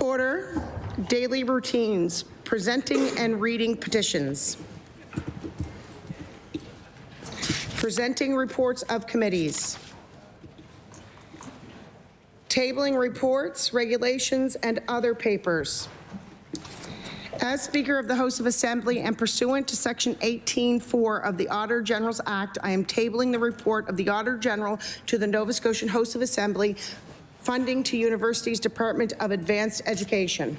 Order. Daily routines. Presenting and reading petitions. Presenting reports of committees. Tabling reports, regulations, and other papers. As Speaker of the House of Assembly and pursuant to Section 18(4) of the Auditor General's Act, I am tabling the report of the Auditor General to the Nova Scotian House of Assembly, funding to University's Department of Advanced Education.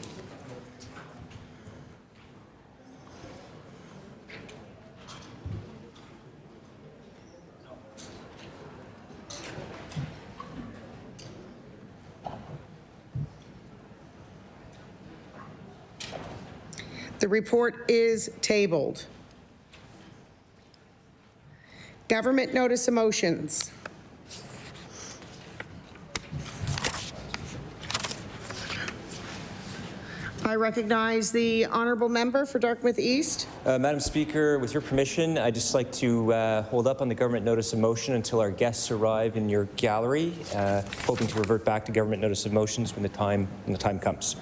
The report is tabled. Government notice of motions. I recognize the honourable member for Dartmouth East. Madam Speaker, with your permission, I'd just like to hold up on the government notice of motion until our guests arrive in your gallery, hoping to revert back to government notice of motions when the time comes.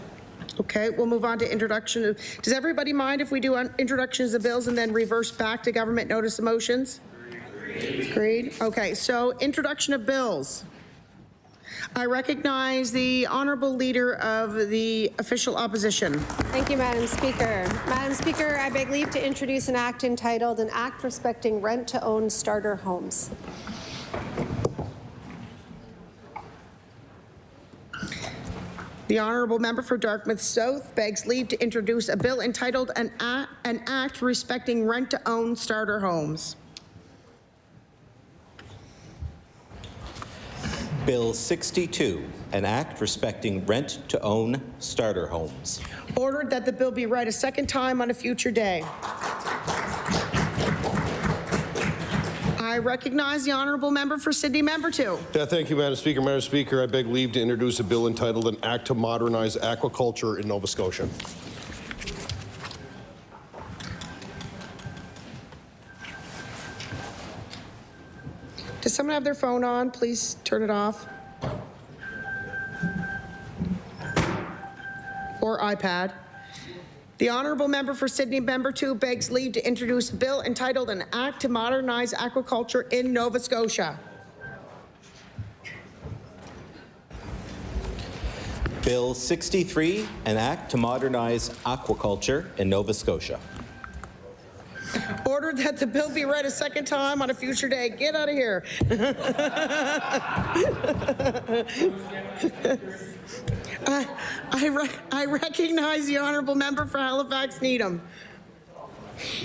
Okay, we'll move on to introduction. Does everybody mind if we do introductions of bills and then reverse back to government notice of motions? Agreed. Okay, so introduction of bills. I recognize the honourable leader of the official opposition. Thank you, Madam Speaker. Madam Speaker, I beg leave to introduce an act entitled An Act Respecting Rent-to-Own Starter Homes. The honourable member for Dartmouth South begs leave to introduce a bill entitled An Act Respecting Rent-to-Own Starter Homes. Bill 62, an act respecting rent-to-own starter homes. Ordered that the bill be read a second time on a future day. I recognize the honourable member for Sydney Member 2. Yeah, thank you, Madam Speaker. Madam Speaker, I beg leave to introduce a bill entitled An Act to Modernize Aquaculture in Nova Scotia. Does someone have their phone on? Please turn it off. Or iPad. The honourable member for Sydney Member 2 begs leave to introduce a bill entitled An Act to Modernize Aquaculture in Nova Scotia. Bill 63, an act to modernize aquaculture in Nova Scotia. Ordered that the bill be read a second time on a future day. Get out of here. I recognize the honourable member for Halifax Needham.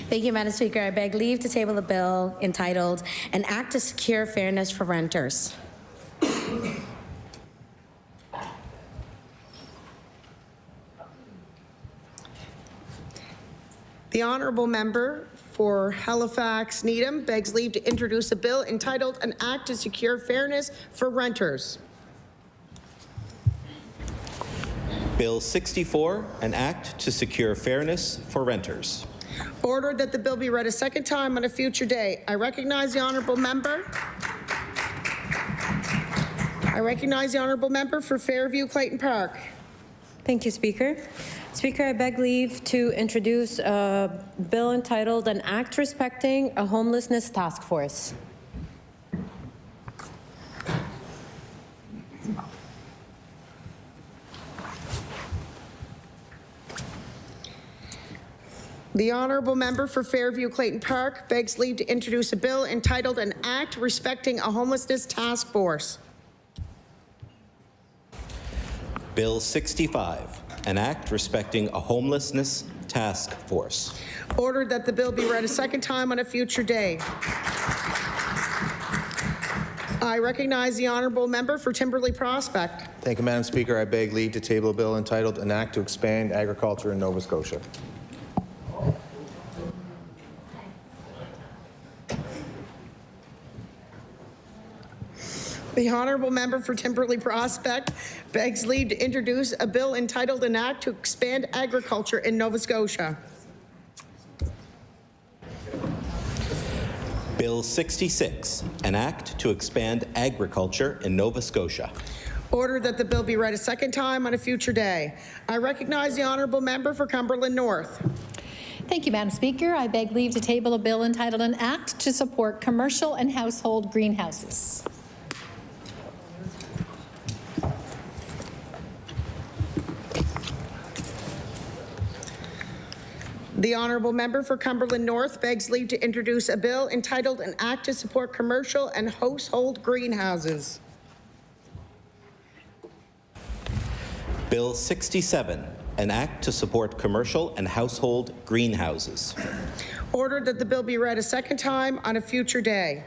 Thank you, Madam Speaker. I beg leave to table the bill entitled An Act to Secure Fairness for Renters. The honourable member for Halifax Needham begs leave to introduce a bill entitled An Act to Secure Fairness for Renters. Bill 64, an act to secure fairness for renters. Ordered that the bill be read a second time on a future day. I recognize the honourable member. I recognize the honourable member for Fairview Clayton Park. Thank you, Speaker. Speaker, I beg leave to introduce a bill entitled An Act Respecting a Homelessness Task Force. The honourable member for Fairview Clayton Park begs leave to introduce a bill entitled An Act Respecting a Homelessness Task Force. Bill 65, an act respecting a homelessness task force. Ordered that the bill be read a second time on a future day. I recognize the honourable member for Timberley Prospect. Thank you, Madam Speaker. I beg leave to table a bill entitled An Act to Expand Agriculture in Nova Scotia. The honourable member for Timberley Prospect begs leave to introduce a bill entitled An Act to Expand Agriculture in Nova Scotia. Bill 66, an act to expand agriculture in Nova Scotia. Ordered that the bill be read a second time on a future day. I recognize the honourable member for Cumberland North. Thank you, Madam Speaker. I beg leave to table a bill entitled an act to support commercial and household greenhouses. The honourable member for Cumberland North begs leave to introduce a bill entitled an act to support commercial and household greenhouses. Bill 67, an act to support commercial and household greenhouses. Ordered that the bill be read a second time on a future day.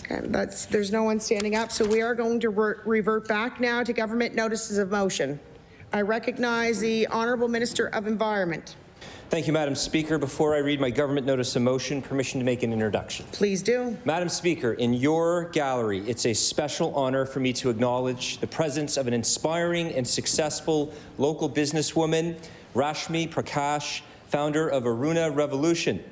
Okay, there's no one standing up, so we are going to revert back now to government notices of motion. I recognize the Honourable Minister of Environment. Thank you, Madam Speaker. Before I read my government notice of motion, permission to make an introduction. Please do. Madam Speaker, in your gallery, it's a special honor for me to acknowledge the presence of an inspiring and successful local businesswoman, Rashmi Prakash, founder of Aruna Revolution.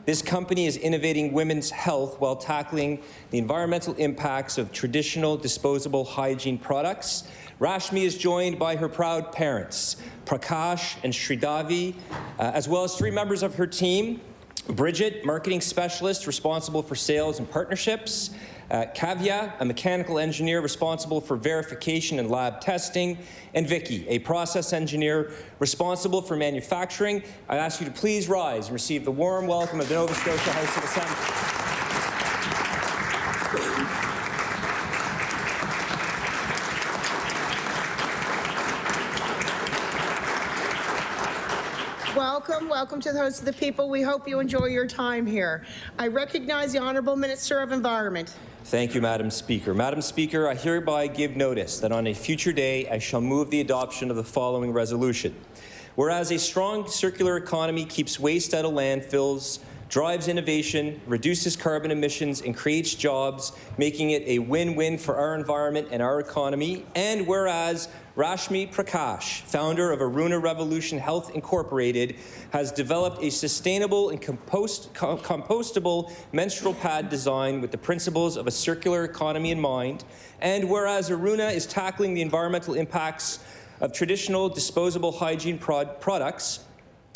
This company is innovating women's health while tackling the environmental impacts of traditional disposable hygiene products. Rashmi is joined by her proud parents, Prakash and Sridavi, as well as 3 members of her team, Bridget, marketing specialist responsible for sales and partnerships, Kavya, a mechanical engineer responsible for verification and lab testing, and Vicky, a process engineer responsible for manufacturing. I ask you to please rise and receive the warm welcome of the Nova Scotia House of Assembly. Welcome to the host of the people. We hope you enjoy your time here. I recognize the Honourable Minister of Environment. Thank you, Madam Speaker. Madam Speaker, I hereby give notice that on a future day I shall move the adoption of the following resolution. Whereas a strong circular economy keeps waste out of landfills, drives innovation, reduces carbon emissions, and creates jobs, making it a win-win for our environment and our economy. And whereas Rashmi Prakash, founder of Aruna Revolution Health Incorporated, has developed a sustainable and compostable menstrual pad design with the principles of a circular economy in mind. And whereas Aruna is tackling the environmental impacts of traditional disposable hygiene products,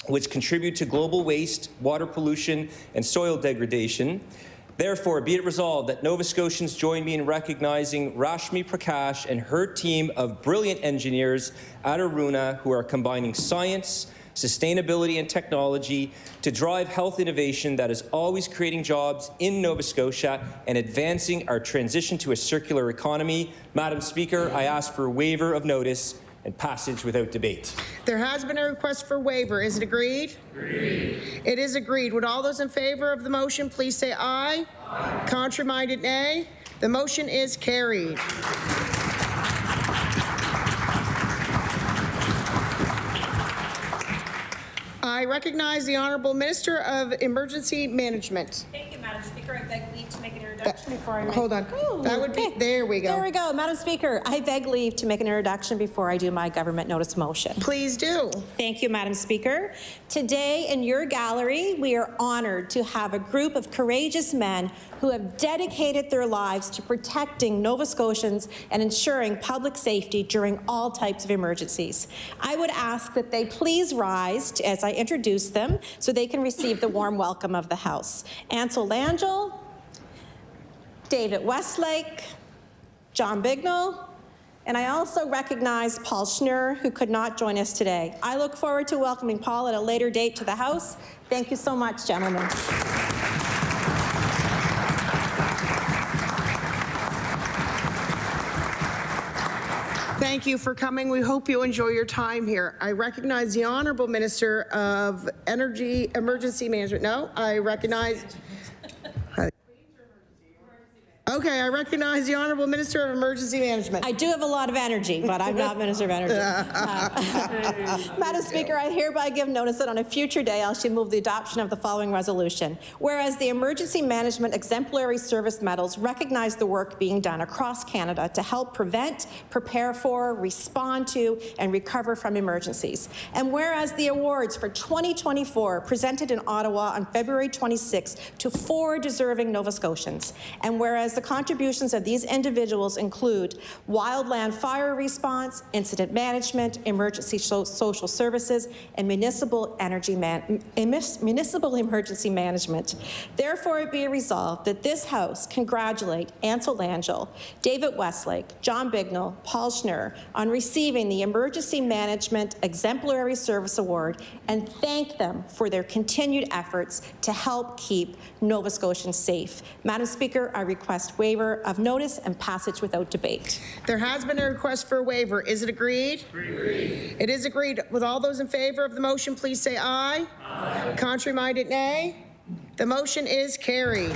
which contribute to global waste, water pollution, and soil degradation. Therefore, be it resolved that Nova Scotians join me in recognizing Rashmi Prakash and her team of brilliant engineers at Aruna who are combining science, sustainability, and technology to drive health innovation that is always creating jobs in Nova Scotia and advancing our transition to a circular economy. Madam Speaker, I ask for a waiver of notice and passage without debate. There has been a request for waiver. Is it agreed? Agreed. It is agreed. Would all those in favor of the motion please say aye? Aye. Contrary-minded, nay. The motion is carried. I recognize the Honourable Minister of Emergency Management. Thank you, Madam Speaker. I beg leave to make an introduction before I make... Hold on. That would be... There we go. There we go. Madam Speaker, I beg leave to make an introduction before I do my government notice motion. Please do. Thank you, Madam Speaker. Today in your gallery, we are honored to have a group of courageous men who have dedicated their lives to protecting Nova Scotians and ensuring public safety during all types of emergencies. I would ask that they please rise as I introduce them so they can receive the warm welcome of the House. Ansel Langell, David Westlake, John Bignell, and I also recognize Paul Schnur, who could not join us today. I look forward to welcoming Paul at a later date to the House. Thank you so much, gentlemen. Thank you for coming. We hope you enjoy your time here. I recognize the Honourable Minister of Emergency Management. No, I recognize... Okay, I recognize the Honourable Minister of Emergency Management. I do have a lot of energy, but I'm not Minister of Energy. Madam Speaker, I hereby give notice that on a future day I shall move the adoption of the following resolution. Whereas the Emergency Management Exemplary Service Medals recognize the work being done across Canada to help prevent, prepare for, respond to, and recover from emergencies. And whereas the awards for 2024 presented in Ottawa on February 26 to 4 deserving Nova Scotians. And whereas the contributions of these individuals include wildland fire response, incident management, emergency social services, and municipal emergency management. Therefore, it be resolved that this House congratulate Ansel Langell, David Westlake, John Bignell, Paul Schnurr on receiving the Emergency Management Exemplary Service Award and thank them for their continued efforts to help keep Nova Scotians safe. Madam Speaker, I request waiver of notice and passage without debate. There has been a request for a waiver. Is it agreed? Agreed. It is agreed. With all those in favor of the motion, please say aye. Aye. Contrary-minded, nay. The motion is carried.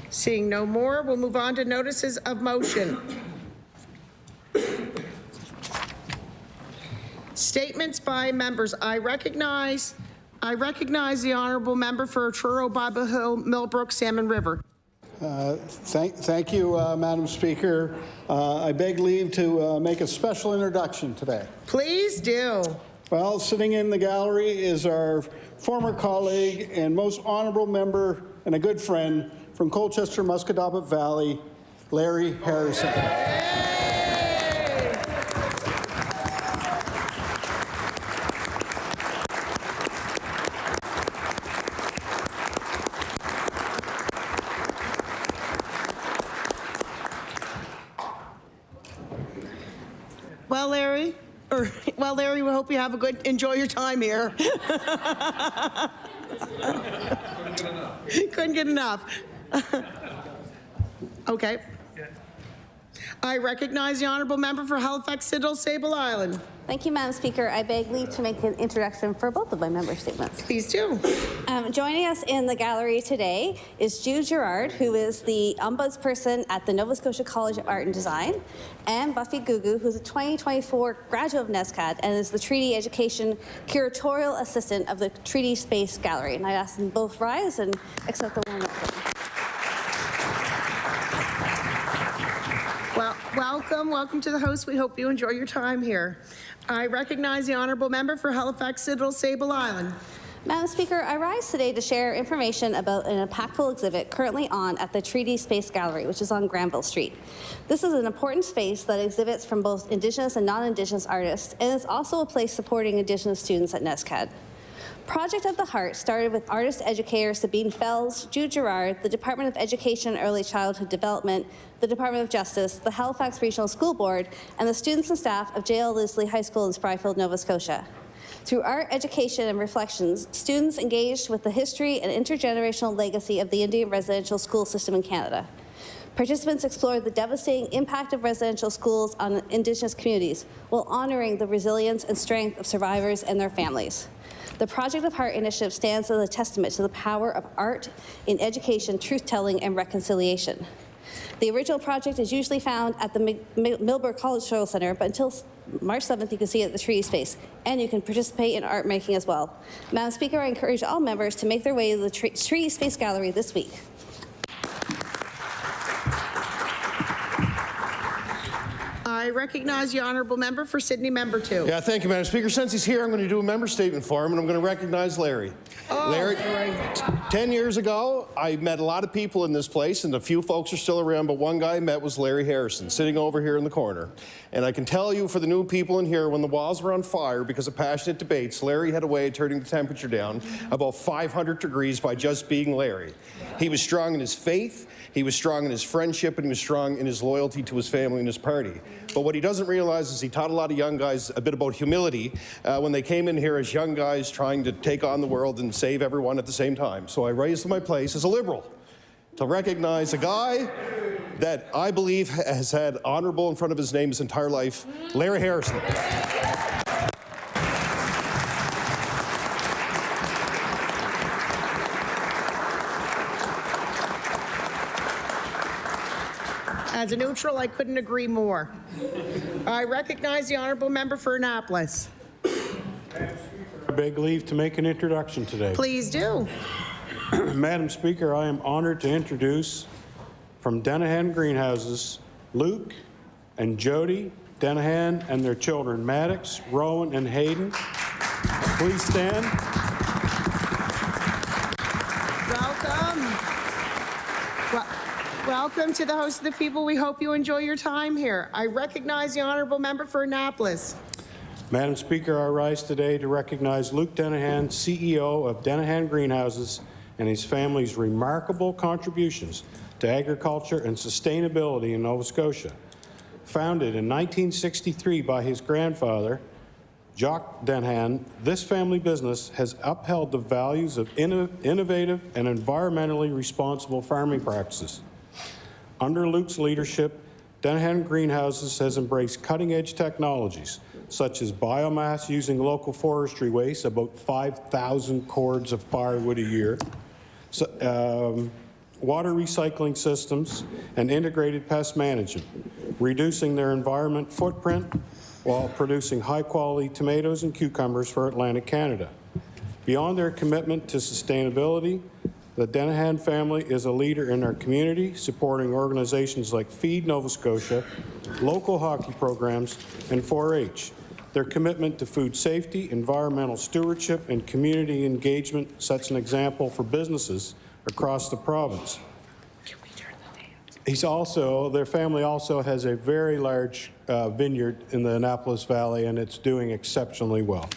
Seeing no more, we'll move on to notices of motion. Statements by members. I recognize the honourable member for Truro, Bible Hill, Millbrook, Salmon River. Thank you, Madam Speaker. I beg leave to make a special introduction today. Please do. Well, sitting in the gallery is our former colleague and most honourable member and a good friend from Colchester, Musquodoboit Valley, Larry Harrison. Well, Larry, we hope you have enjoy your time here. Couldn't get enough. Okay. I recognize the honourable member for Halifax, Sidney, Sable Island. Thank you, Madam Speaker. I beg leave to make an introduction for both of my member statements. Please do. Joining us in the gallery today is Jude Gerard, who is the ombudsperson at the Nova Scotia College of Art and Design, and Buffy Gugu, who's a 2024 graduate of NSCAD and is the Treaty Education Curatorial Assistant of the Treaty Space Gallery. And I ask them both rise and accept the warm welcome. Well, welcome to the host. We hope you enjoy your time here. I recognize the honourable member for Halifax, Sidney, Sable Island. Madam Speaker, I rise today to share information about an impactful exhibit currently on at the Treaty Space Gallery, which is on Granville Street. This is an important space that exhibits from both Indigenous and non-Indigenous artists, and is also a place supporting Indigenous students at NSCAD. Project of the Heart started with artist educator Sabine Fells, Jude Gerard, the Department of Education and Early Childhood Development, the Department of Justice, the Halifax Regional School Board, and the students and staff of J.L. Leslie High School in Spryfield, Nova Scotia. Through art education and reflections, students engaged with the history and intergenerational legacy of the Indian residential school system in Canada. Participants explored the devastating impact of residential schools on Indigenous communities while honoring the resilience and strength of survivors and their families. The Project of Heart initiative stands as a testament to the power of art in education, truth-telling, and reconciliation. The original project is usually found at the Millbrook Cultural Centre, but until March 7th, you can see it at the Treaty Space, and you can participate in art making as well. Madam Speaker, I encourage all members to make their way to the Treaty Space Gallery this week. I recognize the honourable member for Sydney, member 2. Yeah, thank you, Madam Speaker. Since he's here, I'm going to do a member statement for him, and I'm going to recognize Larry. Oh, Larry, great. 10 years ago, I met a lot of people in this place, and a few folks are still around, but one guy I met was Larry Harrison, sitting over here in the corner. And I can tell you, for the new people in here, when the walls were on fire because of passionate debates, Larry had a way of turning the temperature down about 500 degrees by just being Larry. He was strong in his faith, he was strong in his friendship, and he was strong in his loyalty to his family and his party. But what he doesn't realize is he taught a lot of young guys a bit about humility when they came in here as young guys trying to take on the world and save everyone at the same time. So I raised to my place as a Liberal to recognize a guy that I believe has had honourable in front of his name his entire life, Larry Harrison. As a neutral, I couldn't agree more. I recognize the honourable member for Annapolis. beg leave to make an introduction today. Please do. Madam Speaker, I am honored to introduce from Denahan Greenhouses, Luke and Jody Denahan and their children, Maddox, Rowan, and Hayden. Please stand. Welcome to the host of the people. We hope you enjoy your time here. I recognize the honourable member for Annapolis. Madam Speaker, I rise today to recognize Luke Denahan, CEO of Denahan Greenhouses, and his family's remarkable contributions to agriculture and sustainability in Nova Scotia. Founded in 1963 by his grandfather, Jacques Denahan, this family business has upheld the values of innovative and environmentally responsible farming practices. Under Luke's leadership, Denahan Greenhouses has embraced cutting-edge technologies such as biomass using local forestry waste, about 5,000 cords of firewood a year, water recycling systems, and integrated pest management, reducing their environment footprint while producing high-quality tomatoes and cucumbers for Atlantic Canada. Beyond their commitment to sustainability, the Denahan family is a leader in our community, supporting organizations like Feed Nova Scotia, local hockey programs, and 4-H. Their commitment to food safety, environmental stewardship, and community engagement sets an example for businesses across the province. Their family also has a very large vineyard in the Annapolis Valley, and it's doing exceptionally well.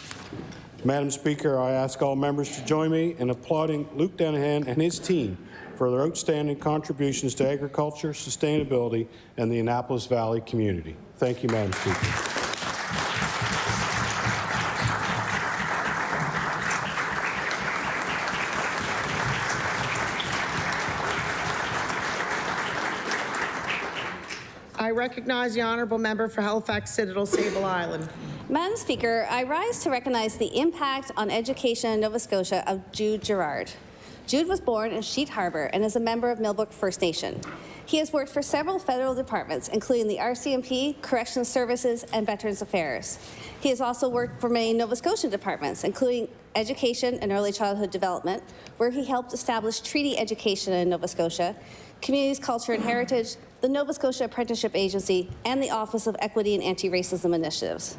Madam Speaker, I ask all members to join me in applauding Luke Denahan and his team for their outstanding contributions to agriculture, sustainability, and the Annapolis Valley community. Thank you, Madam Speaker. I recognize the honourable member for Halifax Citadel Sable Island. Madam Speaker, I rise to recognize the impact on education in Nova Scotia of Jude Gerard. Jude was born in Sheet Harbour and is a member of Millbrook First Nation. He has worked for several federal departments, including the RCMP, Corrections Services, and Veterans Affairs. He has also worked for many Nova Scotian departments, including Education and Early Childhood Development, where he helped establish treaty education in Nova Scotia, Communities, Culture and Heritage, the Nova Scotia Apprenticeship Agency, and the Office of Equity and Anti-Racism Initiatives.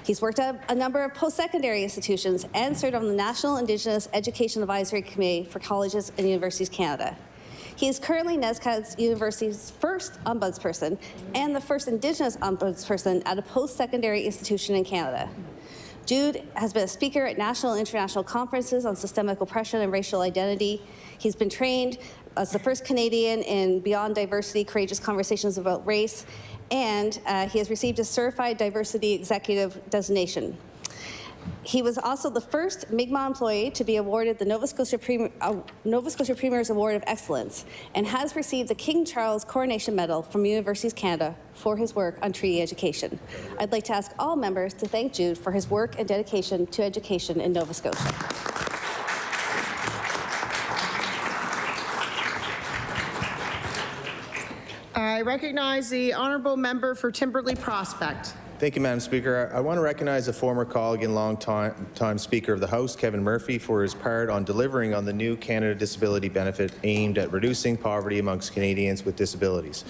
He's worked at a number of post-secondary institutions and served on the National Indigenous Education Advisory Committee for Colleges and Universities Canada. He is currently NSCAD's University's first ombudsperson and the first Indigenous ombudsperson at a post-secondary institution in Canada. Jude has been a speaker at national and international conferences on systemic oppression and racial identity. He's been trained as the first Canadian in Beyond Diversity, Courageous Conversations About Race, and he has received a Certified Diversity Executive designation. He was also the first Mi'kmaq employee to be awarded the Nova Scotia Premier's Award of Excellence and has received the King Charles Coronation Medal from Universities Canada for his work on treaty education. I'd like to ask all members to thank Jude for his work and dedication to education in Nova Scotia. I recognize the honourable member for Timberley Prospect. Thank you, Madam Speaker. I want to recognize a former colleague and long-time Speaker of the House, Kevin Murphy, for his part on delivering on the new Canada Disability Benefit aimed at reducing poverty amongst Canadians with disabilities.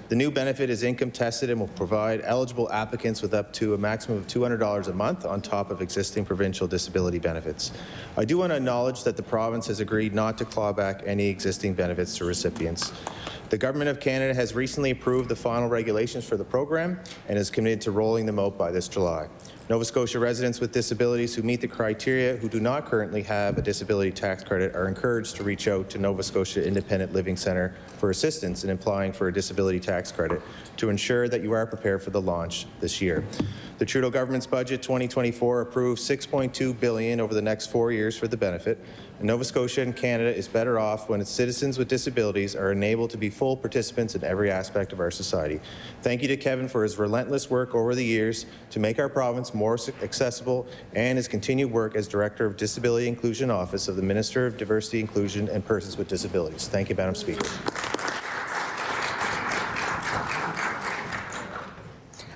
The new benefit is income tested and will provide eligible applicants with up to a maximum of $200 a month on top of existing provincial disability benefits. I do want to acknowledge that the province has agreed not to claw back any existing benefits to recipients. The Government of Canada has recently approved the final regulations for the program and is committed to rolling them out by this July. Nova Scotia residents with disabilities who meet the criteria who do not currently have a disability tax credit are encouraged to reach out to Nova Scotia Independent Living Centre for assistance in applying for a disability tax credit to ensure that you are prepared for the launch this year. The Trudeau government's budget 2024 approved $6.2 billion over the next 4 years for the benefit. And Nova Scotia and Canada is better off when its citizens with disabilities are enabled to be full participants in every aspect of our society. Thank you to Kevin for his relentless work over the years to make our province more accessible and his continued work as Director of Disability Inclusion Office of the Minister of Diversity, Inclusion and Persons with Disabilities. Thank you, Madam Speaker.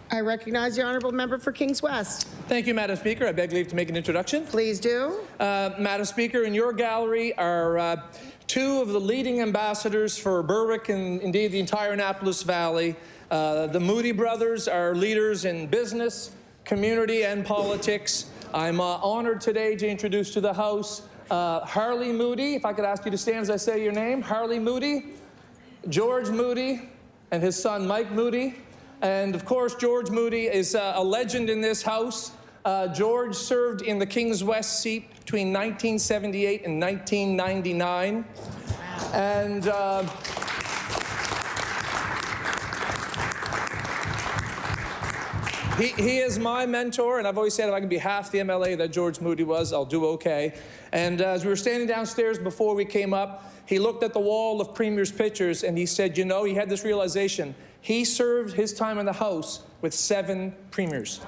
I recognize the honourable member for Kings West. Thank you, Madam Speaker. I beg leave to make an introduction. Please do. Madam Speaker, in your gallery are two of the leading ambassadors for Berwick and indeed the entire Annapolis Valley. The Moody brothers are leaders in business, community, and politics. I'm honored today to introduce to the House Harley Moody, if I could ask you to stand as I say your name. Harley Moody, George Moody, and his son Mike Moody. And of course, George Moody is a legend in this House. George served in the King's West seat between 1978 and 1999. And he is my mentor, and I've always said if I can be half the MLA that George Moody was, I'll do okay. And as we were standing downstairs before we came up, he looked at the wall of Premier's pictures and he said, you know, he had this realization. He served his time in the House with 7 premiers.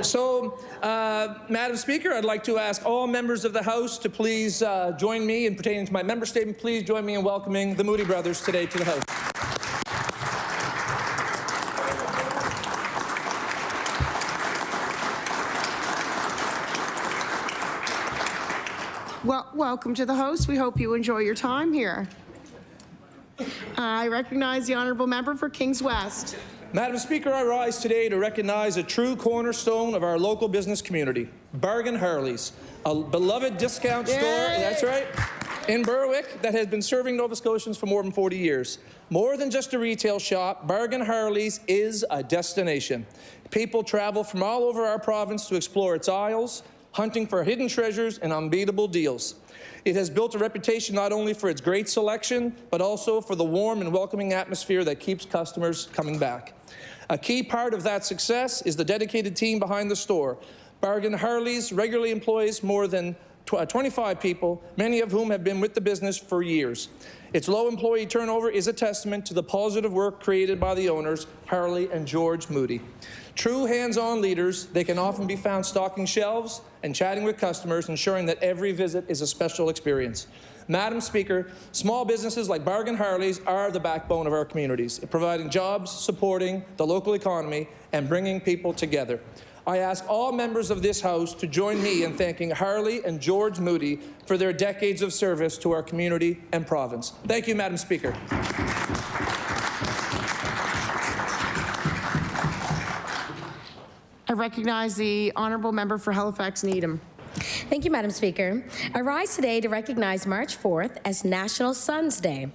So, Madam Speaker, I'd like to ask all members of the House to please join me in pertaining to my member statement. Please join me in welcoming the Moody brothers today to the House. Well, welcome to the House. We hope you enjoy your time here. I recognize the honourable member for Kings West. Madam Speaker, I rise today to recognize a true cornerstone of our local business community, Bargain Harley's, a beloved discount store, that's right, in Berwick that has been serving Nova Scotians for more than 40 years. More than just a retail shop, Bargain Harley's is a destination. People travel from all over our province to explore its aisles, hunting for hidden treasures and unbeatable deals. It has built a reputation not only for its great selection, but also for the warm and welcoming atmosphere that keeps customers coming back. A key part of that success is the dedicated team behind the store. Bargain Harley's regularly employs more than 25 people, many of whom have been with the business for years. Its low employee turnover is a testament to the positive work created by the owners, Harley and George Moody. True hands-on leaders, they can often be found stocking shelves and chatting with customers, ensuring that every visit is a special experience. Madam Speaker, small businesses like Bargain Harley's are the backbone of our communities, providing jobs, supporting the local economy, and bringing people together. I ask all members of this House to join me in thanking Harley and George Moody for their decades of service to our community and province. Thank you, Madam Speaker. I recognize the honourable member for Halifax Needham. Thank you, Madam Speaker. I rise today to recognize March 4th as National Sons Day.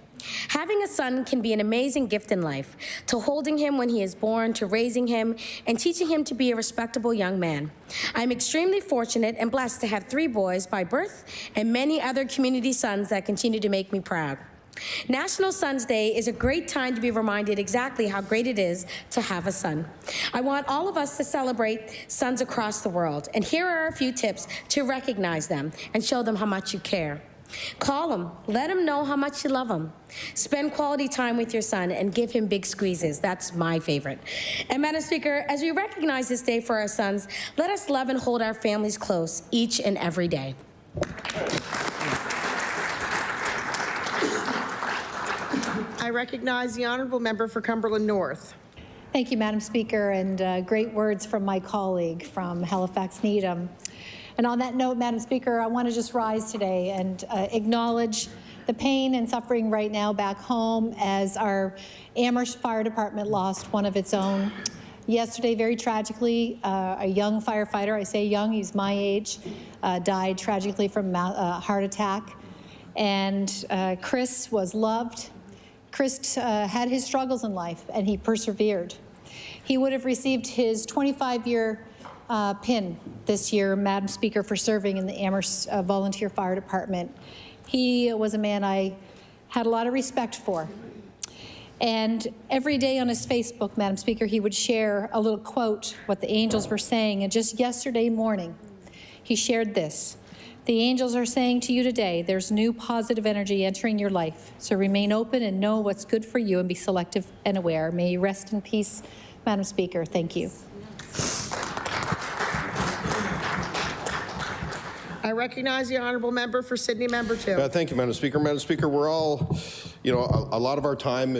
Having a son can be an amazing gift in life, to holding him when he is born, to raising him, and teaching him to be a respectable young man. I'm extremely fortunate and blessed to have 3 boys by birth and many other community sons that continue to make me proud. National Sons Day is a great time to be reminded exactly how great it is to have a son. I want all of us to celebrate sons across the world, and here are a few tips to recognize them and show them how much you care. Call them, let him know how much you love him. Spend quality time with your son and give him big squeezes. That's my favorite. And Madam Speaker, as we recognize this day for our sons, let us love and hold our families close each and every day. I recognize the honourable member for Cumberland North. Thank you, Madam Speaker, and great words from my colleague from Halifax Needham. And on that note, Madam Speaker, I want to just rise today and acknowledge the pain and suffering right now back home as our Amherst Fire Department lost one of its own. Yesterday, very tragically, a young firefighter, I say young, he's my age, died tragically from a heart attack. And Chris was loved. Chris had his struggles in life, and he persevered. He would have received his 25-year pin this year, Madam Speaker, for serving in the Amherst Volunteer Fire Department. He was a man I had a lot of respect for. And every day on his Facebook, Madam Speaker, he would share a little quote, what the angels were saying. And just yesterday morning, he shared this. The angels are saying to you today, there's new positive energy entering your life. So remain open and know what's good for you and be selective and aware. May you rest in peace, Madam Speaker. Thank you. I recognize the honourable member for Sydney Member 2. Thank you, Madam Speaker. Madam Speaker, we're all You know, a lot of our time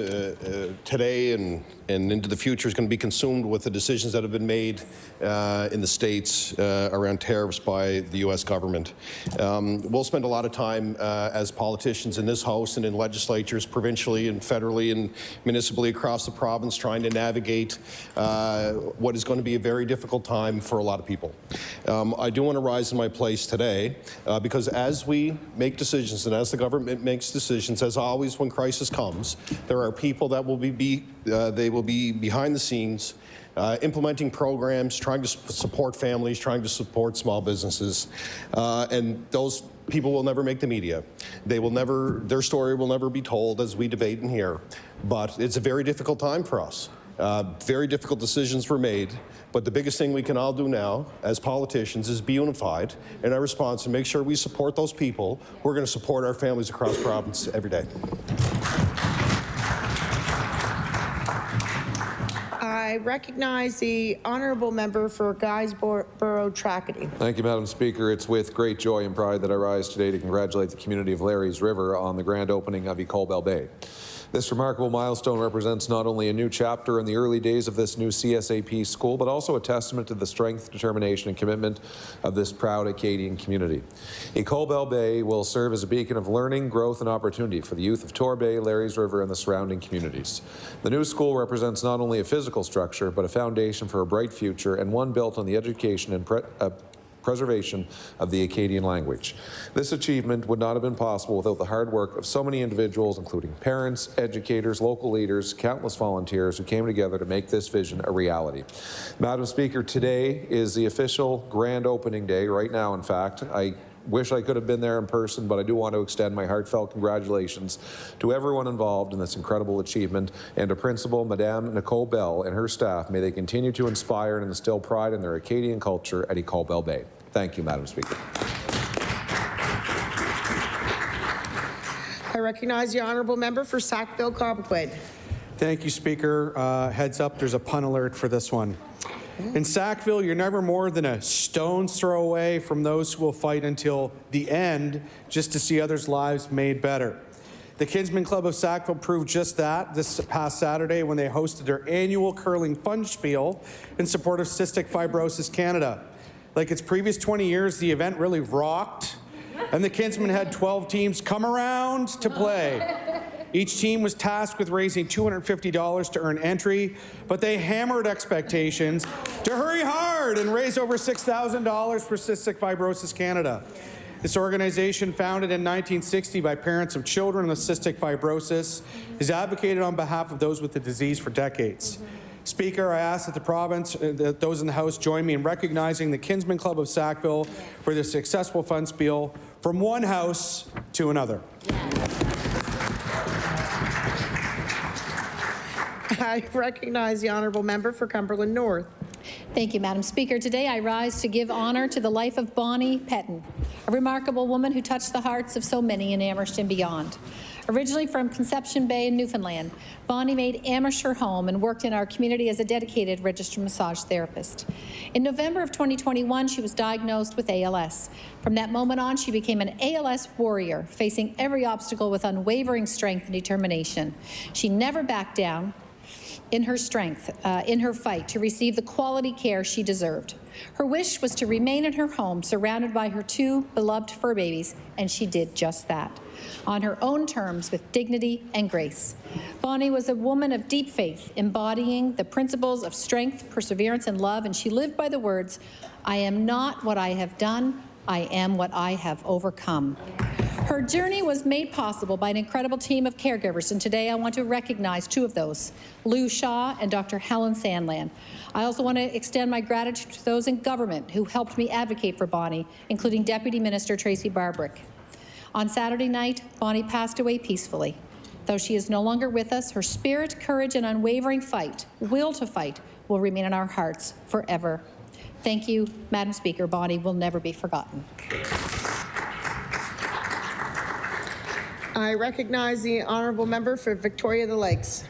today and into the future is going to be consumed with the decisions that have been made in the States around tariffs by the U.S. government. We'll spend a lot of time as politicians in this House and in legislatures provincially and federally and municipally across the province trying to navigate what is going to be a very difficult time for a lot of people. I do want to rise in my place today because as we make decisions and as the government makes decisions, as always when crisis comes, there are people that will be behind the scenes implementing programs, trying to support families, trying to support small businesses, and those people will never make the media. Their story will never be told as we debate in here. But it's a very difficult time for us. Very difficult decisions were made, but the biggest thing we can all do now as politicians is be unified in our response and make sure we support those people who are going to support our families across the province every day. I recognize the honourable member for Guysborough-Tracadie. Thank you, Madam Speaker. It's with great joy and pride that I rise today to congratulate the community of Larry's River on the grand opening of Ecole Belle Bay. This remarkable milestone represents not only a new chapter in the early days of this new CSAP school, but also a testament to the strength, determination, and commitment of this proud Acadian community. Ecole Belle Bay will serve as a beacon of learning, growth, and opportunity for the youth of Torbay, Larry's River, and the surrounding communities. The new school represents not only a physical structure, but a foundation for a bright future and one built on the education and preservation of the Acadian language. This achievement would not have been possible without the hard work of so many individuals, including parents, educators, local leaders, countless volunteers who came together to make this vision a reality. Madam Speaker, today is the official grand opening day, right now in fact. I wish I could have been there in person, but I do want to extend my heartfelt congratulations to everyone involved in this incredible achievement and to Principal Madame Nicole Bell and her staff. May they continue to inspire and instill pride in their Acadian culture at Ecole Belle Bay. Thank you, Madam Speaker. I recognize the honourable member for Sackville-Cobequid. Thank you, Speaker. Heads up, there's a pun alert for this one. In Sackville, you're never more than a stone's throw away from those who will fight until the end just to see others' lives made better. The Kinsmen Club of Sackville proved just that this past Saturday when they hosted their annual curling fun spiel in support of Cystic Fibrosis Canada. Like its previous 20 years, the event really rocked, and the Kinsmen had 12 teams come around to play. Each team was tasked with raising $250 to earn entry, but they hammered expectations to hurry hard and raise over $6,000 for Cystic Fibrosis Canada. This organization, founded in 1960 by parents of children with cystic fibrosis, has advocated on behalf of those with the disease for decades. Speaker, I ask that the province, that those in the House join me in recognizing the Kinsmen Club of Sackville for this successful fun spiel from one house to another. I recognize the honourable member for Cumberland North. Thank you, Madam Speaker. Today I rise to give honour to the life of Bonnie Petton, a remarkable woman who touched the hearts of so many in Amherst and beyond. Originally from Conception Bay in Newfoundland, Bonnie made Amherst her home and worked in our community as a dedicated registered massage therapist. In November of 2021, she was diagnosed with ALS. From that moment on, she became an ALS warrior, facing every obstacle with unwavering strength and determination. She never backed down in her strength, in her fight to receive the quality care she deserved. Her wish was to remain in her home, surrounded by her two beloved fur babies, and she did just that, on her own terms with dignity and grace. Bonnie was a woman of deep faith, embodying the principles of strength, perseverance, and love, and she lived by the words, "I am not what I have done, I am what I have overcome." Her journey was made possible by an incredible team of caregivers, and today I want to recognize two of those, Lou Shaw and Dr. Helen Sandland. I also want to extend my gratitude to those in government who helped me advocate for Bonnie, including Deputy Minister Tracy Barbrick. On Saturday night, Bonnie passed away peacefully. Though she is no longer with us, her spirit, courage, and unwavering will to fight, will remain in our hearts forever. Thank you, Madam Speaker. Bonnie will never be forgotten. I recognize the honourable member for Victoria the Lakes.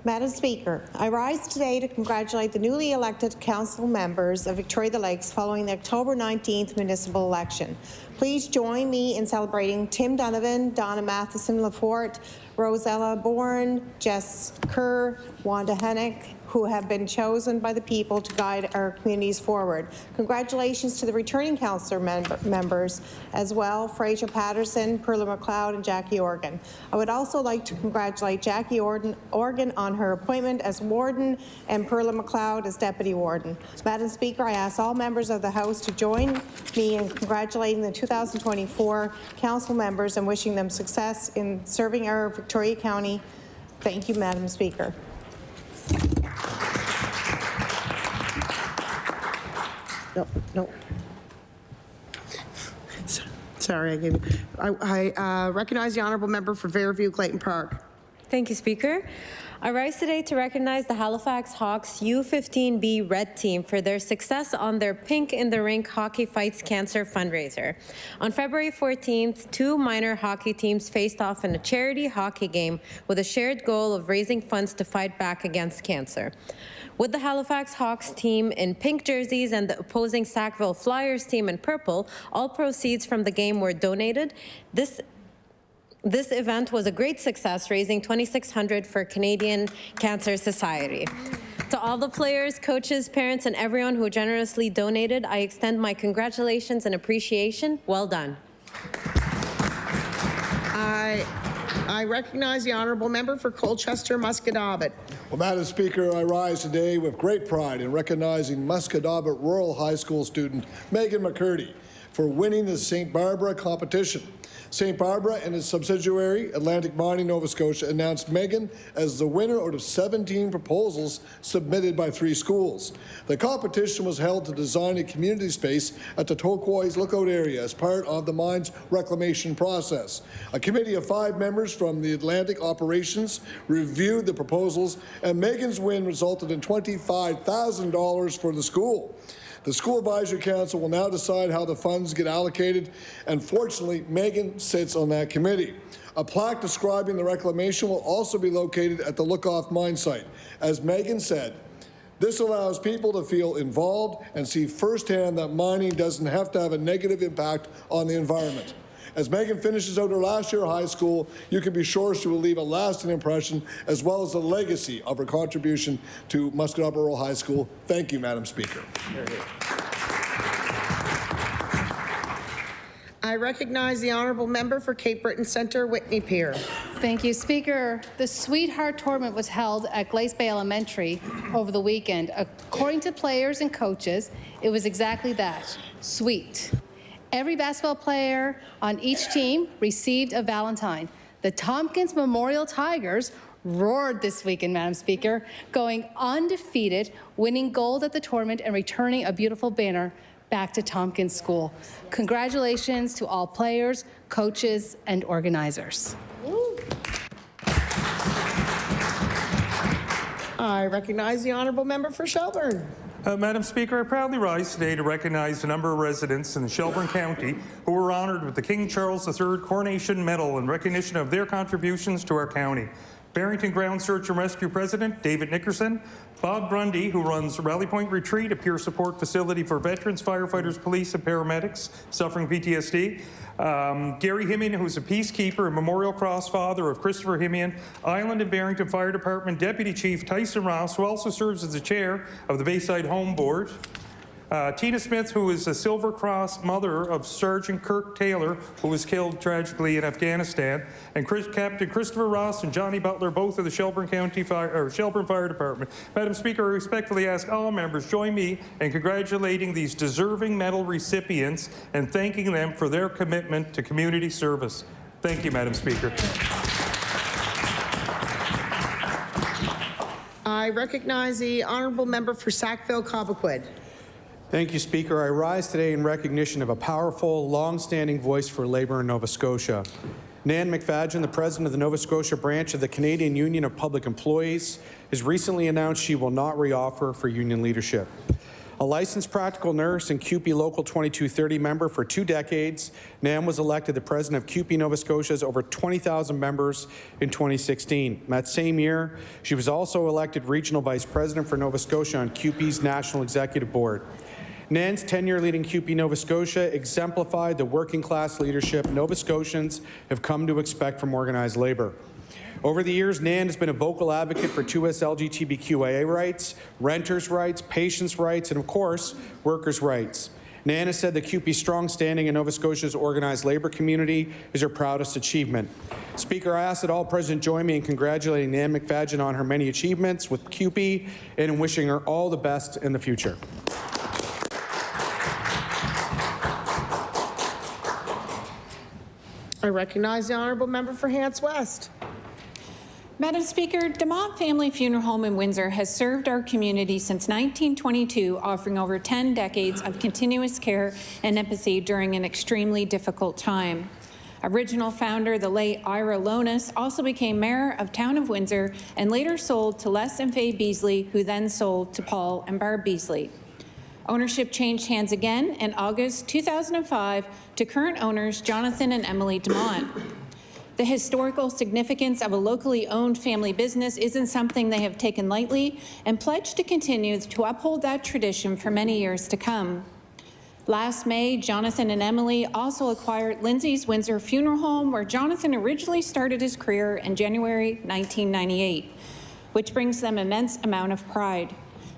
Madam Speaker, I rise today to congratulate the newly elected council members of Victoria the Lakes following the October 19th municipal election. Please join me in celebrating Tim Donovan, Donna Matheson-Lafort, Rosella Bourne, Jess Kerr, Wanda Hennick, who have been chosen by the people to guide our communities forward. Congratulations to the returning councillor members as well, Fraser Patterson, Perla McLeod, and Jackie Organ. I would also like to congratulate Jackie Organ on her appointment as warden and Perla McLeod as deputy warden. Madam Speaker, I ask all members of the House to join me in congratulating the 2024 council members and wishing them success in serving our Victoria County. Thank you, Madam Speaker. No. Sorry, I gave you. I recognize the honourable member for Fairview Clayton Park. Thank you, Speaker. I rise today to recognize the Halifax Hawks U15B Red Team for their success on their Pink in the Rink Hockey Fights Cancer fundraiser. On February 14th, 2 minor hockey teams faced off in a charity hockey game with a shared goal of raising funds to fight back against cancer. With the Halifax Hawks team in pink jerseys and the opposing Sackville Flyers team in purple, all proceeds from the game were donated. This event was a great success, raising $2,600 for Canadian Cancer Society. To all the players, coaches, parents, and everyone who generously donated, I extend my congratulations and appreciation. Well done. I recognize the honourable member for Colchester Musquodoboit. Well, Madam Speaker, I rise today with great pride in recognizing Musquodoboit Rural High School student Megan McCurdy for winning the St. Barbara competition. St. Barbara and its subsidiary, Atlantic Mining Nova Scotia, announced Megan as the winner out of 17 proposals submitted by 3 schools. The competition was held to design a community space at the Turquoise Lookout area as part of the mine's reclamation process. A committee of 5 members from the Atlantic operations reviewed the proposals, and Megan's win resulted in $25,000 for the school. The School Advisory Council will now decide how the funds get allocated, and fortunately, Megan sits on that committee. A plaque describing the reclamation will also be located at the Lookoff mine site. As Megan said, this allows people to feel involved and see firsthand that mining doesn't have to have a negative impact on the environment. As Megan finishes out her last year of high school, you can be sure she will leave a lasting impression as well as a legacy of her contribution to Musquodoboit Rural High School. Thank you, Madam Speaker. I recognize the honourable member for Cape Breton Centre, Whitney Pier. Thank you, Speaker. The Sweetheart Tournament was held at Glace Bay Elementary over the weekend. According to players and coaches, it was exactly that, sweet. Every basketball player on each team received a Valentine. The Tompkins Memorial Tigers roared this weekend, Madam Speaker, going undefeated, winning gold at the tournament and returning a beautiful banner back to Tompkins School. Congratulations to all players, coaches, and organizers. I recognize the honourable member for Shelburne. Madam Speaker, I proudly rise today to recognize a number of residents in Shelburne County who were honoured with the King Charles III Coronation Medal in recognition of their contributions to our county. Barrington Ground Search and Rescue President David Nickerson, Bob Grundy, who runs Rally Point Retreat, a peer support facility for veterans, firefighters, police, and paramedics suffering PTSD. Gary Himian, who's a peacekeeper and Memorial Cross father of Christopher Himian, Island and Barrington Fire Department Deputy Chief Tyson Ross, who also serves as the chair of the Bayside Home Board. Tina Smith, who is a Silver Cross mother of Sergeant Kirk Taylor, who was killed tragically in Afghanistan, and Captain Christopher Ross and Johnny Butler, both of the Shelburne Fire Department. Madam Speaker, I respectfully ask all members join me in congratulating these deserving medal recipients and thanking them for their commitment to community service. Thank you, Madam Speaker. I recognize the honourable member for Sackville-Cobequid. Thank you, Speaker. I rise today in recognition of a powerful, long-standing voice for Labour in Nova Scotia. Nan McFadgen, the president of the Nova Scotia branch of the Canadian Union of Public Employees, has recently announced she will not reoffer for union leadership. A licensed practical nurse and CUPE Local 2230 member for 2 decades, Nan was elected the president of CUPE Nova Scotia's over 20,000 members in 2016. That same year, she was also elected regional vice president for Nova Scotia on CUPE's National Executive Board. Nan's tenure leading CUPE Nova Scotia exemplified the working class leadership Nova Scotians have come to expect from organized labour. Over the years, Nan has been a vocal advocate for 2S LGBTQIA rights, renters' rights, patients' rights, and of course, workers' rights. Nan has said the CUPE's strong standing in Nova Scotia's organized labour community is her proudest achievement. Speaker, I ask that all present join me in congratulating Nan McFadgen on her many achievements with CUPE and in wishing her all the best in the future. I recognize the honourable member for Hants West. Madam Speaker, DeMont Family Funeral Home in Windsor has served our community since 1922, offering over 10 decades of continuous care and empathy during an extremely difficult time. Original founder, the late Ira Lonis, also became mayor of Town of Windsor and later sold to Les and Faye Beasley, who then sold to Paul and Barb Beasley. Ownership changed hands again in August 2005 to current owners Jonathan and Emily DeMont. The historical significance of a locally owned family business isn't something they have taken lightly and pledged to continue to uphold that tradition for many years to come. Last May, Jonathan and Emily also acquired Lindsay's Windsor Funeral Home, where Jonathan originally started his career in January 1998, which brings them immense amount of pride.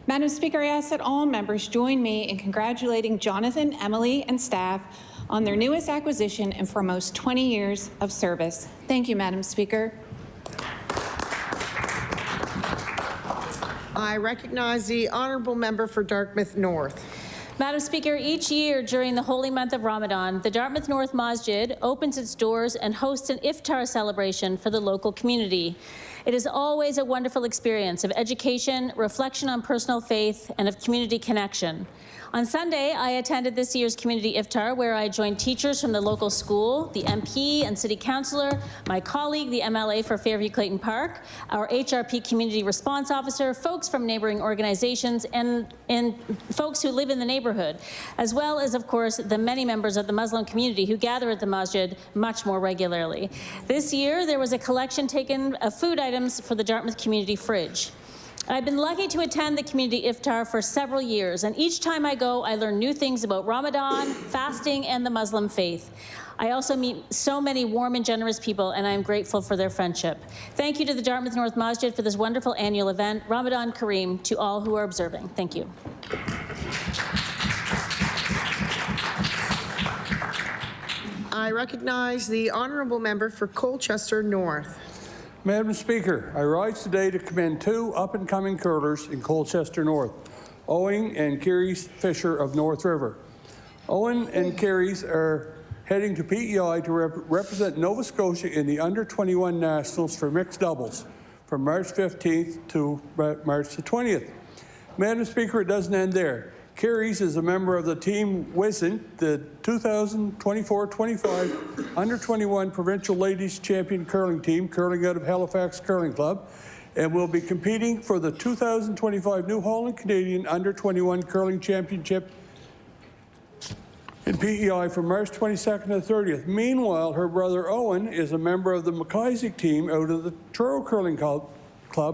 Madam Speaker, I ask that all members join me in congratulating Jonathan, Emily, and staff on their newest acquisition and for almost 20 years of service. Thank you, Madam Speaker. I recognize the honourable member for Dartmouth North. Madam Speaker, each year during the holy month of Ramadan, the Dartmouth North Masjid opens its doors and hosts an iftar celebration for the local community. It is always a wonderful experience of education, reflection on personal faith, and of community connection. On Sunday, I attended this year's community iftar, where I joined teachers from the local school, the MP and city councillor, my colleague, the MLA for Fairview Clayton Park, our HRP community response officer, folks from neighboring organizations, and folks who live in the neighborhood, as well as, of course, the many members of the Muslim community who gather at the masjid much more regularly. This year, there was a collection taken of food items for the Dartmouth community fridge. I've been lucky to attend the community iftar for several years, and each time I go, I learn new things about Ramadan, fasting, and the Muslim faith. I also meet so many warm and generous people, and I am grateful for their friendship. Thank you to the Dartmouth North Masjid for this wonderful annual event. Ramadan Kareem to all who are observing. Thank you. I recognize the honourable member for Colchester North. Madam Speaker, I rise today to commend two up-and-coming curlers in Colchester North, Owen and Kerry Fisher of North River. Owen and Kerry are heading to PEI to represent Nova Scotia in the Under-21 Nationals for mixed doubles from March 15th to March the 20th. Madam Speaker, it doesn't end there. Kerry's is a member of the Team Wisent, the 2024-25 Under-21 Provincial Ladies Champion Curling Team, curling out of Halifax Curling Club, and will be competing for the 2025 New Holland Canadian Under-21 Curling Championship in PEI from March 22nd to 30th. Meanwhile, her brother Owen is a member of the McIsaac team out of the Truro Curling Club,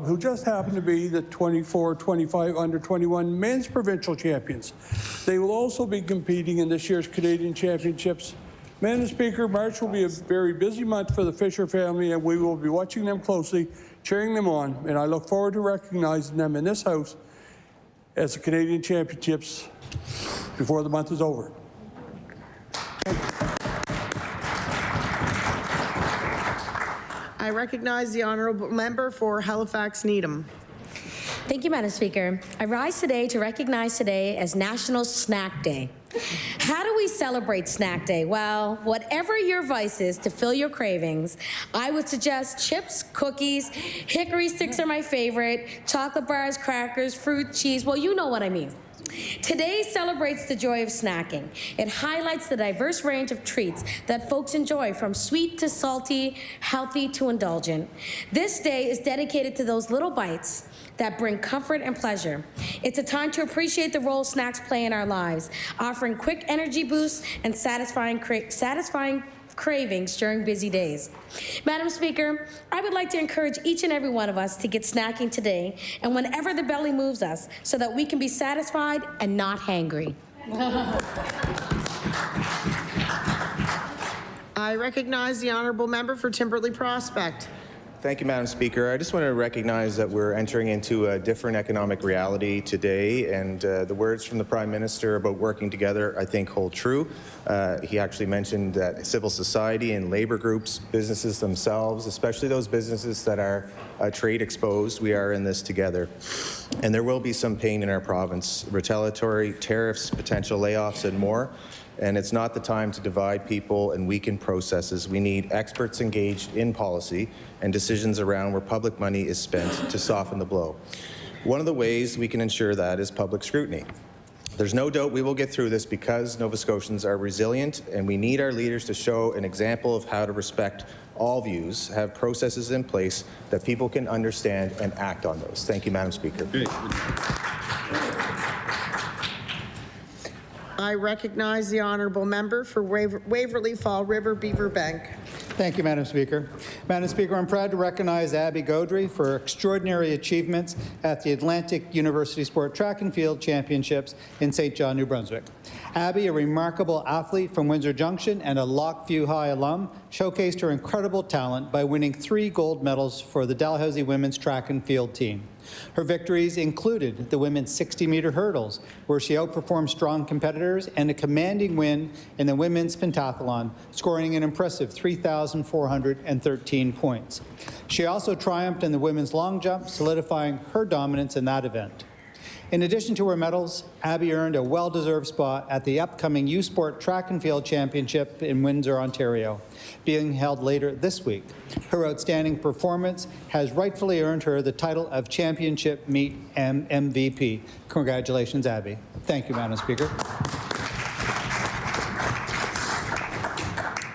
who just happened to be the 24-25 Under-21 men's provincial champions. They will also be competing in this year's Canadian Championships. Madam Speaker, March will be a very busy month for the Fisher family, and we will be watching them closely, cheering them on, and I look forward to recognizing them in this House as the Canadian Championships before the month is over. I recognize the honourable member for Halifax Needham. Thank you, Madam Speaker. I rise today to recognize today as National Snack Day. How do we celebrate Snack Day? Well, whatever your vice is to fill your cravings, I would suggest chips, cookies, hickory sticks are my favorite, chocolate bars, crackers, fruit, cheese, well, you know what I mean. Today celebrates the joy of snacking. It highlights the diverse range of treats that folks enjoy, from sweet to salty, healthy to indulgent. This day is dedicated to those little bites that bring comfort and pleasure. It's a time to appreciate the role snacks play in our lives, offering quick energy boosts and satisfying cravings during busy days. Madam Speaker, I would like to encourage each and every one of us to get snacking today and whenever the belly moves us, so that we can be satisfied and not hangry. I recognize the honourable member for Timberley Prospect. Thank you, Madam Speaker. I just want to recognize that we're entering into a different economic reality today, and the words from the Prime Minister about working together, I think, hold true. He actually mentioned that civil society and labor groups, businesses themselves, especially those businesses that are trade exposed, we are in this together. And there will be some pain in our province, retaliatory tariffs, potential layoffs, and more. And it's not the time to divide people and weaken processes. We need experts engaged in policy and decisions around where public money is spent to soften the blow. One of the ways we can ensure that is public scrutiny. There's no doubt we will get through this because Nova Scotians are resilient, and we need our leaders to show an example of how to respect all views, have processes in place that people can understand and act on those. Thank you, Madam Speaker. I recognize the honourable member for Waverley Fall River Beaver Bank. Thank you, Madam Speaker. Madam Speaker, I'm proud to recognize Abby Gaudry for extraordinary achievements at the Atlantic University Sport Track and Field Championships in St. John, New Brunswick. Abby, a remarkable athlete from Windsor Junction and a Lockview High alum, showcased her incredible talent by winning 3 gold medals for the Dalhousie women's track and field team. Her victories included the women's 60-meter hurdles, where she outperformed strong competitors, and a commanding win in the women's pentathlon, scoring an impressive 3,413 points. She also triumphed in the women's long jump, solidifying her dominance in that event. In addition to her medals, Abby earned a well-deserved spot at the upcoming U Sport Track and Field Championship in Windsor, Ontario, being held later this week. Her outstanding performance has rightfully earned her the title of Championship Meet MVP. Congratulations, Abby. Thank you, Madam Speaker.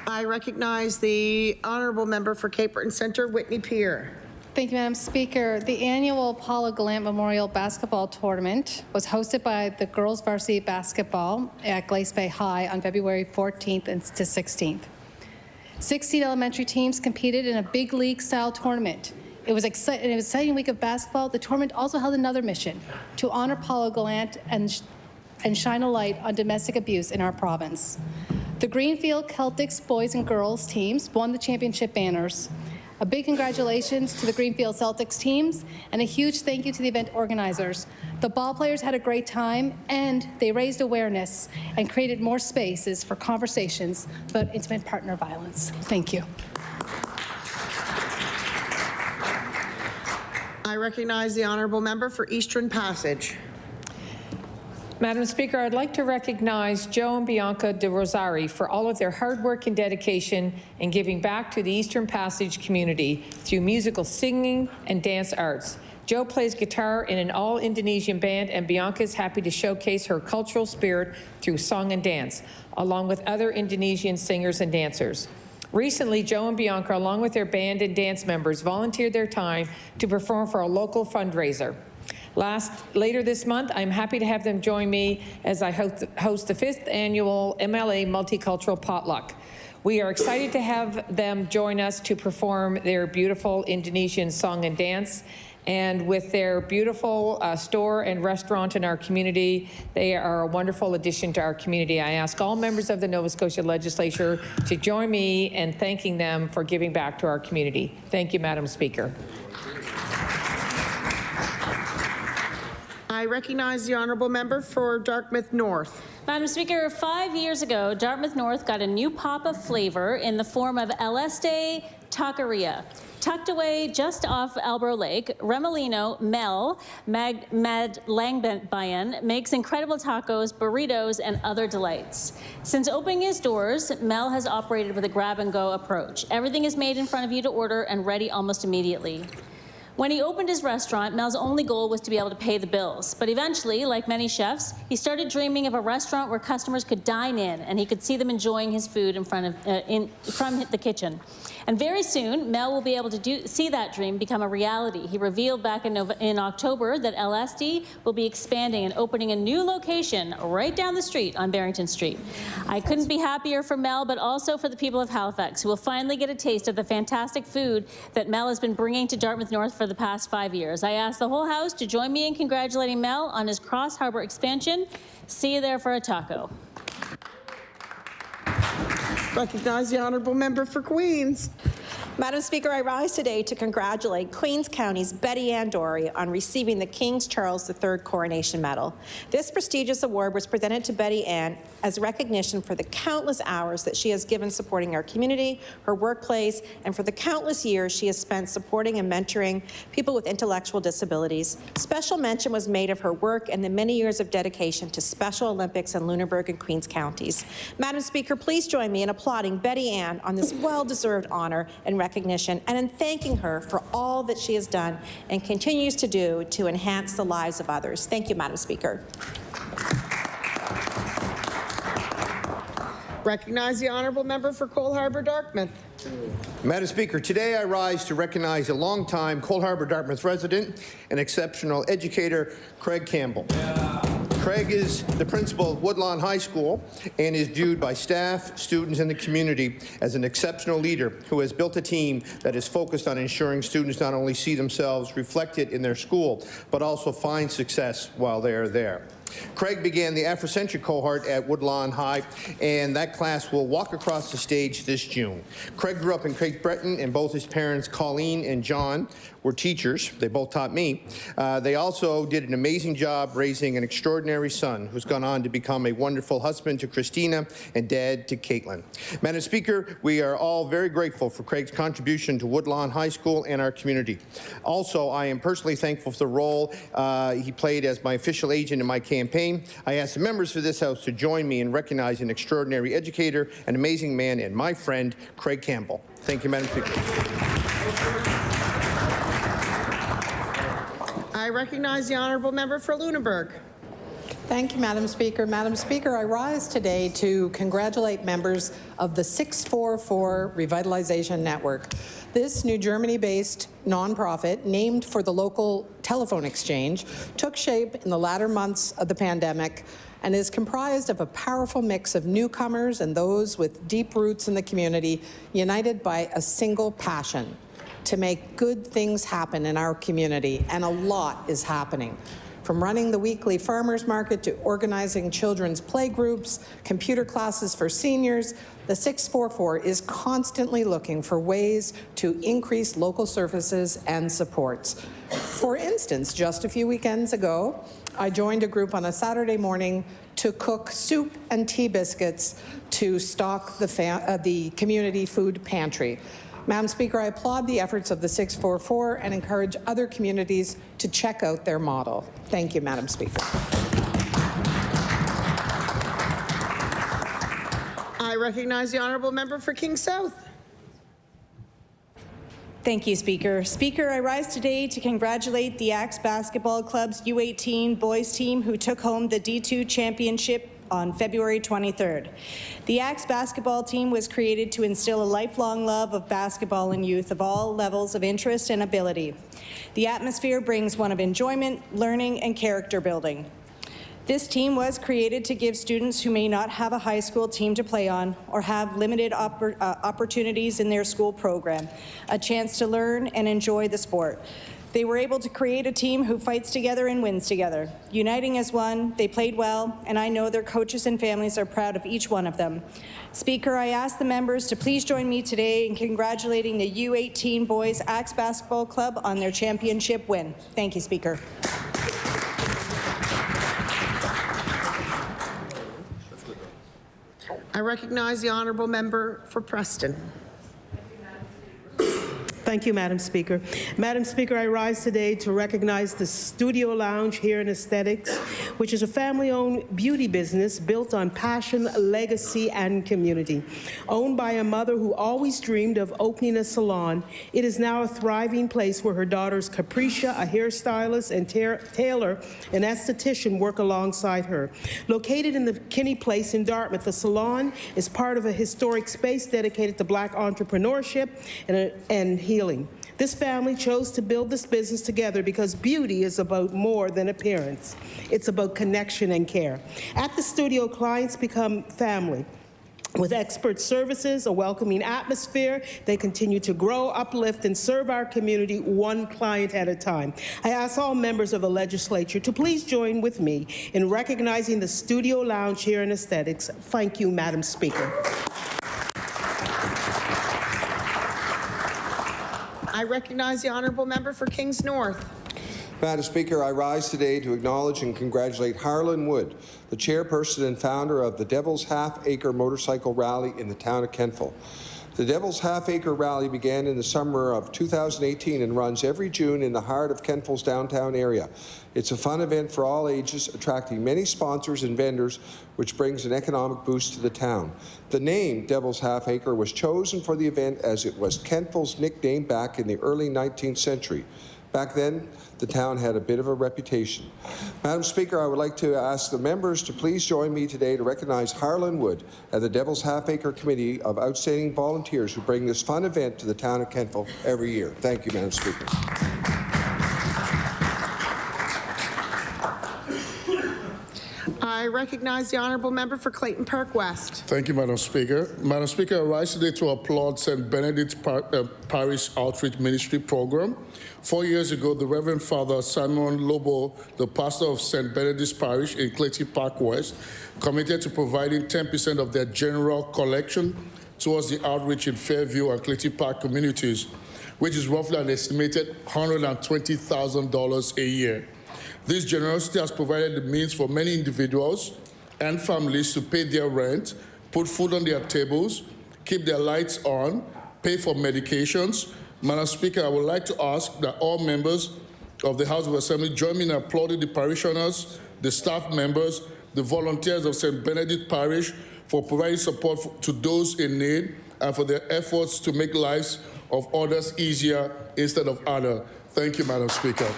I recognize the honourable member for Cape Breton Centre, Whitney Peer. Thank you, Madam Speaker. The annual Paula Gallant Memorial Basketball Tournament was hosted by the girls varsity basketball at Glace Bay High on February 14th to 16th. 16 elementary teams competed in a big league-style tournament. It was an exciting week of basketball. The tournament also held another mission, to honor Paula Gallant and shine a light on domestic abuse in our province. The Greenfield Celtics boys and girls teams won the championship banners. A big congratulations to the Greenfield Celtics teams, and a huge thank you to the event organizers. The ball players had a great time, and they raised awareness and created more spaces for conversations about intimate partner violence. Thank you. I recognize the honourable member for Eastern Passage. Madam Speaker, I'd like to recognize Joe and Bianca de Rosari for all of their hard work and dedication in giving back to the Eastern Passage community through musical singing and dance arts. Joe plays guitar in an all-Indonesian band, and Bianca is happy to showcase her cultural spirit through song and dance, along with other Indonesian singers and dancers. Recently, Joe and Bianca, along with their band and dance members, volunteered their time to perform for a local fundraiser. Later this month, I'm happy to have them join me as I host the 5th annual MLA Multicultural Potluck. We are excited to have them join us to perform their beautiful Indonesian song and dance. And with their beautiful store and restaurant in our community, they are a wonderful addition to our community. I ask all members of the Nova Scotia Legislature to join me in thanking them for giving back to our community. Thank you, Madam Speaker. I recognize the honourable member for Dartmouth North. Madam Speaker, 5 years ago, Dartmouth North got a new pop of flavour in the form of Eleste Taqueria. Tucked away just off Albro Lake, Remolino Mel Langbayan makes incredible tacos, burritos, and other delights. Since opening his doors, Mel has operated with a grab-and-go approach. Everything is made in front of you to order and ready almost immediately. When he opened his restaurant, Mel's only goal was to be able to pay the bills. But eventually, like many chefs, he started dreaming of a restaurant where customers could dine in and he could see them enjoying his food in front of, from the kitchen. And very soon, Mel will be able to see that dream become a reality. He revealed back in October that LSD will be expanding and opening a new location right down the street on Barrington Street. I couldn't be happier for Mel, but also for the people of Halifax, who will finally get a taste of the fantastic food that Mel has been bringing to Dartmouth North for the past 5 years. I ask the whole House to join me in congratulating Mel on his Cross Harbour expansion. See you there for a taco. Recognize the honourable member for Queens. Madam Speaker, I rise today to congratulate Queens County's Betty Ann Dory on receiving the King Charles III Coronation Medal. This prestigious award was presented to Betty Ann as recognition for the countless hours that she has given supporting our community, her workplace, and for the countless years she has spent supporting and mentoring people with intellectual disabilities. Special mention was made of her work and the many years of dedication to Special Olympics in Lunenburg and Queens counties. Madam Speaker, please join me in applauding Betty Ann on this well-deserved honor and recognition, and in thanking her for all that she has done and continues to do to enhance the lives of others. Thank you, Madam Speaker. Recognize the honourable member for Cole Harbour Dartmouth. Madam Speaker, today I rise to recognize a longtime Cole Harbour Dartmouth resident and exceptional educator, Craig Campbell. Craig is the principal of Woodlawn High School and is viewed by staff, students, and the community as an exceptional leader who has built a team that is focused on ensuring students not only see themselves reflected in their school, but also find success while they are there. Craig began the Afrocentric cohort at Woodlawn High, and that class will walk across the stage this June. Craig grew up in Cape Breton, and both his parents, Colleen and John, were teachers. They both taught me. They also did an amazing job raising an extraordinary son who's gone on to become a wonderful husband to Christina and dad to Caitlin. Madam Speaker, we are all very grateful for Craig's contribution to Woodlawn High School and our community. Also, I am personally thankful for the role he played as my official agent in my campaign. I ask the members of this House to join me in recognizing an extraordinary educator, an amazing man, and my friend, Craig Campbell. Thank you, Madam Speaker. I recognize the honourable member for Lunenburg. Thank you, Madam Speaker. Madam Speaker, I rise today to congratulate members of the 644 Revitalization Network. This New Germany-based nonprofit, named for the local telephone exchange, took shape in the latter months of the pandemic and is comprised of a powerful mix of newcomers and those with deep roots in the community, united by a single passion: to make good things happen in our community, and a lot is happening. From running the weekly farmers market to organizing children's play groups, computer classes for seniors, the 644 is constantly looking for ways to increase local services and supports. For instance, just a few weekends ago, I joined a group on a Saturday morning to cook soup and tea biscuits to stock the community food pantry. Madam Speaker, I applaud the efforts of the 644 and encourage other communities to check out their model. Thank you, Madam Speaker. I recognize the honourable member for King South. Thank you, Speaker. Speaker, I rise today to congratulate the Axe Basketball Club's U18 boys team who took home the D2 championship on February 23rd. The Axe basketball team was created to instill a lifelong love of basketball in youth of all levels of interest and ability. The atmosphere brings one of enjoyment, learning, and character building. This team was created to give students who may not have a high school team to play on or have limited opportunities in their school program a chance to learn and enjoy the sport. They were able to create a team who fights together and wins together. Uniting as one, they played well, and I know their coaches and families are proud of each one of them. Speaker, I ask the members to please join me today in congratulating the U18 Boys Axe Basketball Club on their championship win. Thank you, Speaker. I recognize the honourable member for Preston. Thank you, Madam Speaker. Madam Speaker, I rise today to recognize the Studio Lounge here in Aesthetics, which is a family-owned beauty business built on passion, legacy, and community. Owned by a mother who always dreamed of opening a salon, it is now a thriving place where her daughters Capricia, a hairstylist, and Taylor, an esthetician, work alongside her. Located in the Kinney Place in Dartmouth, the salon is part of a historic space dedicated to Black entrepreneurship and healing. This family chose to build this business together because beauty is about more than appearance. It's about connection and care. At the studio, clients become family. With expert services, a welcoming atmosphere, they continue to grow, uplift, and serve our community one client at a time. I ask all members of the legislature to please join with me in recognizing the Studio Lounge here in Aesthetics. Thank you, Madam Speaker. I recognize the honourable member for Kings North. Madam Speaker, I rise today to acknowledge and congratulate Harlan Wood, the chairperson and founder of the Devil's Half Acre Motorcycle Rally in the town of Kentville. The Devil's Half Acre Rally began in the summer of 2018 and runs every June in the heart of Kentville's downtown area. It's a fun event for all ages, attracting many sponsors and vendors, which brings an economic boost to the town. The name Devil's Half Acre was chosen for the event as it was Kentville's nickname back in the early 19th century. Back then, the town had a bit of a reputation. Madam Speaker, I would like to ask the members to please join me today to recognize Harlan Wood and the Devil's Half Acre Committee of outstanding volunteers who bring this fun event to the town of Kentville every year. Thank you, Madam Speaker. I recognize the honourable member for Clayton Park West. Thank you, Madam Speaker. Madam Speaker, I rise today to applaud St. Benedict's Parish Outreach Ministry Program. 4 years ago, the Reverend Father Simon Lobo, the pastor of St. Benedict's Parish in Clayton Park West, committed to providing 10% of their general collection towards the outreach in Fairview and Clayton Park communities, which is roughly an estimated $120,000 a year. This generosity has provided the means for many individuals and families to pay their rent, put food on their tables, keep their lights on, pay for medications. Madam Speaker, I would like to ask that all members of the House of Assembly join me in applauding the parishioners, the staff members, the volunteers of St. Benedict Parish for providing support to those in need and for their efforts to make lives of others easier instead of harder. Thank you, Madam Speaker.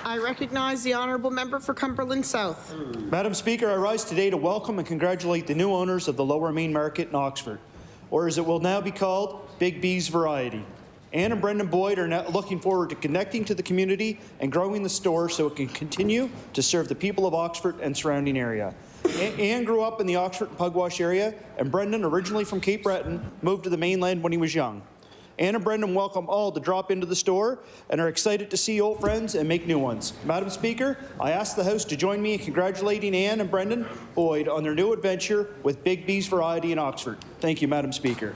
I recognize the honourable member for Cumberland South. Madam Speaker, I rise today to welcome and congratulate the new owners of the Lower Main Market in Oxford, or as it will now be called, Big B's Variety. Anne and Brendan Boyd are now looking forward to connecting to the community and growing the store so it can continue to serve the people of Oxford and surrounding area. Anne grew up in the Oxford and Pugwash area, and Brendan, originally from Cape Breton, moved to the mainland when he was young. Anne and Brendan welcome all to drop into the store and are excited to see old friends and make new ones. Madam Speaker, I ask the House to join me in congratulating Anne and Brendan Boyd on their new adventure with Big B's Variety in Oxford. Thank you, Madam Speaker.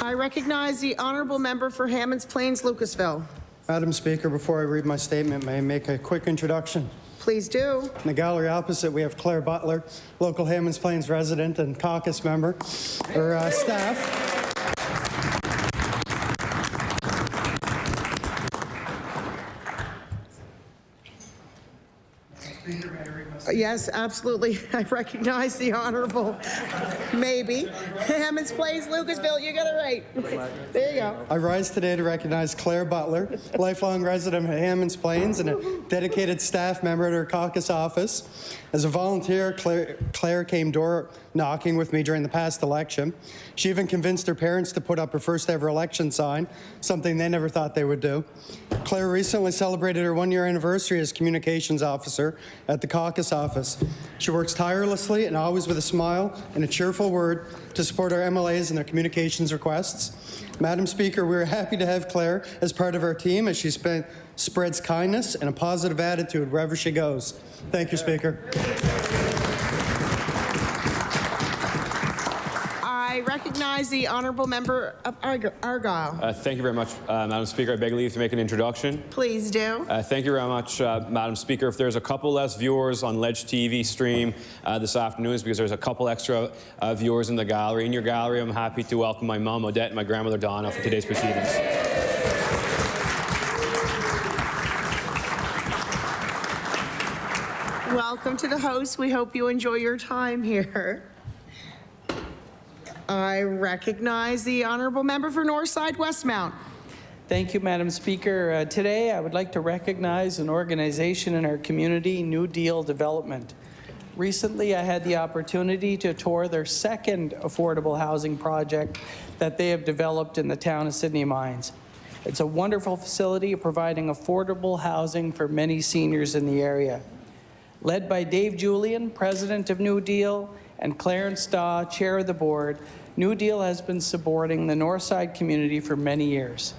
I recognize the honourable member for Hammonds Plains, Lucasville. Madam Speaker, before I read my statement, may I make a quick introduction? Please do. In the gallery opposite, we have Claire Butler, local Hammonds Plains resident and caucus member. Her staff. Yes, absolutely. I recognize the honourable. Maybe. Hammonds Plains, Lucasville, you got it right. There you go. I rise today to recognize Claire Butler, lifelong resident of Hammonds Plains and a dedicated staff member at her caucus office. As a volunteer, Claire came door knocking with me during the past election. She even convinced her parents to put up her first ever election sign, something they never thought they would do. Claire recently celebrated her 1-year anniversary as communications officer at the caucus office. She works tirelessly and always with a smile and a cheerful word to support our MLAs and their communications requests. Madam Speaker, we are happy to have Claire as part of our team as she spreads kindness and a positive attitude wherever she goes. Thank you, Speaker. I recognize the honourable member of Argyle. Thank you very much, Madam Speaker. I beg leave to make an introduction. Please do. Thank you very much, Madam Speaker. If there's a couple less viewers on Ledge TV stream this afternoon, it's because there's a couple extra viewers in the gallery. In your gallery, I'm happy to welcome my mom, Odette, and my grandmother, Donna, for today's proceedings. Welcome to the House. We hope you enjoy your time here. I recognize the honourable member for Northside Westmount. Thank you, Madam Speaker. Today, I would like to recognize an organization in our community, New Deal Development. Recently, I had the opportunity to tour their second affordable housing project that they have developed in the town of Sydney Mines. It's a wonderful facility providing affordable housing for many seniors in the area. Led by Dave Julian, President of New Deal, and Clarence Daw, Chair of the Board, New Deal has been supporting the Northside community for many years.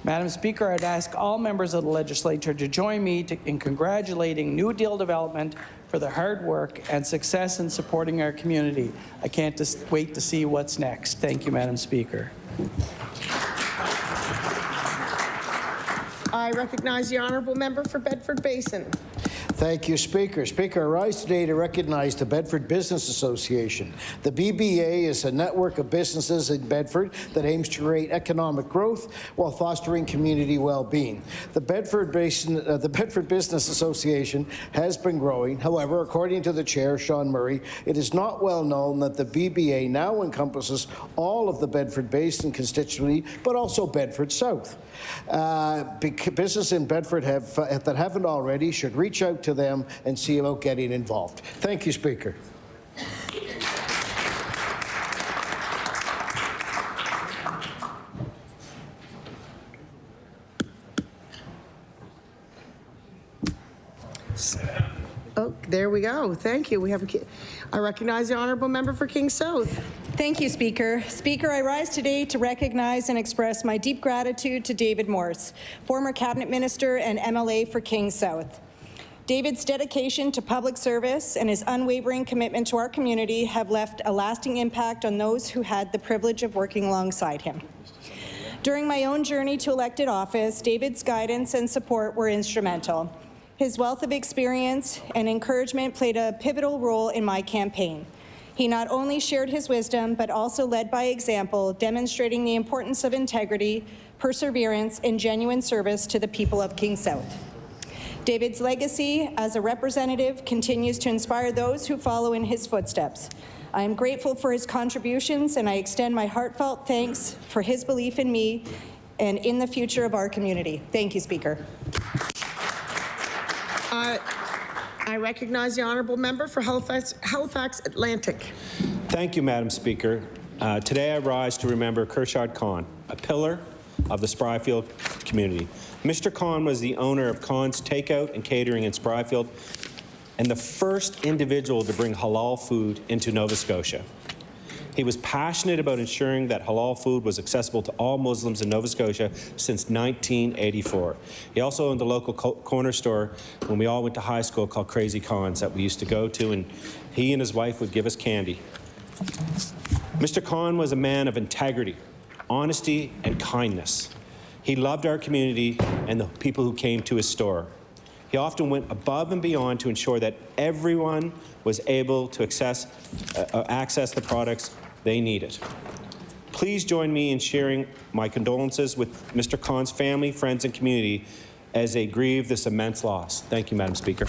Madam Speaker, I'd ask all members of the legislature to join me in congratulating New Deal Development for their hard work and success in supporting our community. I can't just wait to see what's next. Thank you, Madam Speaker. I recognize the honourable member for Bedford Basin. Thank you, Speaker. Speaker, I rise today to recognize the Bedford Business Association. The BBA is a network of businesses in Bedford that aims to create economic growth while fostering community well-being. The Bedford Business Association has been growing. However, according to the chair, Sean Murray, it is not well known that the BBA now encompasses all of the Bedford Basin constituency, but also Bedford South. Businesses in Bedford that haven't already should reach out to them and see about getting involved. Thank you, Speaker. Oh, there we go. Thank you. I recognize the honourable member for King South. Thank you, Speaker. Speaker, I rise today to recognize and express my deep gratitude to David Morse, former Cabinet Minister and MLA for King South. David's dedication to public service and his unwavering commitment to our community have left a lasting impact on those who had the privilege of working alongside him. During my own journey to elected office, David's guidance and support were instrumental. His wealth of experience and encouragement played a pivotal role in my campaign. He not only shared his wisdom, but also led by example, demonstrating the importance of integrity, perseverance, and genuine service to the people of King South. David's legacy as a representative continues to inspire those who follow in his footsteps. I am grateful for his contributions, and I extend my heartfelt thanks for his belief in me and in the future of our community. Thank you, Speaker. I recognize the honourable member for Halifax Atlantic. Thank you, Madam Speaker. Today I rise to remember Kershad Khan, a pillar of the Spryfield community. Mr. Khan was the owner of Khan's Takeout and Catering in Spryfield and the first individual to bring halal food into Nova Scotia. He was passionate about ensuring that halal food was accessible to all Muslims in Nova Scotia since 1984. He also owned a local corner store when we all went to high school called Crazy Khan's that we used to go to, and he and his wife would give us candy. Mr. Khan was a man of integrity, honesty, and kindness. He loved our community and the people who came to his store. He often went above and beyond to ensure that everyone was able to access the products they needed. Please join me in sharing my condolences with Mr. Khan's family, friends, and community as they grieve this immense loss. Thank you, Madam Speaker.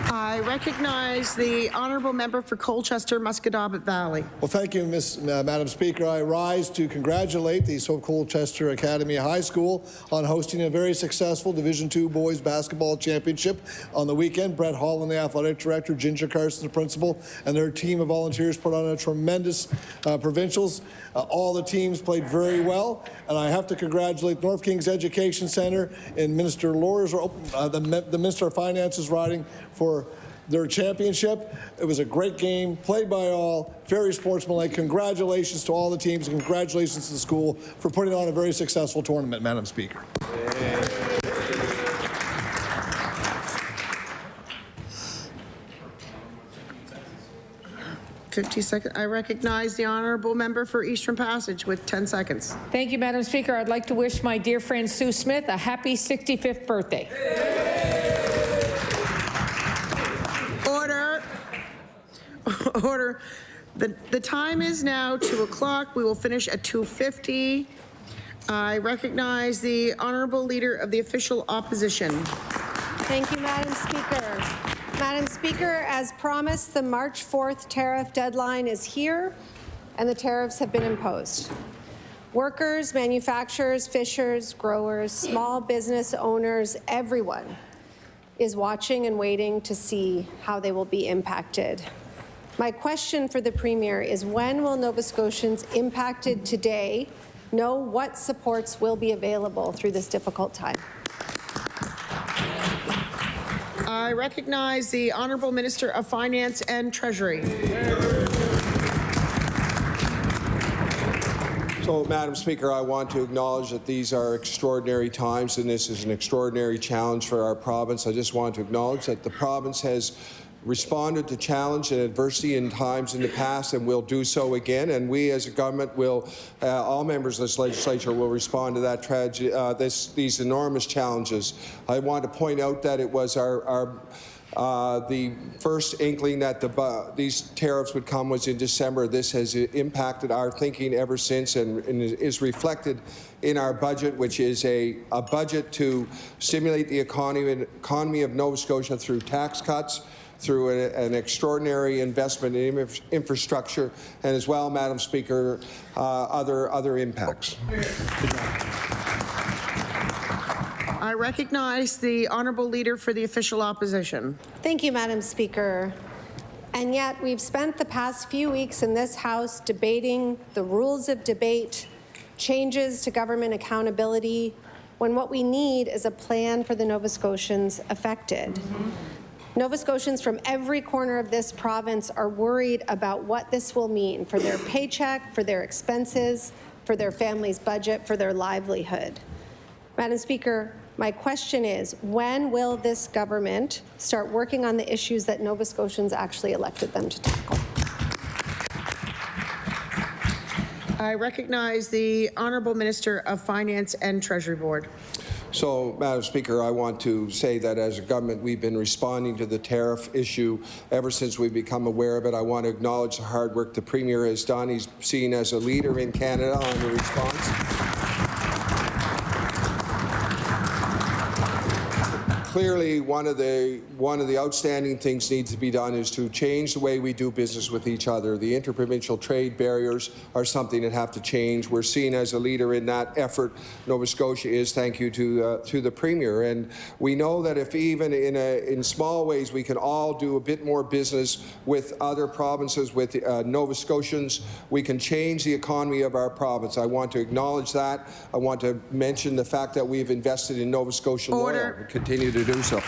I recognize the honourable member for Colchester, Musquodoboit Valley. Well, thank you, Madam Speaker. I rise to congratulate the Colchester Academy High School on hosting a very successful Division II Boys Basketball Championship on the weekend. Brett Holland, the athletic director, Ginger Carson, the principal, and their team of volunteers put on a tremendous provincials. All the teams played very well, and I have to congratulate North Kings Education Centre and Minister Lohr's, the Minister of Finance's riding for their championship. It was a great game, played by all, very sportsmanlike. Congratulations to all the teams, and congratulations to the school for putting on a very successful tournament, Madam Speaker. 50 seconds. I recognize the honourable member for Eastern Passage with 10 seconds. Thank you, Madam Speaker. I'd like to wish my dear friend Sue Smith a happy 65th birthday. Order. Order. The time is now 2 o'clock. We will finish at 2:50. I recognize the honourable leader of the official opposition. Thank you, Madam Speaker. Madam Speaker, as promised, the March 4th tariff deadline is here, and the tariffs have been imposed. Workers, manufacturers, fishers, growers, small business owners, everyone is watching and waiting to see how they will be impacted. My question for the Premier is, when will Nova Scotians impacted today know what supports will be available through this difficult time? I I recognize the Honourable Minister of Finance and Treasury. So, Madam Speaker, I want to acknowledge that these are extraordinary times and this is an extraordinary challenge for our province. I just want to acknowledge that the province has responded to challenge and adversity in times in the past and will do so again. And we as a government will, all members of this legislature will respond to that tragedy, these enormous challenges. I want to point out that it was the first inkling that these tariffs would come was in December. This has impacted our thinking ever since and is reflected in our budget, which is a budget to stimulate the economy of Nova Scotia through tax cuts, through an extraordinary investment in infrastructure, and as well, Madam Speaker, other impacts. I recognize the Honourable Leader for the Official Opposition. Thank you, Madam Speaker. And yet we've spent the past few weeks in this House debating the rules of debate, changes to government accountability, when what we need is a plan for the Nova Scotians affected. Nova Scotians from every corner of this province are worried about what this will mean for their paycheck, for their expenses, for their family's budget, for their livelihood. Madam Speaker, my question is, when will this government start working on the issues that Nova Scotians actually elected them to tackle? I recognize the Honourable Minister of Finance and Treasury Board. So, Madam Speaker, I want to say that as a government, we've been responding to the tariff issue ever since we've become aware of it. I want to acknowledge the hard work the Premier has done. He's seen as a leader in Canada on the response. Clearly, one of the outstanding things needs to be done is to change the way we do business with each other. The interprovincial trade barriers are something that have to change. We're seen as a leader in that effort. Nova Scotia is, thank you to the Premier. And we know that if even in small ways we can all do a bit more business with other provinces, with Nova Scotians, we can change the economy of our province. I want to acknowledge that. I want to mention the fact that we've invested in Nova Scotian oil. We continue to do so.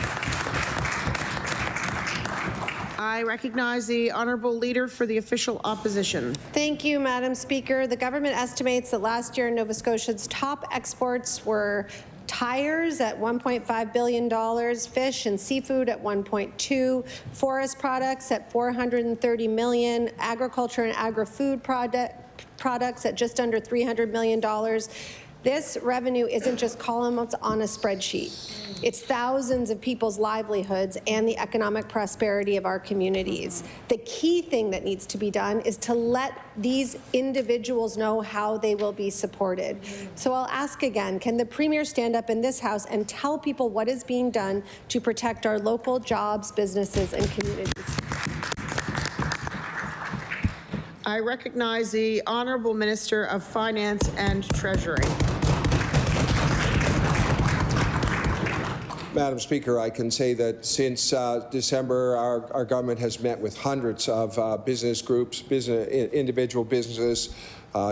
I recognize the Honourable Leader for the Official Opposition. Thank you, Madam Speaker. The government estimates that last year Nova Scotia's top exports were tires at $1.5 billion, fish and seafood at $1.2, forest products at $430 million, agriculture and agri-food products at just under $300 million. This revenue isn't just columns on a spreadsheet. It's thousands of people's livelihoods and the economic prosperity of our communities. The key thing that needs to be done is to let these individuals know how they will be supported. So I'll ask again, can the Premier stand up in this House and tell people what is being done to protect our local jobs, businesses, and communities? I recognize the Honourable Minister of Finance and Treasury. Madam Speaker, I can say that since December, our government has met with hundreds of business groups, individual businesses,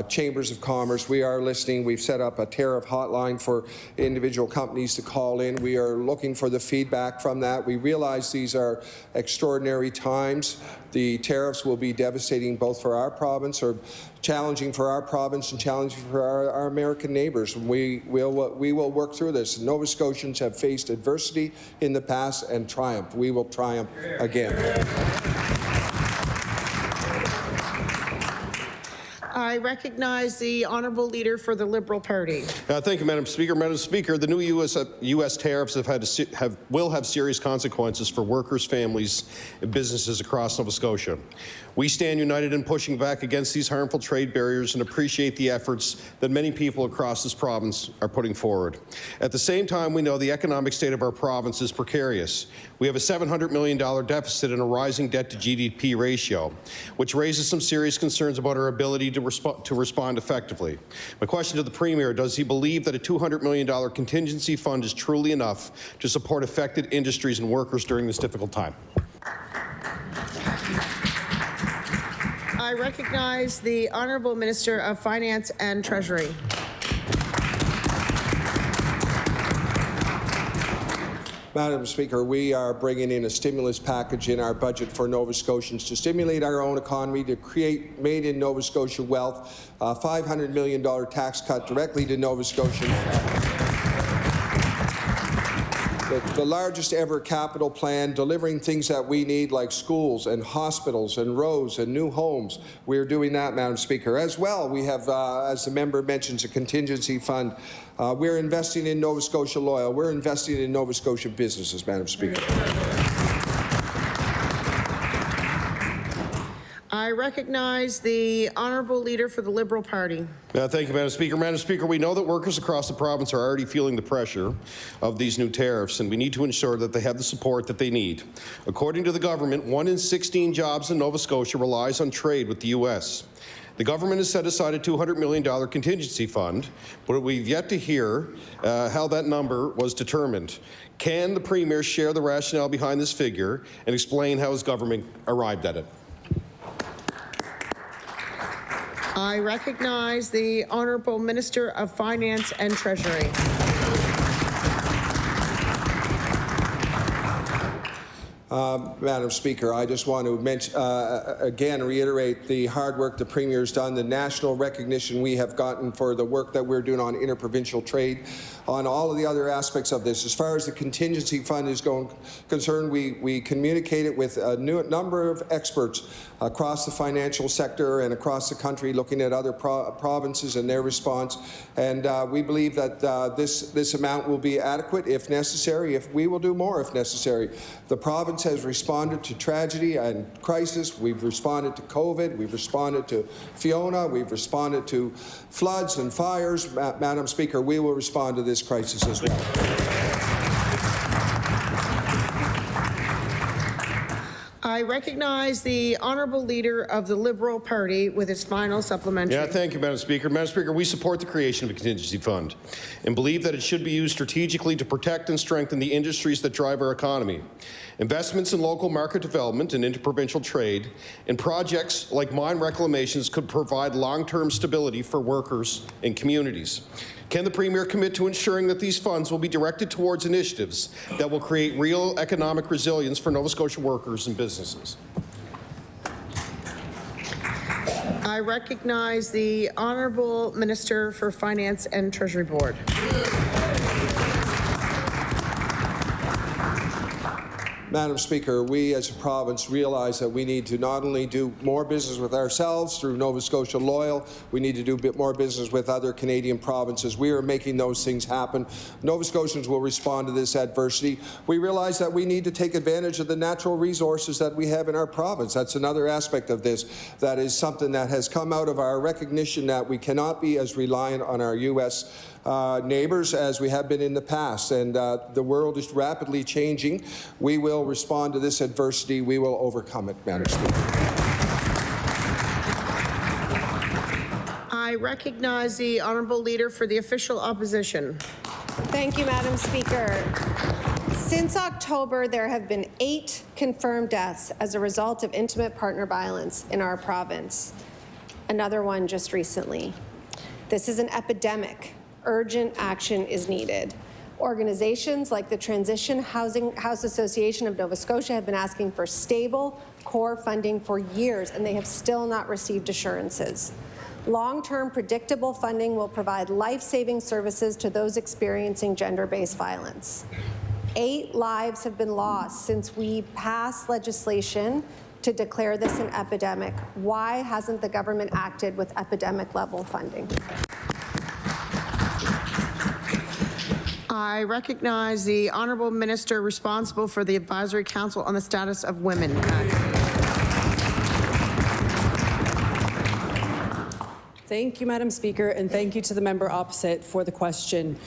chambers of commerce. We are listening. We've set up a tariff hotline for individual companies to call in. We are looking for the feedback from that. We realize these are extraordinary times. The tariffs will be devastating both for our province, or challenging for our province and challenging for our American neighbours. We will work through this. Nova Scotians have faced adversity in the past and triumphed. We will triumph again. I recognize the Honourable Leader for the Liberal Party. Thank you, Madam Speaker. Madam Speaker, the new U.S. tariffs will have serious consequences for workers, families, and businesses across Nova Scotia. We stand united in pushing back against these harmful trade barriers and appreciate the efforts that many people across this province are putting forward. At the same time, we know the economic state of our province is precarious. We have a $700 million deficit and a rising debt-to-GDP ratio, which raises some serious concerns about our ability to respond effectively. My question to the Premier, does he believe that a $200 million contingency fund is truly enough to support affected industries and workers during this difficult time? I recognize the Honourable Minister of Finance and Madam Speaker, we are bringing in a stimulus package in our budget for Nova Scotians to stimulate our own economy, to create Made in Nova Scotia wealth, a $500 million tax cut directly to Nova Scotians. The largest ever capital plan, delivering things that we need like schools and hospitals and roads and new homes. We're doing that, Madam Speaker. As well, we have, as the member mentions, a contingency fund. We're investing in Nova Scotia Loyal. We're investing in Nova Scotia businesses, Madam Speaker. I recognize the honourable leader for the Liberal Party. Thank you, Madam Speaker. Madam Speaker, we know that workers across the province are already feeling the pressure of these new tariffs, and we need to ensure that they have the support that they need. According to the government, 1 in 16 jobs in Nova Scotia relies on trade with the U.S. The government has set aside a $200 million contingency fund, but we've yet to hear how that number was determined. Can the Premier share the rationale behind this figure and explain how his government arrived at it? I recognize the Honourable Minister of Finance and Treasury. Madam Speaker, I just want to mention, again, reiterate the hard work the Premier has done, the national recognition we have gotten for the work that we're doing on interprovincial trade, on all of the other aspects of this. As far as the contingency fund is concerned, we communicated with a number of experts across the financial sector and across the country, looking at other provinces and their response. And we believe that this amount will be adequate if necessary. If we will do more if necessary. The province has responded to tragedy and crisis. We've responded to COVID. We've responded to Fiona. We've responded to floods and fires. Madam Speaker, we will respond to this crisis as well. I recognize the honourable leader of the Liberal Party with his final supplementary. Thank you, Madam Speaker. Madam Speaker, we support the creation of a contingency fund and believe that it should be used strategically to protect and strengthen the industries that drive our economy. Investments in local market development and interprovincial trade and projects like mine reclamations could provide long-term stability for workers and communities. Can the Premier commit to ensuring that these funds will be directed towards initiatives that will create real economic resilience for Nova Scotia workers and businesses? I recognize the Honourable Minister for Finance and Treasury Board. Madam Speaker, we as a province realize that we need to not only do more business with ourselves through Nova Scotia Loyal, we need to do a bit more business with other Canadian provinces. We are making those things happen. Nova Scotians will respond to this adversity. We realize that we need to take advantage of the natural resources that we have in our province. That's another aspect of this. That is something that has come out of our recognition that we cannot be as reliant on our U.S. Neighbours as we have been in the past, and the world is rapidly changing. We will respond to this adversity. We will overcome it, Madam Speaker. I recognize the honourable leader for the official opposition. Thank you, Madam Speaker. Since October, there have been 8 confirmed deaths as a result of intimate partner violence in our province. Another one just recently. This is an epidemic. Urgent action is needed. Organizations like the Transition House Association of Nova Scotia have been asking for stable core funding for years, and they have still not received assurances. Long-term, predictable funding will provide life-saving services to those experiencing gender-based violence. 8 lives have been lost since we passed legislation to declare this an epidemic. Why hasn't the government acted with epidemic-level funding? I recognize the Honourable Minister responsible for the Advisory Council on the Status of Women. Thank you, Madam Speaker, and thank you to the member opposite for the question.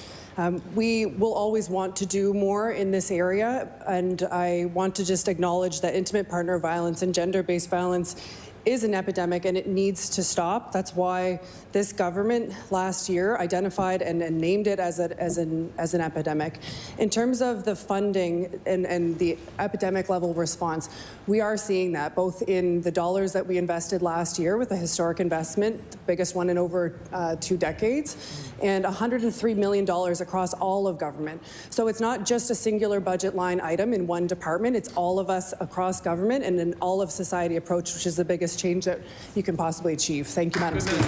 We will always want to do more in this area, and I want to just acknowledge that intimate partner violence and gender-based violence is an epidemic and it needs to stop. That's why this government last year identified and named it as an epidemic. In terms of the funding and the epidemic level response, we are seeing that both in the dollars that we invested last year with a historic investment, the biggest one in over 2 decades, and $103 million across all of government. So it's not just a singular budget line item in one department, it's all of us across government and an all of society approach, which is the biggest change that you can possibly achieve. Thank you, Madam Speaker.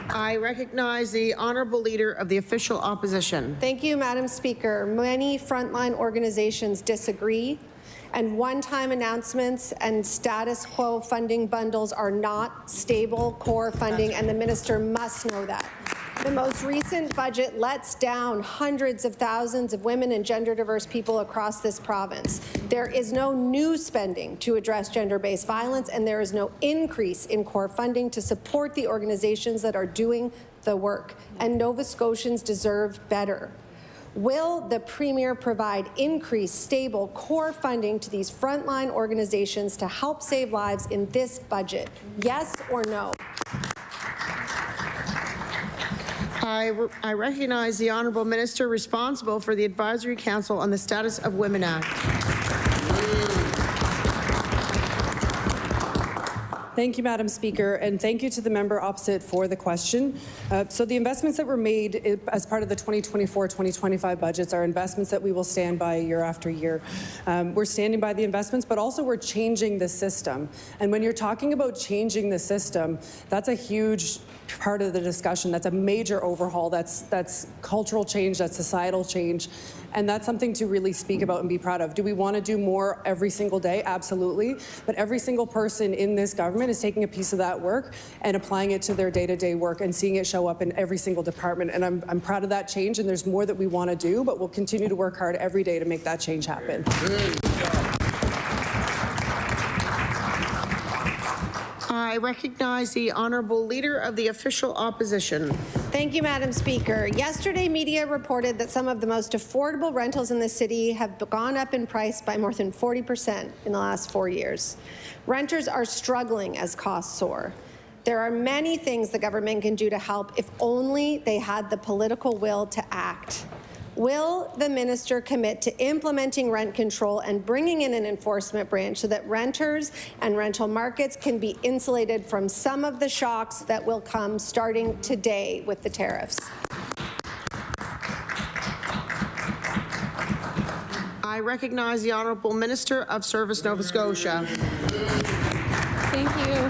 I recognize the Honourable Leader of the Official Opposition. Thank you, Madam Speaker. Many frontline organizations disagree, and one-time announcements and status quo funding bundles are not stable core funding, and the minister must know that. The most recent budget lets down hundreds of thousands of women and gender-diverse people across this province. There is no new spending to address gender-based violence, and there is no increase in core funding to support the organizations that are doing the work, and Nova Scotians deserve better. Will the Premier provide increased, stable, core funding to these frontline organizations to help save lives in this budget? Yes or no? I recognize the Honourable Minister responsible for the Advisory Council on the Status of Women Act. Thank you, Madam Speaker, and thank you to the member opposite for the question. So the investments that were made as part of the 2024-2025 budgets are investments that we will stand by year after year. We're standing by the investments, but also we're changing the system. And when you're talking about changing the system, that's a huge part of the discussion. That's a major overhaul. That's cultural change, that's societal change, and that's something to really speak about and be proud of. Do we want to do more every single day? Absolutely. But every single person in this government is taking a piece of that work and applying it to their day-to-day work and seeing it show up in every single department. And I'm proud of that change, and there's more that we want to do, but we'll continue to work hard every day to make that change happen. I recognize the Honourable Leader of the Official Opposition. Thank you, Madam Speaker. Yesterday, media reported that some of the most affordable rentals in the city have gone up in price by more than 40% in the last 4 years. Renters are struggling as costs soar. There are many things the government can do to help if only they had the political will to act. Will the minister commit to implementing rent control and bringing in an enforcement branch so that renters and rental markets can be insulated from some of the shocks that will come starting today with the tariffs? I recognize the Honourable Minister of Service, Nova Scotia. Thank you.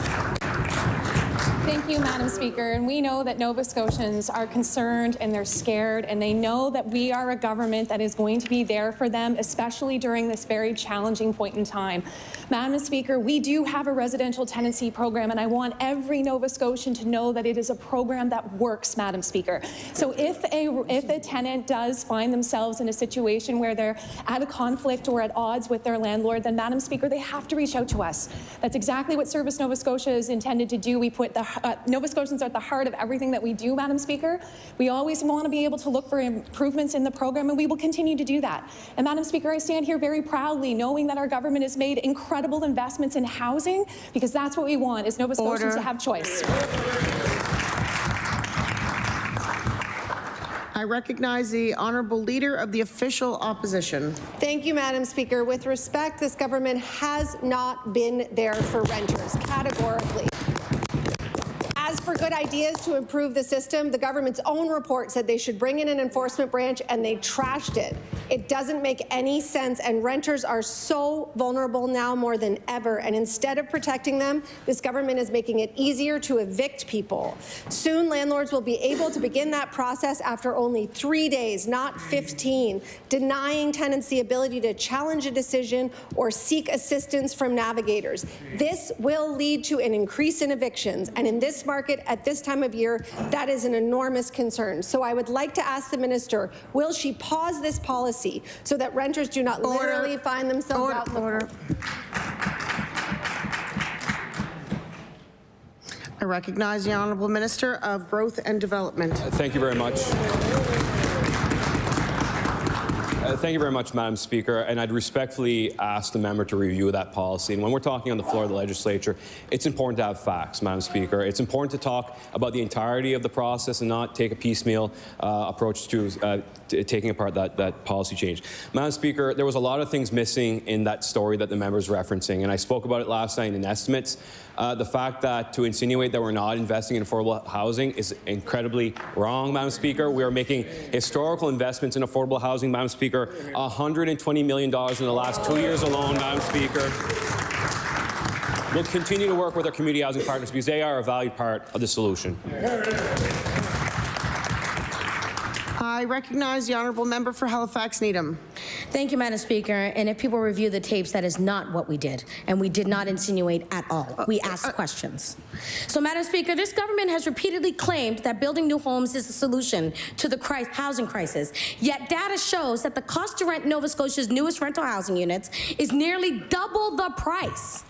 Thank you, Madam Speaker. And we know that Nova Scotians are concerned and they're scared, and they know that we are a government that is going to be there for them, especially during this very challenging point in time. Madam Speaker, we do have a residential tenancy program, and I want every Nova Scotian to know that it is a program that works, Madam Speaker. So if a tenant does find themselves in a situation where they're at a conflict or at odds with their landlord, then, Madam Speaker, they have to reach out to us. That's exactly what Service Nova Scotia is intended to do. We put the Nova Scotians are at the heart of everything that we do, Madam Speaker. We always want to be able to look for improvements in the program, and we will continue to do that. And Madam Speaker, I stand here very proudly knowing that our government has made incredible investments in housing, because that's what we want, is Nova Scotians to have choice. I recognize the Honourable Leader of the Official Opposition. Thank you, Madam Speaker. With respect, this government has not been there for renters, categorically. As for good ideas to improve the system, the government's own report said they should bring in an enforcement branch, and they trashed it. It doesn't make any sense, and renters are so vulnerable now more than ever. And instead of protecting them, this government is making it easier to evict people. Soon, landlords will be able to begin that process after only 3 days, not 15, denying tenants the ability to challenge a decision or seek assistance from navigators. This will lead to an increase in evictions, and in this market at this time of year, that is an enormous concern. So I would like to ask the minister, will she pause this policy so that renters do not literally find themselves out in the cold? I recognize the Honourable Minister of Growth and Development. Thank you very much. Thank you very much, Madam Speaker, and I'd respectfully ask the member to review that policy. And when we're talking on the floor of the legislature, it's important to have facts, Madam Speaker. It's important to talk about the entirety of the process and not take a piecemeal approach to taking apart that policy change. Madam Speaker, there was a lot of things missing in that story that the member is referencing, and I spoke about it last night in estimates. The fact that to insinuate that we're not investing in affordable housing is incredibly wrong, Madam Speaker. We are making historical investments in affordable housing, Madam Speaker, $120 million in the last 2 years alone, Madam Speaker. We'll continue to work with our community housing partners because they are a valued part of the solution. I recognize the honourable member for Halifax Needham. Thank you, Madam Speaker. And if people review the tapes, that is not what we did. And we did not insinuate at all. We asked questions. So, Madam Speaker, this government has repeatedly claimed that building new homes is the solution to the housing crisis. Yet data shows that the cost to rent Nova Scotia's newest rental housing units is nearly double the price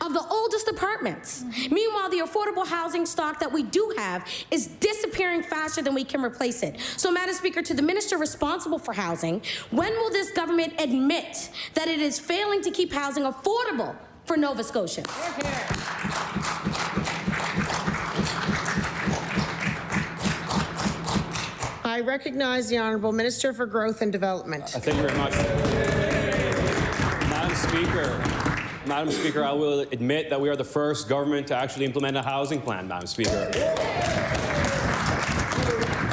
of the oldest apartments. Meanwhile, the affordable housing stock that we do have is disappearing faster than we can replace it. So, Madam Speaker, to the minister responsible for housing, when will this government admit that it is failing to keep housing affordable for Nova Scotians? I recognize the honourable minister for Growth and Development. Thank you very much. Madam Speaker, I will admit that we are the first government to actually implement a housing plan, Madam Speaker.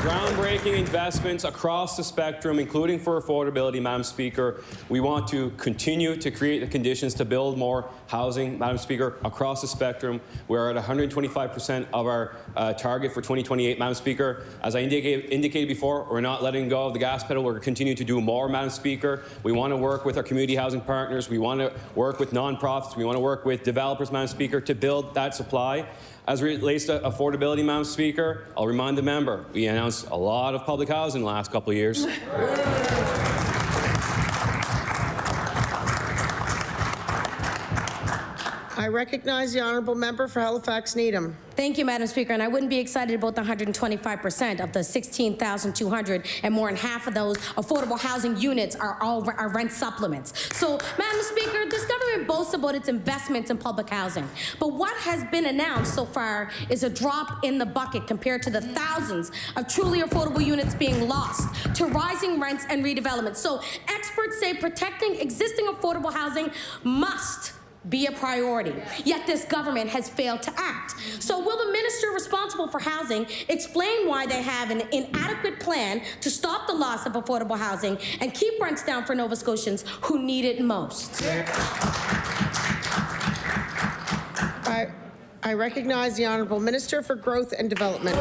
Groundbreaking investments across the spectrum, including for affordability, Madam Speaker. We want to continue to create the conditions to build more housing, Madam Speaker, across the spectrum. We're at 125% of our target for 2028, Madam Speaker. As I indicated before, we're not letting go of the gas pedal. We're continuing to do more, Madam Speaker. We want to work with our community housing partners. We want to work with nonprofits. We want to work with developers, Madam Speaker, to build that supply. As it relates to affordability, Madam Speaker, I'll remind the member, we announced a lot of public housing in the last couple of years. I recognize the honourable member for Halifax Needham. Thank you, Madam Speaker. And I wouldn't be excited about the 125% of the 16,200, and more than half of those affordable housing units are rent supplements. So, Madam Speaker, this government boasts about its investments in public housing. But what has been announced so far is a drop in the bucket compared to the thousands of truly affordable units being lost to rising rents and redevelopment. So, experts say protecting existing affordable housing must be a priority, yet this government has failed to act. So will the minister responsible for housing explain why they have an inadequate plan to stop the loss of affordable housing and keep rents down for Nova Scotians who need it most? I recognize the honourable minister for Growth and Development.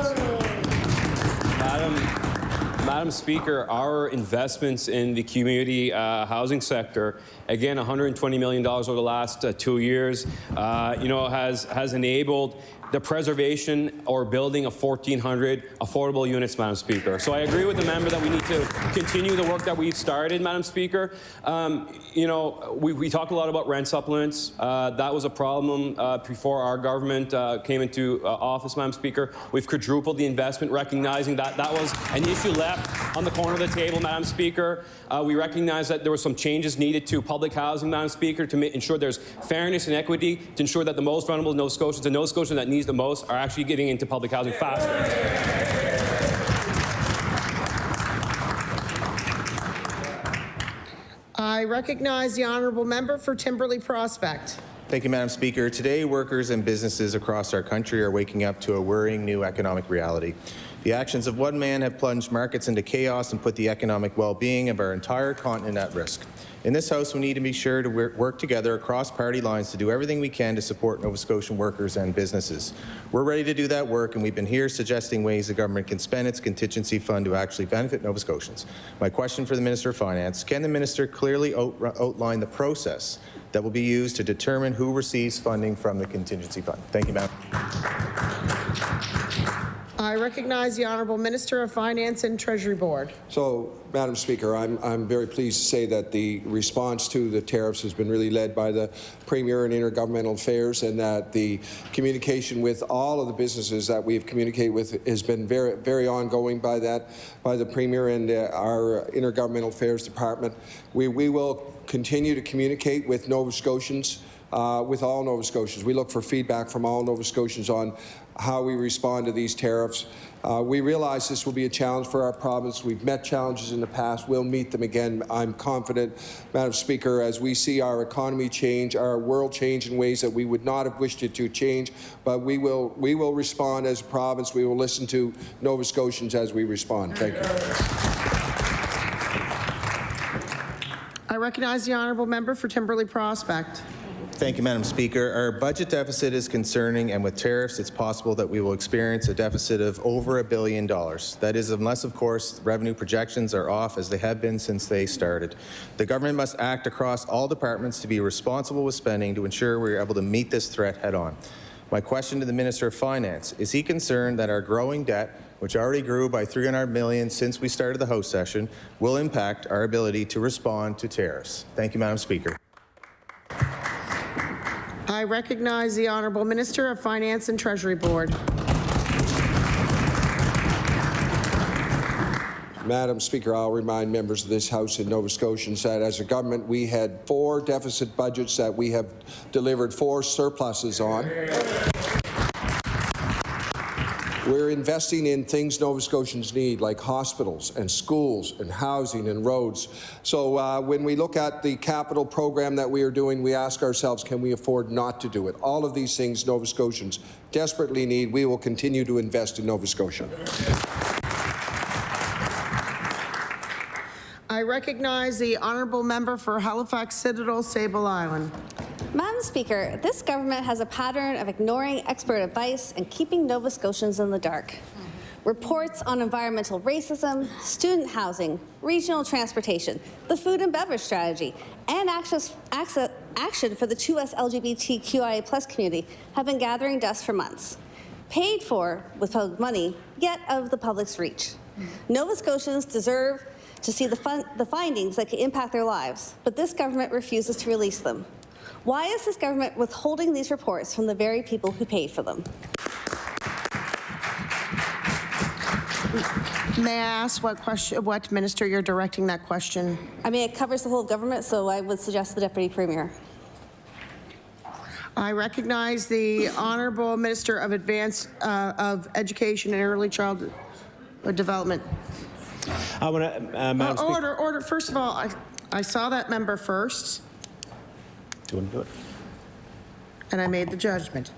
Madam Speaker, our investments in the community housing sector, again, $120 million over the last 2 years, has enabled the preservation or building of 1,400 affordable units, Madam Speaker. So I agree with the member that we need to continue the work that we've started, Madam Speaker. We talk a lot about rent supplements. That was a problem before our government came into office, Madam Speaker. We've quadrupled the investment, recognizing that that was an issue left on the corner of the table, Madam Speaker. We recognize that there were some changes needed to public housing, Madam Speaker, to ensure there's fairness and equity, to ensure that the most vulnerable Nova Scotians, the Nova Scotians that needs the most, are actually getting into public housing faster. I recognize the honourable member for Timberley Prospect. Thank you, Madam Speaker. Today, workers and businesses across our country are waking up to a worrying new economic reality. The actions of one man have plunged markets into chaos and put the economic well-being of our entire continent at risk. In this House, we need to be sure to work together across party lines to do everything we can to support Nova Scotian workers and businesses. We're ready to do that work, and we've been here suggesting ways the government can spend its contingency fund to actually benefit Nova Scotians. My question for the Minister of Finance: can the Minister clearly outline the process that will be used to determine who receives funding from the contingency fund? Thank you, Madam. I recognize the Honourable Minister of Finance and Treasury Board. So, Madam Speaker, I'm very pleased to say that the response to the tariffs has been really led by the Premier and Intergovernmental Affairs, and that the communication with all of the businesses that we've communicated with has been very, very ongoing by the Premier and our Intergovernmental Affairs Department. We will continue to communicate with Nova Scotians, with all Nova Scotians. We look for feedback from all Nova Scotians on how we respond to these tariffs. We realize this will be a challenge for our province. We've met challenges in the past. We'll meet them again. I'm confident, Madam Speaker, as we see our economy change, our world change in ways that we would not have wished it to change, but we will respond as a province. We will listen to Nova Scotians as we respond. Thank you. I recognize the Honourable Member for Timberley Prospect. Thank you, Madam Speaker. Our budget deficit is concerning, and with tariffs, it's possible that we will experience a deficit of over $1 billion. That is, unless, of course, revenue projections are off, as they have been since they started. The government must act across all departments to be responsible with spending to ensure we are able to meet this threat head-on. My question to the Minister of Finance, is he concerned that our growing debt, which already grew by $300 million since we started the House session, will impact our ability to respond to tariffs? Thank you, Madam Speaker. I recognize the Honourable Minister of Finance and Treasury Board. Madam Speaker, I'll remind members of this House and Nova Scotians that as a government we had 4 deficit budgets that we have delivered 4 surpluses on. We're investing in things Nova Scotians need, like hospitals and schools and housing and roads. So when we look at the capital program that we are doing, we ask ourselves, can we afford not to do it? All of these things Nova Scotians desperately need. We will continue to invest in Nova Scotia. I recognize the Honourable Member for Halifax Citadel, Sable Island. Madam Speaker, this government has a pattern of ignoring expert advice and keeping Nova Scotians in the dark. Reports on environmental racism, student housing, regional transportation, the food and beverage strategy, and action for the 2S LGBTQIA+ community have been gathering dust for months. Paid for with public money, yet out of the public's reach. Nova Scotians deserve to see the findings that can impact their lives, but this government refuses to release them. Why is this government withholding these reports from the very people who pay for them? May I ask what minister you're directing that question? I mean, it covers the whole government, so I would suggest the Deputy Premier. I recognize the Honourable Minister of Education and Early Childhood Development. I want to, Madam Speaker. Order. First of all, I saw that member first. Do you want to do it? And I made the judgment.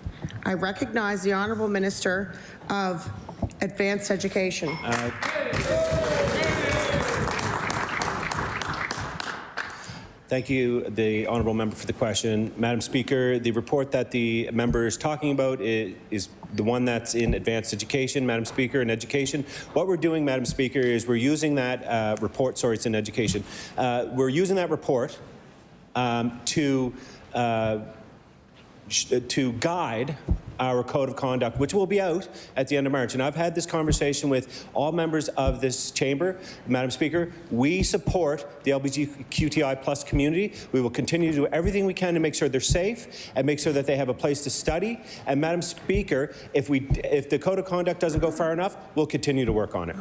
I recognize the Honourable Minister of Advanced Education. Thank you, the Honourable Member, for the question. Madam Speaker, the report that the member is talking about is the one that's in advanced education, Madam Speaker, in education. What we're doing, Madam Speaker, is we're using that report, sorry, it's in education. We're using that report to guide our code of conduct, which will be out at the end of March. And I've had this conversation with all members of this chamber. Madam Speaker, we support the LGBTQI+ community. We will continue to do everything we can to make sure they're safe and make sure that they have a place to study. And Madam Speaker, if the code of conduct doesn't go far enough, we'll continue to work on it.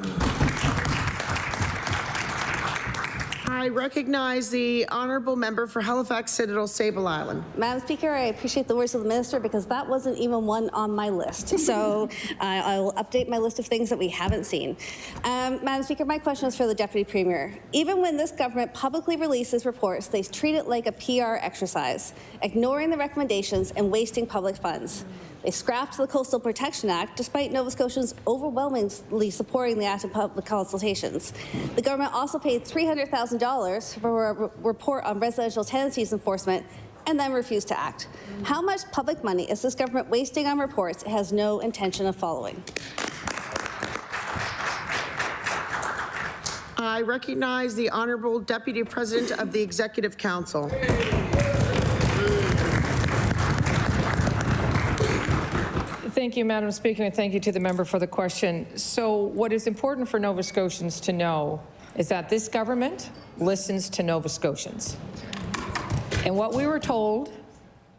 I recognize the Honourable Member for Halifax Citadel, Sable Island. Madam Speaker, I appreciate the words of the Minister because that wasn't even one on my list. So I will update my list of things that we haven't seen. Madam Speaker, my question is for the Deputy Premier. Even when this government publicly releases reports, they treat it like a PR exercise, ignoring the recommendations and wasting public funds. They scrapped the Coastal Protection Act despite Nova Scotians overwhelmingly supporting the act in public consultations. The government also paid $300,000 for a report on residential tenancies enforcement and then refused to act. How much public money is this government wasting on reports it has no intention of following? I recognize the Honourable Deputy President of the Executive Council. Thank you, Madam Speaker, and thank you to the member for the question. So what is important for Nova Scotians to know is that this government listens to Nova Scotians. And what we were told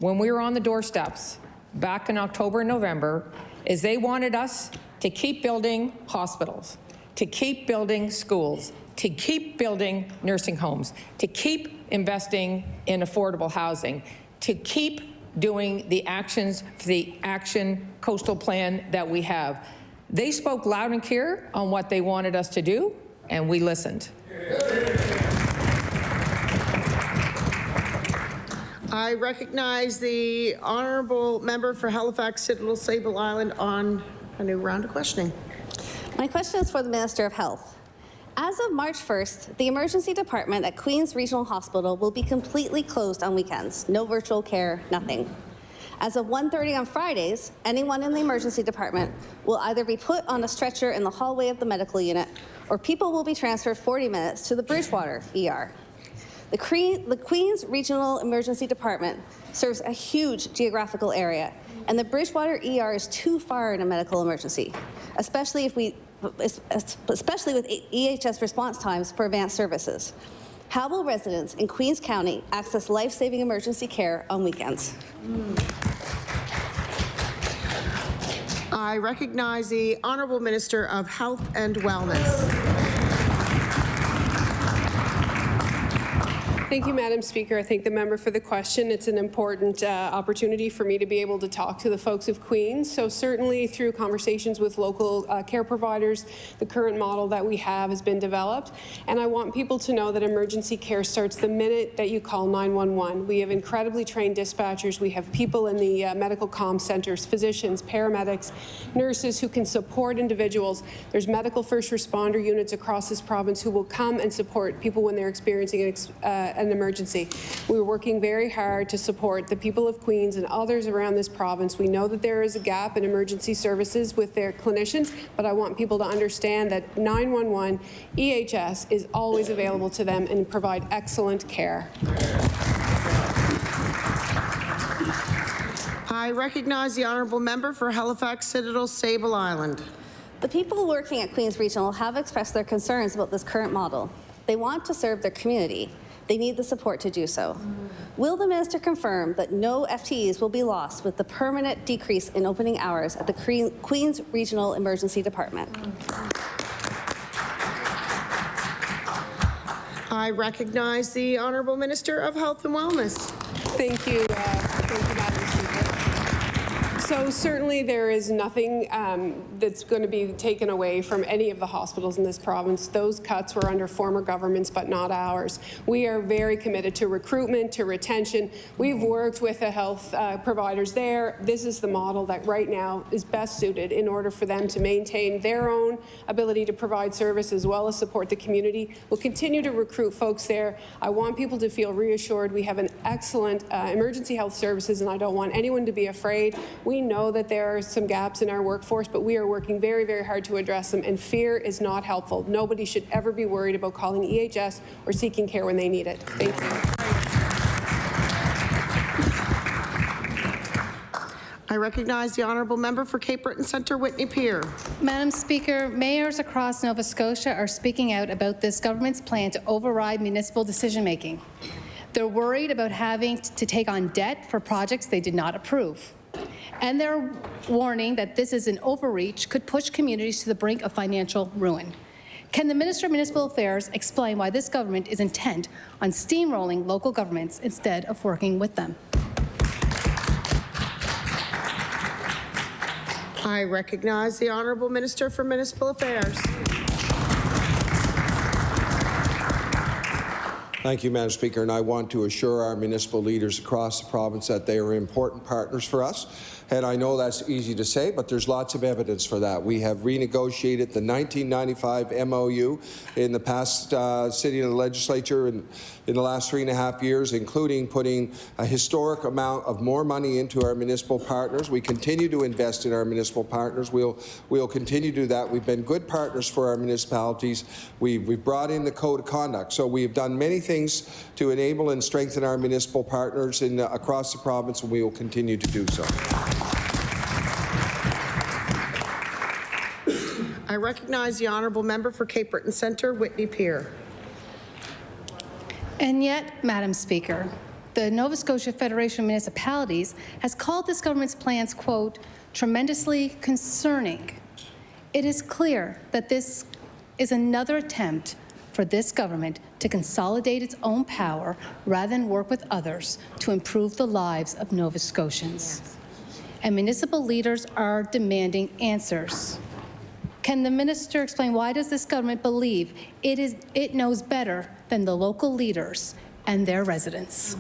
when we were on the doorsteps back in October and November is they wanted us to keep building hospitals, to keep building schools, to keep building nursing homes, to keep investing in affordable housing, to keep doing the actions for the Action Coastal Plan that we have. They spoke loud and clear on what they wanted us to do, and we listened. I recognize the honourable member for Halifax Citadel Sable Island on a new round of questioning. My question is for the Minister of Health. As of March 1st, the emergency department at Queen's Regional Hospital will be completely closed on weekends. No virtual care, nothing. As of 1:30 on Fridays, anyone in the emergency department will either be put on a stretcher in the hallway of the medical unit, or people will be transferred 40 minutes to the Bridgewater ER. The Queen's Regional Emergency Department serves a huge geographical area, and the Bridgewater ER is too far in a medical emergency, especially with EHS response times for advanced services. How will residents in Queens County access life-saving emergency care on weekends? I recognize the Honourable Minister of Health and Wellness. Thank you, Madam Speaker. I thank the member for the question. It's an important opportunity for me to be able to talk to the folks of Queens. So certainly through conversations with local care providers, the current model that we have has been developed. And I want people to know that emergency care starts the minute that you call 911. We have incredibly trained dispatchers. We have people in the medical comm centers, physicians, paramedics, nurses who can support individuals. There's medical first responder units across this province who will come and support people when they're experiencing an emergency. We're working very hard to support the people of Queens and others around this province. We know that there is a gap in emergency services with their clinicians, but I want people to understand that 911 EHS is always available to them and provide excellent care. I recognize the honourable member for Halifax Citadel Sable Island. The people working at Queen's Regional have expressed their concerns about this current model. They want to serve their community. They need the support to do so. Will the minister confirm that no FTEs will be lost with the permanent decrease in opening hours at the Queen's Regional Emergency Department? I recognize the Honourable Minister of Health and Wellness. Thank you, Madam Speaker. So certainly there is nothing that's going to be taken away from any of the hospitals in this province. Those cuts were under former governments, but not ours. We are very committed to recruitment, to retention. We've worked with the health providers there. This is the model that right now is best suited in order for them to maintain their own ability to provide service as well as support the community. We'll continue to recruit folks there. I want people to feel reassured. We have an excellent emergency health services, and I don't want anyone to be afraid. We know that there are some gaps in our workforce, but we are working very, very hard to address them, and fear is not helpful. Nobody should ever be worried about calling EHS or seeking care when they need it. Thank you. I recognize the honourable member for Cape Breton Centre, Whitney Pier. Madam Speaker, mayors across Nova Scotia are speaking out about this government's plan to override municipal decision-making. They're worried about having to take on debt for projects they did not approve. And they're warning that this is an overreach, could push communities to the brink of financial ruin. Can the Minister of Municipal Affairs explain why this government is intent on steamrolling local governments instead of working with them? I recognize the Honourable Minister for Municipal Affairs. Thank you, Madam Speaker, and I want to assure our municipal leaders across the province that they are important partners for us. And I know that's easy to say, but there's lots of evidence for that. We have renegotiated the 1995 MOU in the past sitting of the legislature in the last 3.5 years, including putting a historic amount of more money into our municipal partners. We continue to invest in our municipal partners. We'll continue to do that. We've been good partners for our municipalities. We've brought in the code of conduct. So we've done many things to enable and strengthen our municipal partners across the province, and we will continue to do so. I recognize the honourable member for Cape Breton Centre, Whitney Pier. And yet, Madam Speaker, the Nova Scotia Federation of Municipalities has called this government's plans, quote, tremendously concerning. It is clear that this is another attempt for this government to consolidate its own power rather than work with others to improve the lives of Nova Scotians. And municipal leaders are demanding answers. Can the minister explain why does this government believe it knows better than the local leaders and their residents?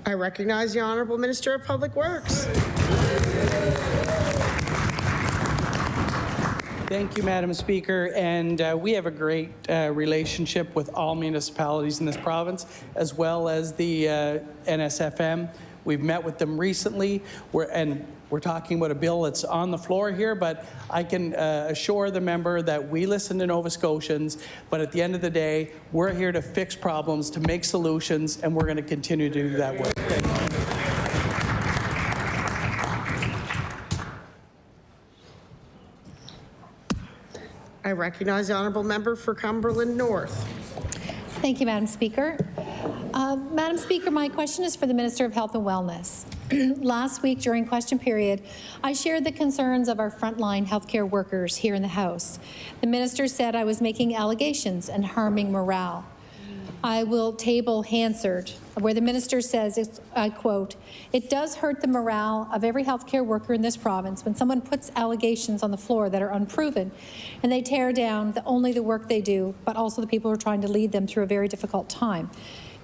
I recognize the Honourable Minister of Public Works. Thank you, Madam Speaker. And we have a great relationship with all municipalities in this province, as well as the NSFM. We've met with them recently, we're talking about a bill that's on the floor here, but I can assure the member that we listen to Nova Scotians, but at the end of the day, we're here to fix problems, to make solutions, and we're going to continue to do that work. Thank you. I recognize the honourable member for Cumberland North. Thank you, Madam Speaker. Madam Speaker, my question is for the Minister of Health and Wellness. Last week during question period, I shared the concerns of our frontline healthcare workers here in the House. The Minister said I was making allegations and harming morale. I will table Hansard, where the Minister says, I quote, "It does hurt the morale of every healthcare worker in this province when someone puts allegations on the floor that are unproven and they tear down only the work they do, but also the people who are trying to lead them through a very difficult time."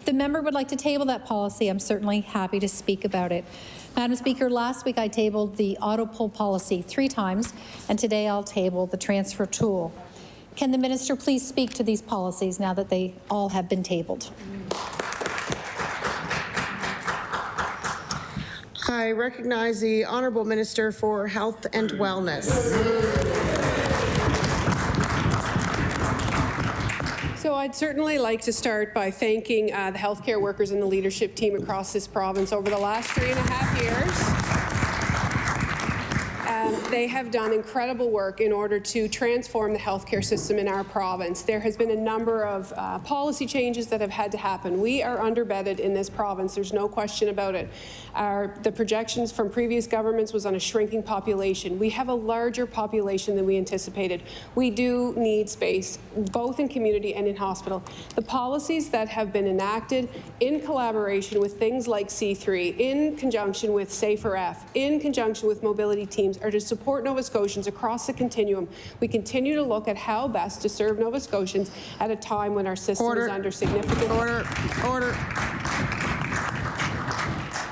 If the member would like to table that policy, I'm certainly happy to speak about it. Madam Speaker, last week I tabled the auto pull policy 3 times, and today I'll table the transfer tool. Can the Minister please speak to these policies now that they all have been tabled? I recognize the Honourable Minister for Health and Wellness. So I'd certainly like to start by thanking the healthcare workers and the leadership team across this province over the last 3.5 years. They have done incredible work in order to transform the healthcare system in our province. There has been a number of policy changes that have had to happen. We are underbedded in this province. There's no question about it. The projections from previous governments was on a shrinking population. We have a larger population than we anticipated. We do need space, both in community and in hospital. The policies that have been enacted in collaboration with things like C3, in conjunction with SAFER-F, in conjunction with mobility teams, are to support Nova Scotians across the continuum. We continue to look at how best to serve Nova Scotians at a time when our system is under significant... Order.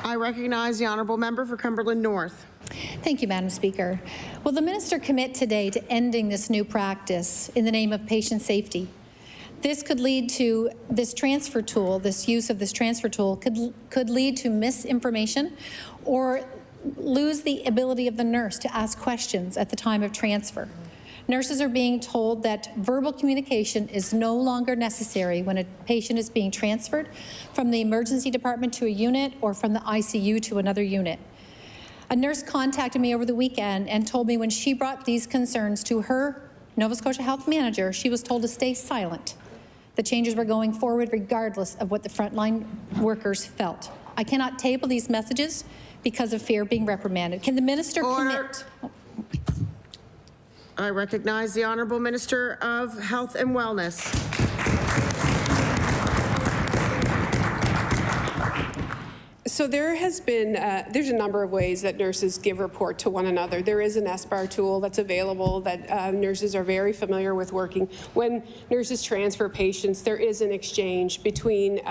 I recognize the honourable member for Cumberland North. Thank you, Madam Speaker. Will the Minister commit today to ending this new practice in the name of patient safety? This could lead to this transfer tool, this use of this transfer tool could lead to misinformation or lose the ability of the nurse to ask questions at the time of transfer. Nurses are being told that verbal communication is no longer necessary when a patient is being transferred from the emergency department to a unit or from the ICU to another unit. A nurse contacted me over the weekend and told me when she brought these concerns to her Nova Scotia Health Manager, she was told to stay silent. The changes were going forward regardless of what the frontline workers felt. I cannot table these messages because of fear of being reprimanded. Can the Minister commit? I recognize the Honourable Minister of Health and Wellness. So there has been, there's a number of ways that nurses give report to one another. There is an SBAR tool that's available that nurses are very familiar with working. When nurses transfer patients, there is an exchange between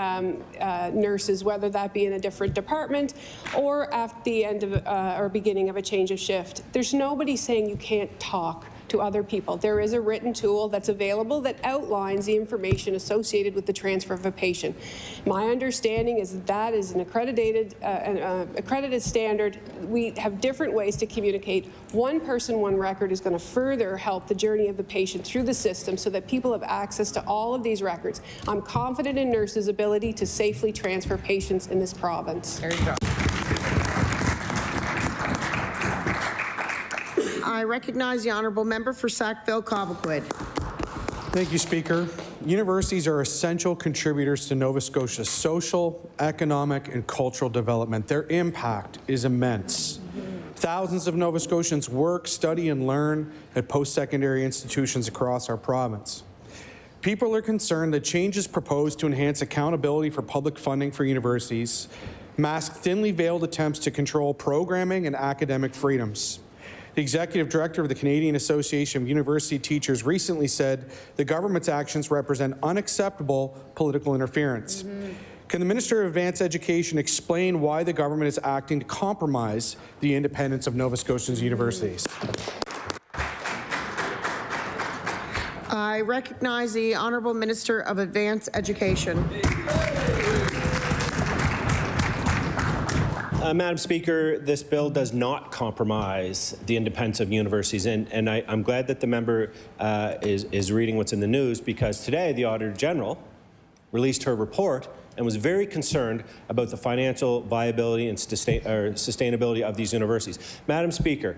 nurses, whether that be in a different department or at the end of or beginning of a change of shift. There's nobody saying you can't talk to other people. There is a written tool that's available that outlines the information associated with the transfer of a patient. My understanding is that is an accredited standard. We have different ways to communicate. One person, one record is going to further help the journey of the patient through the system so that people have access to all of these records. I'm confident in nurses' ability to safely transfer patients in this province. There you go. I recognize the honourable member for Sackville-Cobequid. Thank you, Speaker. Universities are essential contributors to Nova Scotia's social, economic, and cultural development. Their impact is immense. Thousands of Nova Scotians work, study, and learn at post-secondary institutions across our province. People are concerned that changes proposed to enhance accountability for public funding for universities mask thinly veiled attempts to control programming and academic freedoms. The executive director of the Canadian Association of University Teachers recently said the government's actions represent unacceptable political interference. Can the Minister of Advanced Education explain why the government is acting to compromise the independence of Nova Scotia's universities? I recognize the honourable Minister of Advanced Education. Madam Speaker, this bill does not compromise the independence of universities, and I'm glad that the member is reading what's in the news, because today the Auditor General released her report and was very concerned about the financial viability and sustainability of these universities. Madam Speaker,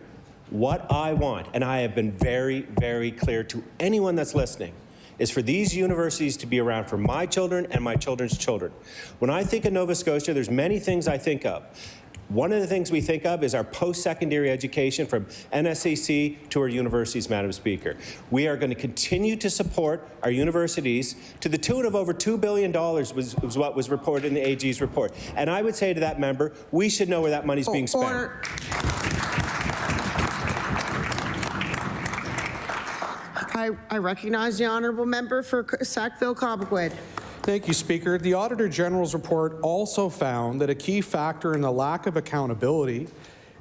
what I want, and I have been very, very clear to anyone that's listening, is for these universities to be around for my children and my children's children. When I think of Nova Scotia, there's many things I think of. One of the things we think of is our post-secondary education from NSAC to our universities, Madam Speaker. We are going to continue to support our universities to the tune of over $2 billion was what was reported in the AG's report. And I would say to that member, we should know where that money's being spent. I recognize the honourable member for Sackville-Cobequid. Thank you, Speaker. The Auditor General's report also found that a key factor in the lack of accountability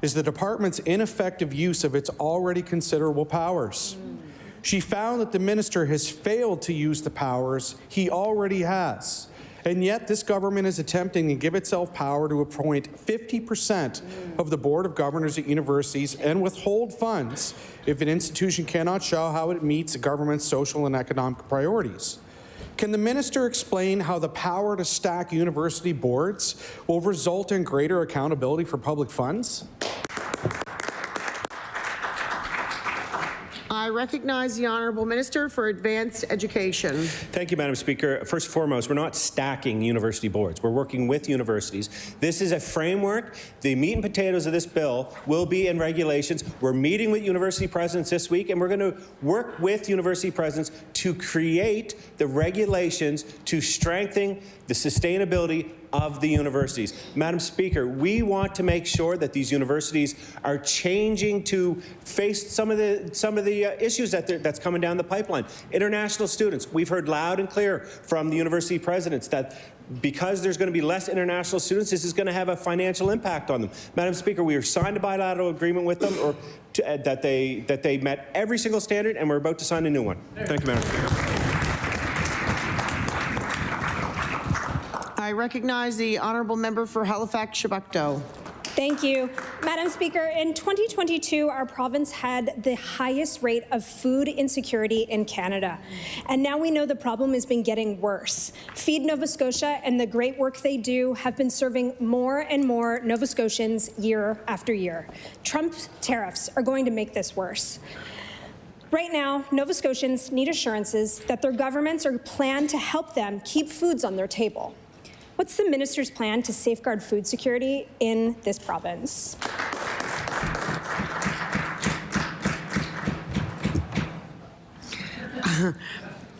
is the department's ineffective use of its already considerable powers. She found that the minister has failed to use the powers he already has. And yet this government is attempting to give itself power to appoint 50% of the Board of Governors at universities and withhold funds if an institution cannot show how it meets the government's social and economic priorities. Can the minister explain how the power to stack university boards will result in greater accountability for public funds? I recognize the honourable Minister for Advanced Education. Thank you, Madam Speaker. First and foremost, we're not stacking university boards. We're working with universities. This is a framework. The meat and potatoes of this bill will be in regulations. We're meeting with university presidents this week, and we're going to work with university presidents to create the regulations to strengthen the sustainability of the universities. Madam Speaker, we want to make sure that these universities are changing to face some of the issues that's coming down the pipeline. International students, we've heard loud and clear from the university presidents that because there's going to be less international students, this is going to have a financial impact on them. Madam Speaker, we have signed a bilateral agreement with them that they met every single standard, and we're about to sign a new one. Thank you, Madam Speaker. I recognize the honourable member for Halifax-Chebucto. Thank you. Madam Speaker, in 2022, our province had the highest rate of food insecurity in Canada. And now we know the problem has been getting worse. Feed Nova Scotia and the great work they do have been serving more and more Nova Scotians year after year. Trump's tariffs are going to make this worse. Right now, Nova Scotians need assurances that their governments are planned to help them keep foods on their table. What's the minister's plan to safeguard food security in this province?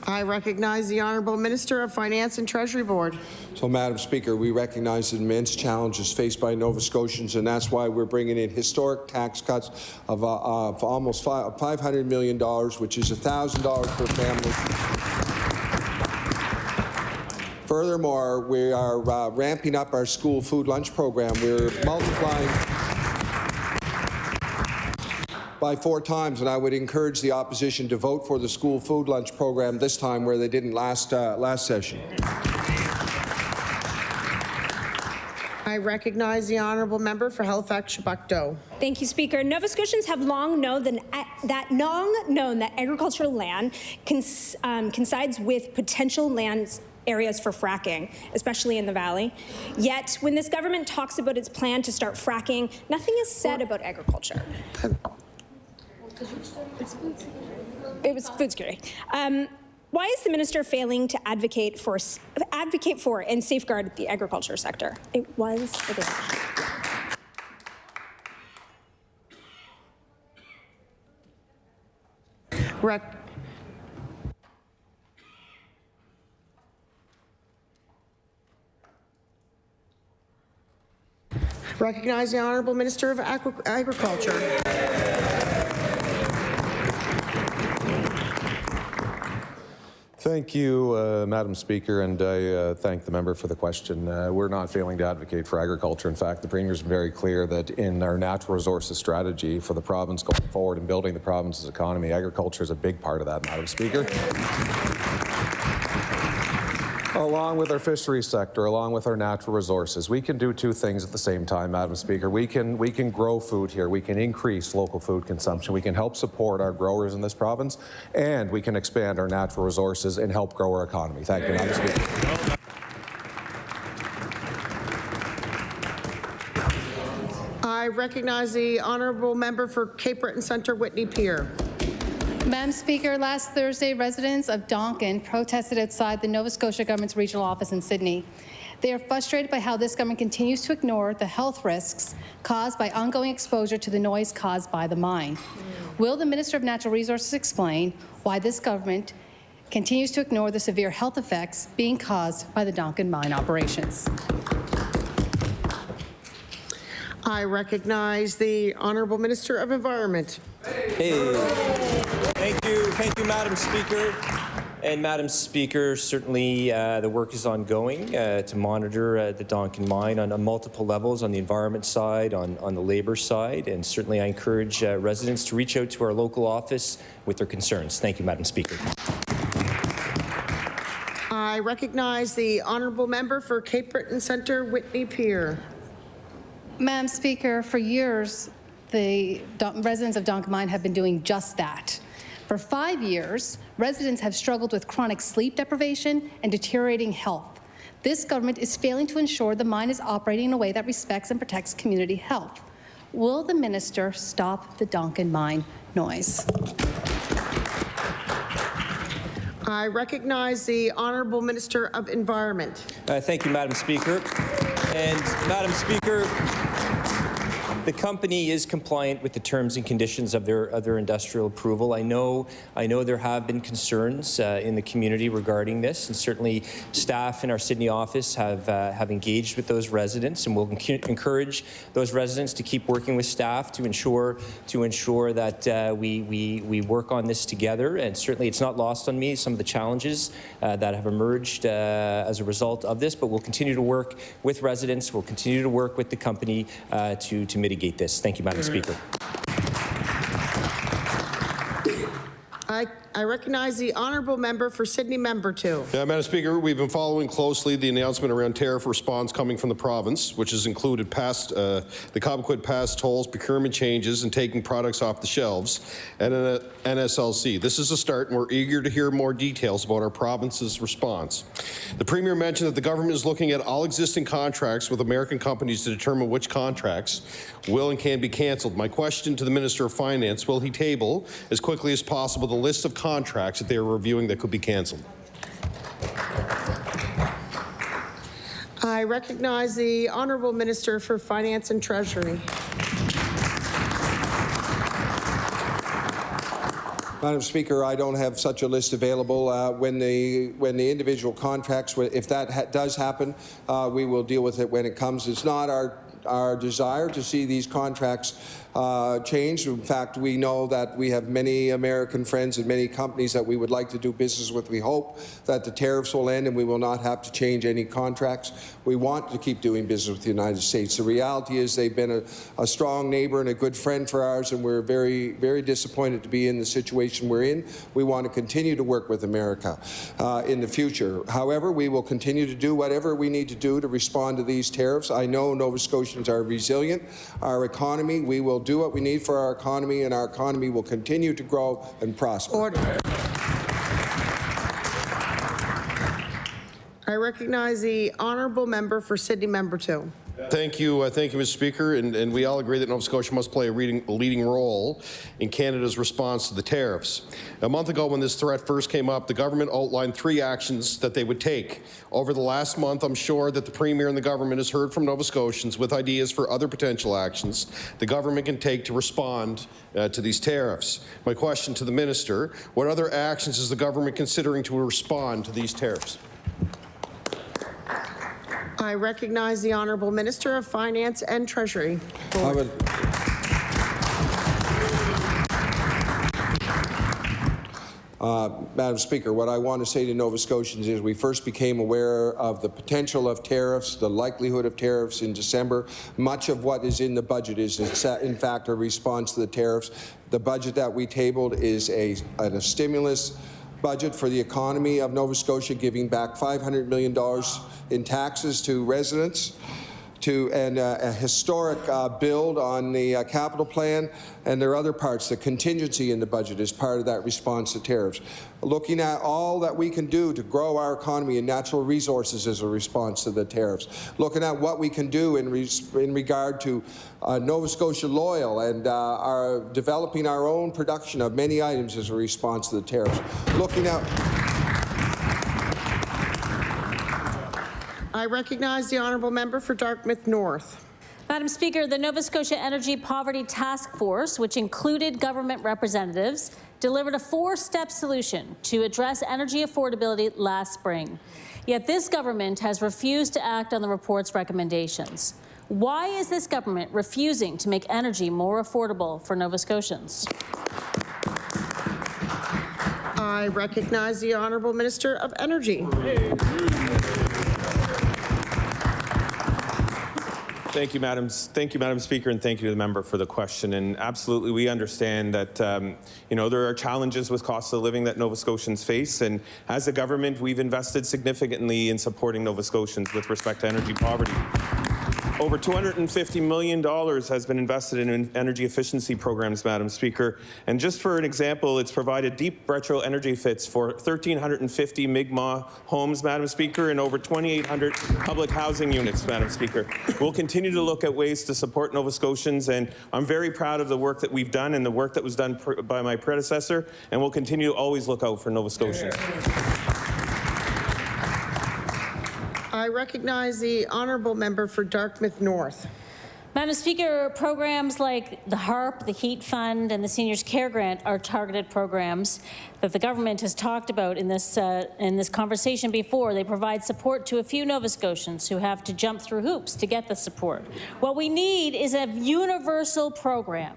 I recognize the Honourable Minister of Finance and Treasury Board. So, Madam Speaker, we recognize the immense challenges faced by Nova Scotians, and that's why we're bringing in historic tax cuts of almost $500 million, which is $1,000 per family. Furthermore, we are ramping up our school food lunch program. We're multiplying by 4 times, and I would encourage the opposition to vote for the school food lunch program this time where they didn't last session. I recognize the honourable member for Halifax-Chebucto. Thank you, Speaker. Nova Scotians have long known that agricultural land coincides with potential land areas for fracking, especially in the valley. Yet, when this government talks about its plan to start fracking, nothing is said about agriculture. It was food security. Why is the minister failing to advocate for and safeguard the agriculture sector? It is. Recognize the Honourable Minister of Agriculture. Thank you, Madam Speaker, and I thank the member for the question. We're not failing to advocate for agriculture. In fact, the Premier's been very clear that in our natural resources strategy for the province going forward and building the province's economy, agriculture is a big part of that, Madam Speaker. Along with our fisheries sector, along with our natural resources, we can do two things at the same time, Madam Speaker. We can grow food here. We can increase local food consumption. We can help support our growers in this province, and we can expand our natural resources and help grow our economy. Thank you, Madam Speaker. I recognize the Honourable Member for Cape Breton Centre, Whitney Pier. Madam Speaker, last Thursday, residents of Donkin protested outside the Nova Scotia government's regional office in Sydney. They are frustrated by how this government continues to ignore the health risks caused by ongoing exposure to the noise caused by the mine. Will the Minister of Natural Resources explain why this government continues to ignore the severe health effects being caused by the Donkin mine operations? I recognize the Honourable Minister of Environment. Hey. Thank you, Madam Speaker. And Madam Speaker, certainly the work is ongoing to monitor the Donkin mine on multiple levels, on the environment side, on the labour side, and certainly I encourage residents to reach out to our local office with their concerns. Thank you, Madam Speaker. I recognize the Honourable Member for Cape Breton Centre, Whitney Pier. Madam Speaker, for years, the residents of Donkin Mine have been doing just that. For 5 years, residents have struggled with chronic sleep deprivation and deteriorating health. This government is failing to ensure the mine is operating in a way that respects and protects community health. Will the minister stop the Donkin mine noise? I recognize the Honourable Minister of Environment. Thank you, Madam Speaker. And Madam Speaker, the company is compliant with the terms and conditions of their industrial approval. I know there have been concerns in the community regarding this, and certainly staff in our Sydney office have engaged with those residents, and we'll encourage those residents to keep working with staff to ensure that we work on this together. And certainly, it's not lost on me some of the challenges that have emerged as a result of this. But we'll continue to work with residents. We'll continue to work with the company to mitigate this. Thank you, Madam Speaker. I recognize the Honourable Member for Sydney Member 2. Yeah, Madam Speaker, we've been following closely the announcement around tariff response coming from the province, which has included the Cobequid past tolls, procurement changes, and taking products off the shelves, and an NSLC. This is a start, and we're eager to hear more details about our province's response. The Premier mentioned that the government is looking at all existing contracts with American companies to determine which contracts will and can be cancelled. My question to the Minister of Finance, will he table as quickly as possible the list of contracts that they are reviewing that could be cancelled? I recognize the Honourable Minister for Finance and Treasury. Madam Speaker, I don't have such a list available. When the individual contracts, if that does happen, we will deal with it when it comes. It's not our desire to see these contracts changed. In fact, we know that we have many American friends and many companies that we would like to do business with. We hope that the tariffs will end and we will not have to change any contracts. We want to keep doing business with the United States. The reality is they've been a strong neighbor and a good friend for ours, and we're very, very disappointed to be in the situation we're in. We want to continue to work with America in the future. However, we will continue to do whatever we need to do to respond to these tariffs. I know Nova Scotians are resilient. Our economy, we will do what we need for our economy, and our economy will continue to grow and prosper. Order. I recognize the Honourable Member for Sydney Member 2. Thank you, Mr. Speaker, and we all agree that Nova Scotia must play a leading role in Canada's response to the tariffs. A month ago, when this threat first came up, the government outlined 3 actions that they would take. Over the last month, I'm sure that the Premier and the government has heard from Nova Scotians with ideas for other potential actions the government can take to respond to these tariffs. My question to the Minister, what other actions is the government considering to respond to these tariffs? I recognize the Honourable Minister of Finance and Treasury. Madam Speaker, what I want to say to Nova Scotians is we first became aware of the potential of tariffs, the likelihood of tariffs in December. Much of what is in the budget is in fact a response to the tariffs. The budget that we tabled is a stimulus budget for the economy of Nova Scotia, giving back $500 million in taxes to residents, and a historic build on the capital plan, and there are other parts. The contingency in the budget is part of that response to tariffs. Looking at all that we can do to grow our economy and natural resources as a response to the tariffs. Looking at what we can do in regard to Nova Scotia Loyal and developing our own production of many items as a response to the tariffs. Looking at I recognize the Honourable Member for Dartmouth North. Madam Speaker, the Nova Scotia Energy Poverty Task Force, which included government representatives, delivered a 4-step solution to address energy affordability last spring. Yet this government has refused to act on the report's recommendations. Why is this government refusing to make energy more affordable for Nova Scotians? I recognize the Honourable Minister of Energy. Thank you, Madam Speaker, and thank you to the member for the question. And absolutely, we understand that there are challenges with cost of living that Nova Scotians face. And as a government, we've invested significantly in supporting Nova Scotians with respect to energy poverty. Over $250 million has been invested in energy efficiency programs, Madam Speaker. And just for an example, it's provided deep retro energy fits for 1,350 Mi'kmaq homes, Madam Speaker, and over 2,800 public housing units, Madam Speaker. We'll continue to look at ways to support Nova Scotians, and I'm very proud of the work that we've done and the work that was done by my predecessor, and we'll continue to always look out for Nova Scotians. I recognize the Honourable Member for Dartmouth North. Madam Speaker, programs like the HARP, the Heat Fund, and the Seniors Care Grant are targeted programs that the government has talked about in this conversation before. They provide support to a few Nova Scotians who have to jump through hoops to get the support. What we need is a universal program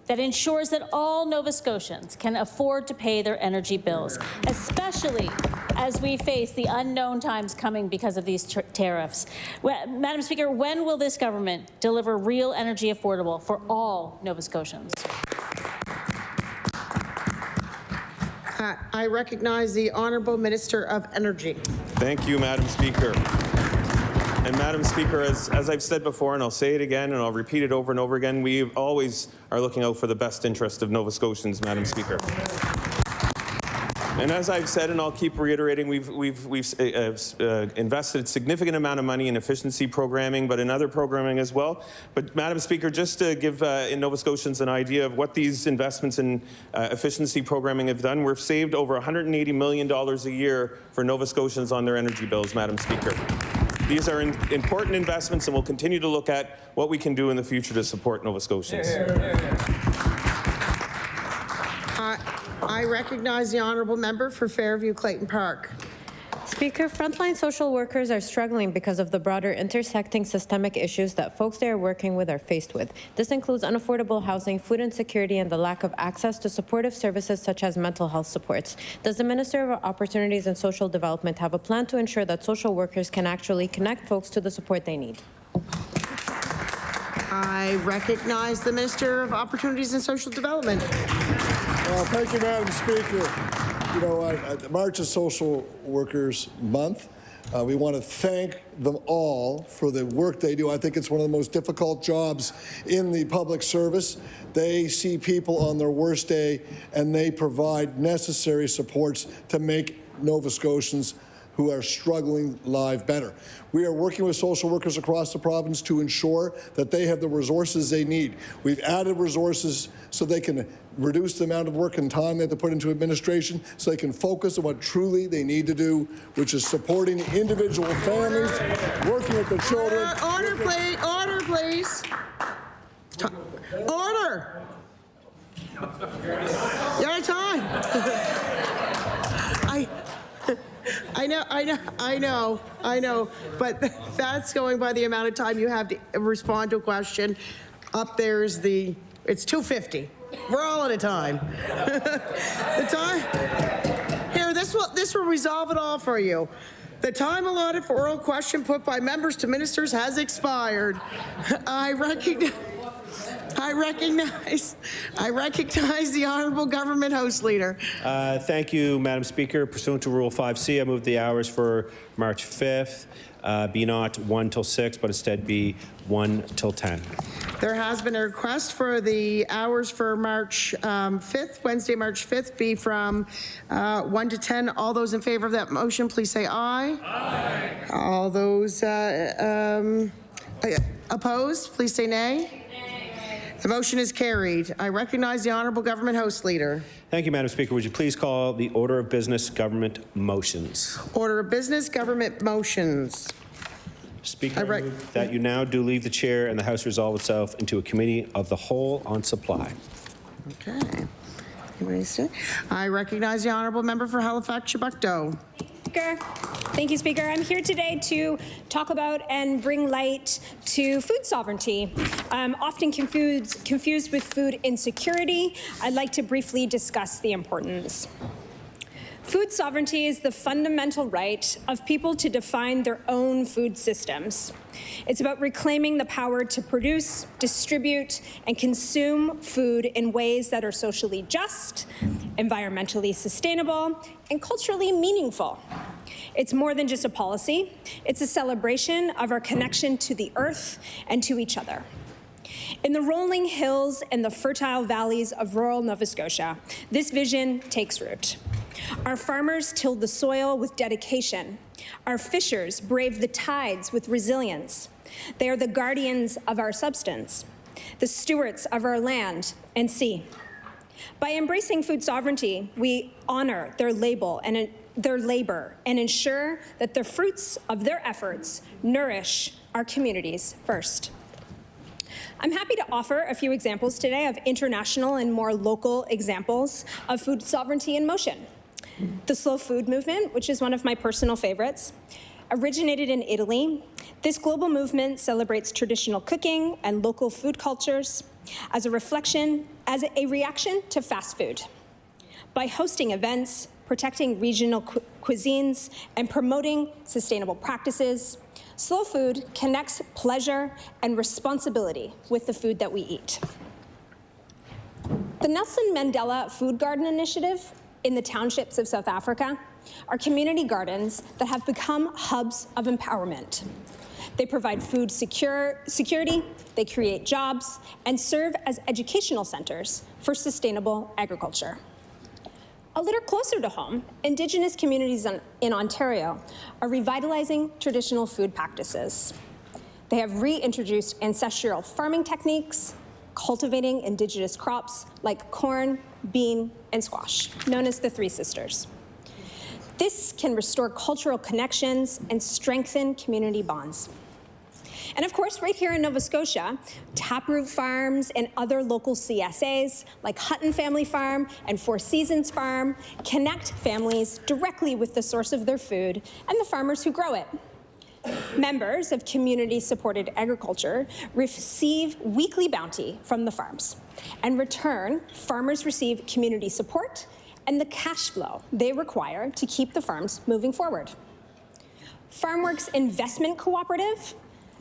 that ensures that all Nova Scotians can afford to pay their energy bills, especially as we face the unknown times coming because of these tariffs. Madam Speaker, when will this government deliver real energy affordable for all Nova Scotians? I recognize the Honourable Minister of Energy. Thank you, Madam Speaker. And Madam Speaker, as I've said before, and I'll say it again, and I'll repeat it over and over again, we always are looking out for the best interest of Nova Scotians, Madam Speaker. And as I've said, and I'll keep reiterating, we've invested a significant amount of money in efficiency programming, but in other programming as well. But Madam Speaker, just to give Nova Scotians an idea of what these investments in efficiency programming have done, we've saved over $180 million a year for Nova Scotians on their energy bills, Madam Speaker. These are important investments, and we'll continue to look at what we can do in the future to support Nova Scotians. I recognize the Honourable Member for Fairview Clayton Park. Speaker, frontline social workers are struggling because of the broader intersecting systemic issues that folks they are working with are faced with. This includes unaffordable housing, food insecurity, and the lack of access to supportive services such as mental health supports. Does the Minister of Opportunities and Social Development have a plan to ensure that social workers can actually connect folks to the support they need? I recognize the Minister of Opportunities and Social Development. Thank you, Madam Speaker. You know, March is Social Workers Month. We want to thank them all for the work they do. I think it's one of the most difficult jobs in the public service. They see people on their worst day, and they provide necessary supports to make Nova Scotians who are struggling live better. We are working with social workers across the province to ensure that they have the resources they need. We've added resources so they can reduce the amount of work and time they have to put into administration, so they can focus on what truly they need to do, which is supporting individual families, working with the children. Order, please. Order, please. Order. You're out of time. I know, but that's going by the amount of time you have to respond to a question. Up there's it's 2:50. We're all out of time. The time, here, this will resolve it all for you. The time allotted for oral question put by members to ministers has expired. I recognize the Honourable Government House Leader. Thank you, Madam Speaker. Pursuant to Rule 5C, I move the hours for March 5th be not 1 till 6, but instead be 1 till 10. There has been a request for the hours for March 5th, Wednesday, March 5th, be from 1 to 10. All those in favor of that motion, please say aye. Aye. All those opposed, please say nay. The motion is carried. I recognize the Honourable Government House Leader. Thank you, Madam Speaker. Would you please call the order of business government motions? Order of business government motions. Speaker, I move that you now do leave the chair and the House resolve itself into a committee of the whole on supply. Okay. I recognize the Honourable Member for Halifax-Chebucto. Thank you, Speaker. I'm here today to talk about and bring light to food sovereignty. Often confused with food insecurity, I'd like to briefly discuss the importance. Food sovereignty is the fundamental right of people to define their own food systems. It's about reclaiming the power to produce, distribute, and consume food in ways that are socially just, environmentally sustainable, and culturally meaningful. It's more than just a policy. It's a celebration of our connection to the earth and to each other. In the rolling hills and the fertile valleys of rural Nova Scotia, this vision takes root. Our farmers tilled the soil with dedication. Our fishers braved the tides with resilience. They are the guardians of our substance, the stewards of our land and sea. By embracing food sovereignty, we honor their labor and ensure that the fruits of their efforts nourish our communities first. I'm happy to offer a few examples today of international and more local examples of food sovereignty in motion. The slow food movement, which is one of my personal favorites, originated in Italy. This global movement celebrates traditional cooking and local food cultures as a reaction to fast food. By hosting events, protecting regional cuisines, and promoting sustainable practices, slow food connects pleasure and responsibility with the food that we eat. The Nelson Mandela Food Garden Initiative in the townships of South Africa are community gardens that have become hubs of empowerment. They provide food security, they create jobs, and serve as educational centers for sustainable agriculture. A little closer to home, Indigenous communities in Ontario are revitalizing traditional food practices. They have reintroduced ancestral farming techniques, cultivating Indigenous crops like corn, bean, and squash, known as the Three Sisters. This can restore cultural connections and strengthen community bonds. And of course, right here in Nova Scotia, Taproot Farms and other local CSAs like Hutton Family Farm and Four Seasons Farm connect families directly with the source of their food and the farmers who grow it. Members of community-supported agriculture receive weekly bounty from the farms. In return, farmers receive community support and the cash flow they require to keep the farms moving forward. FarmWorks Investment Cooperative,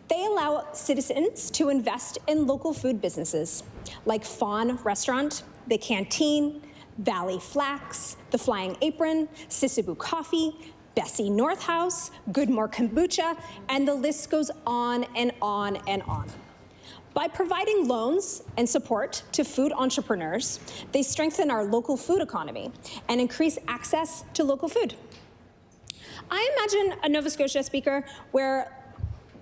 they allow citizens to invest in local food businesses like Fawn Restaurant, The Canteen, Valley Flax, The Flying Apron, Sisiboo Coffee, Bessie North House, Goodmore Kombucha, and the list goes on and on and on. By providing loans and support to food entrepreneurs, they strengthen our local food economy and increase access to local food. I imagine a Nova Scotia, Speaker, where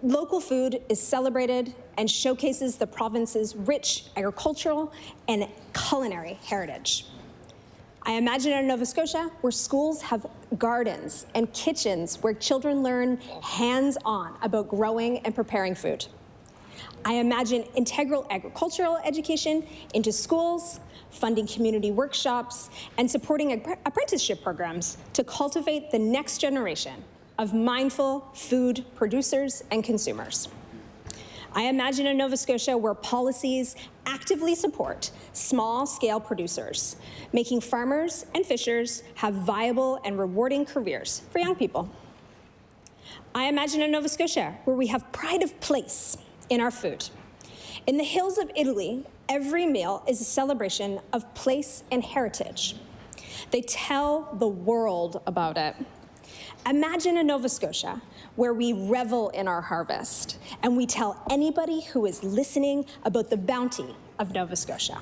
local food is celebrated and showcases the province's rich agricultural and culinary heritage. I imagine a Nova Scotia where schools have gardens and kitchens where children learn hands-on about growing and preparing food. I imagine integral agricultural education into schools, funding community workshops, and supporting apprenticeship programs to cultivate the next generation of mindful food producers and consumers. I imagine a Nova Scotia where policies actively support small-scale producers, making farmers and fishers have viable and rewarding careers for young people. I imagine a Nova Scotia where we have pride of place in our food. In the hills of Italy, every meal is a celebration of place and heritage. They tell the world about it. Imagine a Nova Scotia where we revel in our harvest and we tell anybody who is listening about the bounty of Nova Scotia.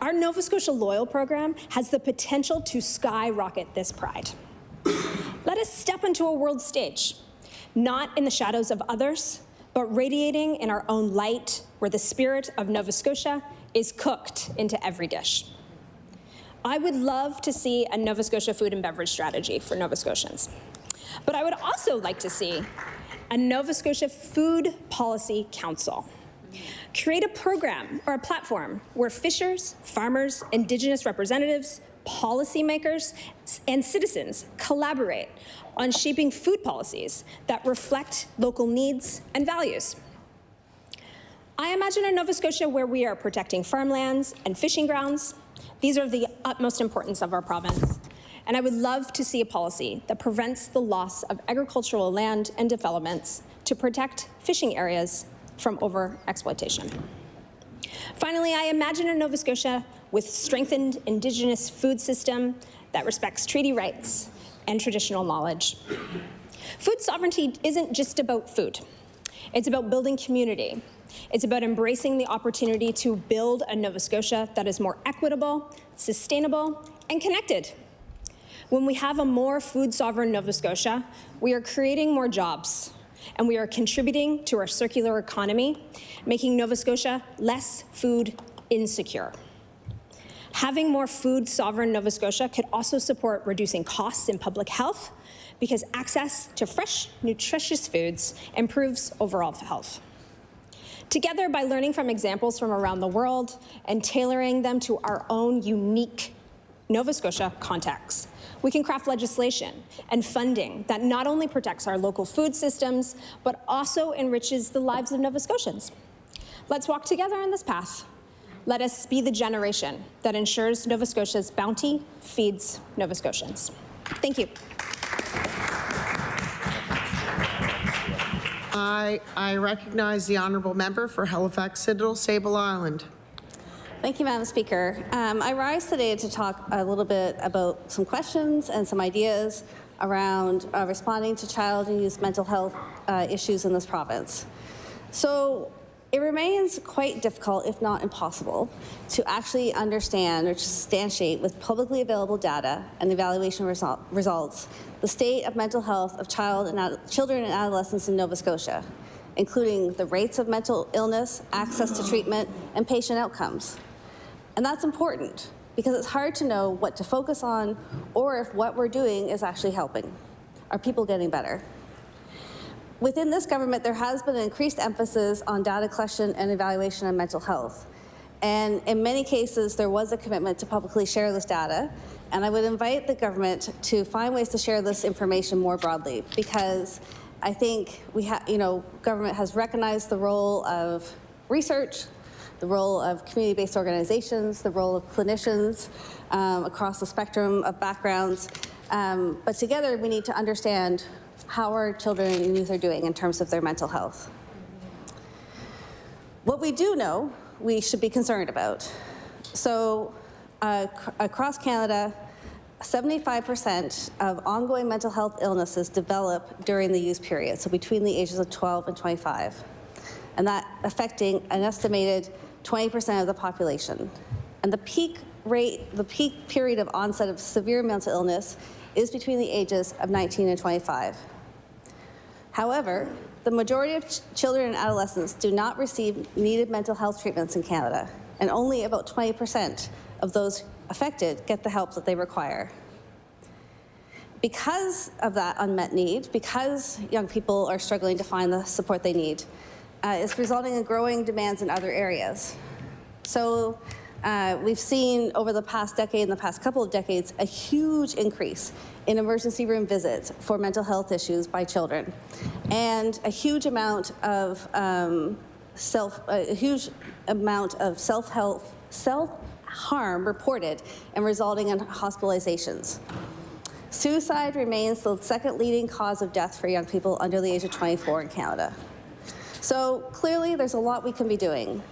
Our Nova Scotia Loyal program has the potential to skyrocket this pride. Let us step into a world stage, not in the shadows of others, but radiating in our own light where the spirit of Nova Scotia is cooked into every dish. I would love to see a Nova Scotia food and beverage strategy for Nova Scotians. But I would also like to see a Nova Scotia Food Policy Council. Create a program or a platform where fishers, farmers, Indigenous representatives, policymakers, and citizens collaborate on shaping food policies that reflect local needs and values. I imagine a Nova Scotia where we are protecting farmlands and fishing grounds. These are of the utmost importance of our province. And I would love to see a policy that prevents the loss of agricultural land and developments to protect fishing areas from over-exploitation. Finally, I imagine a Nova Scotia with strengthened Indigenous food system that respects treaty rights and traditional knowledge. Food sovereignty isn't just about food. It's about building community. It's about embracing the opportunity to build a Nova Scotia that is more equitable, sustainable, and connected. When we have a more food sovereign Nova Scotia, we are creating more jobs, and we are contributing to our circular economy, making Nova Scotia less food insecure. Having more food sovereign Nova Scotia could also support reducing costs in public health because access to fresh, nutritious foods improves overall health. Together, by learning from examples from around the world and tailoring them to our own unique Nova Scotia context, we can craft legislation and funding that not only protects our local food systems, but also enriches the lives of Nova Scotians. Let's walk together on this path. Let us be the generation that ensures Nova Scotia's bounty feeds Nova Scotians. Thank you. I recognize the honourable member for Halifax Citadel, Sable Island. Thank you, Madam Speaker. I rise today to talk a little bit about some questions and some ideas around responding to child and youth mental health issues in this province. So it remains quite difficult, if not impossible, to actually understand or to substantiate with publicly available data and evaluation results the state of mental health of children and adolescents in Nova Scotia, including the rates of mental illness, access to treatment, and patient outcomes. And that's important because it's hard to know what to focus on or if what we're doing is actually helping. Are people getting better? Within this government, there has been an increased emphasis on data collection and evaluation of mental health. And in many cases, there was a commitment to publicly share this data. And I would invite the government to find ways to share this information more broadly because I think government has recognized the role of research, the role of community-based organizations, the role of clinicians across the spectrum of backgrounds. But together, we need to understand how our children and youth are doing in terms of their mental health. What we do know, we should be concerned about. So across Canada, 75% of ongoing mental health illnesses develop during the youth period, so between the ages of 12 and 25, and that affecting an estimated 20% of the population. And the peak period of onset of severe mental illness is between the ages of 19 and 25. However, the majority of children and adolescents do not receive needed mental health treatments in Canada, and only about 20% of those affected get the help that they require. Because of that unmet need, because young people are struggling to find the support they need, it's resulting in growing demands in other areas. So we've seen over the past decade and the past couple of decades a huge increase in emergency room visits for mental health issues by children, and a huge amount of self-harm reported and resulting in hospitalizations. Suicide remains the second leading cause of death for young people under the age of 24 in Canada. So clearly there's a lot we can be doing.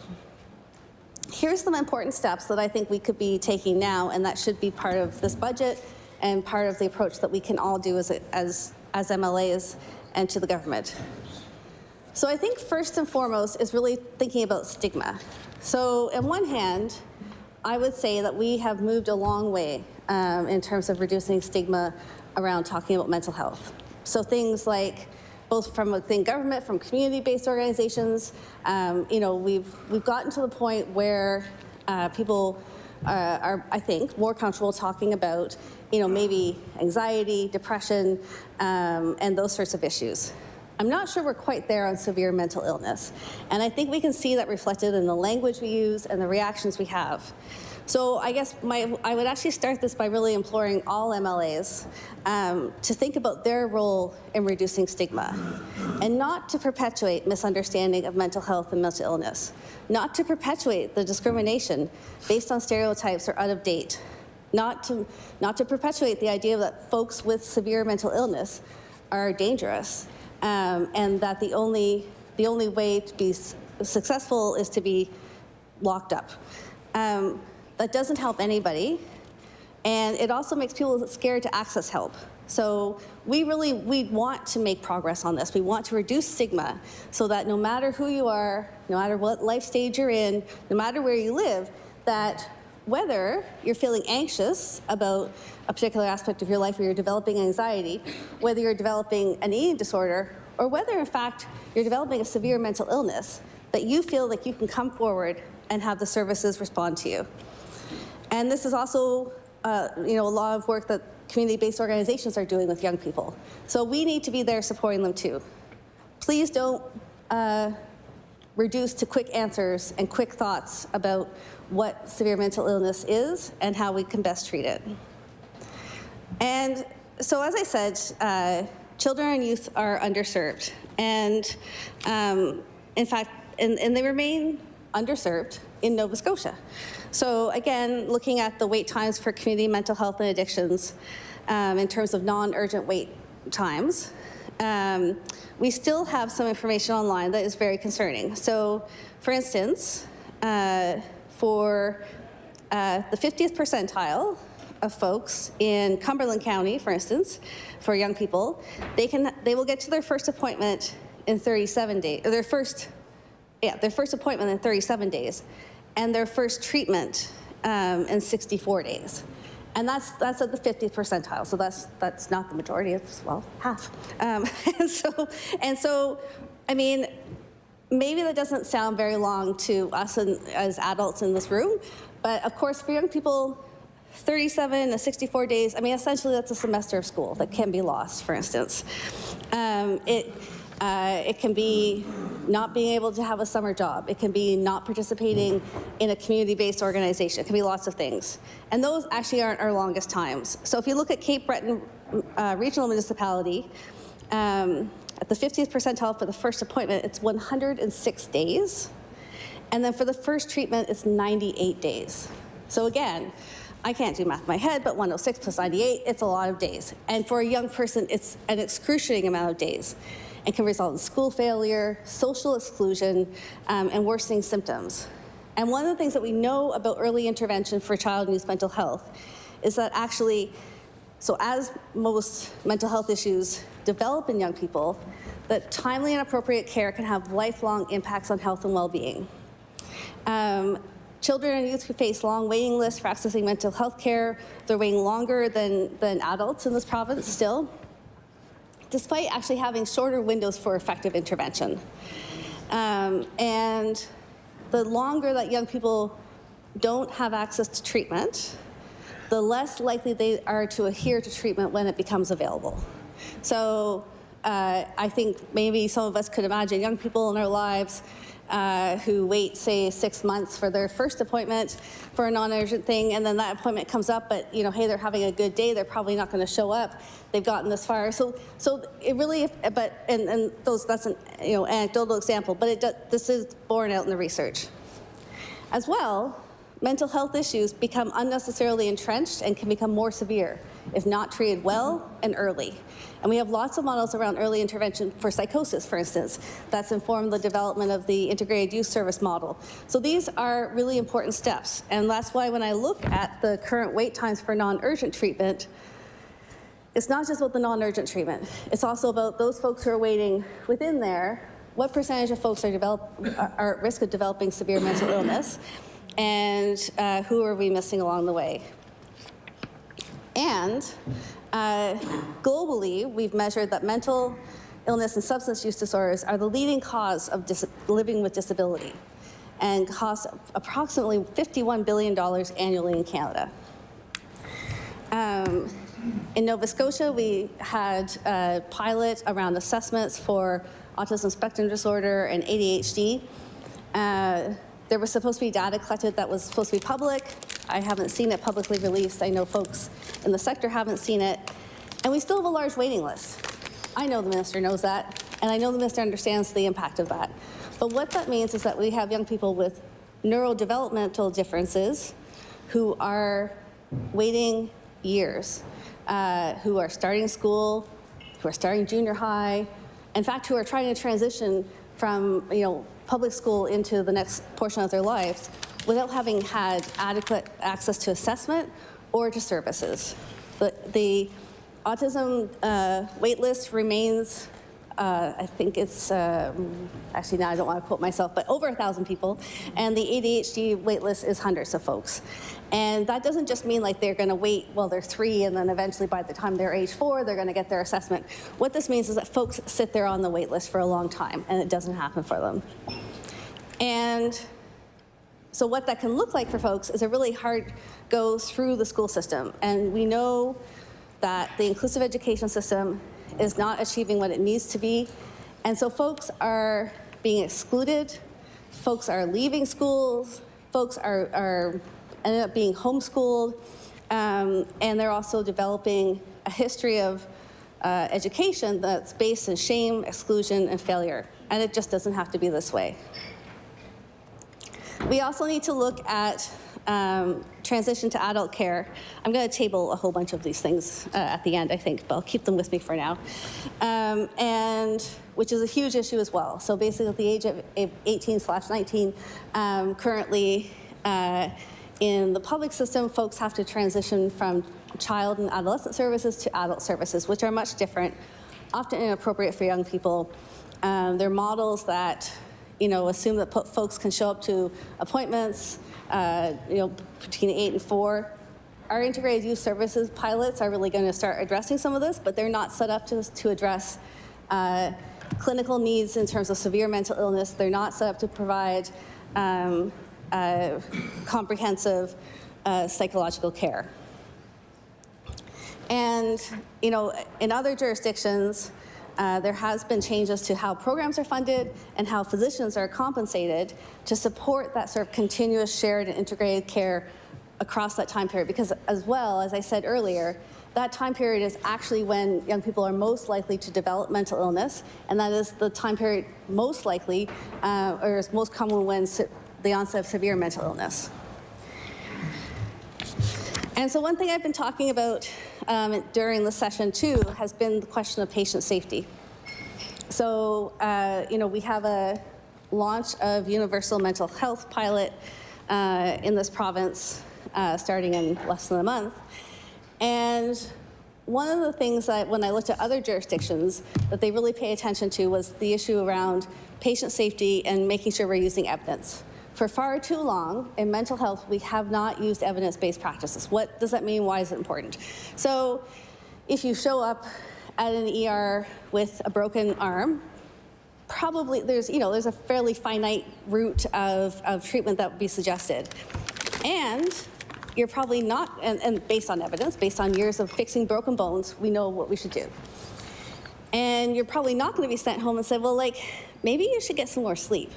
Here's some important steps that I think we could be taking now, and that should be part of this budget and part of the approach that we can all do as MLAs and to the government. So I think first and foremost is really thinking about stigma. So on one hand, I would say that we have moved a long way in terms of reducing stigma around talking about mental health. So things like, both from within government, from community-based organizations, we've gotten to the point where people are, I think, more comfortable talking about, maybe anxiety, depression, and those sorts of issues. I'm not sure we're quite there on severe mental illness, and I think we can see that reflected in the language we use and the reactions we have. So I guess I would actually start this by really imploring all MLAs to think about their role in reducing stigma, and not to perpetuate misunderstanding of mental health and mental illness, not to perpetuate the discrimination based on stereotypes or out of date, not to perpetuate the idea that folks with severe mental illness are dangerous, and that the only way to be successful is to be locked up. That doesn't help anybody, and it also makes people scared to access help. So we want to make progress on this. We want to reduce stigma so that no matter who you are, no matter what life stage you're in, no matter where you live, that whether you're feeling anxious about a particular aspect of your life, or you're developing anxiety, whether you're developing an eating disorder, or whether in fact you're developing a severe mental illness, that you feel like you can come forward and have the services respond to you. And this is also, a lot of work that community-based organizations are doing with young people. So we need to be there supporting them too. Please don't reduce to quick answers and quick thoughts about what severe mental illness is and how we can best treat it. And so, as I said, children and youth are underserved. And in fact, and they remain underserved in Nova Scotia. So again, looking at the wait times for community mental health and addictions in terms of non-urgent wait times, we still have some information online that is very concerning. So for instance, for the 50th percentile of folks in Cumberland County, for instance, for young people, they will get to their first appointment in 37 days, or their first appointment in 37 days, and their first treatment in 64 days. And that's at the 50th percentile, so that's not the majority, it's, well, half. And so, I mean, maybe that doesn't sound very long to us as adults in this room, but of course for young people, 37 to 64 days, I mean, essentially that's a semester of school that can be lost, for instance. It can be not being able to have a summer job. It can be not participating in a community-based organization. It can be lots of things. And those actually aren't our longest times. So if you look at Cape Breton Regional Municipality, at the 50th percentile for the first appointment, it's 106 days. And then for the first treatment, it's 98 days. So again, I can't do math in my head, but 106 plus 98, it's a lot of days. And for a young person, it's an excruciating amount of days, and can result in school failure, social exclusion, and worsening symptoms. And one of the things that we know about early intervention for child and youth mental health is that actually, so as most mental health issues develop in young people, that timely and appropriate care can have lifelong impacts on health and well-being. Children and youth who face long waiting lists for accessing mental health care. They're waiting longer than adults in this province still, despite actually having shorter windows for effective intervention. And the longer that young people don't have access to treatment, the less likely they are to adhere to treatment when it becomes available. So I think maybe some of us could imagine young people in our lives who wait, say, 6 months for their first appointment for a non-urgent thing, and then that appointment comes up, but hey, they're having a good day, they're probably not going to show up. They've gotten this far, so it really, and that's an anecdotal example, but this is borne out in the research. As well, mental health issues become unnecessarily entrenched and can become more severe if not treated well and early. And we have lots of models around early intervention for psychosis, for instance, that's informed the development of the integrated youth service model. So these are really important steps. And that's why when I look at the current wait times for non-urgent treatment, it's not just about the non-urgent treatment. It's also about those folks who are waiting within there. What percentage of folks are at risk of developing severe mental illness? And who are we missing along the way? And globally, we've measured that mental illness and substance use disorders are the leading cause of living with disability and cost approximately $51 billion annually in Canada. In Nova Scotia, we had a pilot around assessments for autism spectrum disorder and ADHD. There was supposed to be data collected that was supposed to be public. I haven't seen it publicly released. I know folks in the sector haven't seen it. And we still have a large waiting list. I know the minister knows that, and I know the minister understands the impact of that. But what that means is that we have young people with neurodevelopmental differences who are waiting years, who are starting school, who are starting junior high, in fact, who are trying to transition from public school into the next portion of their lives without having had adequate access to assessment or to services. The autism wait list remains, I think it's, actually now I don't want to quote myself, but over 1,000 people, and the ADHD wait list is hundreds of folks. And that doesn't just mean like they're going to wait while they're 3 and then eventually by the time they're age 4, they're going to get their assessment. What this means is that folks sit there on the wait list for a long time and it doesn't happen for them. And so what that can look like for folks is a really hard go through the school system. And we know that the inclusive education system is not achieving what it needs to be. And so folks are being excluded, folks are leaving schools, folks are ended up being homeschooled, and they're also developing a history of education that's based in shame, exclusion, and failure. And it just doesn't have to be this way. We also need to look at transition to adult care. I'm going to table a whole bunch of these things at the end, I think, but I'll keep them with me for now. And which is a huge issue as well. So basically at the age of 18/19, currently in the public system, folks have to transition from child and adolescent services to adult services, which are much different, often inappropriate for young people. They're models that assume that folks can show up to appointments, between 8 and 4. Our integrated youth services pilots are really going to start addressing some of this, but they're not set up to address clinical needs in terms of severe mental illness. They're not set up to provide comprehensive psychological care. And, in other jurisdictions, there has been changes to how programs are funded and how physicians are compensated to support that sort of continuous shared and integrated care across that time period. Because as well, as I said earlier, that time period is actually when young people are most likely to develop mental illness, and that is the time period most likely, or is most common when the onset of severe mental illness. And so one thing I've been talking about during the session too has been the question of patient safety. So, we have a launch of universal mental health pilot in this province starting in less than a month. And one of the things that when I looked at other jurisdictions that they really pay attention to was the issue around patient safety and making sure we're using evidence For far too long in mental health, we have not used evidence-based practices. What does that mean? Why is it important? So if you show up at an ER with a broken arm, probably there's a fairly finite route of treatment that would be suggested. And you're probably not, and based on evidence, based on years of fixing broken bones, we know what we should do. And you're probably not going to be sent home and say, well, like, maybe you should get some more sleep.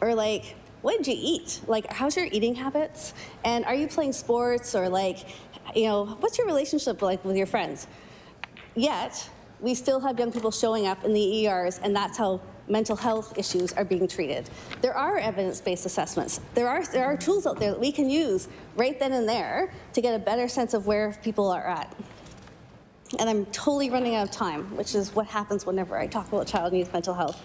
Or like, what did you eat? Like, how's your eating habits? And are you playing sports? Or like, what's your relationship like with your friends? Yet, we still have young people showing up in the ERs, and that's how mental health issues are being treated. There are evidence-based assessments. There are tools out there that we can use right then and there to get a better sense of where people are at. And I'm totally running out of time, which is what happens whenever I talk about child needs mental health.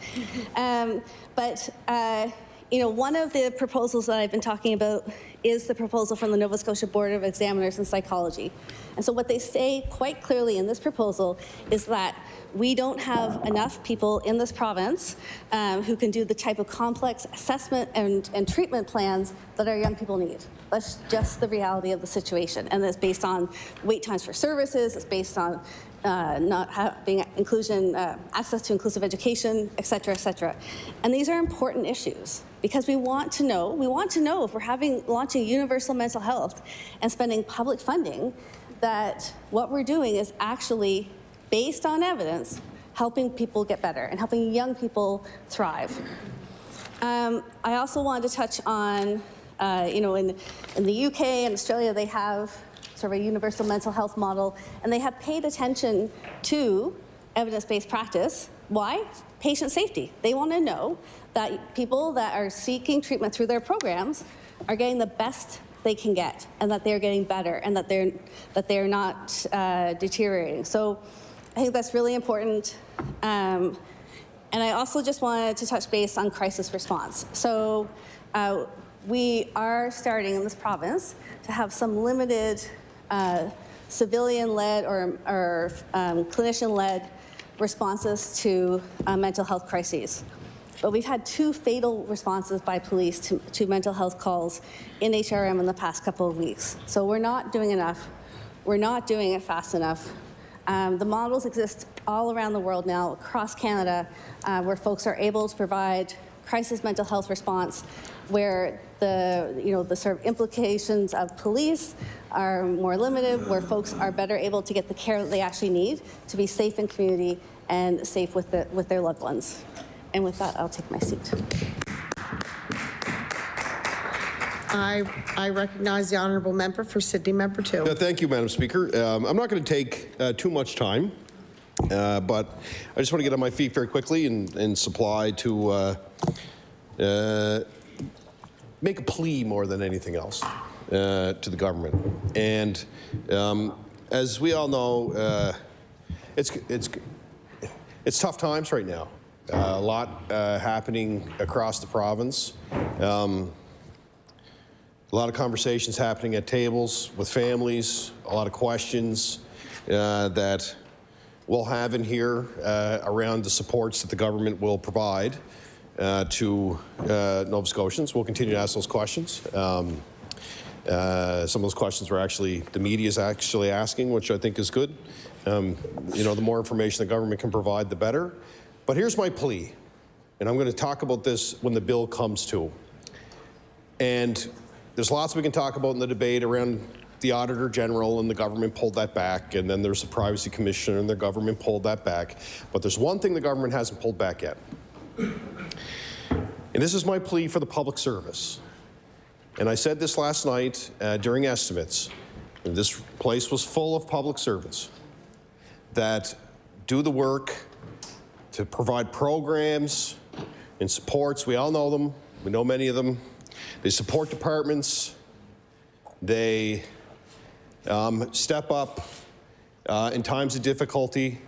One of the proposals that I've been talking about is the proposal from the Nova Scotia Board of Examiners in Psychology. And so what they say quite clearly in this proposal is that we don't have enough people in this province who can do the type of complex assessment and treatment plans that our young people need. That's just the reality of the situation. And it's based on wait times for services, it's based on not having access to inclusive education, et cetera, et cetera. And these are important issues because we want to know if we're launching universal mental health and spending public funding, that what we're doing is actually based on evidence, helping people get better and helping young people thrive. I also wanted to touch on, in the UK and Australia, they have sort of a universal mental health model, and they have paid attention to evidence-based practice. Why? Patient safety. They want to know that people that are seeking treatment through their programs are getting the best they can get, and that they're getting better, and that they're not deteriorating. So I think that's really important. And I also just wanted to touch base on crisis response. So we are starting in this province to have some limited civilian-led or clinician-led responses to mental health crises. But we've had 2 fatal responses by police to mental health calls in HRM in the past couple of weeks. So we're not doing enough. We're not doing it fast enough. The models exist all around the world now, across Canada, where folks are able to provide crisis mental health response, where the sort of implications of police are more limited, where folks are better able to get the care that they actually need to be safe in community and safe with their loved ones. And with that, I'll take my seat. I recognize the honourable member for Sydney, member 2. Thank you, Madam Speaker. I'm not going to take too much time, but I just want to get on my feet very quickly and supply to make a plea more than anything else to the government. And as we all know, it's tough times right now. A lot happening across the province. A lot of conversations happening at tables with families, a lot of questions that we'll have in here around the supports that the government will provide to Nova Scotians. We'll continue to ask those questions. Some of those questions were actually, the media is actually asking, which I think is good. The more information the government can provide, the better. But here's my plea, and I'm going to talk about this when the bill comes to. And there's lots we can talk about in the debate around the Auditor General, and the government pulled that back, and then there's the Privacy Commissioner, and the government pulled that back. But there's one thing the government hasn't pulled back yet. And this is my plea for the public service. And I said this last night during estimates, and this place was full of public servants that do the work to provide programs and supports. We all know them. We know many of them. They support departments. They step up in times of difficulty.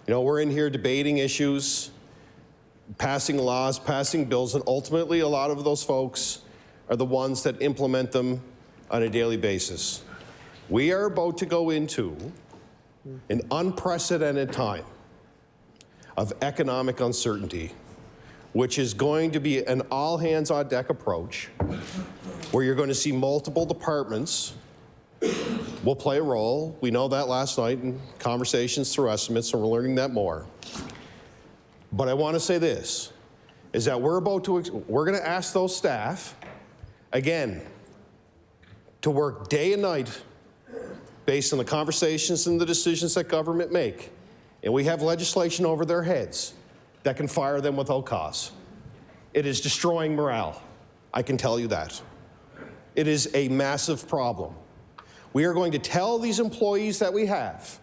We're in here debating issues, passing laws, passing bills, and ultimately a lot of those folks are the ones that implement them on a daily basis. We are about to go into an unprecedented time of economic uncertainty, which is going to be an all-hands-on-deck approach, where you're going to see multiple departments will play a role. We know that last night in conversations through estimates, so we're learning that more. But I want to say this, is that we're going to ask those staff, again, to work day and night based on the conversations and the decisions that government make. And we have legislation over their heads that can fire them without cause. It is destroying morale. I can tell you that. It is a massive problem. We are going to tell these employees that we have,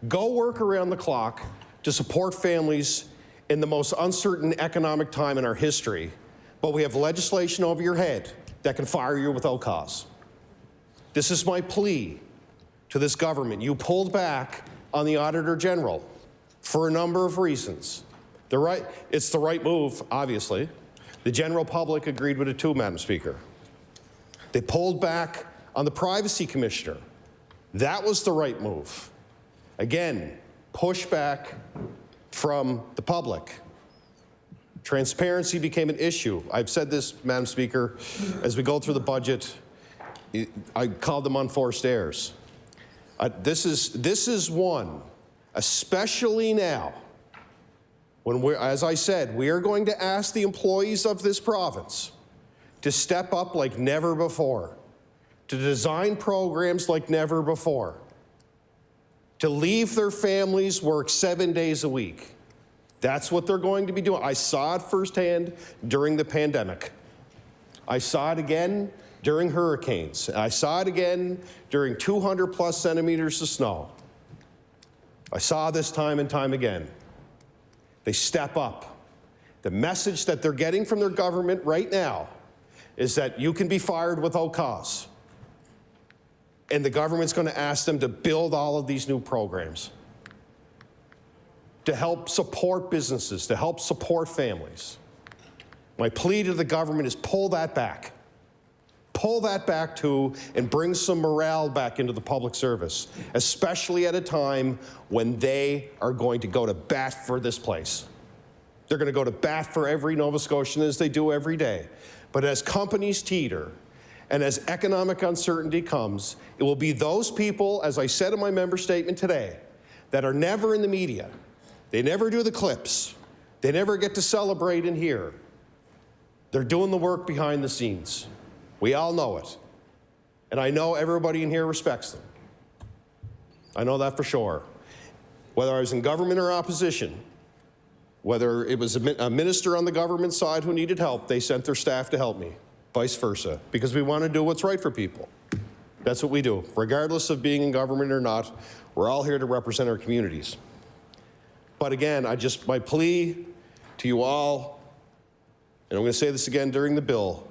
go work around the clock to support families in the most uncertain economic time in our history, but we have legislation over your head that can fire you without cause. This is my plea to this government. You pulled back on the Auditor General for a number of reasons. It's the right move, obviously. The general public agreed with it too, Madam Speaker. They pulled back on the Privacy Commissioner. That was the right move. Again, pushback from the public. Transparency became an issue. I've said this, Madam Speaker, as we go through the budget, I called them unforced errors. This is one, especially now, when as I said, we are going to ask the employees of this province to step up like never before, to design programs like never before, to leave their families work 7 days a week. That's what they're going to be doing. I saw it firsthand during the pandemic. I saw it again during hurricanes. I saw it again during 200+ centimeters of snow. I saw this time and time again. They step up. The message that they're getting from their government right now is that you can be fired without cause. And the government's going to ask them to build all of these new programs to help support businesses, to help support families. My plea to the government is pull that back. Pull that back too and bring some morale back into the public service, especially at a time when they are going to go to bat for this place. They're going to go to bat for every Nova Scotian as they do every day. But as companies teeter and as economic uncertainty comes, it will be those people, as I said in my member statement today, that are never in the media. They never do the clips. They never get to celebrate in here. They're doing the work behind the scenes. We all know it. And I know everybody in here respects them. I know that for sure. Whether I was in government or opposition, whether it was a minister on the government side who needed help, they sent their staff to help me, vice versa, because we want to do what's right for people. That's what we do. Regardless of being in government or not, we're all here to represent our communities. But again, my plea to you all, and I'm going to say this again during the bill,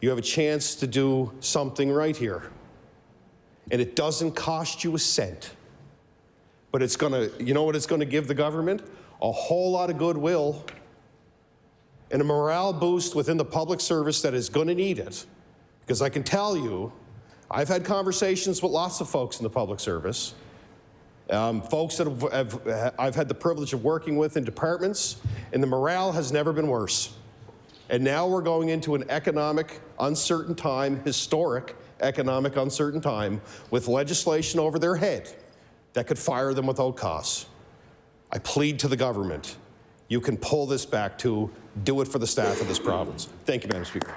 you have a chance to do something right here. And it doesn't cost you a cent. But it's going to, you know what it's going to give the government? A whole lot of goodwill and a morale boost within the public service that is going to need it. Because I can tell you, I've had conversations with lots of folks in the public service, folks that I've had the privilege of working with in departments, and the morale has never been worse. And now we're going into an economic uncertain time, historic economic uncertain time, with legislation over their head that could fire them without cause. I plead to the government, you can pull this back to do it for the staff of this province. Thank you, Madam Speaker.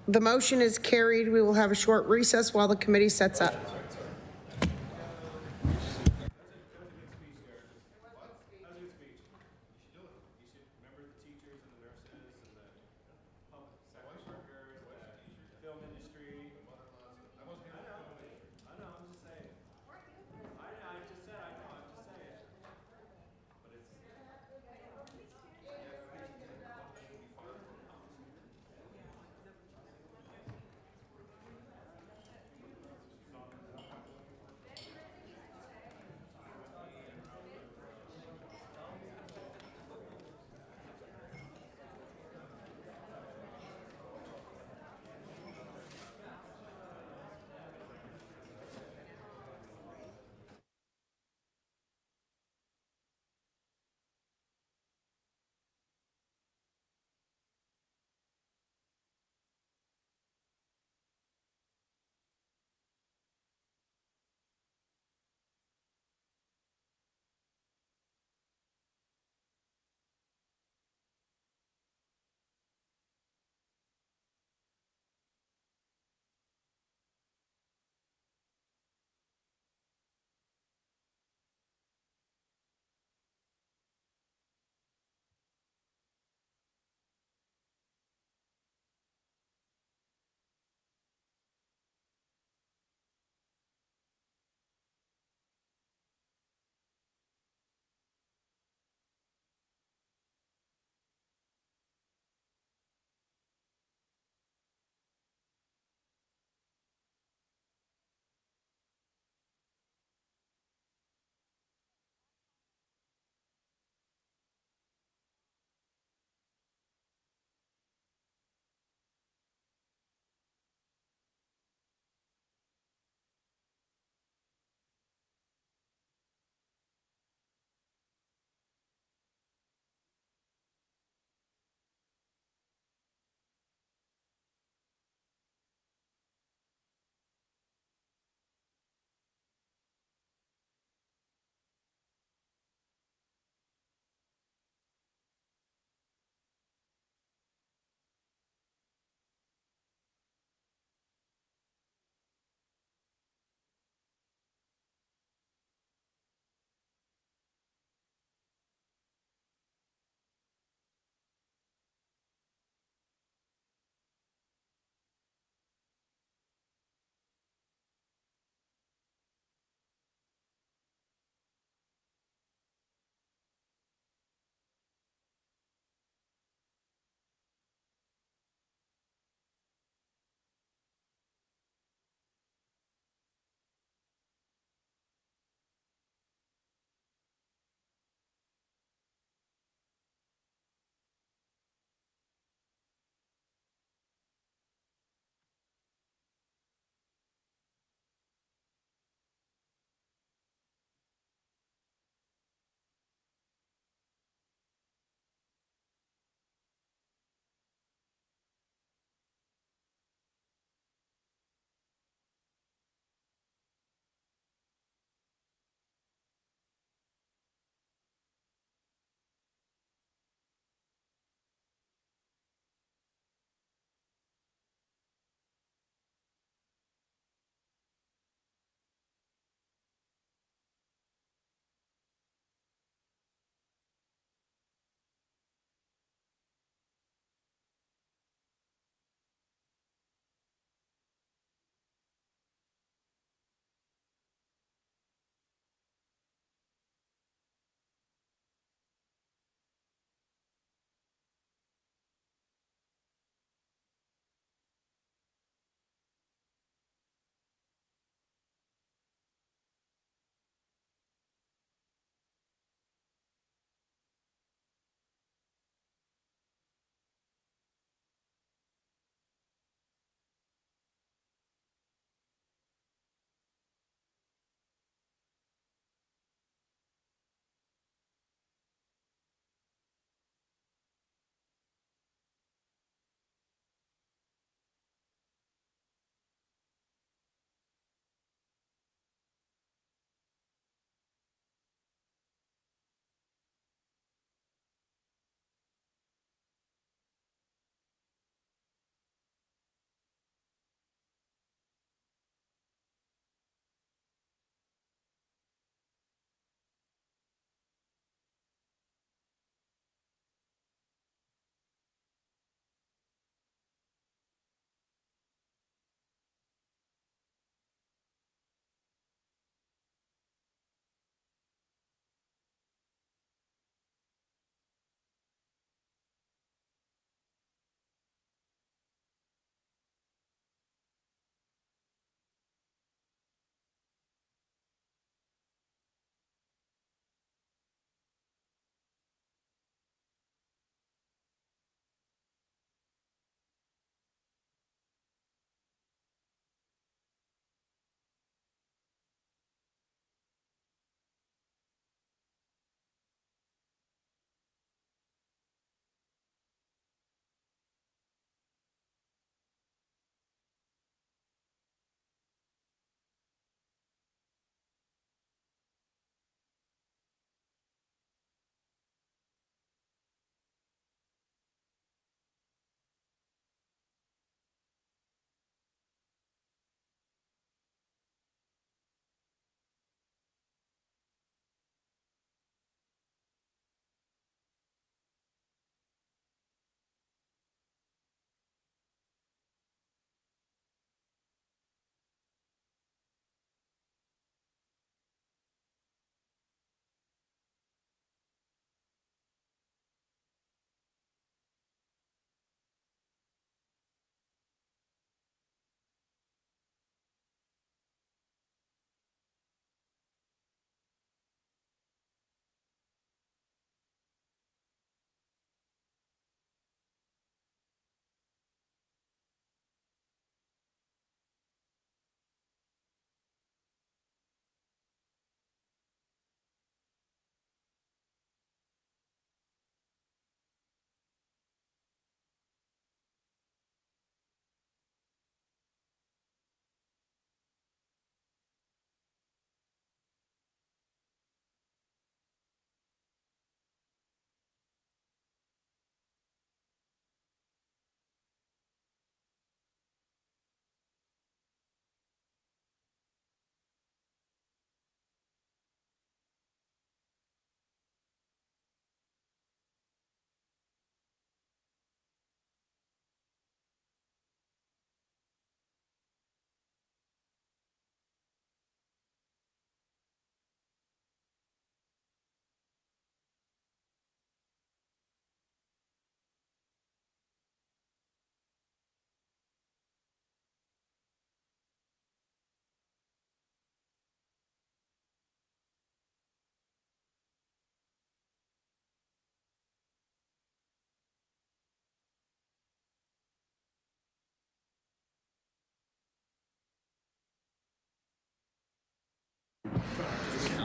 The motion is carried. We will have a short recess while the committee sets up.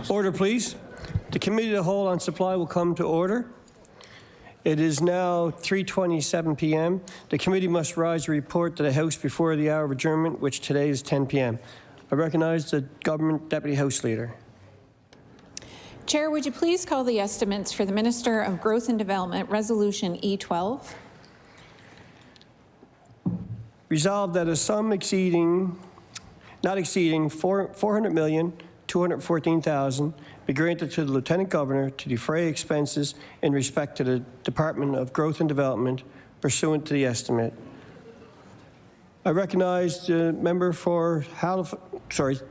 Order, please. The Committee of the Whole on Supply will come to order. It is now 3:27 p.m. The committee must rise to report to the House before the hour of adjournment, which today is 10 p.m. I recognize the Government Deputy House Leader. Chair, would you please call the estimates for the Minister of Growth and Development, Resolution E12? Resolved that a sum not exceeding $400,214,000 be granted to the Lieutenant Governor to defray expenses in respect to the Department of Growth and Development pursuant to the estimate. I recognize the member for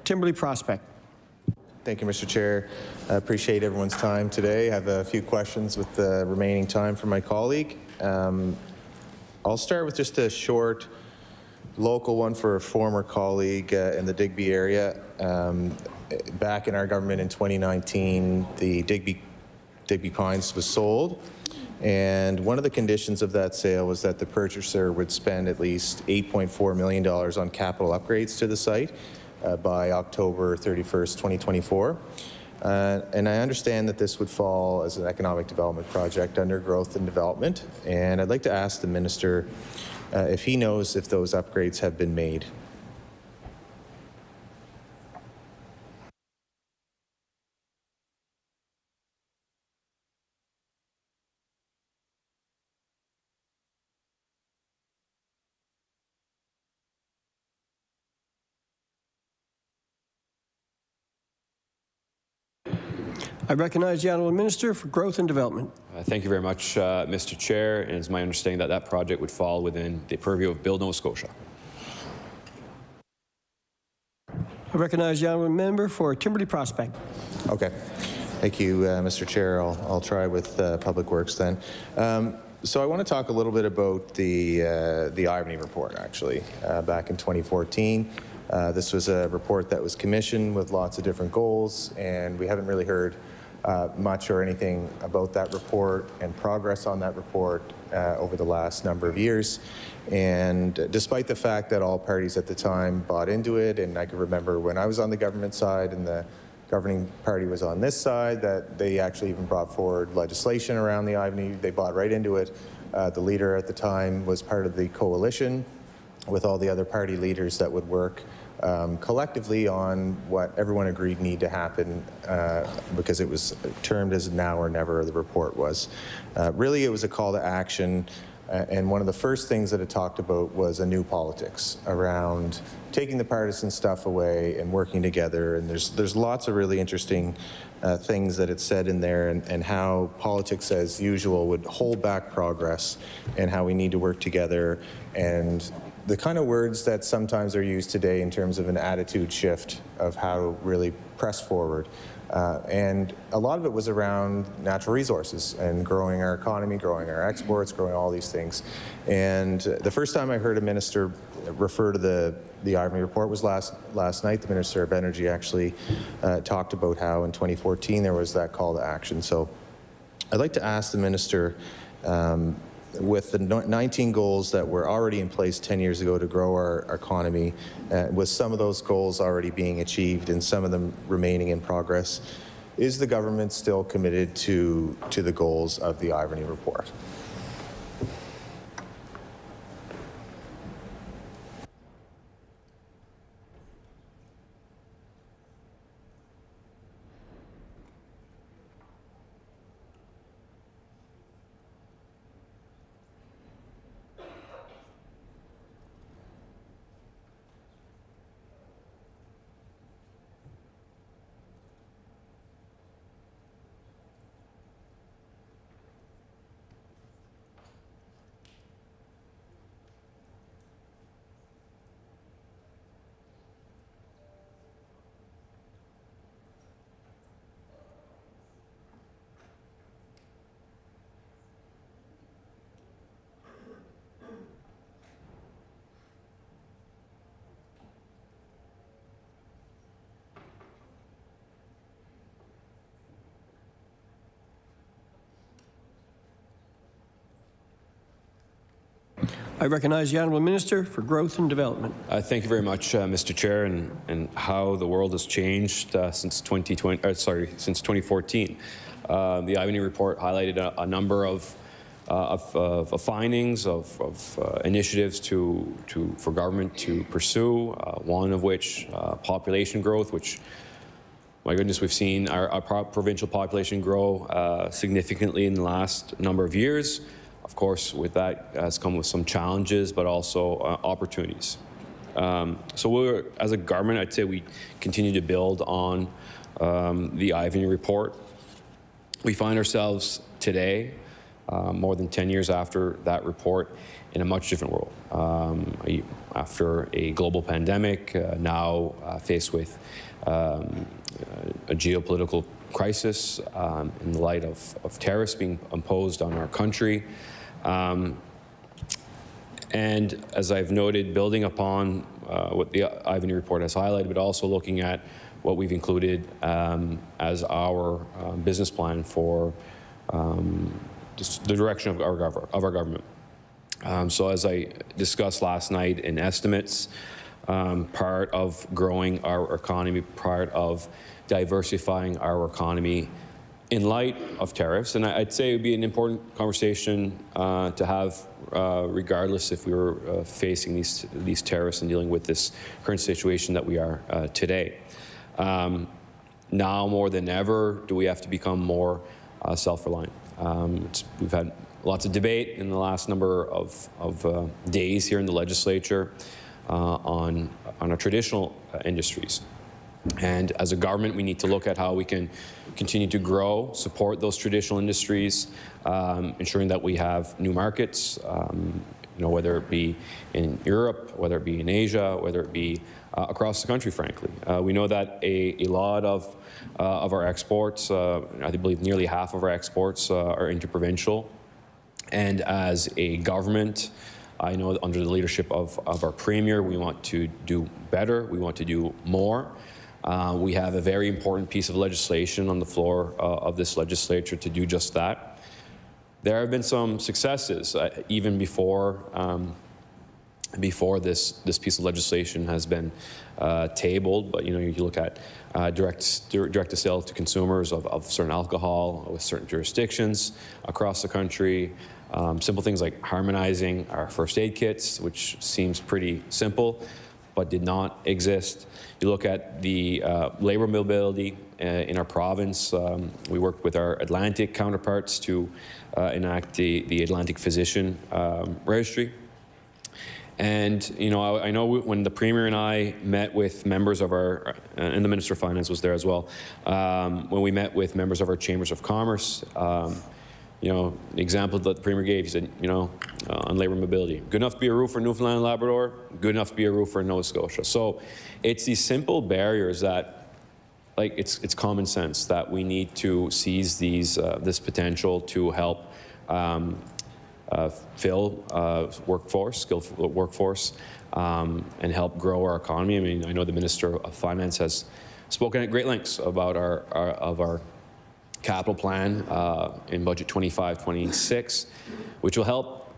Timberley Prospect. Thank you, Mr. Chair. I appreciate everyone's time today. I have a few questions with the remaining time for my colleague. I'll start with just a short local one for a former colleague in the Digby area. Back in our government in 2019, the Digby Pines was sold, and one of the conditions of that sale was that the purchaser would spend at least $8.4 million on capital upgrades to the site by October 31st, 2024. And I understand that this would fall as an economic development project under growth and development, and I'd like to ask the minister if he knows if those upgrades have been made. I recognize the Honourable Minister for Growth and Development. Thank you very much, Mr. Chair. And it's my understanding that that project would fall within the purview of Build Nova Scotia. I recognize the Honourable Member for Timberley Prospect. Okay. Thank you, Mr. Chair. I'll try with Public Works then. So I want to talk a little bit about the Ivany report, actually. Back in 2014, this was a report that was commissioned with lots of different goals, and we haven't really heard much or anything about that report and progress on that report over the last number of years. And despite the fact that all parties at the time bought into it, and I can remember when I was on the government side and the governing party was on this side, that they actually even brought forward legislation around the Ivany. They bought right into it. The leader at the time was part of the coalition with all the other party leaders that would work collectively on what everyone agreed need to happen because it was termed as now or never, the report was. Really, it was a call to action, and one of the first things that it talked about was a new politics around taking the partisan stuff away and working together, and there's lots of really interesting things that it said in there, and how politics as usual would hold back progress, and how we need to work together, and the kind of words that sometimes are used today in terms of an attitude shift of how to really press forward. And a lot of it was around natural resources and growing our economy, growing our exports, growing all these things. And the first time I heard a minister refer to the Ivany report was last night. The Minister of Energy actually talked about how in 2014 there was that call to action. So I'd like to ask the minister, with the 19 goals that were already in place 10 years ago to grow our economy, with some of those goals already being achieved and some of them remaining in progress, is the government still committed to the goals of the Ivany report? I recognize the Honourable Minister for Growth and Development. Thank you very much, Mr. Chair, and how the world has changed since 2014. The Ivany report highlighted a number of findings, of initiatives for government to pursue. One of which population growth, which, my goodness, we've seen our provincial population grow significantly in the last number of years. Of course, with that has come with some challenges, but also opportunities. So as a government, I'd say we continue to build on the Ivany report. We find ourselves today, more than 10 years after that report, in a much different world. After a global pandemic, now faced with a geopolitical crisis in the light of tariffs being imposed on our country. And as I've noted, building upon what the Ivany report has highlighted, but also looking at what we've included as our business plan for the direction of our government. So as I discussed last night in estimates, part of growing our economy, part of diversifying our economy in light of tariffs, and I'd say it would be an important conversation to have regardless if we were facing these tariffs and dealing with this current situation that we are today. Now more than ever do we have to become more self-reliant. We've had lots of debate in the last number of days here in the legislature on our traditional industries. And as a government, we need to look at how we can continue to grow, support those traditional industries, ensuring that we have new markets, whether it be in Europe, whether it be in Asia, whether it be across the country, frankly. We know that a lot of our exports, I believe nearly half of our exports are interprovincial. And as a government, I know under the leadership of our Premier, we want to do better, we want to do more. We have a very important piece of legislation on the floor of this legislature to do just that. There have been some successes even before this piece of legislation has been tabled. But you look at direct to sale to consumers of certain alcohol with certain jurisdictions across the country. Simple things like harmonizing our first aid kits, which seems pretty simple, but did not exist. You look at the labor mobility in our province. We worked with our Atlantic counterparts to enact the Atlantic Physician Registry. And I know when the Premier and I met with members of our, and the Minister of Finance was there as well, when we met with members of our Chambers of Commerce, the example that the Premier gave, he said, on labor mobility, good enough to be a roofer in Newfoundland and Labrador, good enough to be a roofer in Nova Scotia. So it's these simple barriers that, it's common sense that we need to seize this potential to help fill skilled workforce, and help grow our economy. I mean, I know the Minister of Finance has spoken at great lengths about our capital plan in Budget 25-26, which will help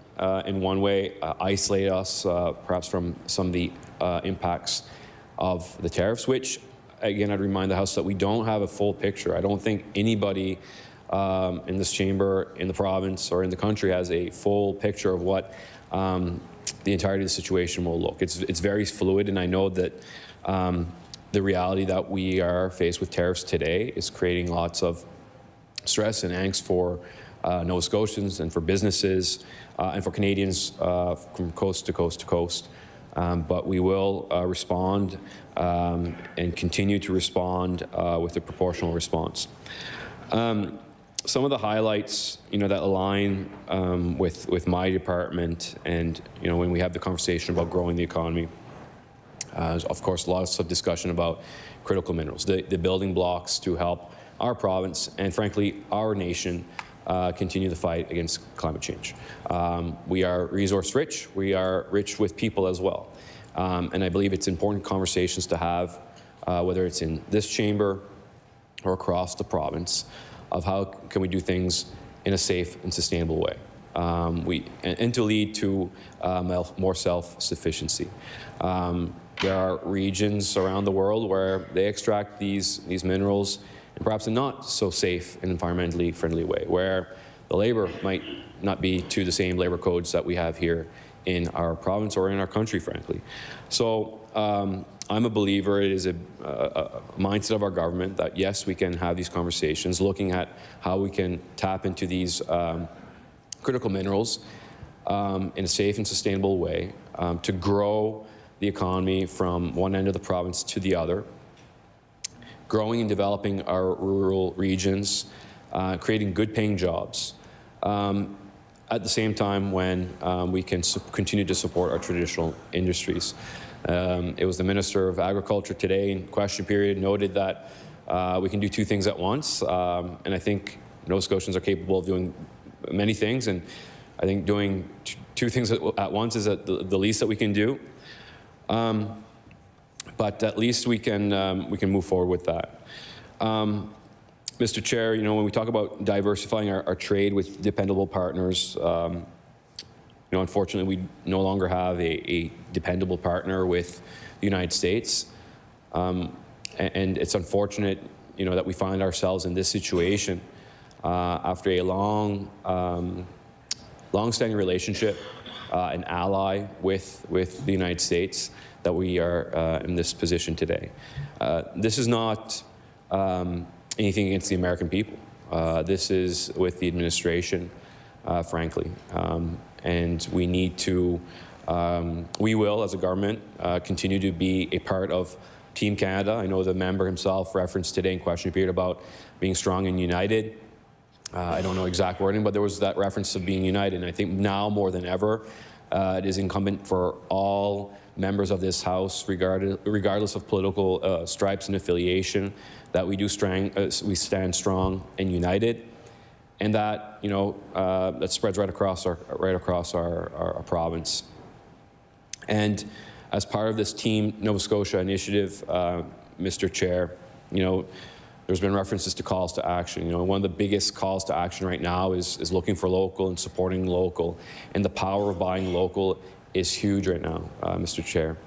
in one way isolate us perhaps from some of the impacts of the tariffs, which, again, I'd remind the House that we don't have a full picture. I don't think anybody in this chamber, in the province, or in the country has a full picture of what the entirety of the situation will look. It's very fluid, and I know that the reality that we are faced with tariffs today is creating lots of stress and angst for Nova Scotians and for businesses and for Canadians from coast to coast to coast. But we will respond and continue to respond with a proportional response. Some of the highlights, that align with my department, and when we have the conversation about growing the economy, of course, lots of discussion about critical minerals, the building blocks to help our province and, frankly, our nation continue the fight against climate change. We are resource rich. We are rich with people as well. And I believe it's important conversations to have, whether it's in this chamber or across the province, of how can we do things in a safe and sustainable way. and to lead to more self-sufficiency. There are regions around the world where they extract these minerals in perhaps a not so safe and environmentally friendly way, where the labor might not be to the same labor codes that we have here in our province or in our country, frankly. So I'm a believer it is a mindset of our government that, yes, we can have these conversations, looking at how we can tap into these critical minerals in a safe and sustainable way to grow the economy from one end of the province to the other, growing and developing our rural regions, creating good-paying jobs, at the same time when we can continue to support our traditional industries. It was the Minister of Agriculture today in question period noted that we can do two things at once, and I think Nova Scotians are capable of doing many things, and I think doing two things at once is the least that we can do. But at least we can move forward with that. Mr. Chair, when we talk about diversifying our trade with dependable partners, unfortunately, we no longer have a dependable partner with the United States, and it's unfortunate, that we find ourselves in this situation after a long-standing relationship, an ally with the United States, that we are in this position today. This is not anything against the American people. This is with the administration, frankly. And we need to, we will, as a government, continue to be a part of Team Canada. I know the member himself referenced today in question period about being strong and united. I don't know exact wording, but there was that reference of being united. And I think now more than ever, it is incumbent for all members of this House, regardless of political stripes and affiliation, that we stand strong and united, and that that spreads right across our province. And as part of this Team Nova Scotia initiative, Mr. Chair, there's been references to calls to action. One of the biggest calls to action right now is looking for local and supporting local, and the power of buying local is huge right now, Mr. Chair.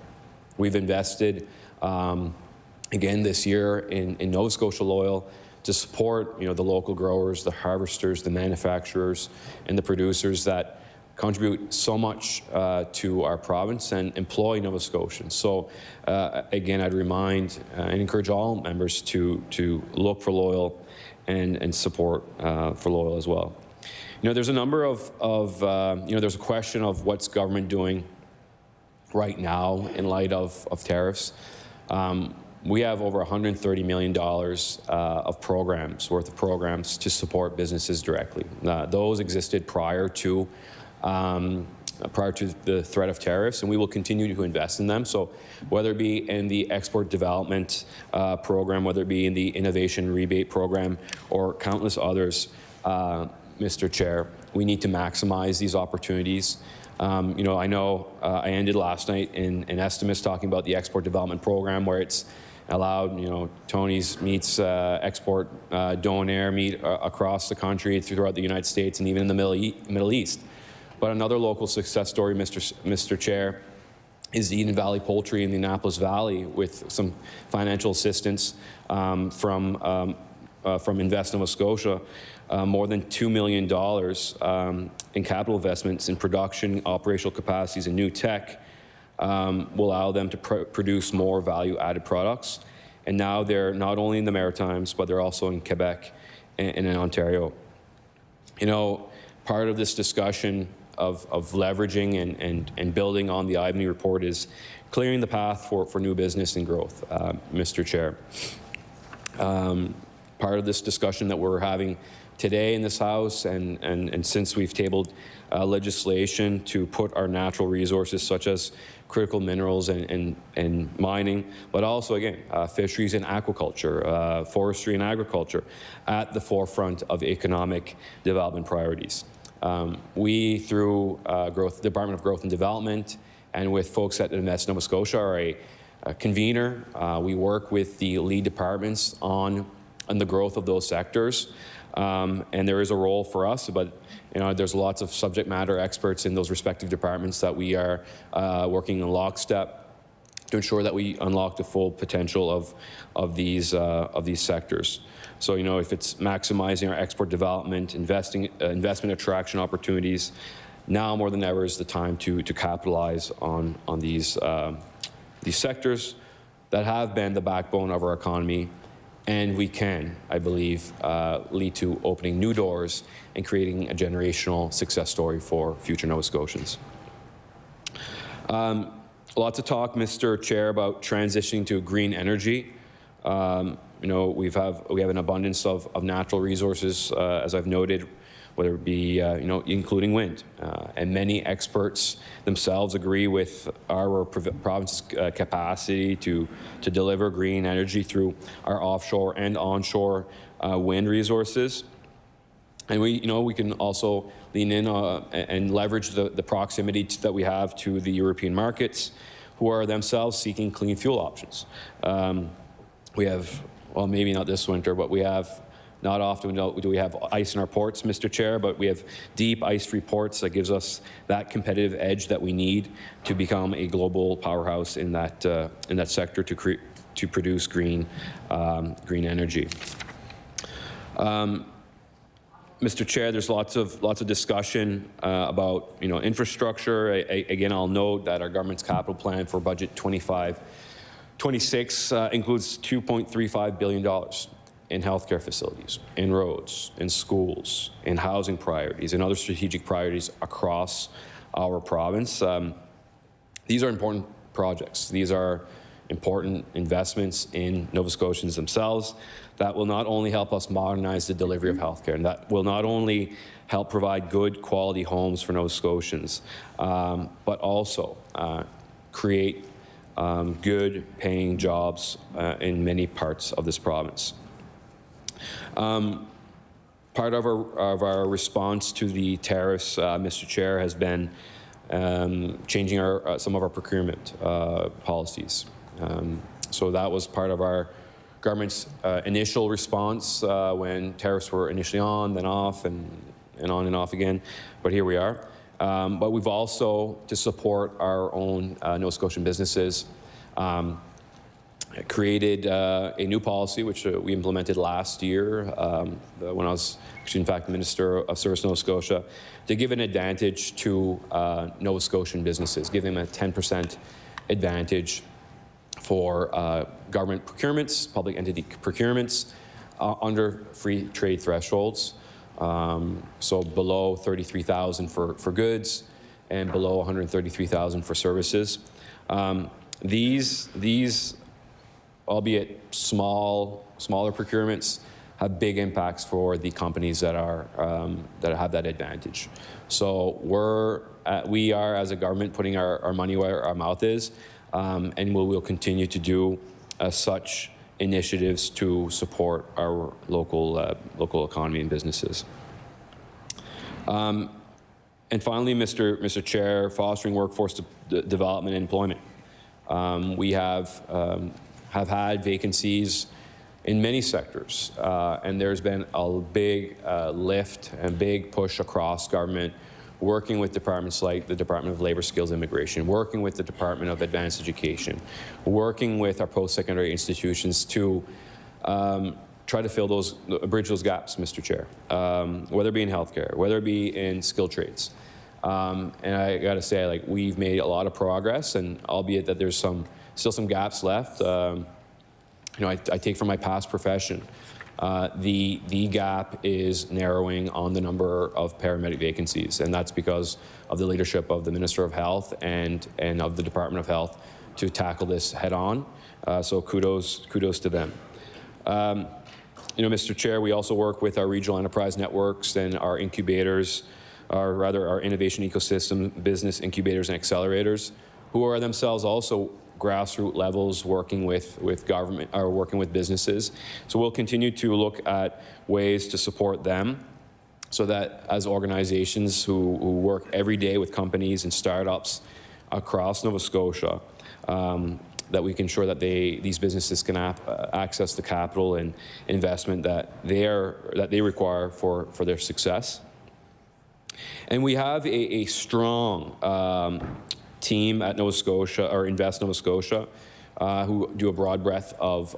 We've invested, again this year, in Nova Scotia Loyal to support the local growers, the harvesters, the manufacturers, and the producers that contribute so much to our province and employ Nova Scotians. So again, I'd remind and encourage all members to look for Loyal and support for Loyal as well. There's a number of there's a question of what's government doing right now in light of tariffs. We have over $130 million of programs, worth of programs to support businesses directly. Those existed prior to the threat of tariffs, and we will continue to invest in them. So whether it be in the export development program, whether it be in the innovation rebate program, or countless others, Mr. Chair, we need to maximize these opportunities. I know I ended last night in estimates talking about the export development program, where it's allowed, Tony's meats, export donair meat across the country, throughout the United States, and even in the Middle East. But another local success story, Mr. Chair, is the Eden Valley Poultry in the Annapolis Valley, with some financial assistance from Invest Nova Scotia. More than $2 million in capital investments in production, operational capacities, and new tech will allow them to produce more value-added products. And now they're not only in the Maritimes, but they're also in Quebec and in Ontario. Part of this discussion of leveraging and building on the Ivany report is clearing the path for new business and growth, Mr. Chair. Part of this discussion that we're having today in this House, and since we've tabled legislation to put our natural resources, such as critical minerals and mining, but also, again, fisheries and aquaculture, forestry and agriculture, at the forefront of economic development priorities. We, through Department of Growth and Development, and with folks at Invest Nova Scotia, are a convener. We work with the lead departments on the growth of those sectors. And there is a role for us, but there's lots of subject matter experts in those respective departments that we are working in lockstep to ensure that we unlock the full potential of these sectors. So, if it's maximizing our export development, investment attraction opportunities, now more than ever is the time to capitalize on these sectors that have been the backbone of our economy, and we can, I believe, lead to opening new doors and creating a generational success story for future Nova Scotians. Lots of talk, Mr. Chair, about transitioning to green energy. We have an abundance of natural resources, as I've noted, whether it be including wind, and many experts themselves agree with our province's capacity to deliver green energy through our offshore and onshore wind resources. And we can also lean in and leverage the proximity that we have to the European markets, who are themselves seeking clean fuel options. We have, well, maybe not this winter, but we have, not often do we have ice in our ports, Mr. Chair, but we have deep ice-free ports that gives us that competitive edge that we need to become a global powerhouse in that sector to produce green energy. Mr. Chair, there's lots of discussion about infrastructure. Again, I'll note that our government's capital plan for budget 25-26 includes $2.35 billion in healthcare facilities, in roads, in schools, in housing priorities, and other strategic priorities across our province. These are important projects. These are important investments in Nova Scotians themselves that will not only help us modernize the delivery of healthcare, and that will not only help provide good quality homes for Nova Scotians, but also create good paying jobs in many parts of this province. Part of our response to the tariffs, Mr. Chair, has been changing some of our procurement policies. So that was part of our government's initial response when tariffs were initially on, then off, and on and off again. But here we are. But we've also, to support our own Nova Scotian businesses, created a new policy, which we implemented last year when I was actually, in fact, Minister of Service Nova Scotia, to give an advantage to Nova Scotian businesses, give them a 10% advantage for government procurements, public entity procurements, under free trade thresholds. So below $33,000 for goods and below $133,000 for services. These, albeit smaller procurements, have big impacts for the companies that have that advantage. So we are, as a government, putting our money where our mouth is, and we will continue to do such initiatives to support our local economy and businesses. And finally, Mr. Chair, fostering workforce development and employment. We have had vacancies in many sectors, and there's been a big lift and big push across government, working with departments like the Department of Labour, Skills and Immigration, working with the Department of Advanced Education, working with our post-secondary institutions to try to bridge those gaps, Mr. Chair, whether it be in healthcare, whether it be in skilled trades. And I got to say, we've made a lot of progress, and albeit that there's still some gaps left. I take from my past profession, the gap is narrowing on the number of paramedic vacancies, and that's because of the leadership of the Minister of Health and of the Department of Health to tackle this head on. So kudos to them. Mr. Chair, we also work with our regional enterprise networks and our incubators, or rather our innovation ecosystem, business incubators and accelerators, who are themselves also grassroots levels working with government or working with businesses. So we'll continue to look at ways to support them so that as organizations who work every day with companies and startups across Nova Scotia, that we can ensure that these businesses can access the capital and investment that they require for their success. And we have a strong team at Nova Scotia, or Invest Nova Scotia, who do a broad breadth of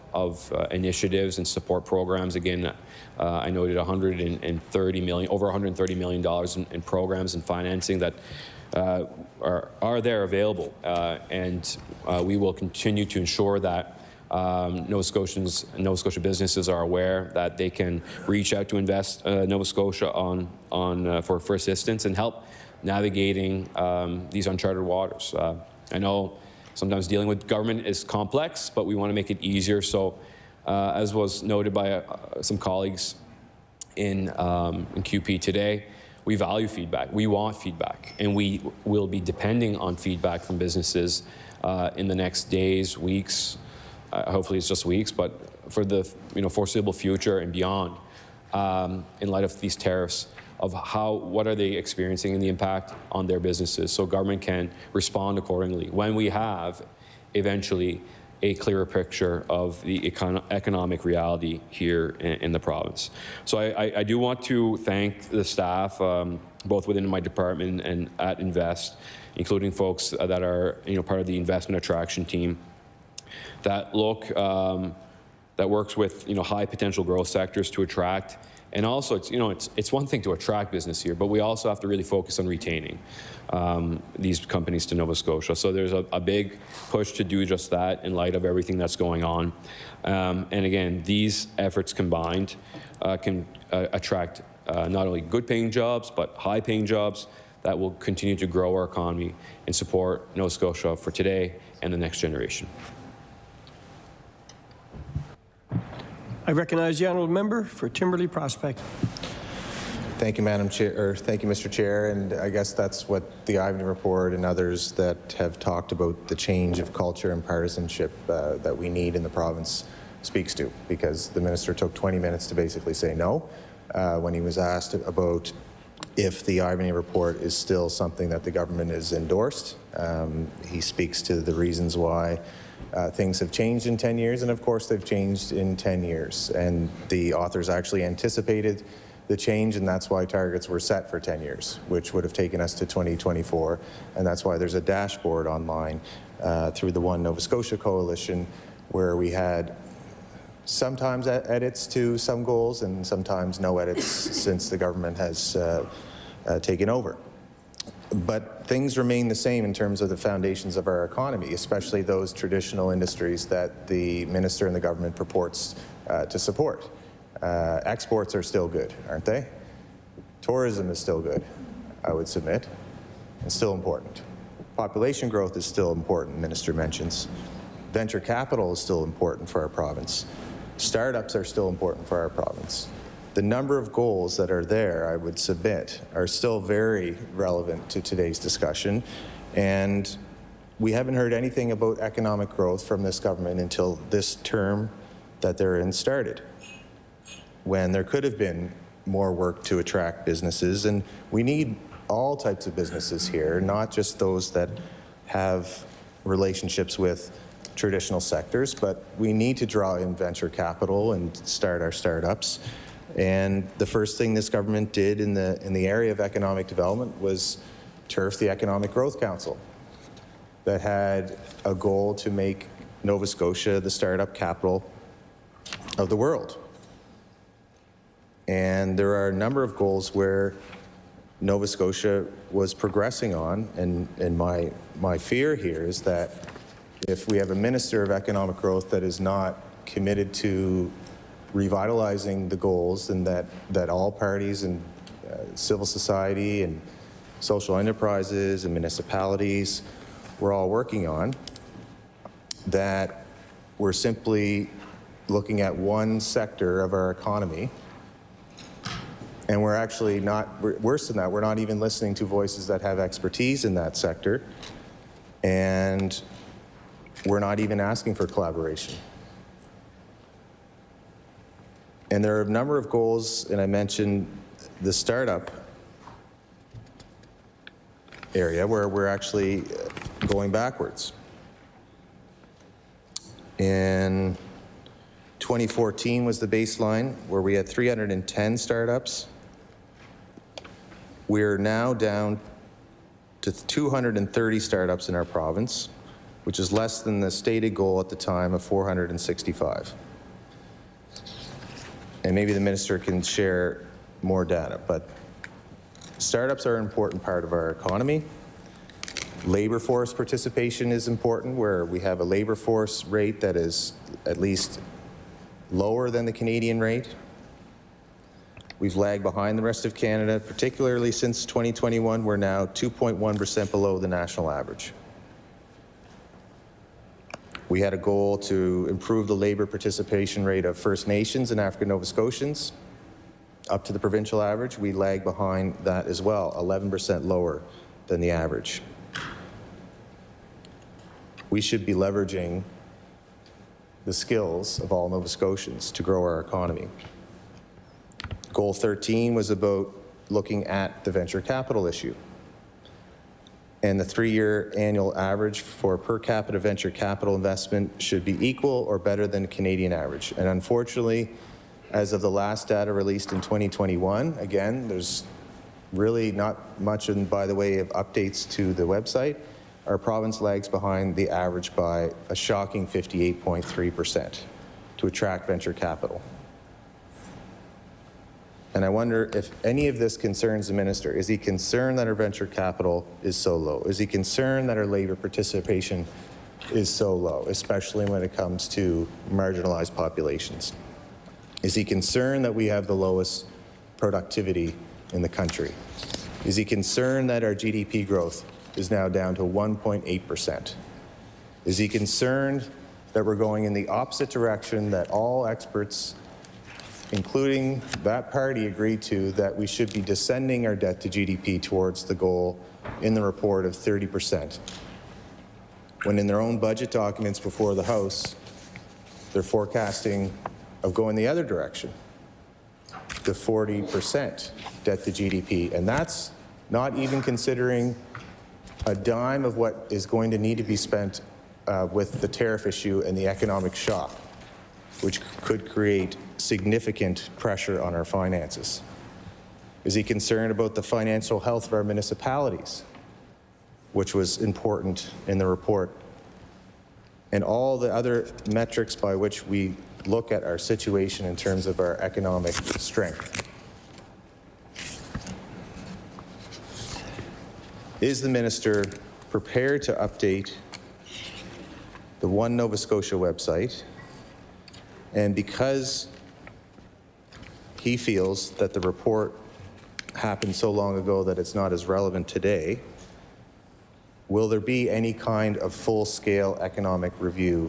initiatives and support programs. Again, I noted over $130 million in programs and financing that are there available, and we will continue to ensure that Nova Scotia businesses are aware that they can reach out to Invest Nova Scotia for assistance and help navigating these uncharted waters. I know sometimes dealing with government is complex, but we want to make it easier. So, as was noted by some colleagues in QP today, we value feedback. We want feedback, and we will be depending on feedback from businesses in the next days, weeks. Hopefully, it's just weeks, but for the foreseeable future and beyond, in light of these tariffs, of what are they experiencing and the impact on their businesses, so government can respond accordingly when we have eventually a clearer picture of the economic reality here in the province. So I do want to thank the staff, both within my department and at Invest, including folks that are part of the investment attraction team, that works with high potential growth sectors to attract. And also, it's one thing to attract business here, but we also have to really focus on retaining these companies to Nova Scotia. So there's a big push to do just that in light of everything that's going on. And again, these efforts combined can attract not only good-paying jobs, but high-paying jobs that will continue to grow our economy and support Nova Scotia for today and the next generation. I recognize the honourable member for Timberley Prospect. Thank you, Madam Chair, thank you, Mr. Chair. And I guess that's what the Ivany Report and others that have talked about the change of culture and partisanship that we need in the province speaks to, because the minister took 20 minutes to basically say no when he was asked about if the Ivany Report is still something that the government has endorsed. He speaks to the reasons why things have changed in 10 years, and of course they've changed in 10 years. And the authors actually anticipated the change, and that's why targets were set for 10 years, which would have taken us to 2024. And that's why there's a dashboard online through the One Nova Scotia Coalition, where we had sometimes edits to some goals and sometimes no edits since the government has taken over. But things remain the same in terms of the foundations of our economy, especially those traditional industries that the minister and the government purports to support. Exports are still good, aren't they? Tourism is still good, I would submit, and still important. Population growth is still important, minister mentions. Venture capital is still important for our province. Startups are still important for our province. The number of goals that are there, I would submit, are still very relevant to today's discussion. And we haven't heard anything about economic growth from this government until this term that they're in started, when there could have been more work to attract businesses. And we need all types of businesses here, not just those that have relationships with traditional sectors, but we need to draw in venture capital and start our startups. And the first thing this government did in the area of economic development was turf the Economic Growth Council that had a goal to make Nova Scotia the startup capital of the world. And there are a number of goals where Nova Scotia was progressing on, and my fear here is that if we have a Minister of Economic Growth that is not committed to revitalizing the goals, and that all parties and civil society and social enterprises and municipalities we're all working on, that we're simply looking at one sector of our economy, and we're actually not, worse than that, we're not even listening to voices that have expertise in that sector, and we're not even asking for collaboration. And there are a number of goals, and I mentioned the startup area where we're actually going backwards. In 2014 was the baseline, where we had 310 startups. We're now down to 230 startups in our province, which is less than the stated goal at the time of 465. And maybe the minister can share more data, but startups are an important part of our economy. Labor force participation is important, where we have a labor force rate that is at least lower than the Canadian rate. We've lagged behind the rest of Canada, particularly since 2021. We're now 2.1% below the national average. We had a goal to improve the labor participation rate of First Nations and African Nova Scotians up to the provincial average. We lag behind that as well, 11% lower than the average. We should be leveraging the skills of all Nova Scotians to grow our economy. Goal 13 was about looking at the venture capital issue. And the 3-year annual average for per capita venture capital investment should be equal or better than the Canadian average. And unfortunately, as of the last data released in 2021, again, there's really not much by the way of updates to the website. Our province lags behind the average by a shocking 58.3% to attract venture capital. And I wonder if any of this concerns the minister. Is he concerned that our venture capital is so low? Is he concerned that our labor participation is so low, especially when it comes to marginalized populations? Is he concerned that we have the lowest productivity in the country? Is he concerned that our GDP growth is now down to 1.8%? Is he concerned that we're going in the opposite direction that all experts, including that party, agreed to, that we should be descending our debt to GDP towards the goal in the report of 30%, when in their own budget documents before the House, they're forecasting of going the other direction, to 40% debt to GDP. And that's not even considering a dime of what is going to need to be spent with the tariff issue and the economic shock, which could create significant pressure on our finances. Is he concerned about the financial health of our municipalities, which was important in the report, and all the other metrics by which we look at our situation in terms of our economic strength? Is the minister prepared to update the One Nova Scotia website? And because he feels that the report happened so long ago that it's not as relevant today, will there be any kind of full-scale economic review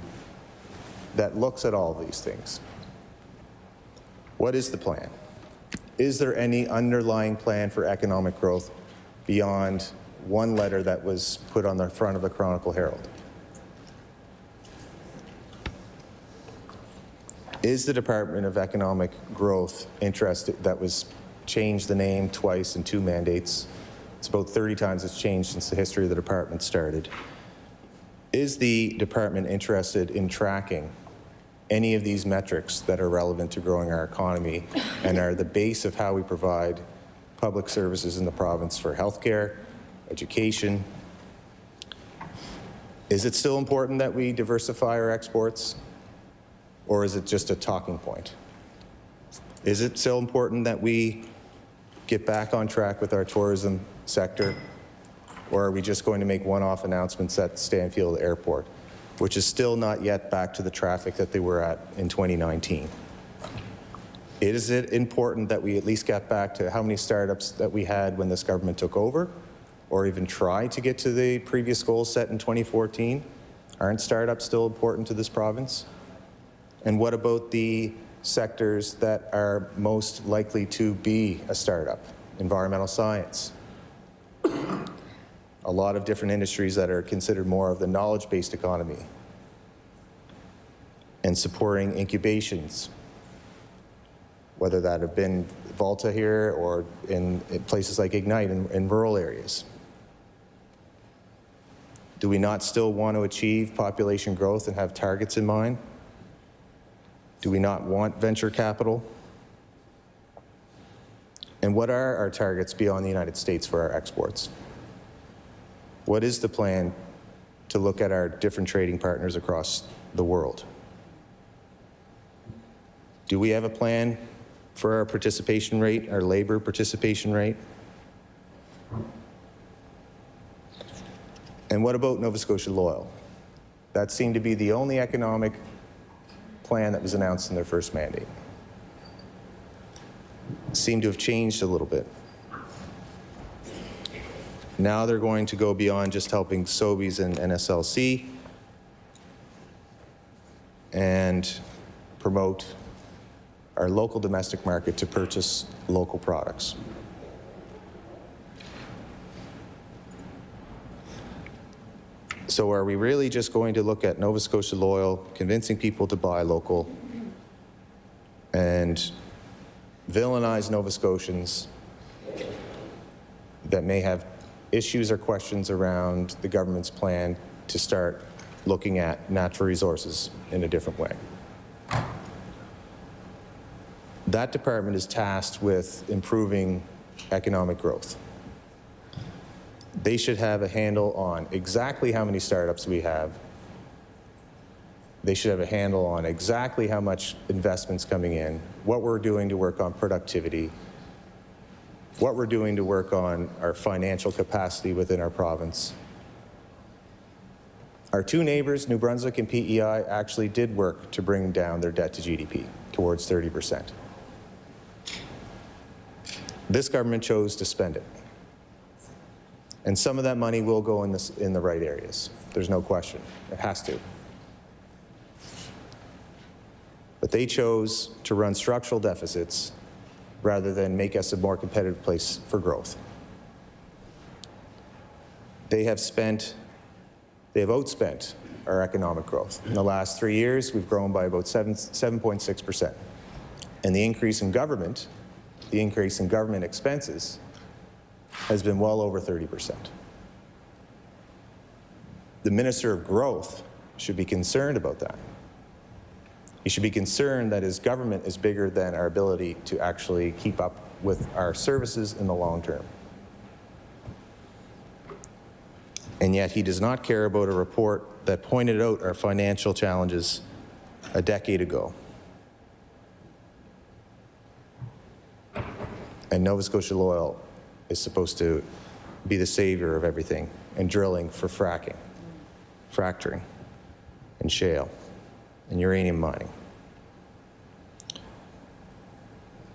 that looks at all these things? What is the plan? Is there any underlying plan for economic growth beyond one letter that was put on the front of the Chronicle Herald? Is the Department of Economic Growth interested, that was changed the name twice in 2 mandates. It's about 30 times it's changed since the history of the department started. Is the department interested in tracking any of these metrics that are relevant to growing our economy and are the base of how we provide public services in the province for healthcare, education? Is it still important that we diversify our exports? Or is it just a talking point? Is it still important that we get back on track with our tourism sector? Or are we just going to make one-off announcements at Stanfield Airport, which is still not yet back to the traffic that they were at in 2019? Is it important that we at least get back to how many startups that we had when this government took over, or even try to get to the previous goals set in 2014? Aren't startups still important to this province? And what about the sectors that are most likely to be a startup? Environmental science. A lot of different industries that are considered more of the knowledge-based economy. And supporting incubations, whether that have been Volta here or in places like Ignite in rural areas. Do we not still want to achieve population growth and have targets in mind? Do we not want venture capital? And what are our targets beyond the United States for our exports? What is the plan to look at our different trading partners across the world? Do we have a plan for our participation rate, our labor participation rate? And what about Nova Scotia Loyal? That seemed to be the only economic plan that was announced in their first mandate. It seemed to have changed a little bit. Now they're going to go beyond just helping Sobeys and NSLC and promote our local domestic market to purchase local products. So are we really just going to look at Nova Scotia Loyal, convincing people to buy local, and villainize Nova Scotians that may have issues or questions around the government's plan to start looking at natural resources in a different way? That department is tasked with improving economic growth. They should have a handle on exactly how many startups we have. They should have a handle on exactly how much investment's coming in, what we're doing to work on productivity, what we're doing to work on our financial capacity within our province. Our two neighbors, New Brunswick and PEI, actually did work to bring down their debt to GDP towards 30%. This government chose to spend it. And some of that money will go in the right areas. There's no question. It has to. But they chose to run structural deficits rather than make us a more competitive place for growth. They have outspent our economic growth. In the last 3 years, we've grown by about 7.6%. And the increase in government expenses has been well over 30%. The Minister of Growth should be concerned about that. He should be concerned that his government is bigger than our ability to actually keep up with our services in the long term. And yet he does not care about a report that pointed out our financial challenges a decade ago. And Nova Scotia Loyal is supposed to be the savior of everything and drilling for fracturing, and shale, and uranium mining.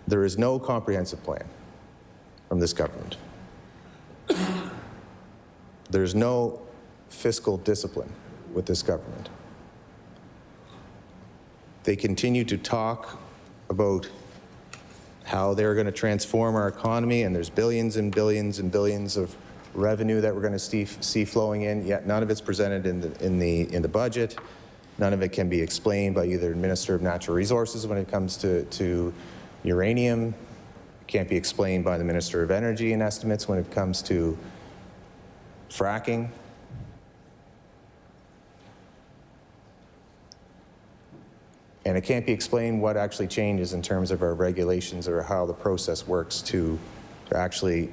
There is no comprehensive plan from this government. There's no fiscal discipline with this government. They continue to talk about how they're going to transform our economy, and there's billions and billions and billions of revenue that we're going to see flowing in, yet none of it's presented in the budget. None of it can be explained by either Minister of Natural Resources when it comes to uranium. It can't be explained by the Minister of Energy in estimates when it comes to fracking. And it can't be explained what actually changes in terms of our regulations or how the process works to actually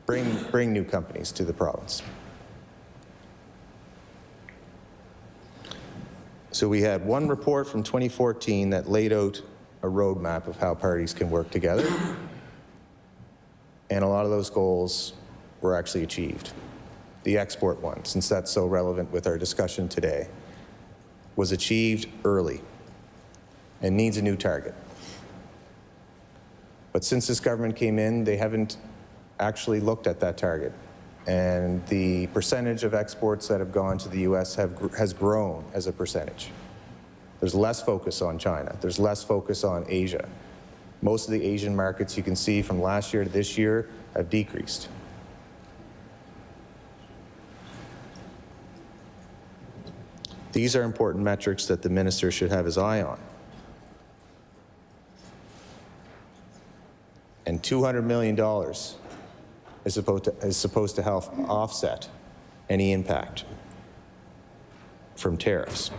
bring new companies to the province. So we had one report from 2014 that laid out a roadmap of how parties can work together. And a lot of those goals were actually achieved. The export one, since that's so relevant with our discussion today, was achieved early and needs a new target. But since this government came in, they haven't actually looked at that target. And the percentage of exports that have gone to the US has grown as a percentage. There's less focus on China. There's less focus on Asia. Most of the Asian markets you can see from last year to this year have decreased. These are important metrics that the minister should have his eye on. And $200 million is supposed to help offset any impact from tariffs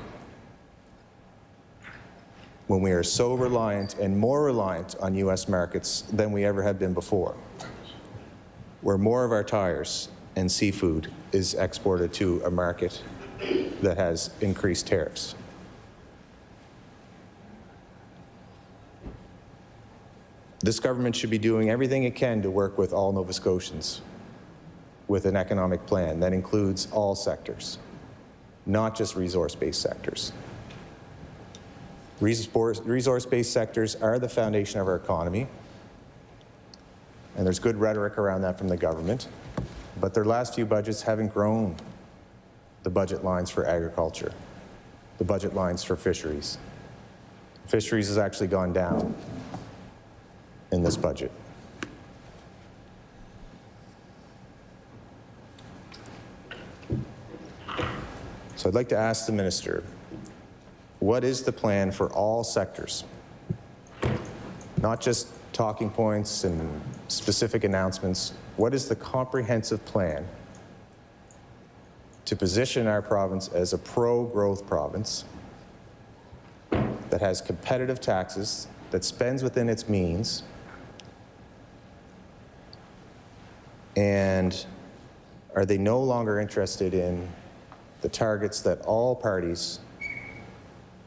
when we are so reliant and more reliant on U.S. markets than we ever have been before, where more of our tires and seafood is exported to a market that has increased tariffs. This government should be doing everything it can to work with all Nova Scotians with an economic plan that includes all sectors, not just resource-based sectors. Resource-based sectors are the foundation of our economy, and there's good rhetoric around that from the government, but their last few budgets haven't grown the budget lines for agriculture, the budget lines for fisheries. Fisheries has actually gone down in this budget. So I'd like to ask the minister, what is the plan for all sectors? Not just talking points and specific announcements. What is the comprehensive plan to position our province as a pro-growth province that has competitive taxes, that spends within its means, and are they no longer interested in the targets that all parties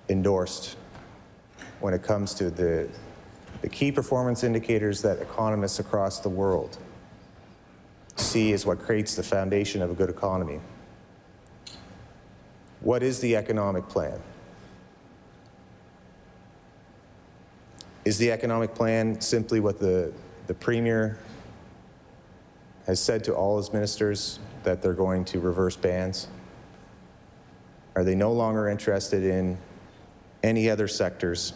endorsed when it comes to the key performance indicators that economists across the world see as what creates the foundation of a good economy? What is the economic plan? Is the economic plan simply what the Premier has said to all his ministers, that they're going to reverse bans? Are they no longer interested in any other sectors?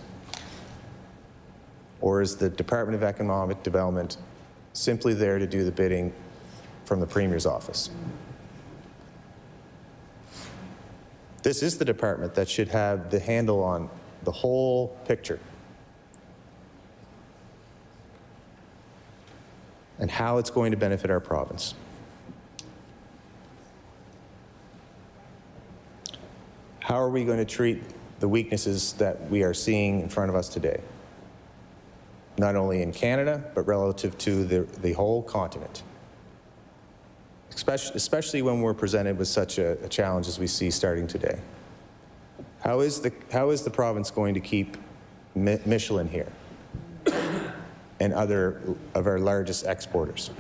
Or is the Department of Economic Development simply there to do the bidding from the Premier's office? This is the department that should have the handle on the whole picture and how it's going to benefit our province. How are we going to treat the weaknesses that we are seeing in front of us today? Not only in Canada, but relative to the whole continent. Especially when we're presented with such a challenge as we see starting today. How is the province going to keep Michelin here and other of our largest exporters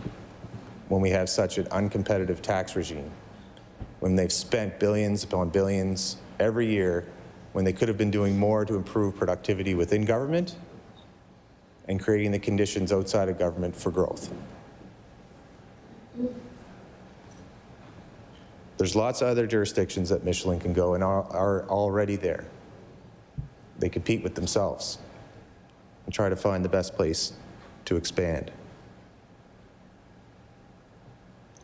when we have such an uncompetitive tax regime, when they've spent billions upon billions every year, when they could have been doing more to improve productivity within government and creating the conditions outside of government for growth? There's lots of other jurisdictions that Michelin can go and are already there. They compete with themselves and try to find the best place to expand.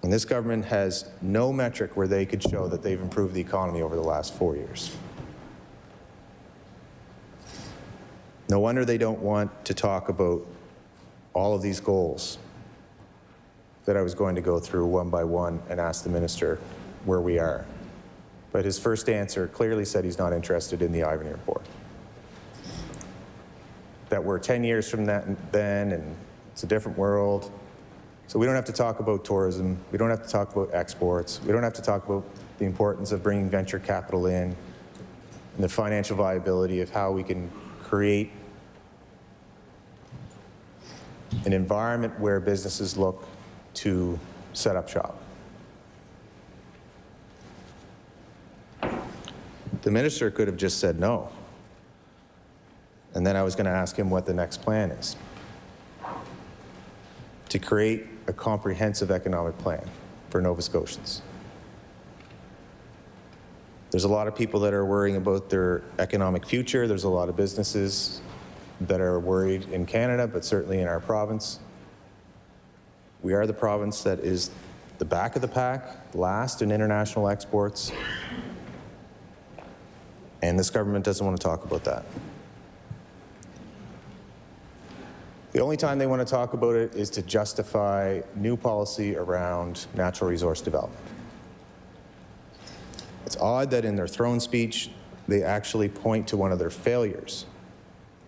And this government has no metric where they could show that they've improved the economy over the last 4 years. No wonder they don't want to talk about all of these goals that I was going to go through one by one and ask the minister where we are. But his first answer clearly said he's not interested in the Ivany report. That we're 10 years from that then, and it's a different world. So we don't have to talk about tourism. We don't have to talk about exports. We don't have to talk about the importance of bringing venture capital in and the financial viability of how we can create an environment where businesses look to set up shop. The minister could have just said no. And then I was going to ask him what the next plan is. To create a comprehensive economic plan for Nova Scotians. There's a lot of people that are worrying about their economic future. There's a lot of businesses that are worried in Canada, but certainly in our province. We are the province that is the back of the pack, last in international exports. And this government doesn't want to talk about that. The only time they want to talk about it is to justify new policy around natural resource development. It's odd that in their throne speech, they actually point to one of their failures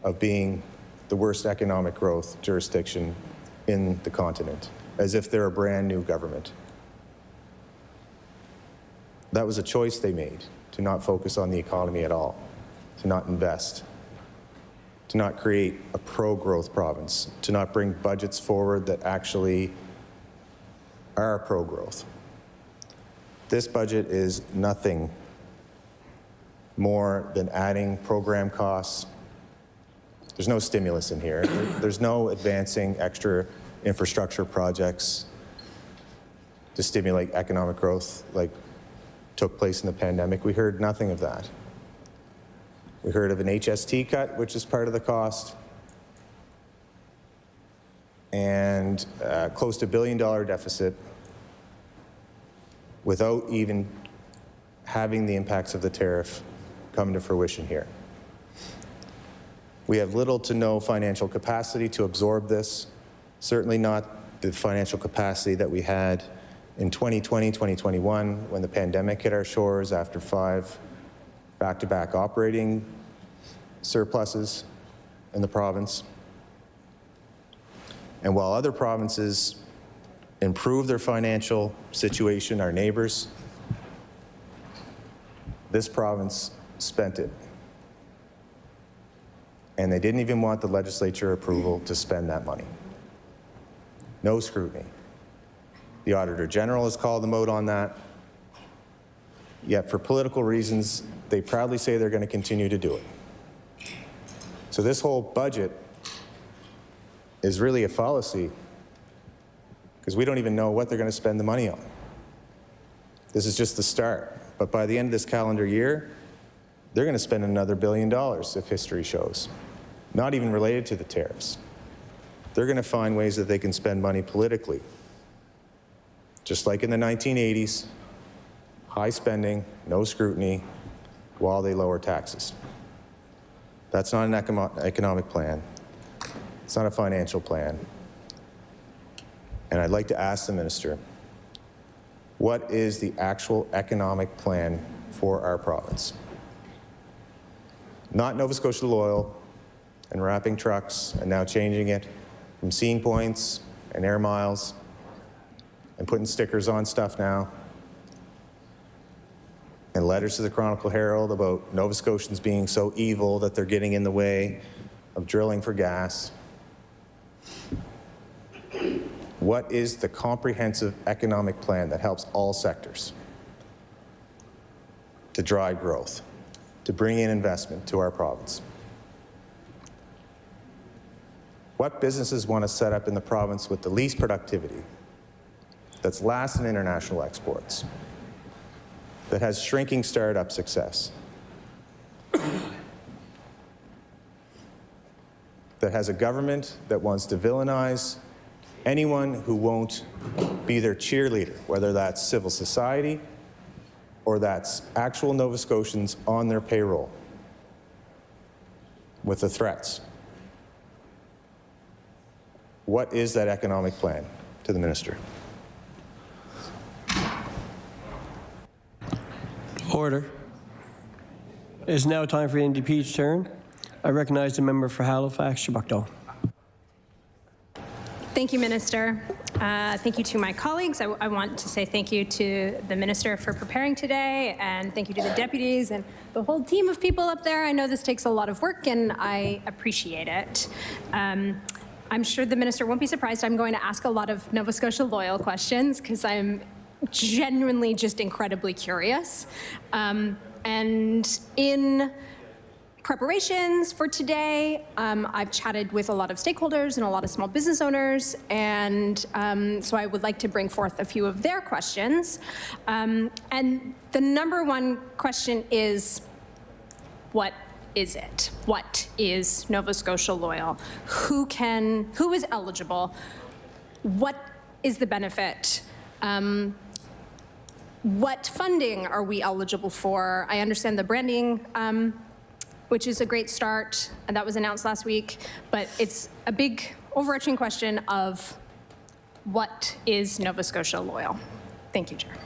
of being the worst economic growth jurisdiction in the continent, as if they're a brand new government. That was a choice they made, to not focus on the economy at all, to not invest, to not create a pro-growth province, to not bring budgets forward that actually are pro-growth. This budget is nothing more than adding program costs. There's no stimulus in here. There's no advancing extra infrastructure projects to stimulate economic growth like took place in the pandemic. We heard nothing of that. We heard of an HST cut, which is part of the cost, and close to $1 billion deficit without even having the impacts of the tariff come to fruition here. We have little to no financial capacity to absorb this, certainly not the financial capacity that we had in 2020, 2021, when the pandemic hit our shores after 5 back-to-back operating surpluses in the province. And while other provinces improve their financial situation, our neighbors, this province spent it. And they didn't even want the legislature approval to spend that money. No scrutiny. The Auditor General has called them out on that. Yet for political reasons, they proudly say they're going to continue to do it. So this whole budget is really a fallacy, because we don't even know what they're going to spend the money on. This is just the start. But by the end of this calendar year, they're going to spend another $1 billion, if history shows, not even related to the tariffs. They're going to find ways that they can spend money politically. Just like in the 1980s, high spending, no scrutiny, while they lower taxes. That's not an economic plan. It's not a financial plan. And I'd like to ask the minister, what is the actual economic plan for our province? Not Nova Scotia Loyal and wrapping trucks and now changing it from scene points and air miles and putting stickers on stuff now, and letters to the Chronicle Herald about Nova Scotians being so evil that they're getting in the way of drilling for gas. What is the comprehensive economic plan that helps all sectors to drive growth, to bring in investment to our province? What businesses want to set up in the province with the least productivity, that's last in international exports, that has shrinking startup success, that has a government that wants to villainize anyone who won't be their cheerleader, whether that's civil society or that's actual Nova Scotians on their payroll with the threats? What is that economic plan? To the minister. Order. It is now time for the NDP's turn. I recognize the member for Halifax, Shabukdal. Thank you, Minister. Thank you to my colleagues. I want to say thank you to the Minister for preparing today, and thank you to the deputies and the whole team of people up there. I know this takes a lot of work, and I appreciate it. I'm sure the Minister won't be surprised. I'm going to ask a lot of Nova Scotia Loyal questions, because I'm genuinely just incredibly curious. And in preparations for today, I've chatted with a lot of stakeholders and a lot of small business owners, and so I would like to bring forth a few of their questions. And the number one question is, what is it? What is Nova Scotia Loyal? Who is eligible? What is the benefit? What funding are we eligible for? I understand the branding, which is a great start, and that was announced last week, but it's a big overarching question of what is Nova Scotia Loyal? Thank you, Chair.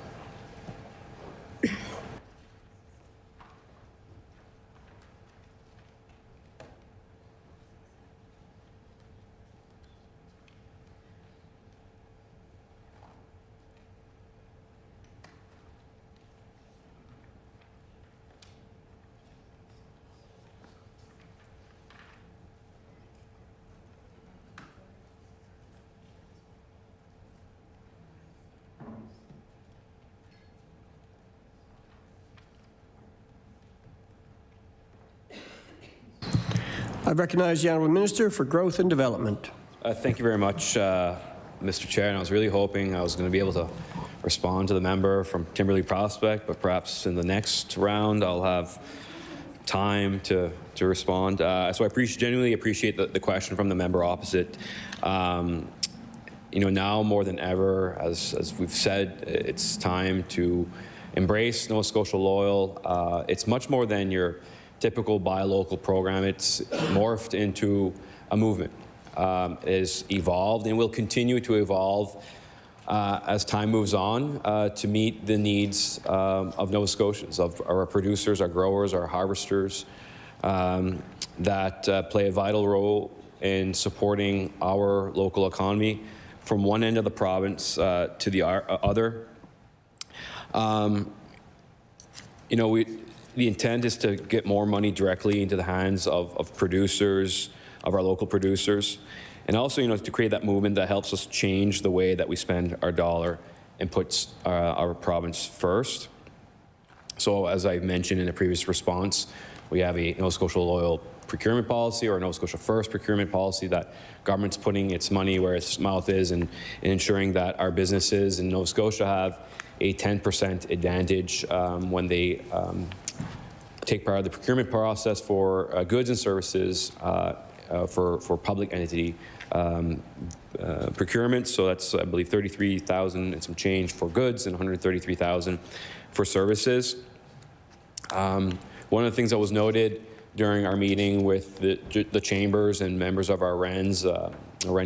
I recognize the Honourable Minister for Growth and Development. Thank you very much, Mr. Chair. And I was really hoping I was going to be able to respond to the member from Timberlea Prospect, but perhaps in the next round I'll have time to respond. So I genuinely appreciate the question from the member opposite. You know, now more than ever, as we've said, it's time to embrace Nova Scotia Loyal. It's much more than your typical buy local program. It's morphed into a movement. It has evolved and will continue to evolve as time moves on to meet the needs of Nova Scotians, of our producers, our growers, our harvesters, that play a vital role in supporting our local economy from one end of the province to the other. You know, the intent is to get more money directly into the hands of producers, of our local producers, and also, you know, to create that movement that helps us change the way that we spend our dollar and puts our province first. So, as I mentioned in a previous response, we have a Nova Scotia Loyal procurement policy, or a Nova Scotia First procurement policy, that government's putting its money where its mouth is and ensuring that our businesses in Nova Scotia have a 10% advantage when they take part of the procurement process for goods and services for public entity procurement. So that's, I believe, 33,000 and some change for goods and 133,000 for services. One of the things that was noted during our meeting with the chambers and members of our REN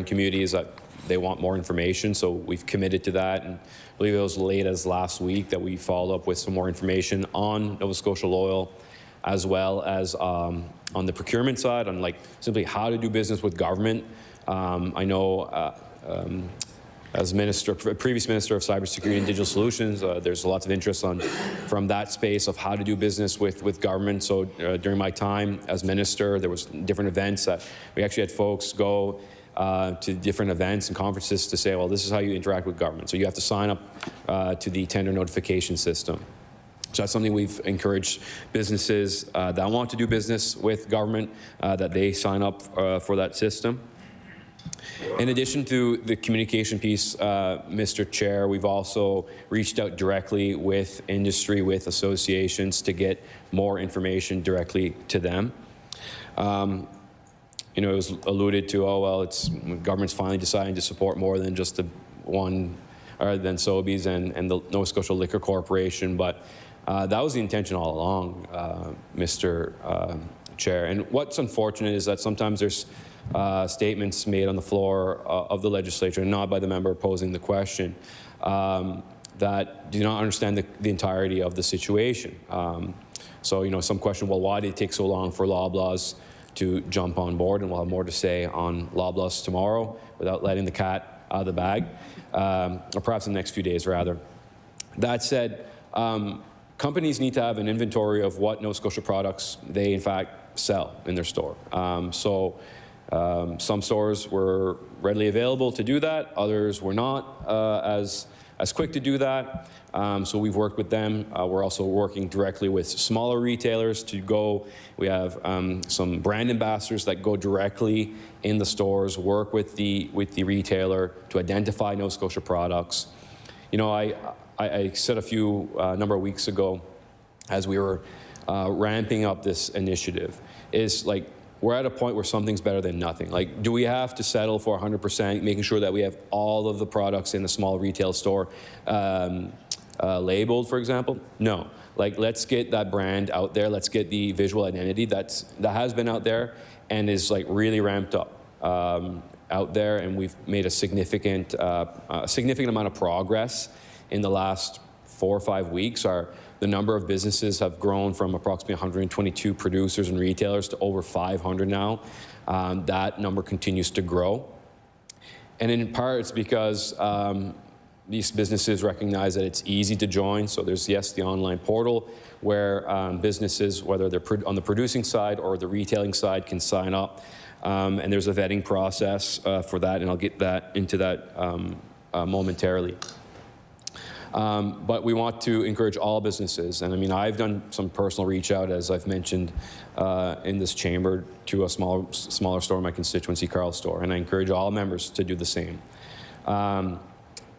community is that they want more information, so we've committed to that. And I believe it was late as last week that we followed up with some more information on Nova Scotia Loyal, as well as on the procurement side, on like simply how to do business with government. I know as previous Minister of Cybersecurity and Digital Solutions, there's lots of interest from that space of how to do business with government. So during my time as Minister, there was different events that we actually had folks go to different events and conferences to say, well, this is how you interact with government. So you have to sign up to the tender notification system. So that's something we've encouraged businesses that want to do business with government, that they sign up for that system. In addition to the communication piece, Mr. Chair, we've also reached out directly with industry, with associations, to get more information directly to them. You know, it was alluded to, oh, well, it's government's finally deciding to support more than just the one, or than Sobeys and the Nova Scotia Liquor Corporation, but that was the intention all along, Mr. Chair. And what's unfortunate is that sometimes there's statements made on the floor of the legislature, not by the member posing the question, that do not understand the entirety of the situation. So, you know, some question, well, why did it take so long for Loblaws to jump on board? And we'll have more to say on Loblaws tomorrow without letting the cat out of the bag, or perhaps in the next few days, rather. That said, companies need to have an inventory of what Nova Scotia products they, in fact, sell in their store. Some stores were readily available to do that. Others were not as quick to do that. So we've worked with them. We're also working directly with smaller retailers to go. We have some brand ambassadors that go directly in the stores, work with the retailer to identify Nova Scotia products. You know, I said a number of weeks ago, as we were ramping up this initiative, is like, we're at a point where something's better than nothing. Like, do we have to settle for 100%, making sure that we have all of the products in the small retail store labeled, for example? No. Like, let's get that brand out there. Let's get the visual identity that has been out there and is like really ramped up out there. And we've made a significant amount of progress in the last 4 or 5 weeks. The number of businesses have grown from approximately 122 producers and retailers to over 500 now. That number continues to grow. And in part, it's because these businesses recognize that it's easy to join. So there's, yes, the online portal where businesses, whether they're on the producing side or the retailing side, can sign up. And there's a vetting process for that, and I'll get into that momentarily. But we want to encourage all businesses. And I mean, I've done some personal reach out, as I've mentioned in this chamber, to a smaller store in my constituency, Carl's store. And I encourage all members to do the same.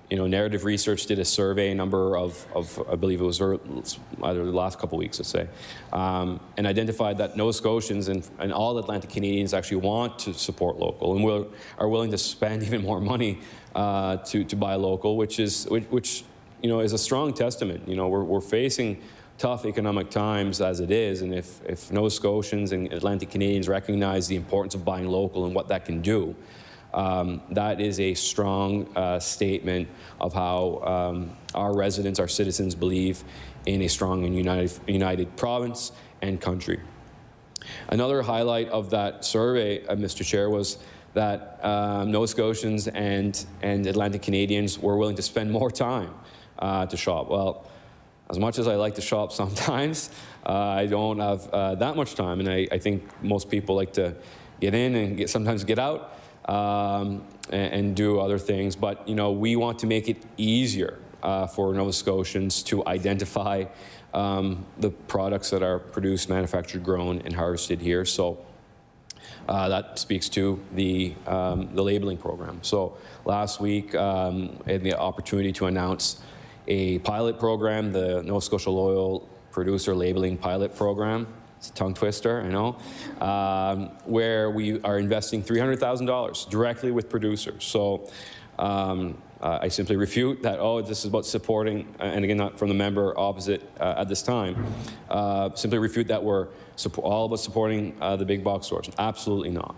You know, Narrative Research did a survey, a number of I believe it was either the last couple of weeks, let's say, and identified that Nova Scotians and all Atlantic Canadians actually want to support local and are willing to spend even more money to buy local, which you know, is a strong testament. You know, we're facing tough economic times as it is, and if Nova Scotians and Atlantic Canadians recognize the importance of buying local and what that can do, that is a strong statement of how our residents, our citizens, believe in a strong and united province and country. Another highlight of that survey, Mr. Chair, was that Nova Scotians and Atlantic Canadians were willing to spend more time to shop. Well, as much as I like to shop sometimes, I don't have that much time, and I think most people like to get in and sometimes get out. And do other things, but you know, we want to make it easier for Nova Scotians to identify the products that are produced, manufactured, grown, and harvested here. So that speaks to the labeling program. So last week, I had the opportunity to announce a pilot program, the Nova Scotia Loyal Producer Labeling Pilot Program. It's a tongue twister, I know, where we are investing $300,000 directly with producers. So I simply refute that, oh, this is about supporting, and again, not from the member opposite at this time, simply refute that we're all about supporting the big box stores. Absolutely not.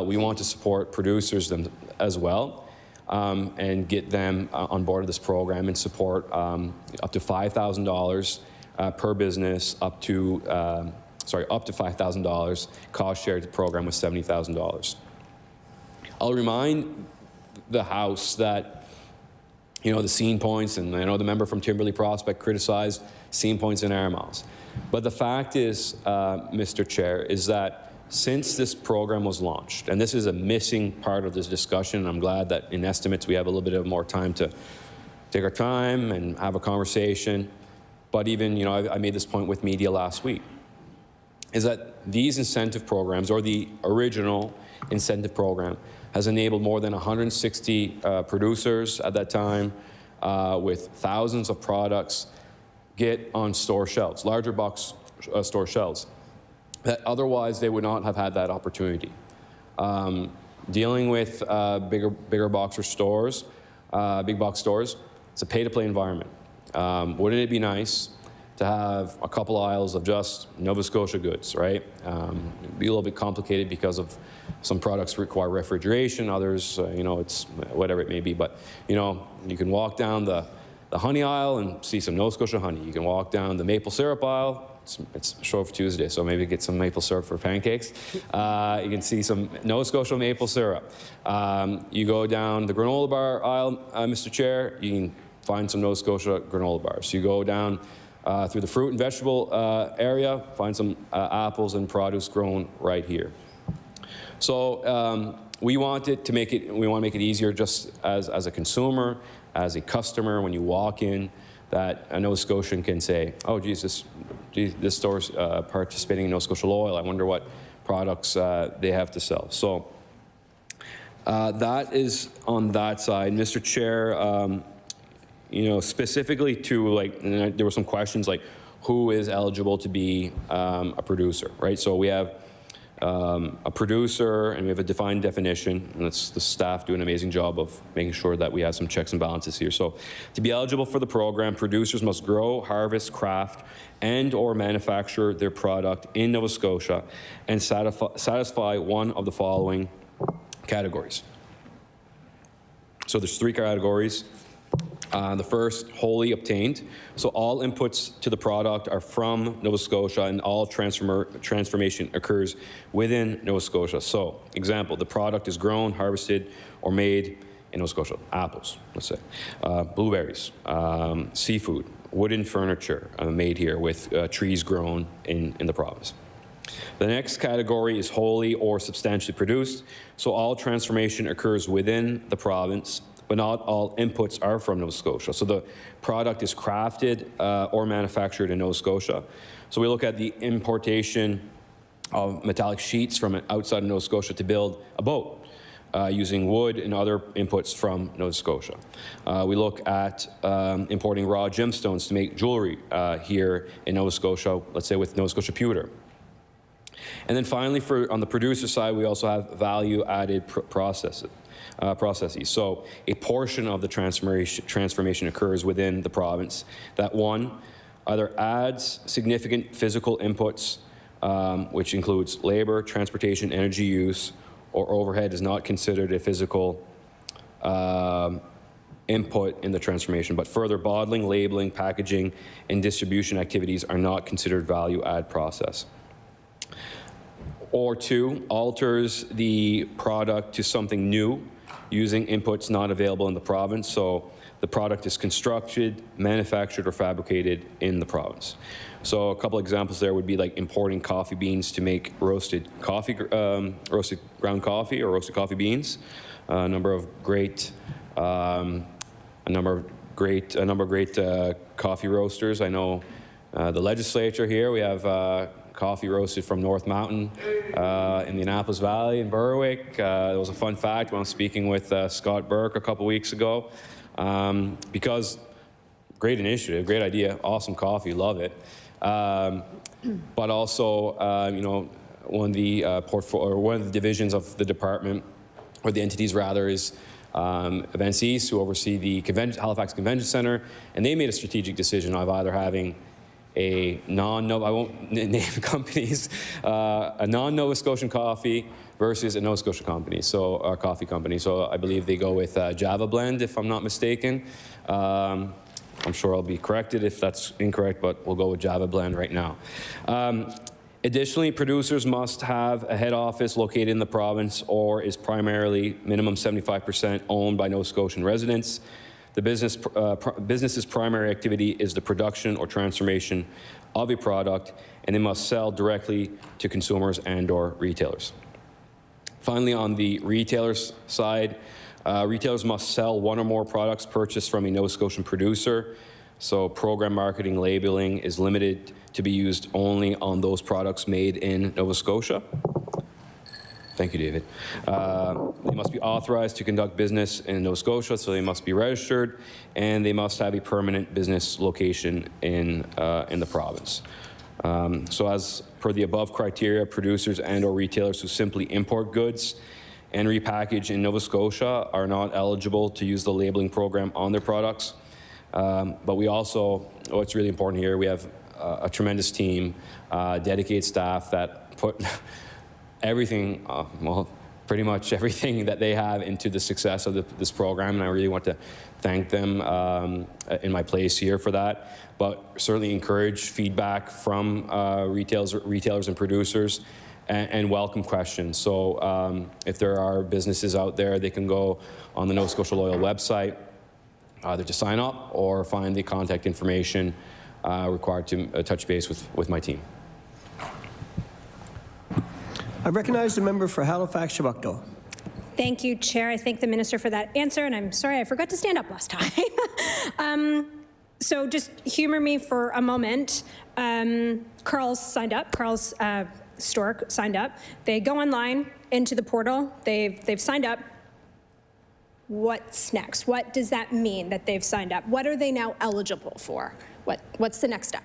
We want to support producers as well and get them on board of this program and support up to $5,000 per business, up to $5,000. Cost share to the program was $70,000. I'll remind the House that, you know, the scene points, and I know the member from Timberley Prospect criticized scene points in air miles. But the fact is, Mr. Chair, is that since this program was launched, and this is a missing part of this discussion, and I'm glad that in estimates we have a little bit more time to take our time and have a conversation. But even, you know, I made this point with media last week, is that these incentive programs, or the original incentive program, has enabled more than 160 producers at that time with thousands of products get on store shelves, larger box store shelves, that otherwise they would not have had that opportunity. Dealing with bigger box stores, big box stores, it's a pay-to-play environment. Wouldn't it be nice to have a couple aisles of just Nova Scotia goods, right? It'd be a little bit complicated because of some products require refrigeration, others, you know, it's whatever it may be. But, you know, you can walk down the honey aisle and see some Nova Scotia honey. You can walk down the maple syrup aisle. It's Shrove Tuesday, so maybe get some maple syrup for pancakes. You can see some Nova Scotia maple syrup. You go down the granola bar aisle, Mr. Chair, you can find some Nova Scotia granola bars. You go down through the fruit and vegetable area, find some apples and produce grown right here. So we want to make it easier just as a consumer, as a customer, when you walk in, that a Nova Scotian can say, oh, geez, this store's participating in Nova Scotia Loyal. I wonder what products they have to sell. So that is on that side. Mr. Chair, you know, specifically to, like, there were some questions like who is eligible to be a producer, right? So we have a producer and we have a defined definition, and it's the staff do an amazing job of making sure that we have some checks and balances here. So to be eligible for the program, producers must grow, harvest, craft, and or manufacture their product in Nova Scotia and satisfy one of the following categories. So there's 3 categories. The first, wholly obtained. So all inputs to the product are from Nova Scotia, and all transformation occurs within Nova Scotia. So, example, the product is grown, harvested, or made in Nova Scotia. Apples, let's say. Blueberries, seafood, wooden furniture made here with trees grown in the province. The next category is wholly or substantially produced. So all transformation occurs within the province but not all inputs are from Nova Scotia. So the product is crafted or manufactured in Nova Scotia. So we look at the importation of metallic sheets from outside of Nova Scotia to build a boat, using wood and other inputs from Nova Scotia. We look at importing raw gemstones to make jewelry here in Nova Scotia, let's say with Nova Scotia pewter. And then finally, on the producer side, we also have value-added processes. So a portion of the transformation occurs within the province that, one, either adds significant physical inputs, which includes labor, transportation, energy use, or overhead is not considered a physical input in the transformation, but further bottling, labeling, packaging, and distribution activities are not considered value-add process. Or two, alters the product to something new using inputs not available in the province. So the product is constructed, manufactured, or fabricated in the province. So a couple examples there would be like importing coffee beans to make roasted ground coffee or roasted coffee beans. A number of great coffee roasters. I know the legislature here. We have coffee roasted from North Mountain in the Annapolis Valley in Berwick. It was a fun fact when I was speaking with Scott Burke a couple weeks ago. Because great initiative, great idea, awesome coffee, love it. But also, you know, one of the divisions of the department, or the entities rather, is Events East, who oversee the Halifax Convention Centre, and they made a strategic decision of either having a I won't name companies, a non-Nova Scotian coffee versus a Nova Scotia company, so a coffee company. So I believe they go with Java Blend, if I'm not mistaken. I'm sure I'll be corrected if that's incorrect, but we'll go with Java Blend right now. Additionally, producers must have a head office located in the province or is primarily minimum 75% owned by Nova Scotian residents. The business's primary activity is the production or transformation of a product, and they must sell directly to consumers and/or retailers. Finally, on the retailers' side, retailers must sell one or more products purchased from a Nova Scotian producer. So program marketing labeling is limited to be used only on those products made in Nova Scotia. Thank you, David. They must be authorized to conduct business in Nova Scotia, so they must be registered, and they must have a permanent business location in the province. So as per the above criteria, producers and/or retailers who simply import goods and repackage in Nova Scotia are not eligible to use the labeling program on their products. But we also, what's really important here, we have a tremendous team, dedicated staff that put everything, well, pretty much everything that they have into the success of this program, and I really want to thank them in my place here for that. But certainly encourage feedback from retailers and producers, and welcome questions. So if there are businesses out there, they can go on the Nova Scotia Loyal website, either to sign up or find the contact information required to touch base with my team. I recognize the member for Halifax Shabukdale. Thank you, Chair. I thank the minister for that answer, and I'm sorry I forgot to stand up last time. So just humor me for a moment. Carl's signed up. Carl's store signed up. They go online into the portal. They've signed up. What's next? What does that mean that they've signed up? What are they now eligible for? What's the next step?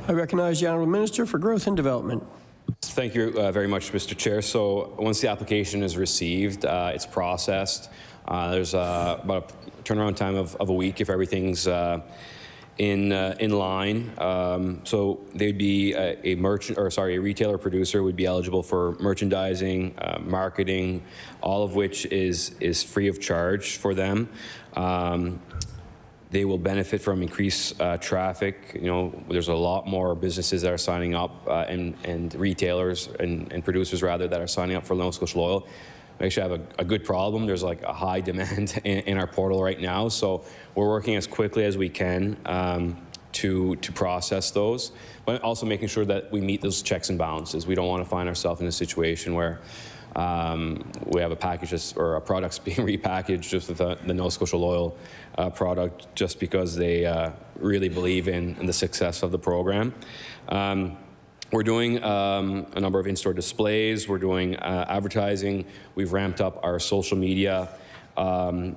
I recognize the Honourable Minister for Growth and Development. Thank you very much, Mr. Chair. So once the application is received, it's processed. There's about a turnaround time of a week if everything's in line. So they'd be a retailer producer would be eligible for merchandising, marketing, all of which is free of charge for them. They will benefit from increased traffic. You know, there's a lot more businesses that are signing up and retailers and producers rather that are signing up for Nova Scotia Loyal. We actually have a good problem. There's like a high demand in our portal right now. So we're working as quickly as we can to process those, but also making sure that we meet those checks and balances. We don't want to find ourselves in a situation where we have a package or a product's being repackaged just with the Nova Scotia Loyal product just because they really believe in the success of the program. We're doing a number of in-store displays. We're doing advertising. We've ramped up our social media and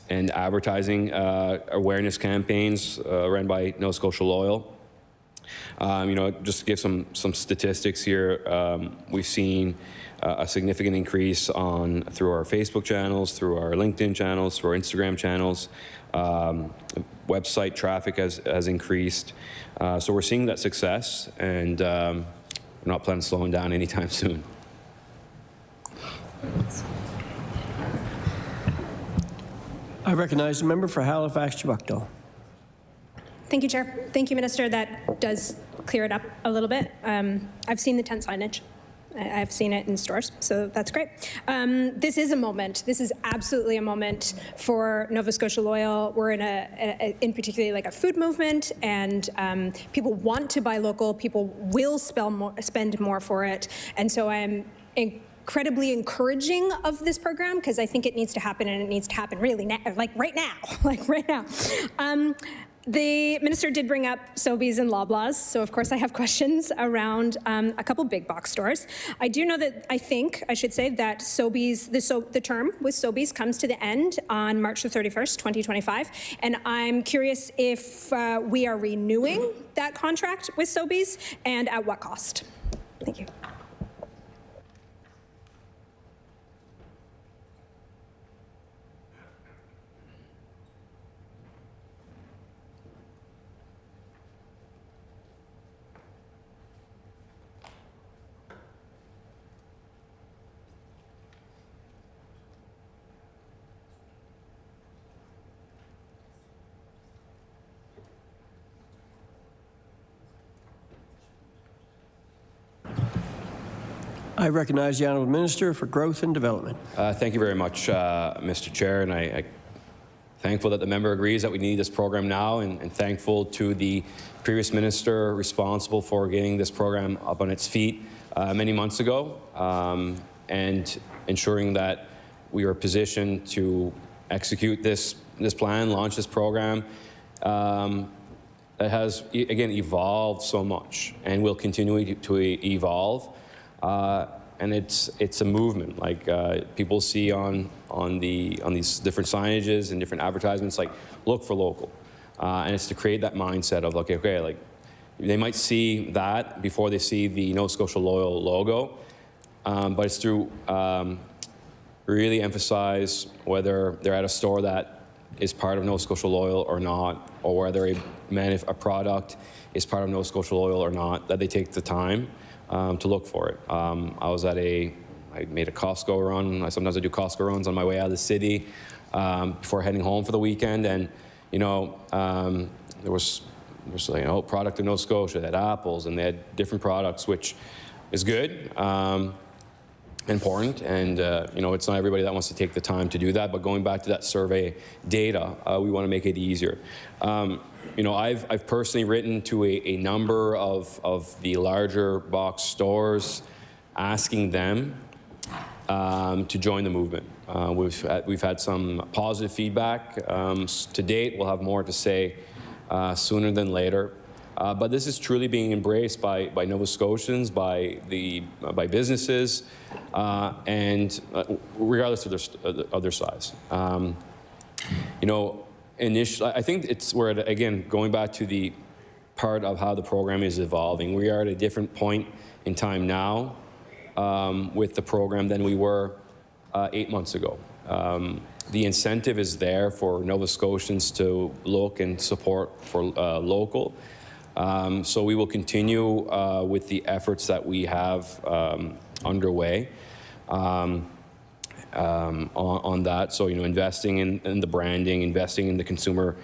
advertising awareness campaigns run by Nova Scotia Loyal. You know, just to give some statistics here, we've seen a significant increase through our Facebook channels, through our LinkedIn channels, through our Instagram channels. Website traffic has increased. So we're seeing that success, and we're not planning on slowing down anytime soon. I recognize the member for Halifax-Chebucto. Thank you, Chair. Thank you, Minister. That does clear it up a little bit. I've seen the tent signage. I've seen it in stores, so that's great. This is a moment. This is absolutely a moment for Nova Scotia Loyal. We're in particularly like a food movement, and people want to buy local. People will spend more for it, and so I'm incredibly encouraging of this program because I think it needs to happen, and it needs to happen really now, like right now. The minister did bring up Sobeys and Loblaws, so of course I have questions around a couple big box stores. I do know that I should say that Sobeys, the term with Sobeys comes to the end on March the 31st, 2025, and I'm curious if we are renewing that contract with Sobeys and at what cost. Thank you. I recognize the Honourable Minister for Growth and Development. Thank you very much, Mr. Chair, and I'm thankful that the member agrees that we need this program now, and thankful to the previous minister responsible for getting this program up on its feet many months ago, and ensuring that we are positioned to execute this plan, launch this program. That has, again, evolved so much and will continue to evolve. And it's a movement. Like people see on these different signages and different advertisements, like look for local, and it's to create that mindset of okay, like they might see that before they see the Nova Scotia Loyal logo, but it's to really emphasize whether they're at a store that is part of Nova Scotia Loyal or not, or whether a product is part of Nova Scotia Loyal or not, that they take the time to look for it. I made a Costco run. Sometimes I do Costco runs on my way out of the city before heading home for the weekend, and there was like a whole product in Nova Scotia. They had apples, and they had different products, which is good, important, and it's not everybody that wants to take the time to do that. But going back to that survey data, we want to make it easier. I've personally written to a number of the larger box stores, asking them to join the movement. We've had some positive feedback to date. We'll have more to say sooner than later. But this is truly being embraced by Nova Scotians, by businesses, and regardless of their size. Initially, I think we're again going back to the part of how the program is evolving. We are at a different point in time now with the program than we were 8 months ago. The incentive is there for Nova Scotians to look and support for local. So we will continue with the efforts that we have underway on that. So, investing in the branding, investing in the consumer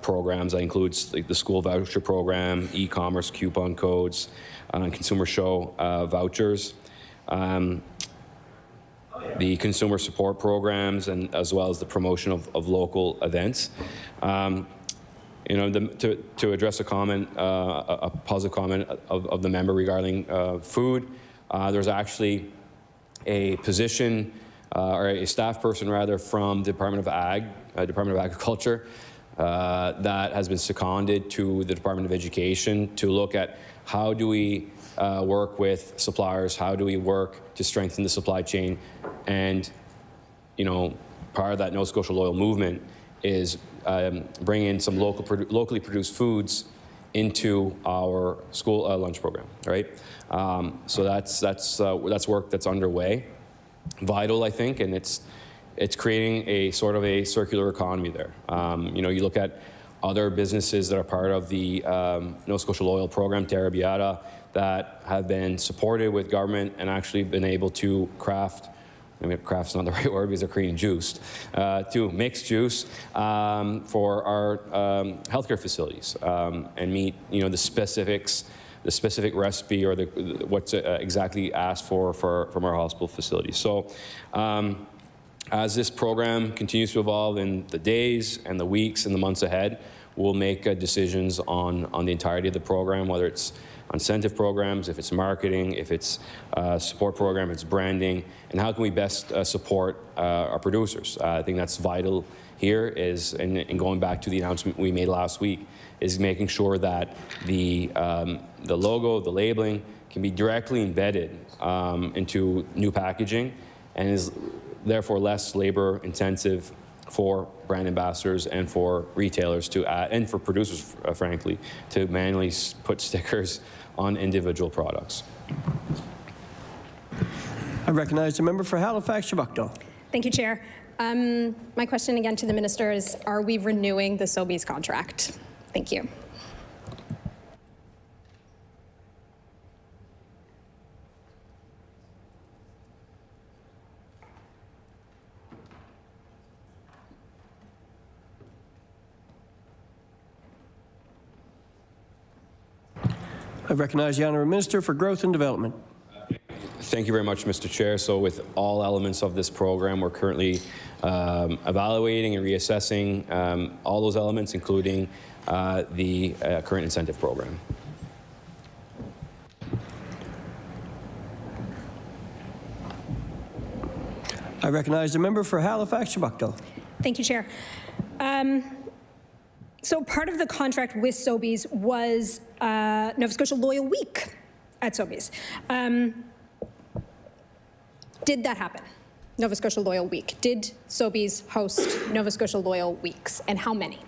programs. That includes like the school voucher program, e-commerce coupon codes, consumer show vouchers. The consumer support programs, and as well as the promotion of local events. To address a comment, a positive comment of the member regarding food, there's actually a position, or a staff person rather, from the Department of Agriculture that has been seconded to the Department of Education to look at how do we work with suppliers, how do we work to strengthen the supply chain, and part of that Nova Scotia Loyal movement is bringing in some locally produced foods into our school lunch program, right? So that's work that's underway, vital, I think, and it's creating a sort of a circular economy there. You look at other businesses that are part of the Nova Scotia Loyal program, Terra Beata, that have been supported with government and actually been able to craft, craft's not the right word because they're creating juice, to mix juice for our healthcare facilities and meet, the specifics, the specific recipe or what's exactly asked for from our hospital facilities. So as this program continues to evolve in the days and the weeks and the months ahead, we'll make decisions on the entirety of the program, whether it's incentive programs, if it's marketing, if it's support program, it's branding, and how can we best support our producers. I think that's vital here is, and going back to the announcement we made last week, is making sure that the logo, the labeling can be directly embedded into new packaging and is therefore less labor intensive for brand ambassadors and for retailers to add, and for producers, frankly, to manually put stickers on individual products. I recognize the member for Halifax, Chebucto. Thank you, Chair. My question again to the Minister is, are we renewing the Sobeys contract? Thank you. I recognize the Honourable Minister for Growth and Development. Thank you very much, Mr. Chair. So with all elements of this program, we're currently evaluating and reassessing all those elements, including the current incentive program. I recognize the member for Halifax, Chebucto. Thank you, Chair. So part of the contract with Sobeys was Nova Scotia Loyal Week at Sobeys. Did that happen? Nova Scotia Loyal Week. Did Sobeys host Nova Scotia Loyal Weeks, and how many?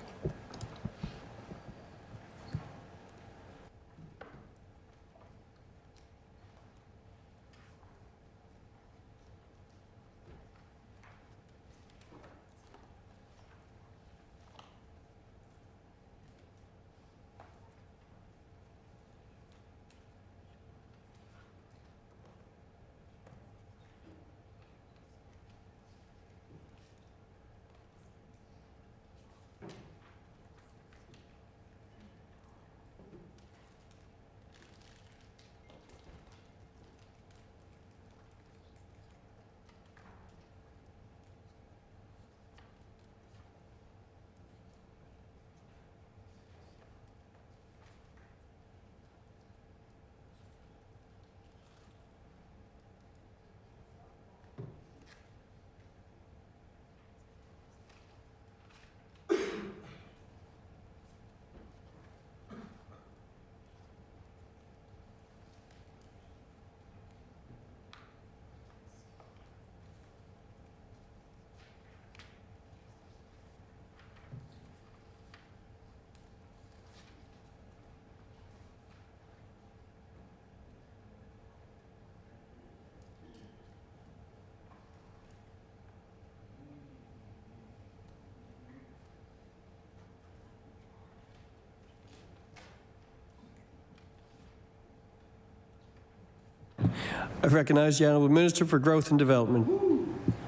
I recognize the Honourable Minister for Growth and Development.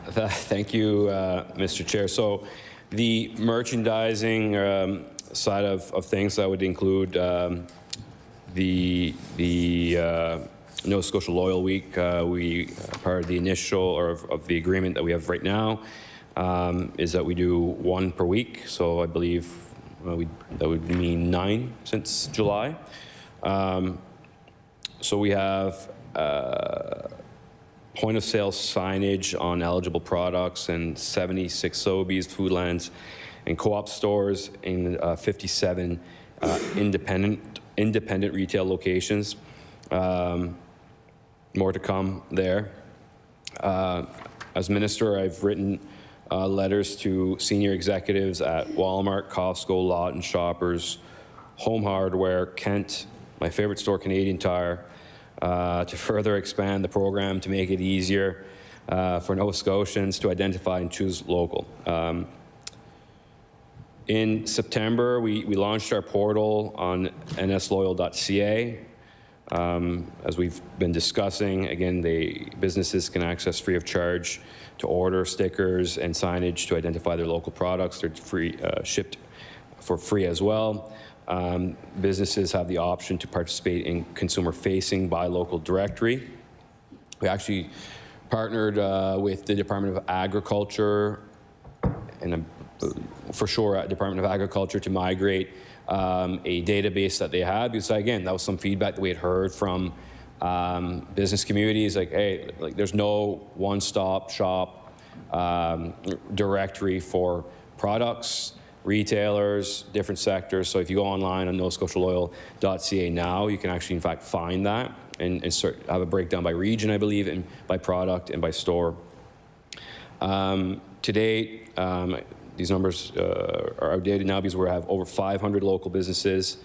Thank you, Mr. Chair. So the merchandising side of things, that would include the Nova Scotia Loyal Week. We part of the initial or of the agreement that we have right now is that we do one per week. So I believe that would mean 9 since July. So we have point of sale signage on eligible products in 76 Sobeys, Foodlands, and co-op stores in 57 independent retail locations. More to come there. As Minister, I've written letters to senior executives at Walmart, Costco, Lawton, Shoppers, Home Hardware, Kent, my favorite store, Canadian Tire, to further expand the program to make it easier for Nova Scotians to identify and choose local. In September, we launched our portal on nsloyal.ca. As we've been discussing, again, businesses can access free of charge to order stickers and signage to identify their local products. They're free, shipped for free as well. Businesses have the option to participate in consumer-facing buy local directory. We actually partnered with the Department of Agriculture and for sure at Department of Agriculture to migrate a database that they had, because again, that was some feedback that we had heard from business communities, like, hey, like there's no one-stop shop directory for products, retailers, different sectors. So if you go online on novascotialoyal.ca now, you can actually in fact find that and have a breakdown by region, I believe, and by product and by store. To date, these numbers are outdated now because we have over 500 local businesses.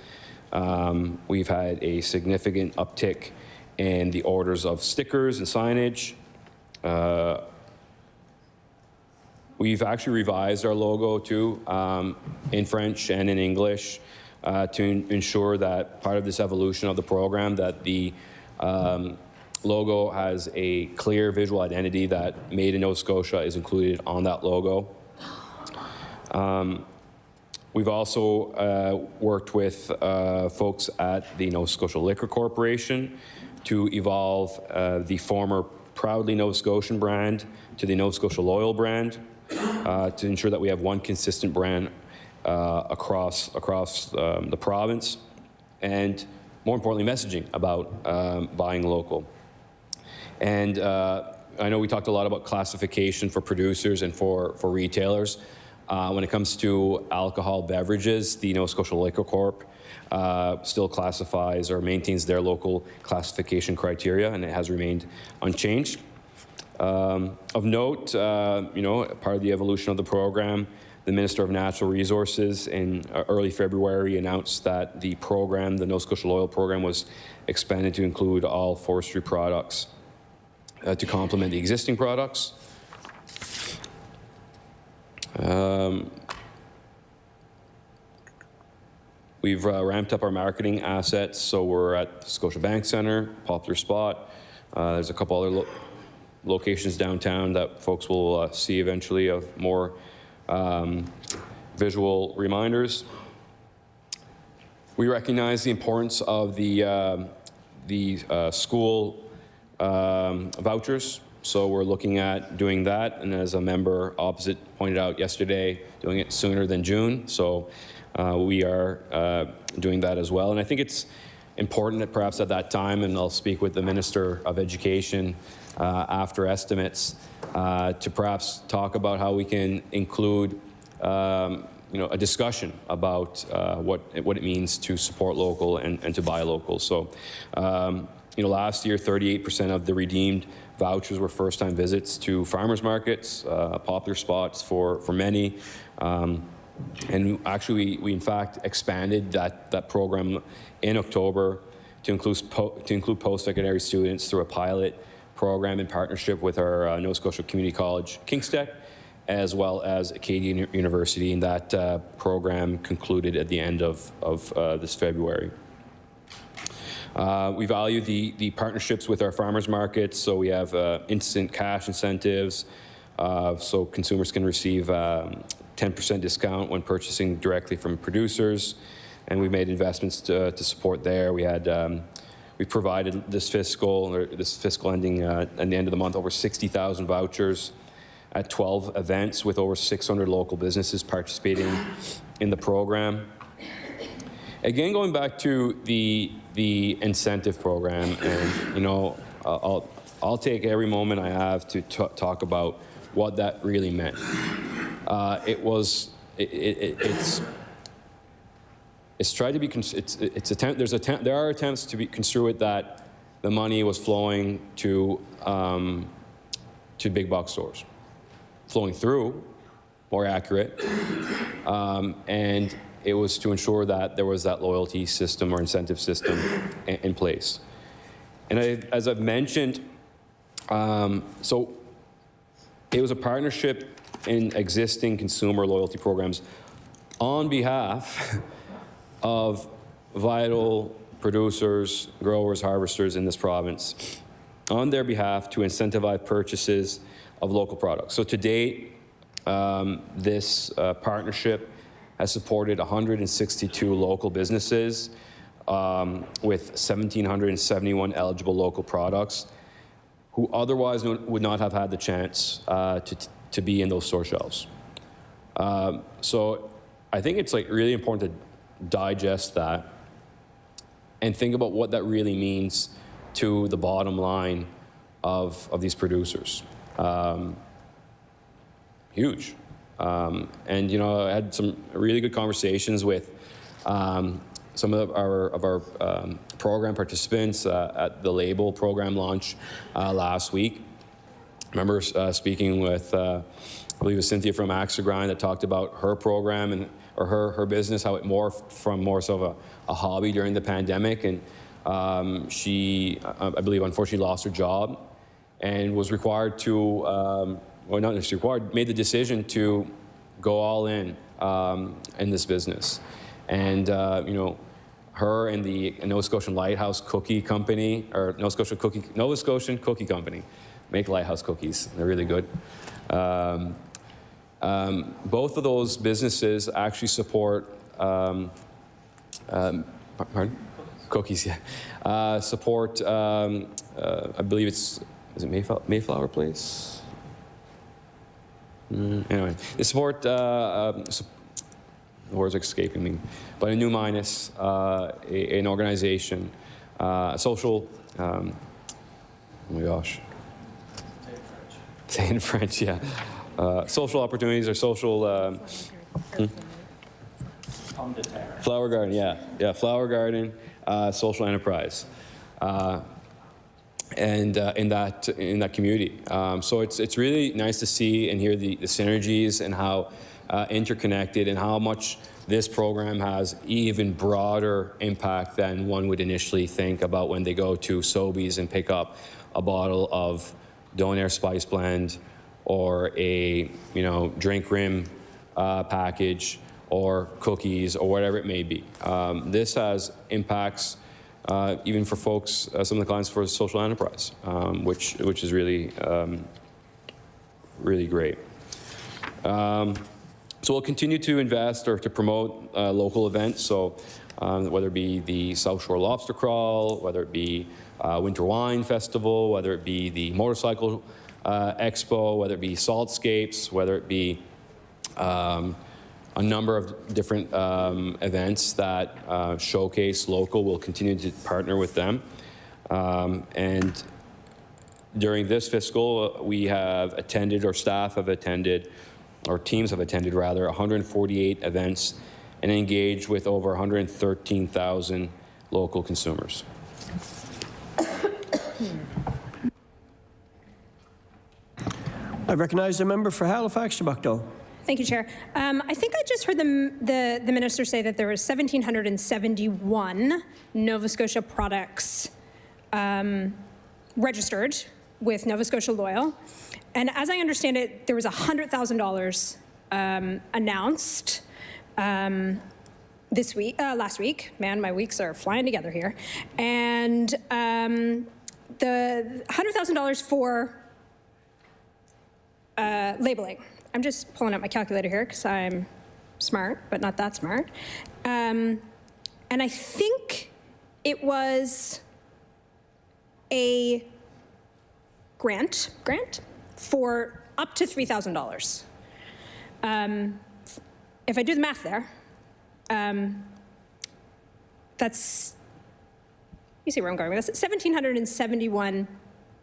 We've had a significant uptick in the orders of stickers and signage. We've actually revised our logo too in French and in English to ensure that part of this evolution of the program that the logo has a clear visual identity, that Made in Nova Scotia is included on that logo. We've also worked with folks at the Nova Scotia Liquor Corporation to evolve the former Proudly Nova Scotian brand to the Nova Scotia Loyal brand to ensure that we have one consistent brand across the province, and more importantly, messaging about buying local. And I know we talked a lot about classification for producers and for retailers. When it comes to alcohol beverages, the Nova Scotia Liquor Corp still classifies or maintains their local classification criteria, and it has remained unchanged. Of note, part of the evolution of the program, the Minister of Natural Resources in early February announced that the program, the Nova Scotia Loyal program, was expanded to include all forestry products to complement the existing products. We've ramped up our marketing assets, so we're at Scotia Bank Centre, popular spot. There's a couple other locations downtown that folks will see eventually of more visual reminders. We recognize the importance of the school vouchers. So we're looking at doing that, and as a member opposite pointed out yesterday, doing it sooner than June. So we are doing that as well. And I think it's important that perhaps at that time, and I'll speak with the Minister of Education after estimates, to perhaps talk about how we can include a discussion about what it means to support local and to buy local. So last year, 38% of the redeemed vouchers were first-time visits to farmers markets, popular spots for many. And actually, we in fact expanded that program in October to include post-secondary students through a pilot program in partnership with our Nova Scotia Community College, Kingstech, as well as Acadian University, and that program concluded at the end of this February. We value the partnerships with our farmers markets, so we have instant cash incentives, so consumers can receive 10% discount when purchasing directly from producers, and we've made investments to support there. We provided this fiscal ending at the end of the month over 60,000 vouchers at 12 events with over 600 local businesses participating in the program. Again, going back to the incentive program, and I'll take every moment I have to talk about what that really meant. It's tried to be. There are attempts to construe it that the money was flowing to big box stores, flowing through, more accurate, and it was to ensure that there was that loyalty system or incentive system in place. And as I've mentioned, so it was a partnership in existing consumer loyalty programs on behalf of vital producers, growers, harvesters in this province, on their behalf to incentivize purchases of local products. So to date, this partnership has supported 162 local businesses with 1,771 eligible local products who otherwise would not have had the chance to be in those store shelves. So I think it's really important to digest that and think about what that really means to the bottom line of these producers. Huge. And I had some really good conversations with some of our program participants at the Label program launch last week. I remember speaking with, I believe it was Cynthia from Axogrind that talked about her program or her business, how it morphed from more so of a hobby during the pandemic. And she, I believe, unfortunately lost her job and was required to, well, not necessarily required, made the decision to go all in this business. And, her and the Nova Scotian Lighthouse Cookie Company, or Nova Scotian Cookie Company, make lighthouse cookies. They're really good. Both of those businesses actually support, pardon? Cookies, yeah. Support, I believe is it Mayflower Place? Anyway, they support, the words are escaping me, but a new minus, an organization, a social, oh my gosh. Say it in French, yeah. Social opportunities or social, Flower Garden, yeah, Flower Garden, social enterprise, and in that community. So it's really nice to see and hear the synergies and how interconnected and how much this program has even broader impact than one would initially think about when they go to Sobeys and pick up a bottle of Donair Spice Blend or a drink rim package or cookies or whatever it may be. This has impacts even for folks, some of the clients for social enterprise, which is really really great. So we'll continue to invest or to promote local events. So whether it be the South Shore Lobster Crawl, whether it be Winter Wine Festival, whether it be the Motorcycle Expo, whether it be Saltscapes, whether it be a number of different events that showcase local. We'll continue to partner with them. And during this fiscal, we have attended, or staff have attended, or teams have attended rather, 148 events and engaged with over 113,000 local consumers. I recognize the member for Halifax, Buckdale. Thank you, Chair. I think I just heard the minister say that there was 1,771 Nova Scotia products registered with Nova Scotia Loyal. And as I understand it, there was $100,000 announced this week, last week. Man, my weeks are flying together here. And the $100,000 for labeling. I'm just pulling out my calculator here because I'm smart, but not that smart. And I think it was a grant for up to $3,000. If I do the math there, that's, you see where I'm going with this, 1,771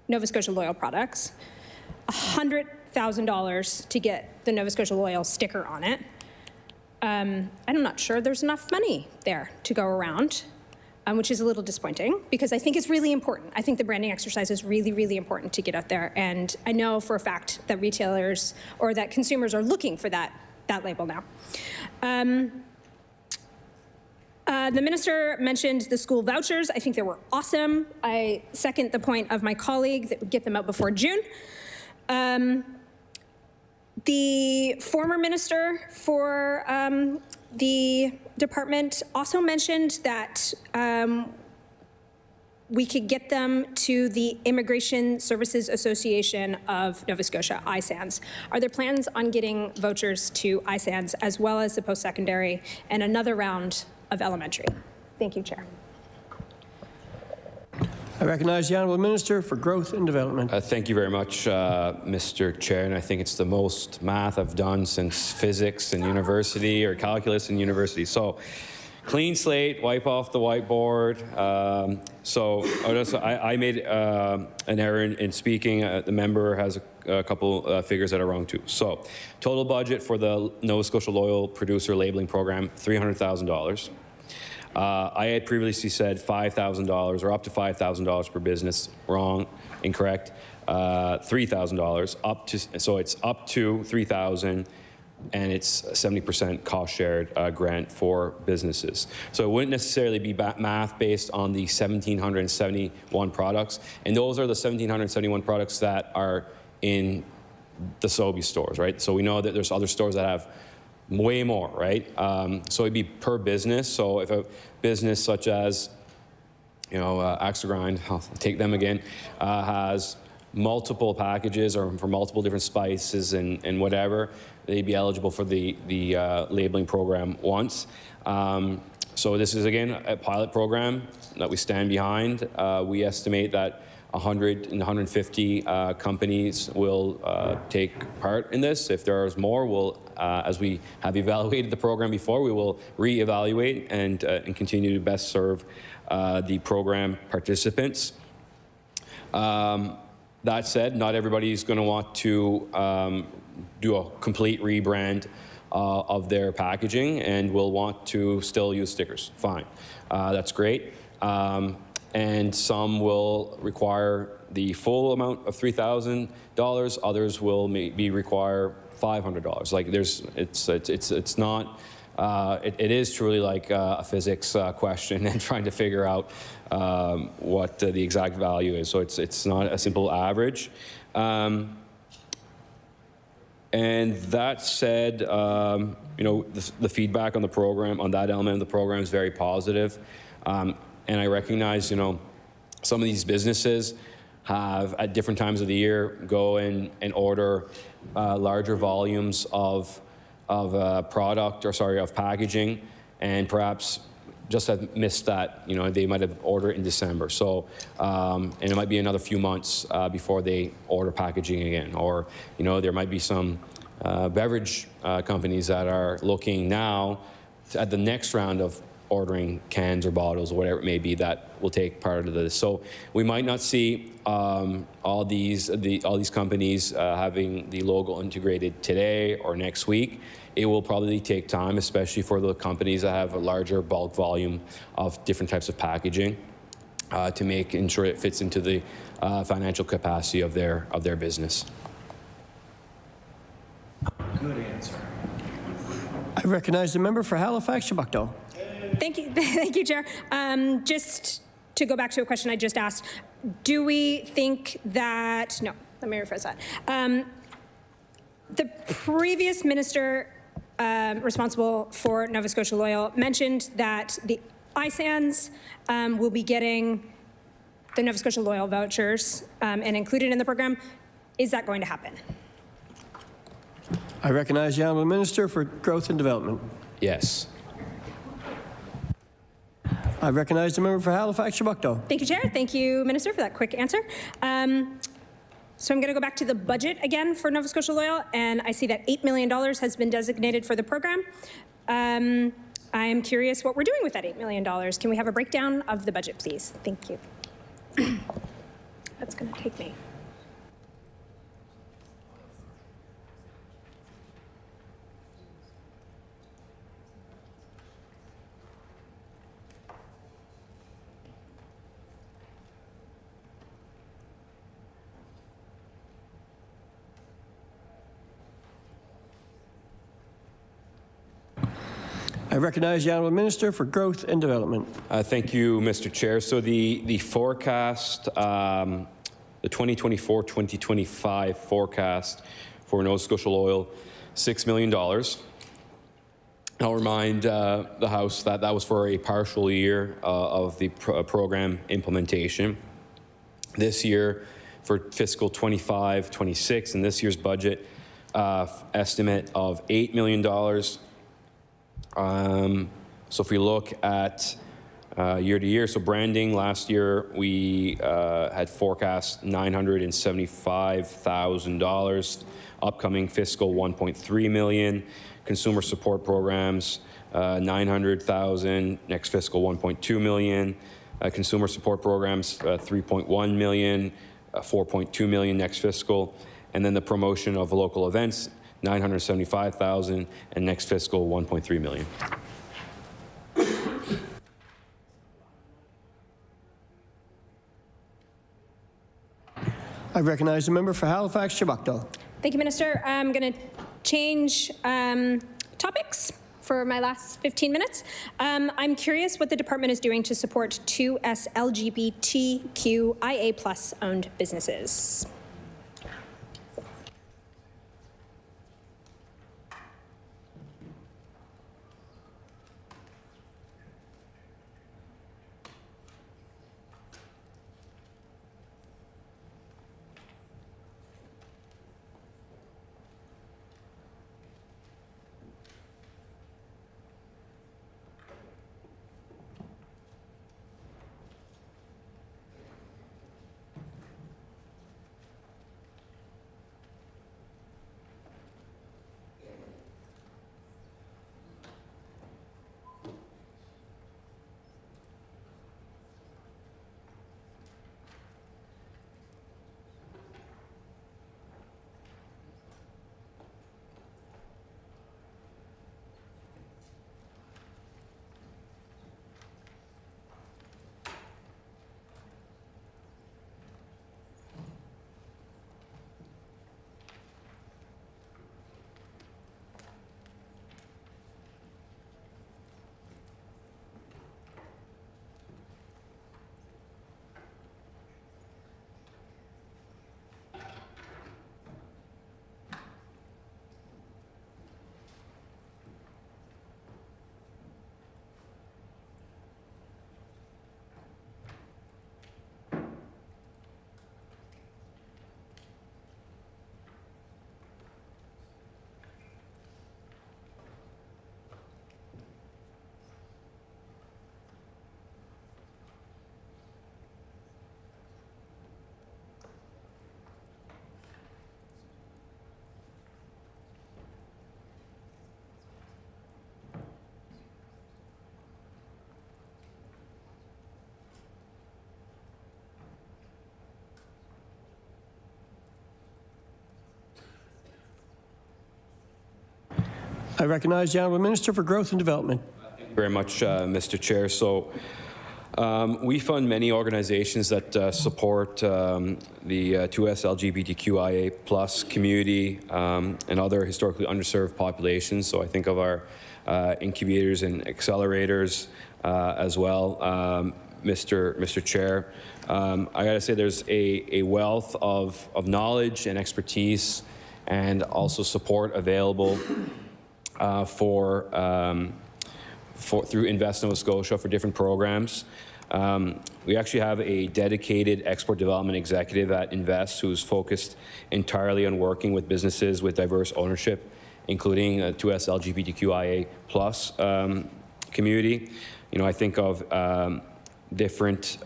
Nova Scotia Loyal products, $100,000 to get the Nova Scotia Loyal sticker on it. I'm not sure there's enough money there to go around, which is a little disappointing because I think it's really important. I think the branding exercise is really, really important to get out there. And I know for a fact that retailers or that consumers are looking for that label now. The minister mentioned the school vouchers. I think they were awesome. I second the point of my colleague that would get them out before June. The former minister for the department also mentioned that we could get them to the Immigration Services Association of Nova Scotia, ISANS. Are there plans on getting vouchers to ISANS as well as the post-secondary and another round of elementary? Thank you, Chair. I recognize the Honourable Minister for Growth and Development. Thank you very much, Mr. Chair, and I think it's the most math I've done since physics in university or calculus in university. So, clean slate, wipe off the whiteboard. I made an error in speaking. The member has a couple figures that are wrong too. So, total budget for the Nova Scotia Loyal Producer Labeling Program, $300,000. I had previously said $5,000 or up to $5,000 per business. Wrong, incorrect. $3,000 up to, so it's up to $3,000, and it's a 70% cost shared grant for businesses. So it wouldn't necessarily be math based on the 1,771 products, and those are the 1,771 products that are in the Sobeys stores, right? So we know that there's other stores that have way more, right? So it'd be per business. So if a business such as, Axe to Grind, I'll take them again, has multiple packages or for multiple different spices and whatever, they'd be eligible for the labeling program once. So this is, again, a pilot program that we stand behind. We estimate that 100 and 150 companies will take part in this. If there is more, we'll, as we have evaluated the program before, we will reevaluate and continue to best serve the program participants. That said, not everybody is going to want to do a complete rebrand of their packaging and will want to still use stickers. Fine, that's great. And some will require the full amount of $3,000. Others will maybe require $500. Like it's not. It is truly like a physics question and trying to figure out what the exact value is. So it's not a simple average. And that said, the feedback on the program, on that element of the program, is very positive. And I recognize, some of these businesses have, at different times of the year, go in and order larger volumes of product, or sorry, of packaging, and perhaps just have missed that. They might have ordered in December. So, and it might be another few months before they order packaging again. Or, there might be some beverage companies that are looking now at the next round of ordering cans or bottles or whatever it may be that will take part of this. So we might not see all these companies having the logo integrated today or next week. It will probably take time, especially for the companies that have a larger bulk volume of different types of packaging to ensure it fits into the financial capacity of their business. Good answer. I recognize the member for Halifax, Chebucto. Thank you, Chair. Just to go back to a question I just asked, do we think that, no, let me rephrase that. The previous minister responsible for Nova Scotia Loyal mentioned that the ISANs will be getting the Nova Scotia Loyal vouchers and included in the program. Is that going to happen? I recognize the Honourable Minister for Growth and Development. Yes. I recognize the member for Halifax-Chebucto. Thank you, Chair. Thank you, Minister, for that quick answer. So I'm going to go back to the budget again for Nova Scotia Loyal, and I see that $8 million has been designated for the program. I'm curious what we're doing with that $8 million. Can we have a breakdown of the budget, please? Thank you. That's going to take me. I recognize the Honourable Minister for Growth and Development. Thank you, Mr. Chair. So the forecast, the 2024-2025 forecast for Nova Scotia Loyal, $6 million. I'll remind the House that that was for a partial year of the program implementation. This year, for fiscal 25-26, in this year's budget, estimate of $8 million. So if we look at year to year, so branding, last year we had forecast $975,000, upcoming fiscal $1.3 million, consumer support programs $900,000, next fiscal $1.2 million, consumer support programs $3.1 million, $4.2 million next fiscal, and then the promotion of local events $975,000, and next fiscal $1.3 million. I recognize the member for Halifax-Chebucto. Thank you, Minister. I'm going to change topics for my last 15 minutes. I'm curious what the department is doing to support 2S LGBTQIA+ owned businesses. I recognize the Honourable Minister for Growth and Development. Thank you very much, Mr. Chair. So we fund many organizations that support the 2S LGBTQIA+ community and other historically underserved populations. So I think of our incubators and accelerators as well, Mr. Chair. I got to say there's a wealth of knowledge and expertise and also support available through Invest Nova Scotia for different programs. We actually have a dedicated export development executive at Invest who's focused entirely on working with businesses with diverse ownership, including 2S LGBTQIA+ community. You know, I think of different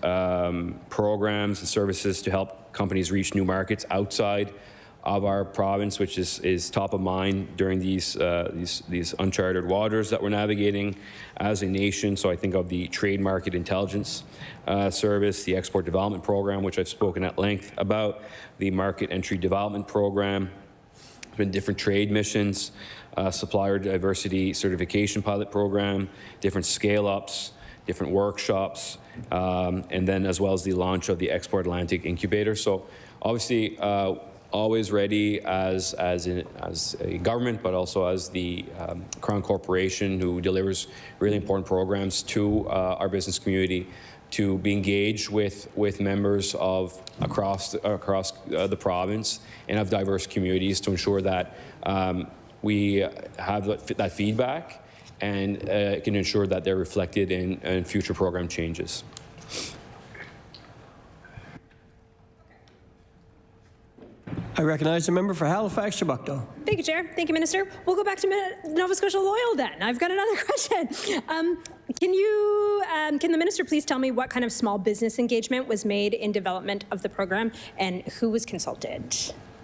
programs and services to help companies reach new markets outside of our province, which is top of mind during these uncharted waters that we're navigating as a nation. So I think of the Trade Market Intelligence Service, the Export Development Program, which I've spoken at length about, the Market Entry Development Program, been different trade missions, Supplier Diversity Certification Pilot Program, different scale-ups, different workshops, and then as well as the launch of the Export Atlantic Incubator. So obviously, always ready as a government, but also as the Crown Corporation who delivers really important programs to our business community to be engaged with members of across the province and of diverse communities to ensure that we have that feedback and can ensure that they're reflected in future program changes. I recognize the member for Halifax, Chebucto. Thank you, Chair. Thank you, Minister. We'll go back to Nova Scotia Loyal then. I've got another question. Can the Minister please tell me what kind of small business engagement was made in development of the program and who was consulted?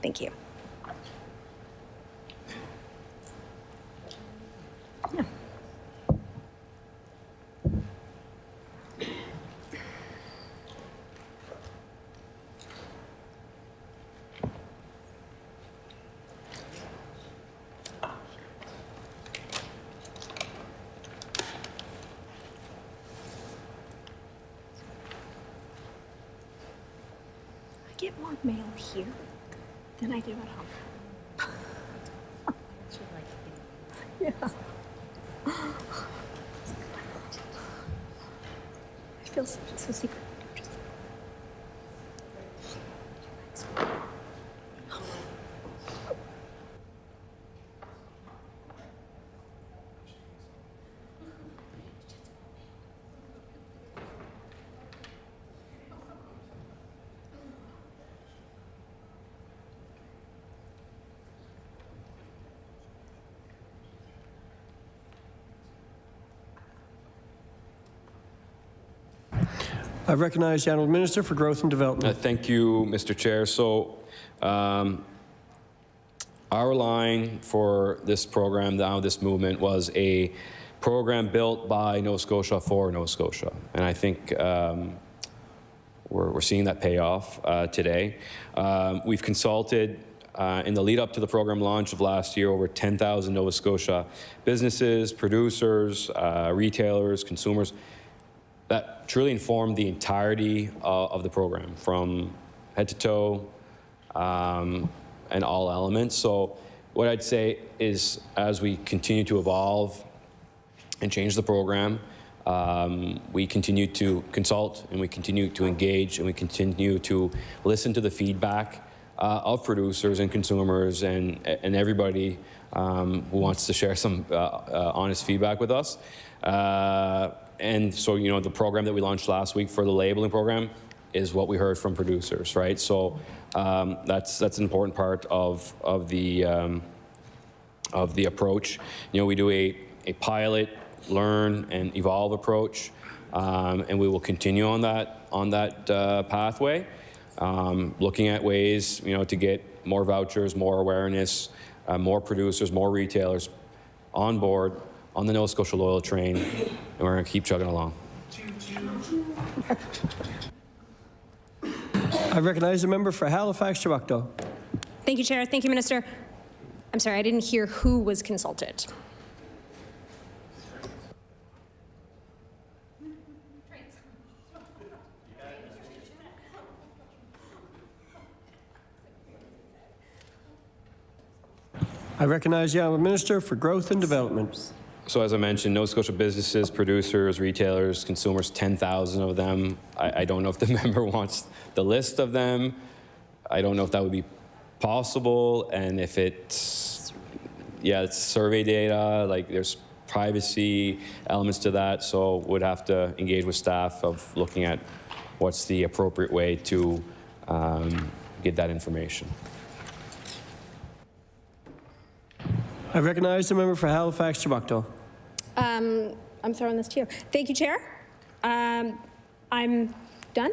Thank you. Yeah. I get more mail here than I do at home. Yeah. I feel so secret. I recognize the Honourable Minister for Growth and Development. Thank you, Mr. Chair. So our line for this program, now this movement, was a program built by Nova Scotia for Nova Scotia. And I think we're seeing that pay off today. We've consulted in the lead up to the program launch of last year over 10,000 Nova Scotia businesses, producers, retailers, consumers that truly informed the entirety of the program from head to toe and all elements. So what I'd say is as we continue to evolve and change the program, we continue to consult and we continue to engage and we continue to listen to the feedback of producers and consumers and everybody who wants to share some honest feedback with us. And so, you know, the program that we launched last week for the labeling program is what we heard from producers, right? So that's an important part of the approach. You know, we do a pilot, learn, and evolve approach, and we will continue on that pathway, looking at ways, you know, to get more vouchers, more awareness, more producers, more retailers on board on the Nova Scotia Loyal train, and we're going to keep chugging along. I recognize the member for Halifax, Chebucto. Thank you, Chair. Thank you, Minister. I'm sorry, I didn't hear who was consulted. I recognize the Honourable Minister for Growth and Development. So as I mentioned, Nova Scotia businesses, producers, retailers, consumers, 10,000 of them. I don't know if the member wants the list of them. I don't know if that would be possible, and if it's, yeah, it's survey data, like there's privacy elements to that, so would have to engage with staff of looking at what's the appropriate way to get that information. I recognize the member for Halifax Toronto. I'm throwing this to you. Thank you, Chair. I'm done.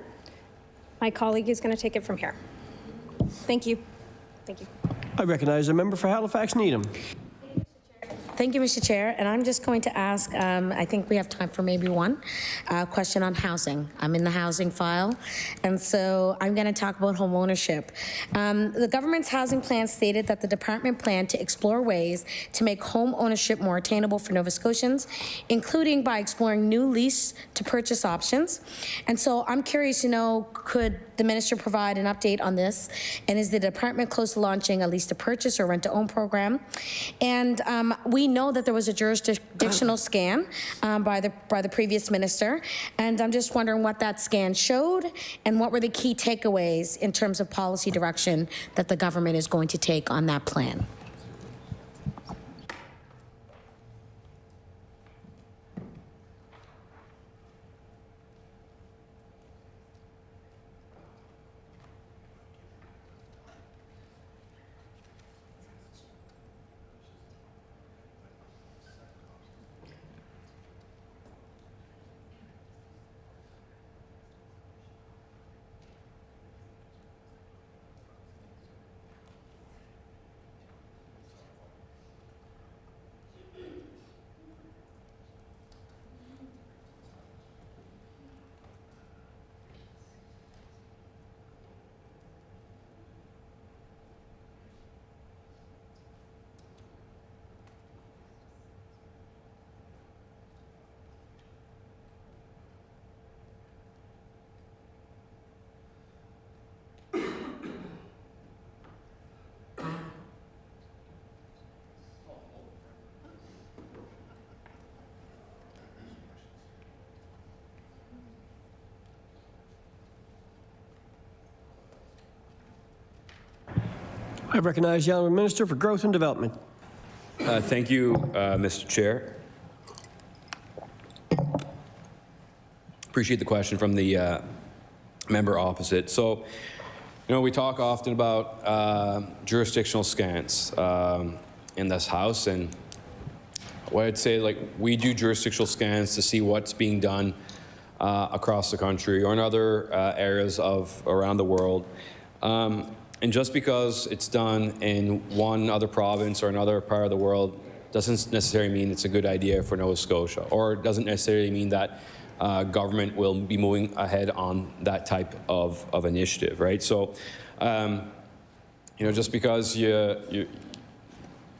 My colleague is going to take it from here. Thank you. Thank you. I recognize the member for Halifax Needham. Thank you, Mr. Chair. And I'm just going to ask, I think we have time for maybe one question on housing. I'm in the housing file, and so I'm going to talk about home ownership. The government's housing plan stated that the department planned to explore ways to make home ownership more attainable for Nova Scotians, including by exploring new lease to purchase options. And so I'm curious to know, could the minister provide an update on this? And is the department close to launching a lease to purchase or rent to own program? And we know that there was a jurisdictional scan by the previous minister, and I'm just wondering what that scan showed and what were the key takeaways in terms of policy direction that the government is going to take on that plan. I recognize the Honourable Minister for Growth and Development. Thank you, Mr. Chair. Appreciate the question from the member opposite. So, you know, we talk often about jurisdictional scans in this House, and what I'd say, like, we do jurisdictional scans to see what's being done across the country or in other areas of around the world. And just because it's done in one other province or another part of the world doesn't necessarily mean it's a good idea for Nova Scotia, or doesn't necessarily mean that government will be moving ahead on that type of initiative, right? So, you know, just because you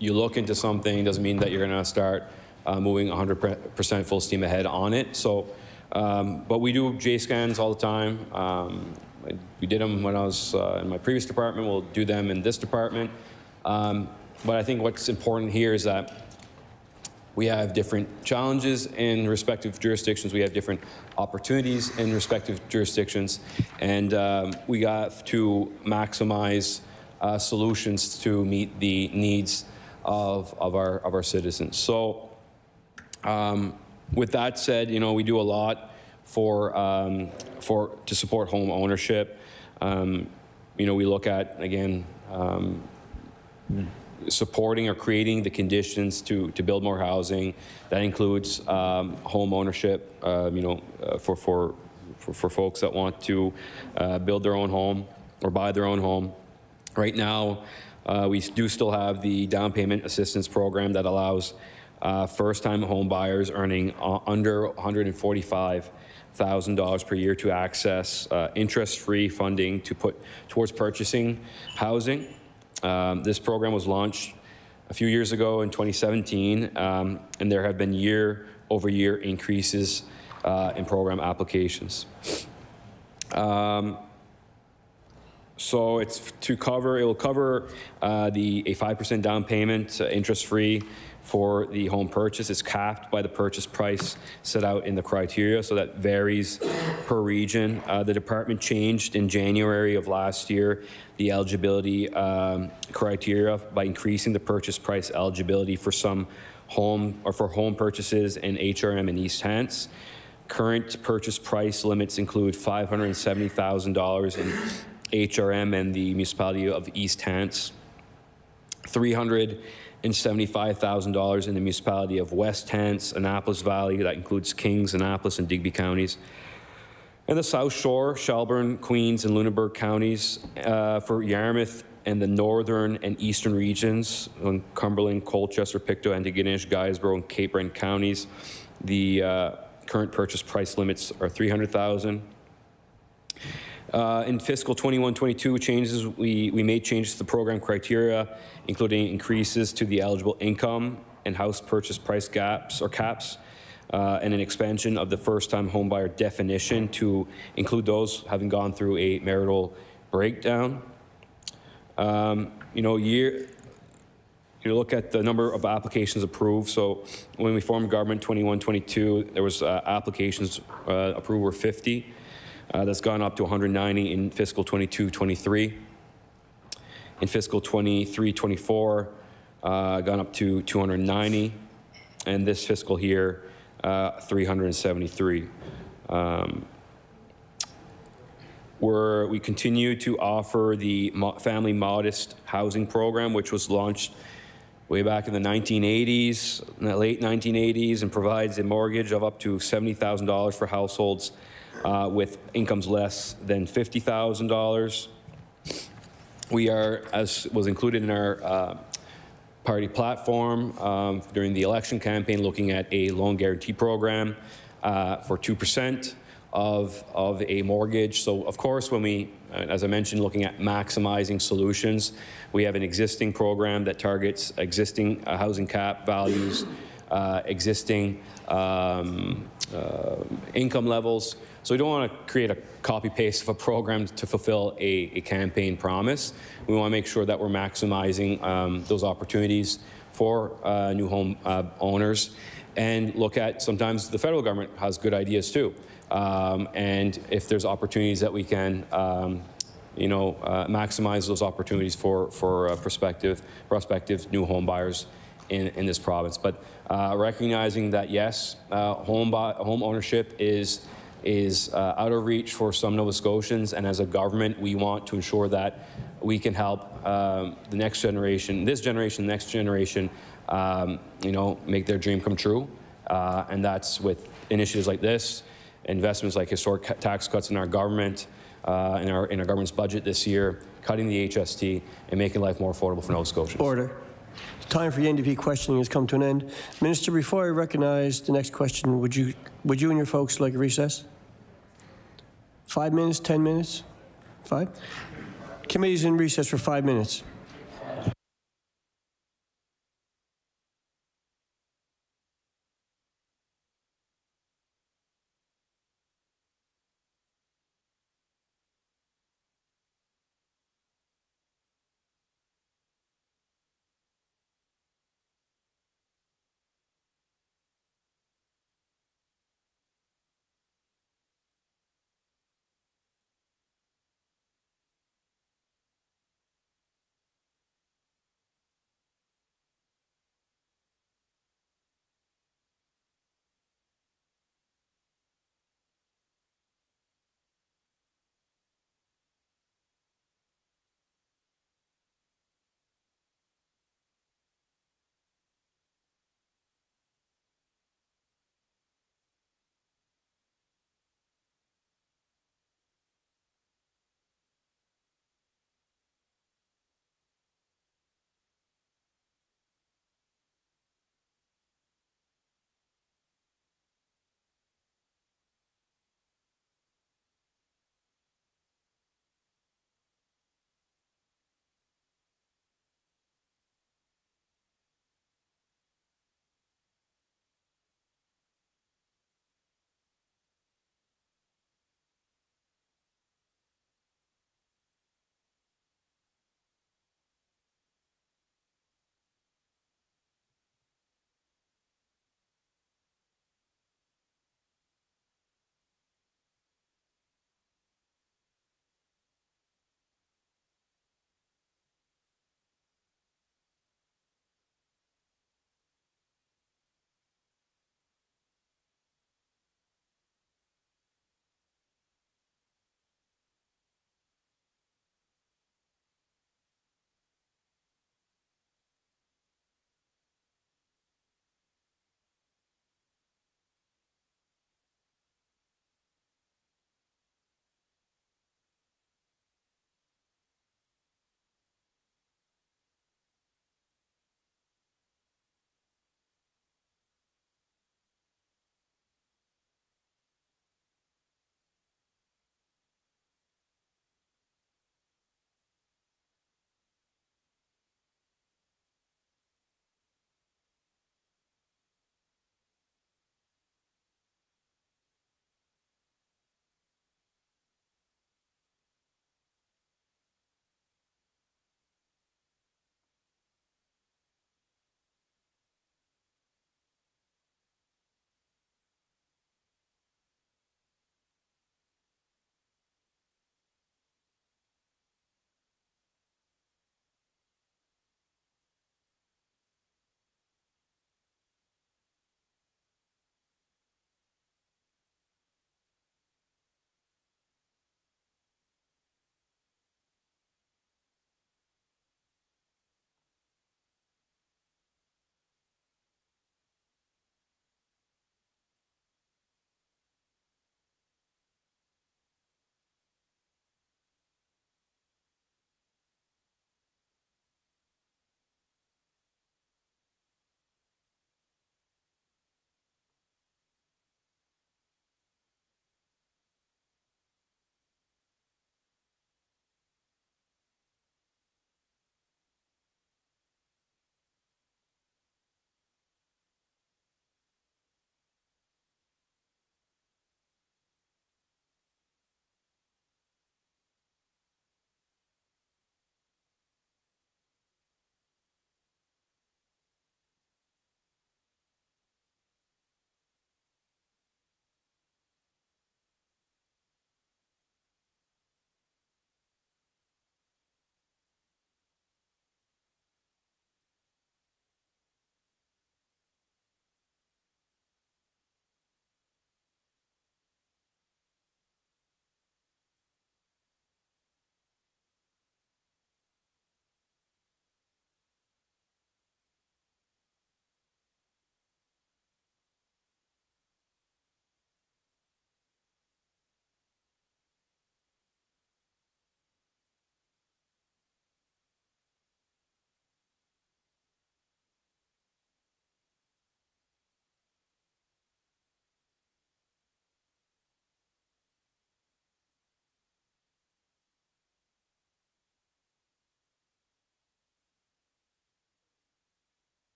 look into something doesn't mean that you're going to start moving 100% full steam ahead on it. So, but we do J scans all the time. We did them when I was in my previous department. We'll do them in this department. But I think what's important here is that we have different challenges in respective jurisdictions. We have different opportunities in respective jurisdictions. And we got to maximize solutions to meet the needs of our citizens. So with that said, you know, we do a lot to support home ownership. You know, we look at, again, supporting or creating the conditions to build more housing. That includes home ownership, you know, for folks that want to build their own home or buy their own home. Right now, we do still have the down payment assistance program that allows first-time home buyers earning under $145,000 per year to access interest-free funding to put towards purchasing housing. This program was launched a few years ago in 2017, and there have been year-over-year increases in program applications. So it's to cover, it will cover a 5% down payment, interest-free, for the home purchase. It's capped by the purchase price set out in the criteria, so that varies per region. The department changed in January of last year the eligibility criteria by increasing the purchase price eligibility for some home purchases in HRM and East Hants. Current purchase price limits include $570,000 in HRM and the municipality of East Hants, $375,000 in the municipality of West Hants, Annapolis Valley, that includes Kings, Annapolis, and Digby counties, and the South Shore, Shelburne, Queens, and Lunenburg counties. For Yarmouth and the northern and eastern regions, on Cumberland, Colchester, Pictou, Antigonish, Guysborough, and Cape Breton counties, the current purchase price limits are $300,000. In fiscal 21-22 changes, we made changes to the program criteria, including increases to the eligible income and house purchase price gaps or caps, and an expansion of the first-time homebuyer definition to include those having gone through a marital breakdown. You look at the number of applications approved. So when we formed government 21-22, there was applications approved were 50. That's gone up to 190 in fiscal 22-23. In fiscal 23-24, gone up to 290, and this fiscal year, 373. We continue to offer the Family Modest Housing Program, which was launched way back in the 1980s, in the late 1980s, and provides a mortgage of up to $70,000 for households with incomes less than $50,000. We are, as was included in our party platform during the election campaign, looking at a loan guarantee program for 2% of a mortgage. So of course, when we, as I mentioned, looking at maximizing solutions, we have an existing program that targets existing housing cap values, existing income levels. So we don't want to create a copy-paste of a program to fulfill a campaign promise. We want to make sure that we're maximizing those opportunities for new home owners, and look at, sometimes the federal government has good ideas too. And if there's opportunities that we can maximize those opportunities for prospective new home buyers in this province. But recognizing that, yes, home ownership is out of reach for some Nova Scotians, and as a government, we want to ensure that we can help the next generation, next generation, make their dream come true. And that's with initiatives like this, investments like historic tax cuts in our government, in our government's budget this year, cutting the HST, and making life more affordable for Nova Scotians. Order. Time for the NDP questioning has come to an end. Minister, before I recognize the next question, would you and your folks like a recess? 5 minutes, 10 minutes? 5? Committee's in recess for 5 minutes.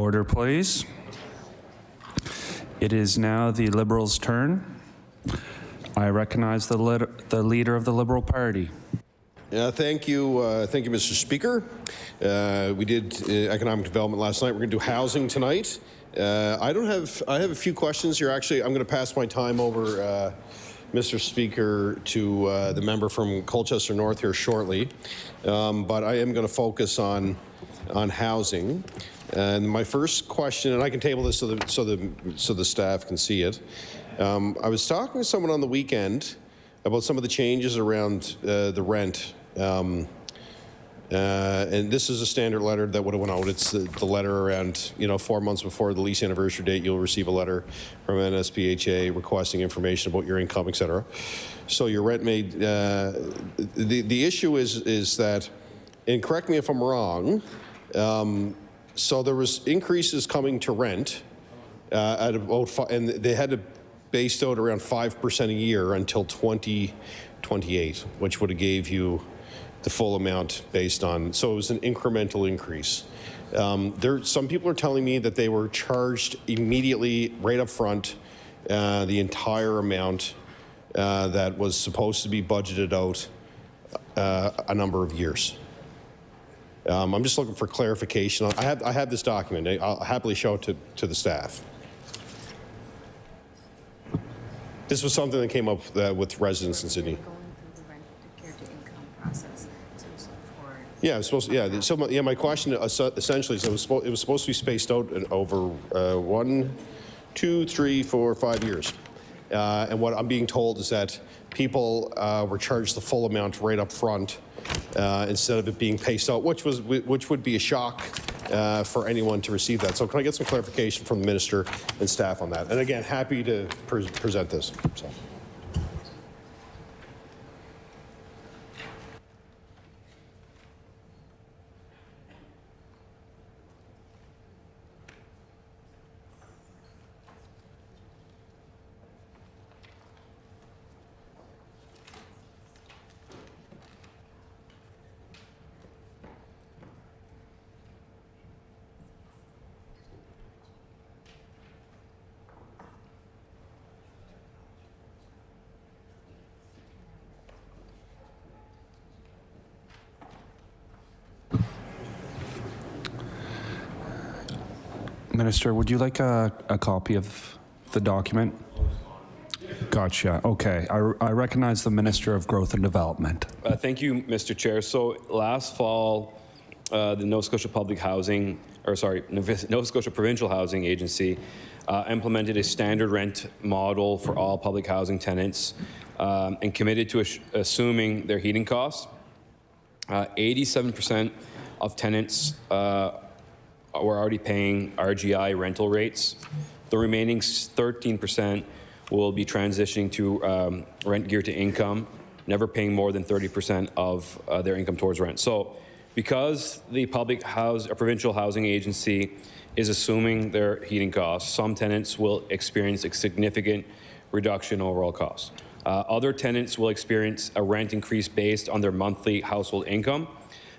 Order, please. It is now the Liberals' turn. I recognize the leader of the Liberal Party. Thank you, Mr. Speaker. We did economic development last night. We're going to do housing tonight. I have a few questions here. Actually, I'm going to pass my time over, Mr. Speaker, to the member from Colchester North here shortly. But I am going to focus on housing. And my first question, and I can table this so the staff can see it. I was talking to someone on the weekend about some of the changes around the rent. And this is a standard letter that would have went out. It's the letter around, 4 months before the lease anniversary date, you'll receive a letter from NSPHA requesting information about your income, et cetera. So your rent may, the issue is that, and correct me if I'm wrong, so there was increases coming to rent at about, and they had to based out around 5% a year until 2028, which would have gave you the full amount based on, so it was an incremental increase. Some people are telling me that they were charged immediately, right up front, the entire amount that was supposed to be budgeted out a number of years. I'm just looking for clarification. I have this document. I'll happily show it to the staff. This was something that came up with residents in Sydney. Yeah, it's supposed to, yeah. So my question essentially is it was supposed to be spaced out over 1, 2, 3, 4, 5 years. And what I'm being told is that people were charged the full amount right up front instead of it being paced out, which would be a shock for anyone to receive that. So can I get some clarification from the minister and staff on that? And again, happy to present this. So. Minister, would you like a copy of the document? Gotcha. Okay. I recognize the Minister of Growth and Development. Thank you, Mr. Chair. So last fall, the Nova Scotia Nova Scotia Provincial Housing Agency implemented a standard rent model for all public housing tenants and committed to assuming their heating costs. 87% of tenants were already paying RGI rental rates. The remaining 13% will be transitioning to rent geared to income, never paying more than 30% of their income towards rent. So because the provincial housing agency is assuming their heating costs, some tenants will experience a significant reduction in overall costs. Other tenants will experience a rent increase based on their monthly household income.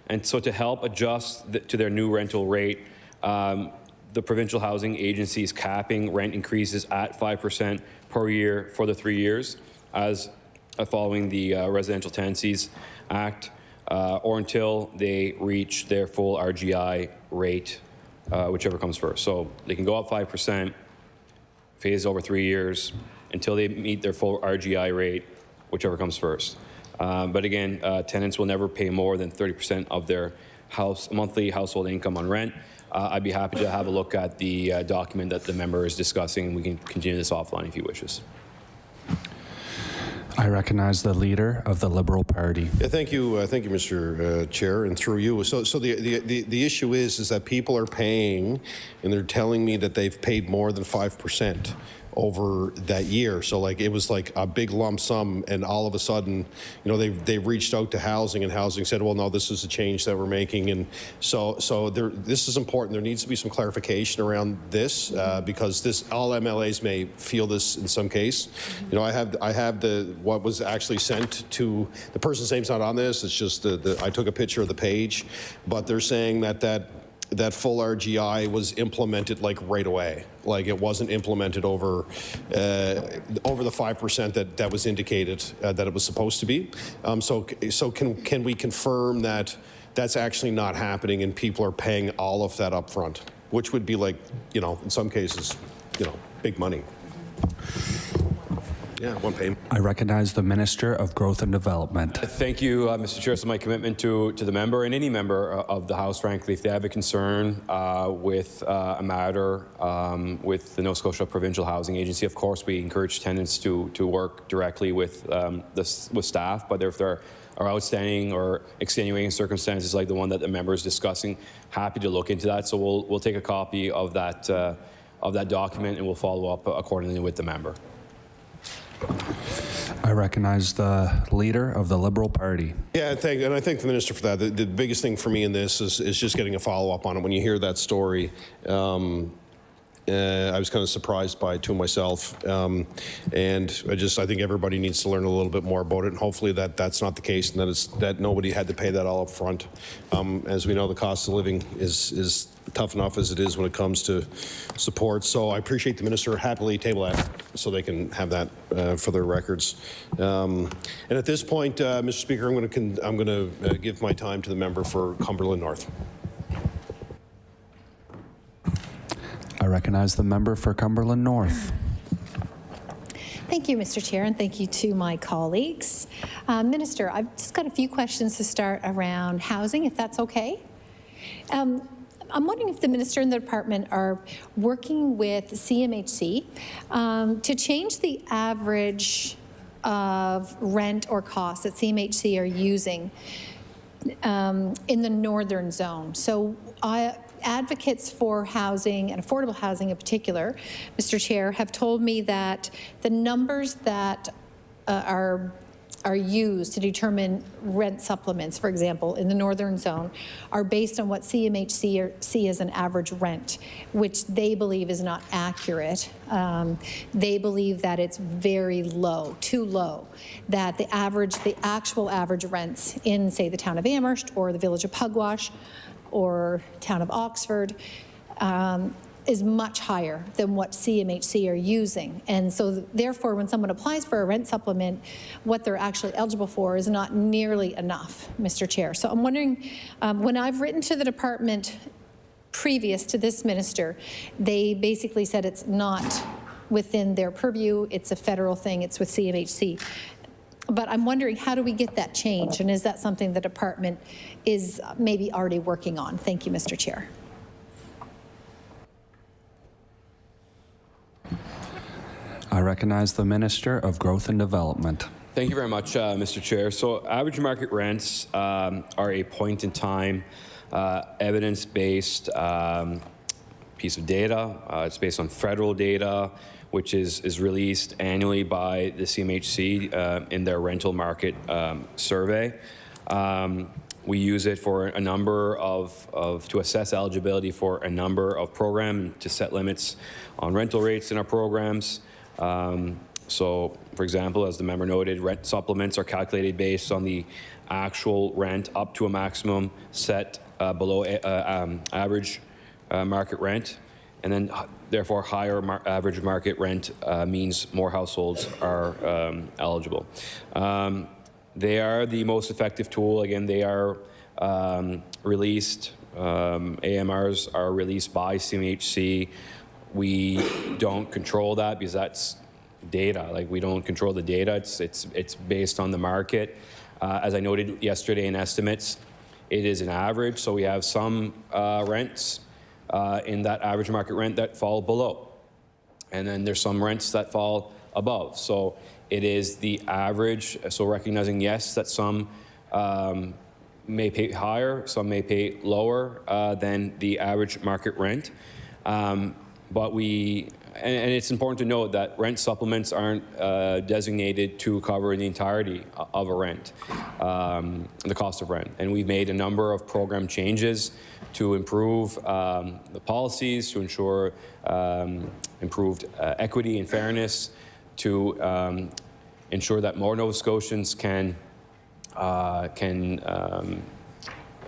And so to help adjust to their new rental rate, the provincial housing agency is capping rent increases at 5% per year for the 3 years, as following the Residential Tenancies Act, or until they reach their full RGI rate, whichever comes first. So they can go up 5%, phased over 3 years, until they meet their full RGI rate, whichever comes first. But again, tenants will never pay more than 30% of their monthly household income on rent. I'd be happy to have a look at the document that the member is discussing, and we can continue this offline if he wishes. I recognize the leader of the Liberal Party. Yeah, thank you, Mr. Chair, and through you. So the issue is that people are paying, and they're telling me that they've paid more than 5% over that year. So like it was like a big lump sum, and all of a sudden, they reached out to housing, and housing said, well, no, this is a change that we're making. And so this is important. There needs to be some clarification around this because all MLAs may feel this in some case. I have what was actually sent to the person's name's not on this. It's just I took a picture of the page, but they're saying that that full RGI was implemented like right away. Like it wasn't implemented over the 5% that was indicated that it was supposed to be. So can we confirm that that's actually not happening and people are paying all of that up front, which would be like, you know, in some cases, you know, big money. Yeah, one payment. I recognize the Minister of Growth and Development. Thank you, Mr. Chair. So my commitment to the member and any member of the House, frankly, if they have a concern with a matter with the Nova Scotia Provincial Housing Agency, of course, we encourage tenants to work directly with staff. But if there are outstanding or extenuating circumstances like the one that the member is discussing, happy to look into that. So we'll take a copy of that document and we'll follow up accordingly with the member. I recognize the Leader of the Liberal Party. Yeah, and I thank the Minister for that. The biggest thing for me in this is just getting a follow-up on it. When you hear that story, I was kind of surprised by it too myself, and I think everybody needs to learn a little bit more about it, and hopefully that's not the case, and that nobody had to pay that all up front. As we know, the cost of living is tough enough as it is when it comes to support. So I appreciate the Minister happily table that so they can have that for their records. And at this point, Mr. Speaker, I'm going to give my time to the member for Cumberland North. I recognize the member for Cumberland North. Thank you, Mr. Chair, and thank you to my colleagues. Minister, I've just got a few questions to start around housing, if that's okay. I'm wondering if the Minister and the Department are working with CMHC to change the average of rent or cost that CMHC are using in the northern zone. So advocates for housing and affordable housing in particular, Mr. Chair, have told me that the numbers that are used to determine rent supplements, for example, in the northern zone, are based on what CMHC see as an average rent, which they believe is not accurate. They believe that it's very low, too low, that the actual average rents in, say, the town of Amherst or the village of Pugwash or town of Oxford is much higher than what CMHC are using. And so therefore, when someone applies for a rent supplement, what they're actually eligible for is not nearly enough, Mr. Chair. So I'm wondering, when I've written to the department previous to this minister, they basically said it's not within their purview, it's a federal thing, it's with CMHC. But I'm wondering, how do we get that change? And is that something the department is maybe already working on? Thank you, Mr. Chair. I recognize the Minister of Growth and Development. Thank you very much, Mr. Chair. So average market rents are a point-in-time, evidence-based piece of data. It's based on federal data, which is released annually by the CMHC in their rental market survey. We use it for a number to assess eligibility for a number of programs, to set limits on rental rates in our programs. So, for example, as the member noted, rent supplements are calculated based on the actual rent up to a maximum set below average market rent. And then, therefore, higher average market rent means more households are eligible. They are the most effective tool. Again, they are released, AMRs are released by CMHC. We don't control that because that's data. Like, we don't control the data. It's based on the market. As I noted yesterday in estimates, it is an average. So we have some rents in that average market rent that fall below. And then there's some rents that fall above. So it is the average. So recognizing, yes, that some may pay higher, some may pay lower than the average market rent. But and it's important to note that rent supplements aren't designated to cover the entirety of a rent, the cost of rent. And we've made a number of program changes to improve the policies, to ensure improved equity and fairness, to ensure that more Nova Scotians can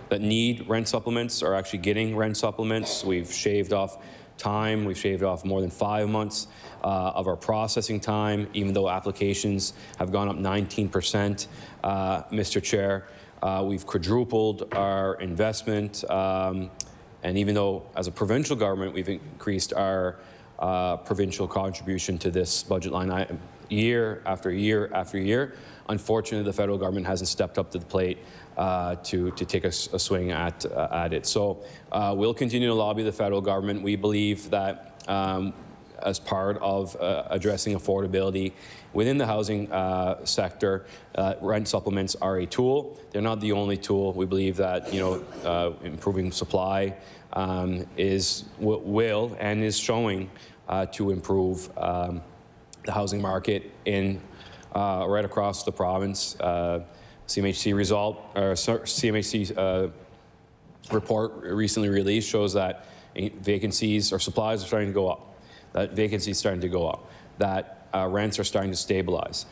that need rent supplements are actually getting rent supplements. We've shaved off time. We've shaved off more than 5 months of our processing time, even though applications have gone up 19%, Mr. Chair. We've quadrupled our investment, and even though as a provincial government we've increased our provincial contribution to this budget line item year after year after year, unfortunately the federal government hasn't stepped up to the plate to take a swing at it. So we'll continue to lobby the federal government. We believe that as part of addressing affordability within the housing sector, rent supplements are a tool. They're not the only tool. We believe that improving supply will and is showing to improve the housing market in right across the province. CMHC report recently released shows that vacancies or supplies are starting to go up. That vacancy is starting to go up. That rents are starting to stabilize.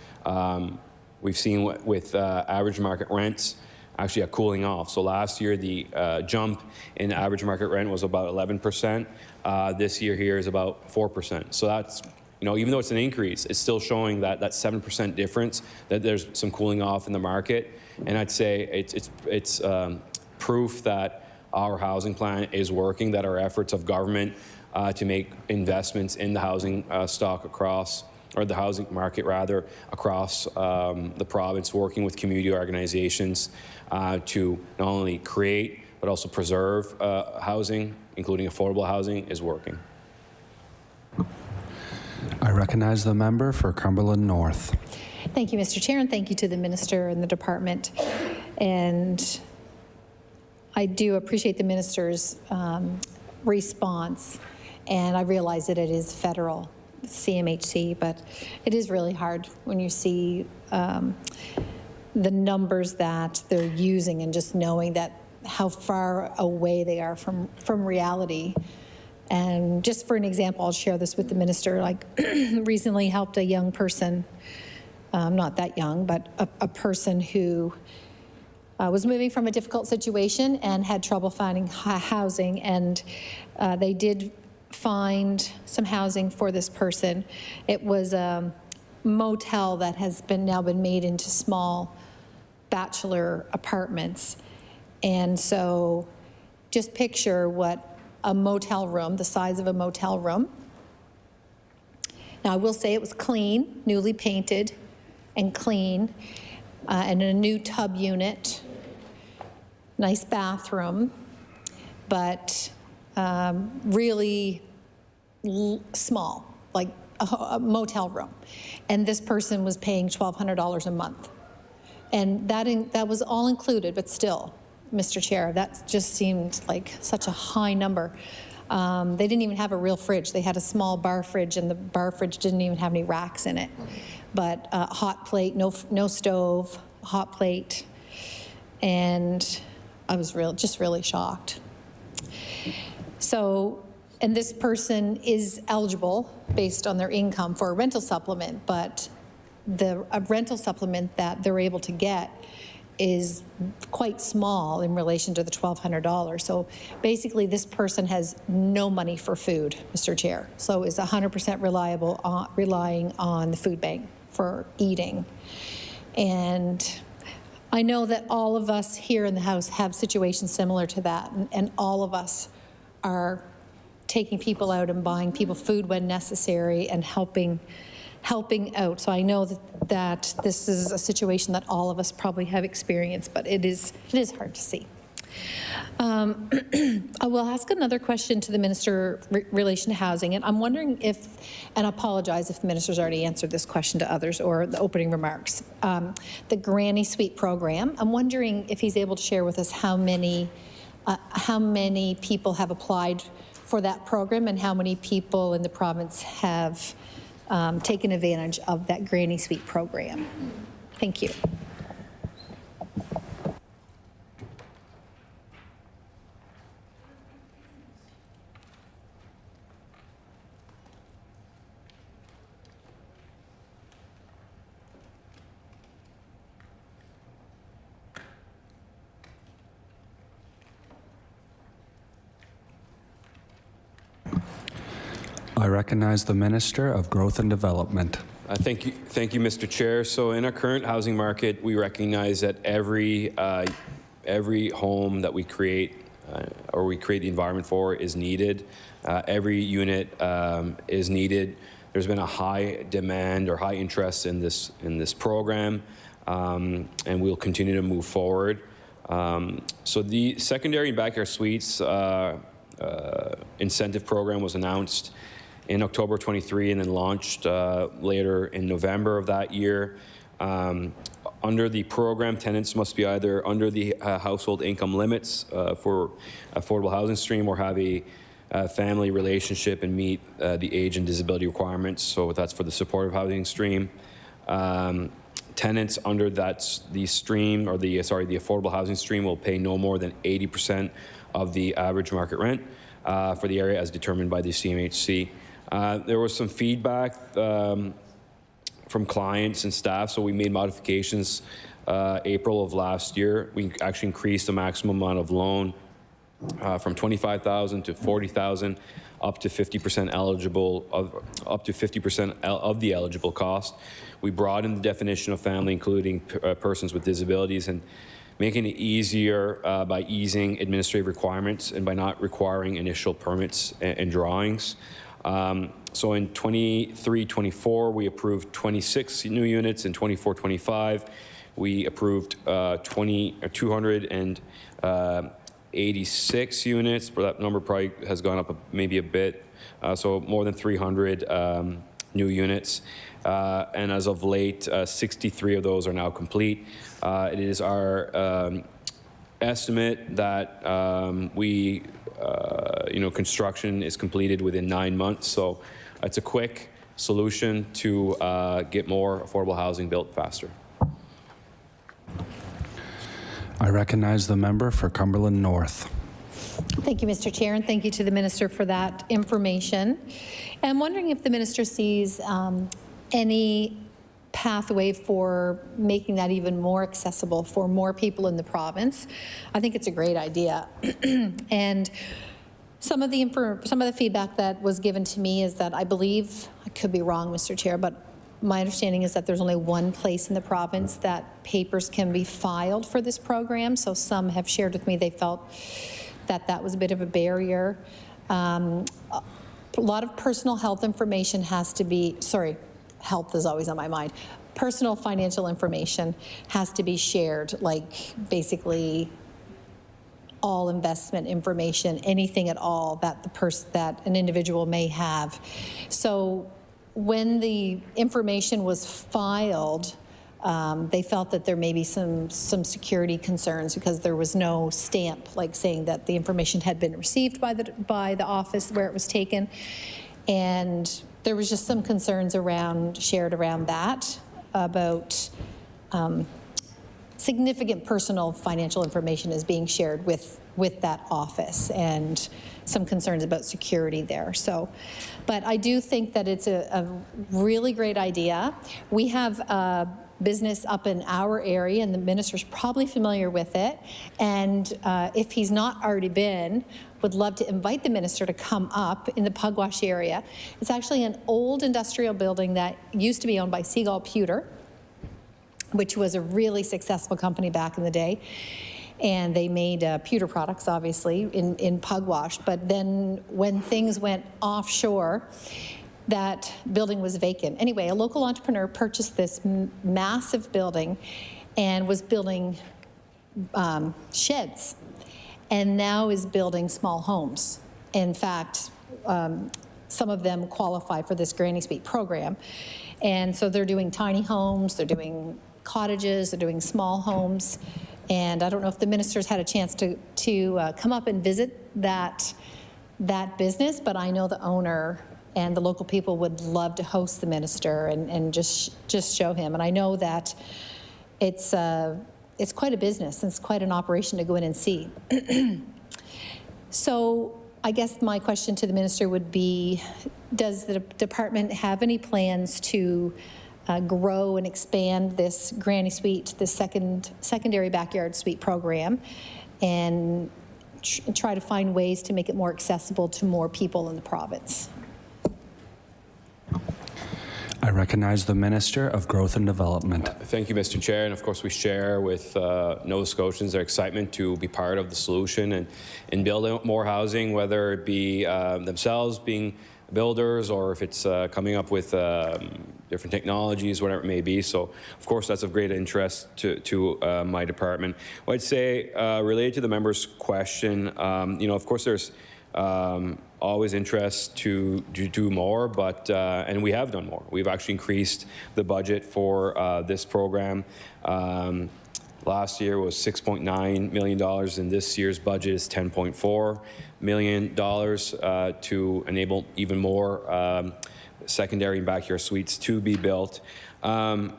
We've seen with average market rents actually a cooling off. So last year the jump in average market rent was about 11%. This year here is about 4%. So that's, even though it's an increase, it's still showing that 7% difference, that there's some cooling off in the market. And I'd say it's proof that our housing plan is working, that our efforts of government to make investments in the housing stock across, or the housing market rather, across the province, working with community organizations to not only create but also preserve housing, including affordable housing, is working. I recognize the member for Cumberland North. Thank you, Mr. Chair, and thank you to the minister and the department. And I do appreciate the minister's response, and I realize that it is federal, CMHC, but it is really hard when you see the numbers that they're using and just knowing that how far away they are from reality. And just for an example, I'll share this with the minister. Like recently helped a young person, not that young, but a person who was moving from a difficult situation and had trouble finding housing, and they did find some housing for this person. It was a motel that has now been made into small bachelor apartments. And so just picture what a motel room, the size of a motel room. Now I will say it was clean, newly painted and clean, and a new tub unit, nice bathroom, but really small, like a motel room. And this person was paying $1,200 a month. And that was all included, but still, Mr. Chair, that just seemed like such a high number. They didn't even have a real fridge. They had a small bar fridge, and the bar fridge didn't even have any racks in it. But hot plate, no stove, hot plate, and I was just really shocked. So, and this person is eligible based on their income for a rental supplement, but a rental supplement that they're able to get is quite small in relation to the $1,200. So basically this person has no money for food, Mr. Chair. So is 100% relying on the food bank for eating. And I know that all of us here in the House have situations similar to that, and all of us are taking people out and buying people food when necessary and helping out. So I know that this is a situation that all of us probably have experienced, but it is hard to see. I will ask another question to the minister relation to housing, and I'm wondering if, and I apologize if the minister's already answered this question to others or the opening remarks. The Granny Suite program, I'm wondering if he's able to share with us how many people have applied for that program and how many people in the province have taken advantage of that Granny Suite program. Thank you. I recognize the Minister of Growth and Development. Thank you, Mr. Chair. So in our current housing market, we recognize that every home that we create or we create the environment for is needed. Every unit is needed. There's been a high demand or high interest in this program, and we'll continue to move forward. So the secondary and backyard suites incentive program was announced in October 23 and then launched later in November of that year. Under the program, tenants must be either under the household income limits for affordable housing stream or have a family relationship and meet the age and disability requirements. So that's for the supportive housing stream. Tenants under the stream or the affordable housing stream will pay no more than 80% of the average market rent for the area as determined by the CMHC. There was some feedback from clients and staff, so we made modifications April of last year. We actually increased the maximum amount of loan from $25,000 to $40,000, up to 50% eligible up to 50% of the eligible cost. We broadened the definition of family, including persons with disabilities, and making it easier by easing administrative requirements and by not requiring initial permits and drawings. So in 23-24, we approved 26 new units. In 24-25, we approved 286 units, but that number probably has gone up maybe a bit. So more than 300 new units. And as of late, 63 of those are now complete. It is our estimate that construction is completed within 9 months. So it's a quick solution to get more affordable housing built faster. I recognize the member for Cumberland North. Thank you, Mr. Chair, and thank you to the Minister for that information. And I'm wondering if the Minister sees any pathway for making that even more accessible for more people in the province. I think it's a great idea. And some of the feedback that was given to me is that I believe, I could be wrong, Mr. Chair, but my understanding is that there's only one place in the province that papers can be filed for this program. So some have shared with me they felt that that was a bit of a barrier. A lot of personal health information has to be, health is always on my mind. Personal financial information has to be shared, like basically all investment information, anything at all that that an individual may have. So when the information was filed, they felt that there may be some security concerns because there was no stamp, like saying that the information had been received by the office where it was taken, and there was just some concerns shared around that about significant personal financial information is being shared with that office, and some concerns about security there. So, but I do think that it's a really great idea. We have a business up in our area, and the Minister's probably familiar with it. And if he's not already been, would love to invite the Minister to come up in the Pugwash area. It's actually an old industrial building that used to be owned by Seagull Pewter, which was a really successful company back in the day. And they made pewter products, obviously, in Pugwash. But then when things went offshore, that building was vacant. Anyway, a local entrepreneur purchased this massive building and was building sheds, and now is building small homes. In fact, some of them qualify for this Granny Suite program. And so they're doing tiny homes, they're doing cottages, they're doing small homes. And I don't know if the Minister's had a chance to come up and visit that business, but I know the owner and the local people would love to host the Minister and just show him. And I know that it's quite a business, and it's quite an operation to go in and see. So I guess my question to the Minister would be, does the department have any plans to grow and expand this Granny Suite, this secondary backyard suite program, and try to find ways to make it more accessible to more people in the province? I recognize the Minister of Growth and Development. Thank you, Mr. Chair. And of course, we share with Nova Scotians their excitement to be part of the solution and build out more housing, whether it be themselves being builders or if it's coming up with different technologies, whatever it may be. So, of course, that's of great interest to my department. What I'd say related to the member's question, of course, there's always interest to do more, but and we have done more. We've actually increased the budget for this program. Last year was $6.9 million, and this year's budget is $10.4 million to enable even more secondary and backyard suites to be built. Not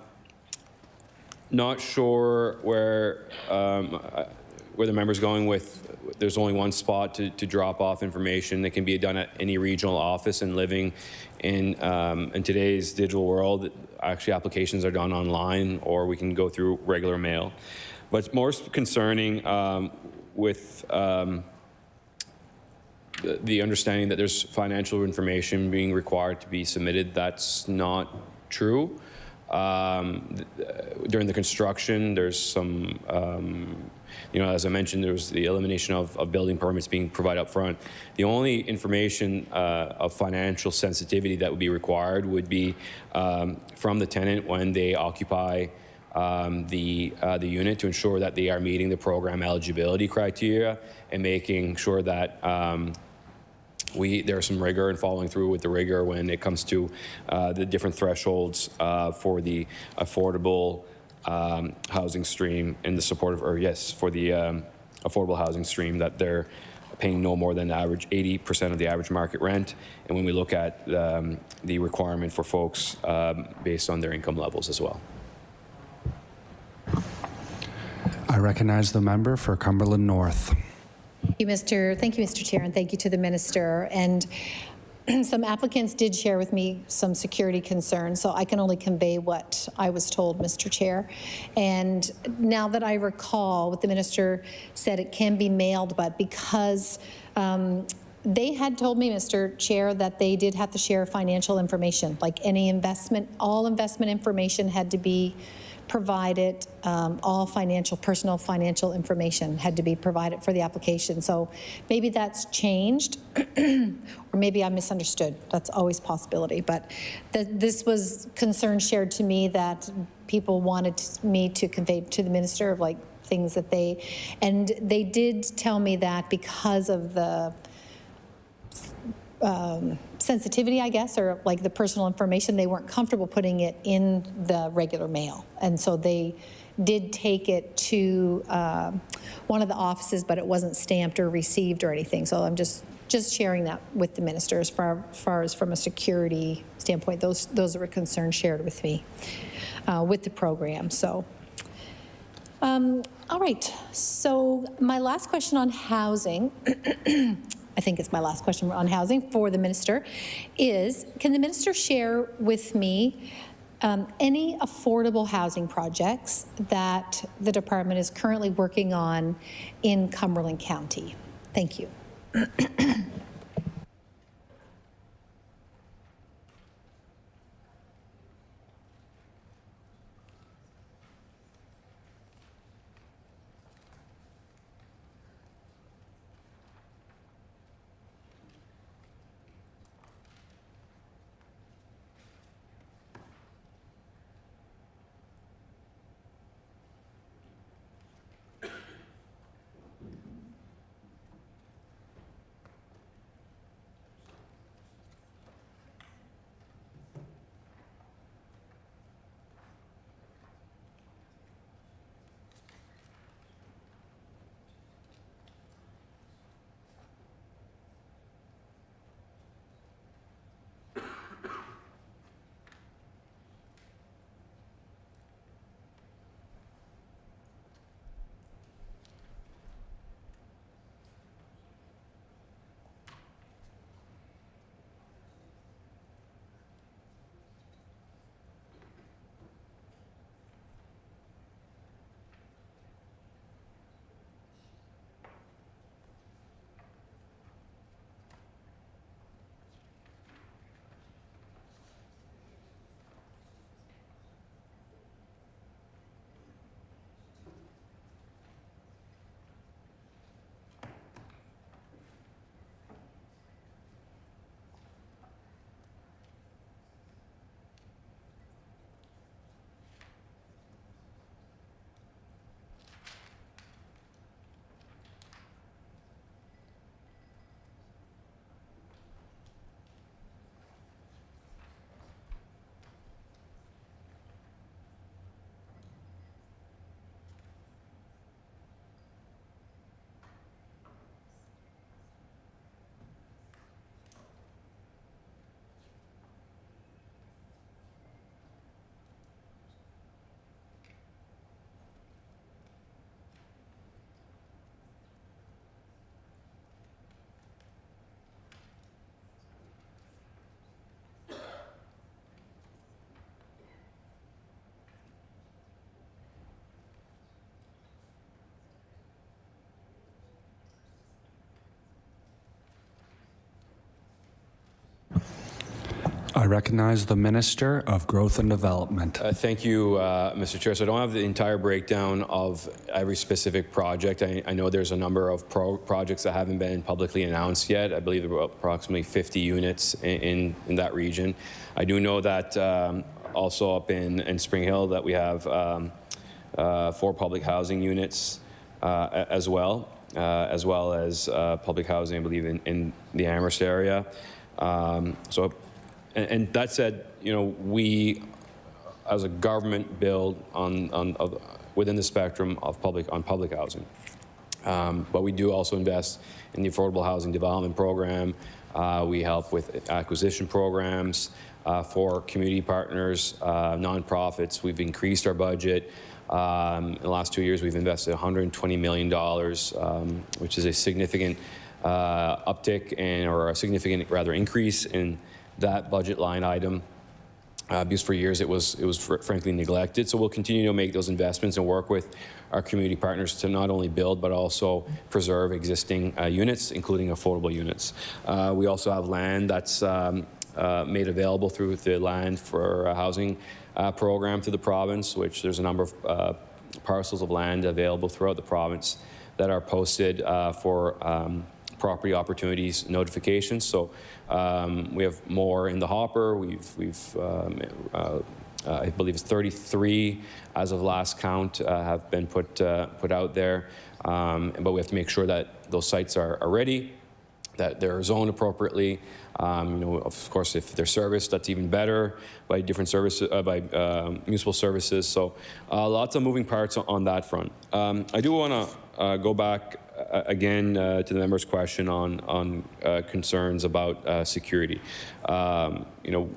sure where the member's going with. There's only one spot to drop off information that can be done at any regional office, and living in today's digital world, actually applications are done online or we can go through regular mail. But more concerning with the understanding that there's financial information being required to be submitted, that's not true. During the construction, there's some, as I mentioned, there's the elimination of building permits being provided up front. The only information of financial sensitivity that would be required would be from the tenant when they occupy the unit, to ensure that they are meeting the program eligibility criteria and making sure that there's some rigor and following through with the rigor when it comes to the different thresholds for the affordable housing stream and the supportive, for the affordable housing stream, that they're paying no more than the average 80% of the average market rent. And when we look at the requirement for folks based on their income levels as well. I recognize the member for Cumberland North. Thank you, Mr. Chair, and thank you to the Minister. And some applicants did share with me some security concerns, so I can only convey what I was told, Mr. Chair. And now that I recall what the Minister said, it can be mailed, but because they had told me, Mr. Chair, that they did have to share financial information, like any investment, all investment information had to be provided, all personal financial information had to be provided for the application. So maybe that's changed, or maybe I misunderstood. That's always a possibility. But this was concern shared to me that people wanted me to convey to the Minister of things that and they did tell me that because of the sensitivity, I guess, or the personal information, they weren't comfortable putting it in the regular mail. And so they did take it to one of the offices, but it wasn't stamped or received or anything. So I'm just sharing that with the Minister as far as from a security standpoint. Those were concerns shared with me with the program. So, all right. So my last question on housing, I think it's my last question on housing for the Minister, is can the Minister share with me any affordable housing projects that the department is currently working on in Cumberland County? Thank you. I recognize the Minister of Growth and Development. Thank you, Mr. Chair. So I don't have the entire breakdown of every specific project. I know there's a number of projects that haven't been publicly announced yet. I believe there were approximately 50 units in that region. I do know that also up in Spring Hill that we have 4 public housing units as well as public housing, I believe, in the Amherst area. And that said, you know, we, as a government, build within the spectrum of public housing. But we do also invest in the Affordable Housing Development Program. We help with acquisition programs for community partners, nonprofits. We've increased our budget. In the last 2 years, we've invested $120 million, which is a significant uptick or a significant, rather, increase in that budget line item, because for years it was frankly neglected. So we'll continue to make those investments and work with our community partners to not only build but also preserve existing units, including affordable units. We also have land that's made available through the Land for Housing program through the province, which there's a number of parcels of land available throughout the province that are posted for property opportunities notifications. So we have more in the hopper. I believe it's 33 as of last count have been put out there. But we have to make sure that those sites are ready, that they're zoned appropriately. You know, of course, if they're serviced, that's even better by different services, by municipal services. So lots of moving parts on that front. I do want to go back again to the member's question on concerns about security. You know,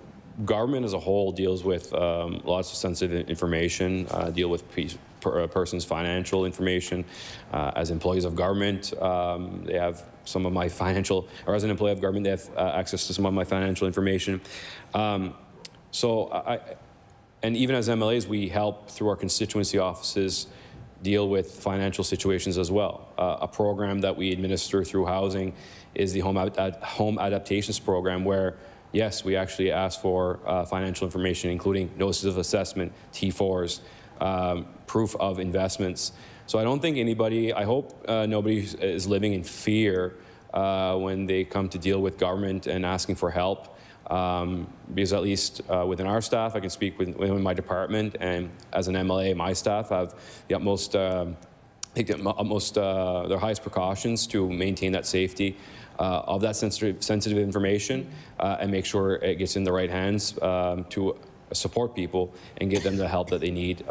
government as a whole deals with lots of sensitive information, deal with person's financial information. As employees of government, they have some of my financial, or as an employee of government, they have access to some of my financial information. And even as MLAs, we help through our constituency offices deal with financial situations as well. A program that we administer through housing is the home adaptations program, where yes, we actually ask for financial information, including notices of assessment, T4s, proof of investments. So I don't think anybody, I hope nobody is living in fear when they come to deal with government and asking for help. Because at least within our staff, I can speak within my department, and as an MLA, my staff have the utmost, take the utmost, their highest precautions to maintain that safety of that sensitive information and make sure it gets in the right hands to support people and give them the help that they need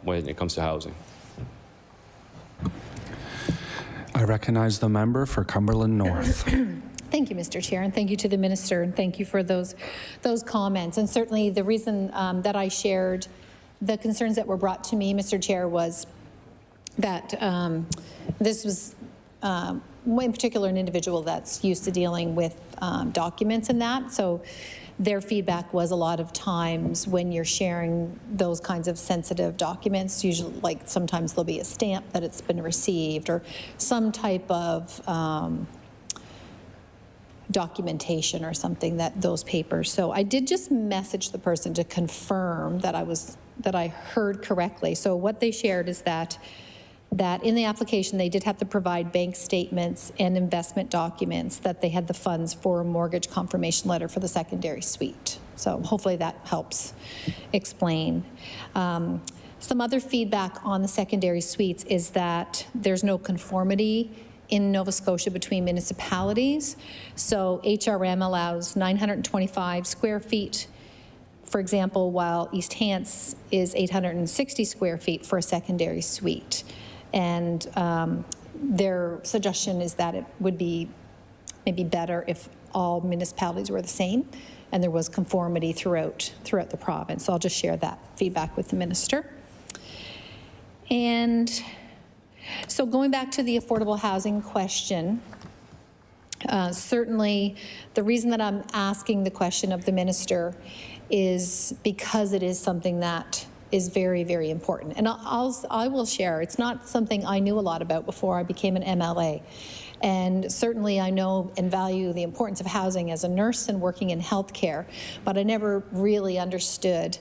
when it comes to housing. I recognize the member for Cumberland North. Thank you, Mr. Chair, and thank you to the Minister, and thank you for those comments. And certainly the reason that I shared the concerns that were brought to me, Mr. Chair, was that this was, in particular, an individual that's used to dealing with documents and that. So their feedback was a lot of times when you're sharing those kinds of sensitive documents, usually, like, sometimes there'll be a stamp that it's been received or some type of documentation or something, that those papers. So I did just message the person to confirm that I heard correctly. So what they shared is that in the application they did have to provide bank statements and investment documents, that they had the funds for a mortgage confirmation letter for the secondary suite. So hopefully that helps explain. Some other feedback on the secondary suites is that there's no conformity in Nova Scotia between municipalities. So HRM allows 925 square feet, for example, while East Hants is 860 square feet for a secondary suite. And their suggestion is that it would be maybe better if all municipalities were the same and there was conformity throughout the province. So I'll just share that feedback with the Minister. And so going back to the affordable housing question, certainly the reason that I'm asking the question of the Minister is because it is something that is very, very important. And I will share, it's not something I knew a lot about before I became an MLA. And certainly I know and value the importance of housing as a nurse and working in healthcare, but I never really understood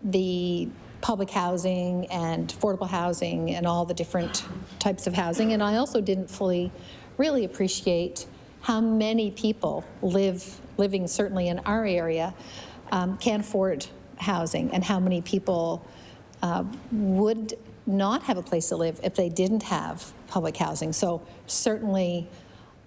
the public housing and affordable housing and all the different types of housing. And I also didn't fully really appreciate how many people living certainly in our area can't afford housing, and how many people would not have a place to live if they didn't have public housing. So certainly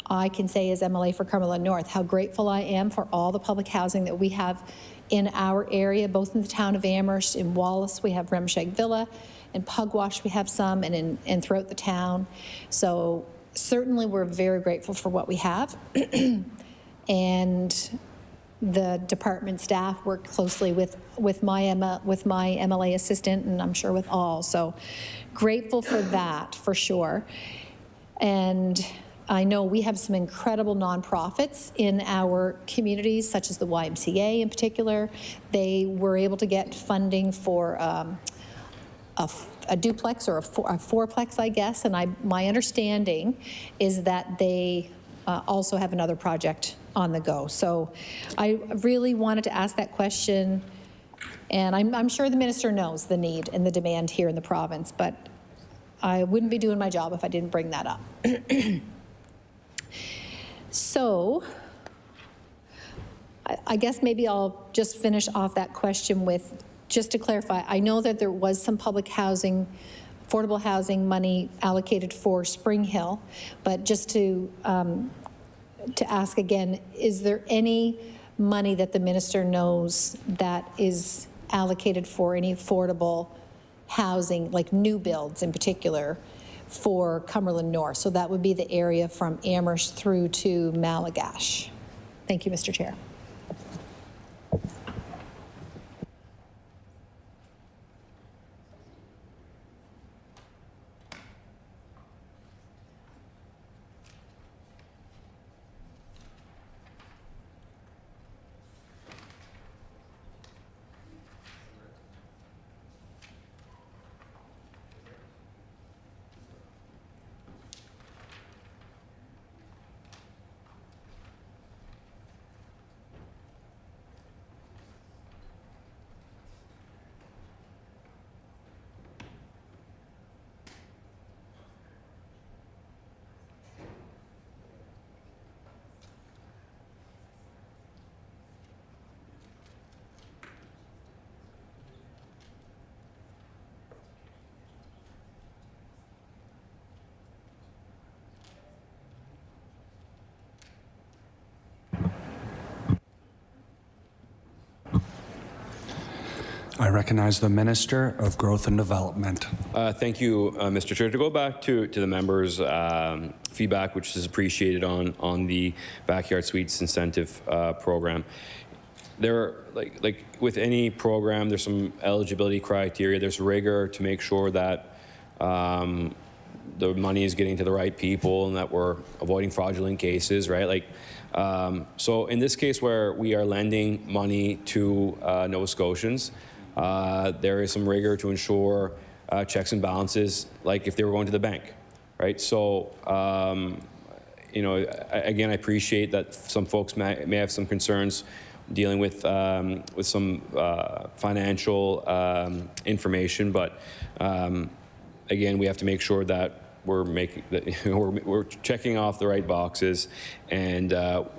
I can say as MLA for Cumberland North how grateful I am for all the public housing that we have in our area, both in the town of Amherst, in Wallace we have Remshag Villa, in Pugwash we have some, and throughout the town. So certainly we're very grateful for what we have. And the department staff work closely with my MLA assistant, and I'm sure with all. So grateful for that, for sure. And I know we have some incredible nonprofits in our communities, such as the YMCA in particular. They were able to get funding for a duplex or a fourplex, I guess. And my understanding is that they also have another project on the go. So I really wanted to ask that question, and I'm sure the minister knows the need and the demand here in the province, but I wouldn't be doing my job if I didn't bring that up. So I guess maybe I'll just finish off that question with, just to clarify, I know that there was some public housing, affordable housing money allocated for Spring Hill, but just to ask again, is there any money that the minister knows that is allocated for any affordable housing, like new builds in particular, for Cumberland North? So that would be the area from Amherst through to Malagash. Thank you, Mr. Chair. I recognize the Minister of Growth and Development. Thank you, Mr. Chair. To go back to the members' feedback, which is appreciated on the Backyard Suites Incentive Program. There, like with any program, there's some eligibility criteria. There's rigor to make sure that the money is getting to the right people and that we're avoiding fraudulent cases, right? Like, so in this case where we are lending money to Nova Scotians, there is some rigor to ensure checks and balances, like if they were going to the bank, right? So, you know, again, I appreciate that some folks may have some concerns dealing with some financial information, but again, we have to make sure that we're we're checking off the right boxes, and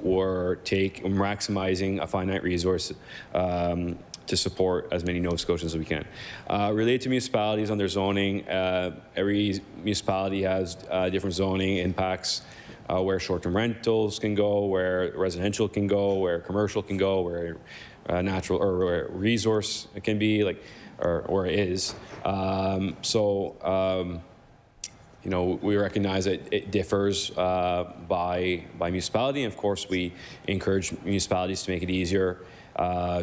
we're maximizing a finite resource to support as many Nova Scotians as we can. Related to municipalities on their zoning, every municipality has different zoning impacts, where short-term rentals can go, where residential can go, where commercial can go, where natural or where resource can be, like, or is. You know, we recognize that it differs by municipality, and of course we encourage municipalities to make it easier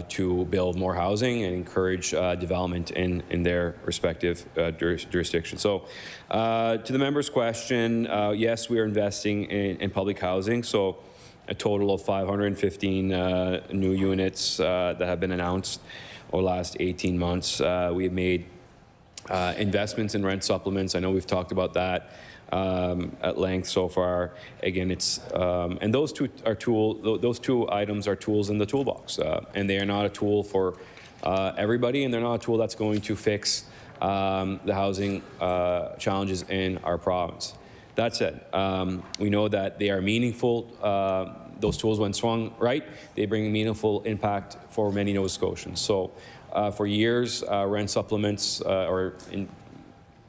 to build more housing and encourage development in their respective jurisdictions. So to the member's question, yes, we are investing in public housing. So a total of 515 new units that have been announced over the last 18 months. We have made investments in rent supplements. I know we've talked about that at length so far. Again, it's and those two items are tools in the toolbox, and they are not a tool for everybody, and they're not a tool that's going to fix the housing challenges in our province. That said, we know that they are meaningful. Those tools, when swung right, they bring meaningful impact for many Nova Scotians. So for years, rent supplements or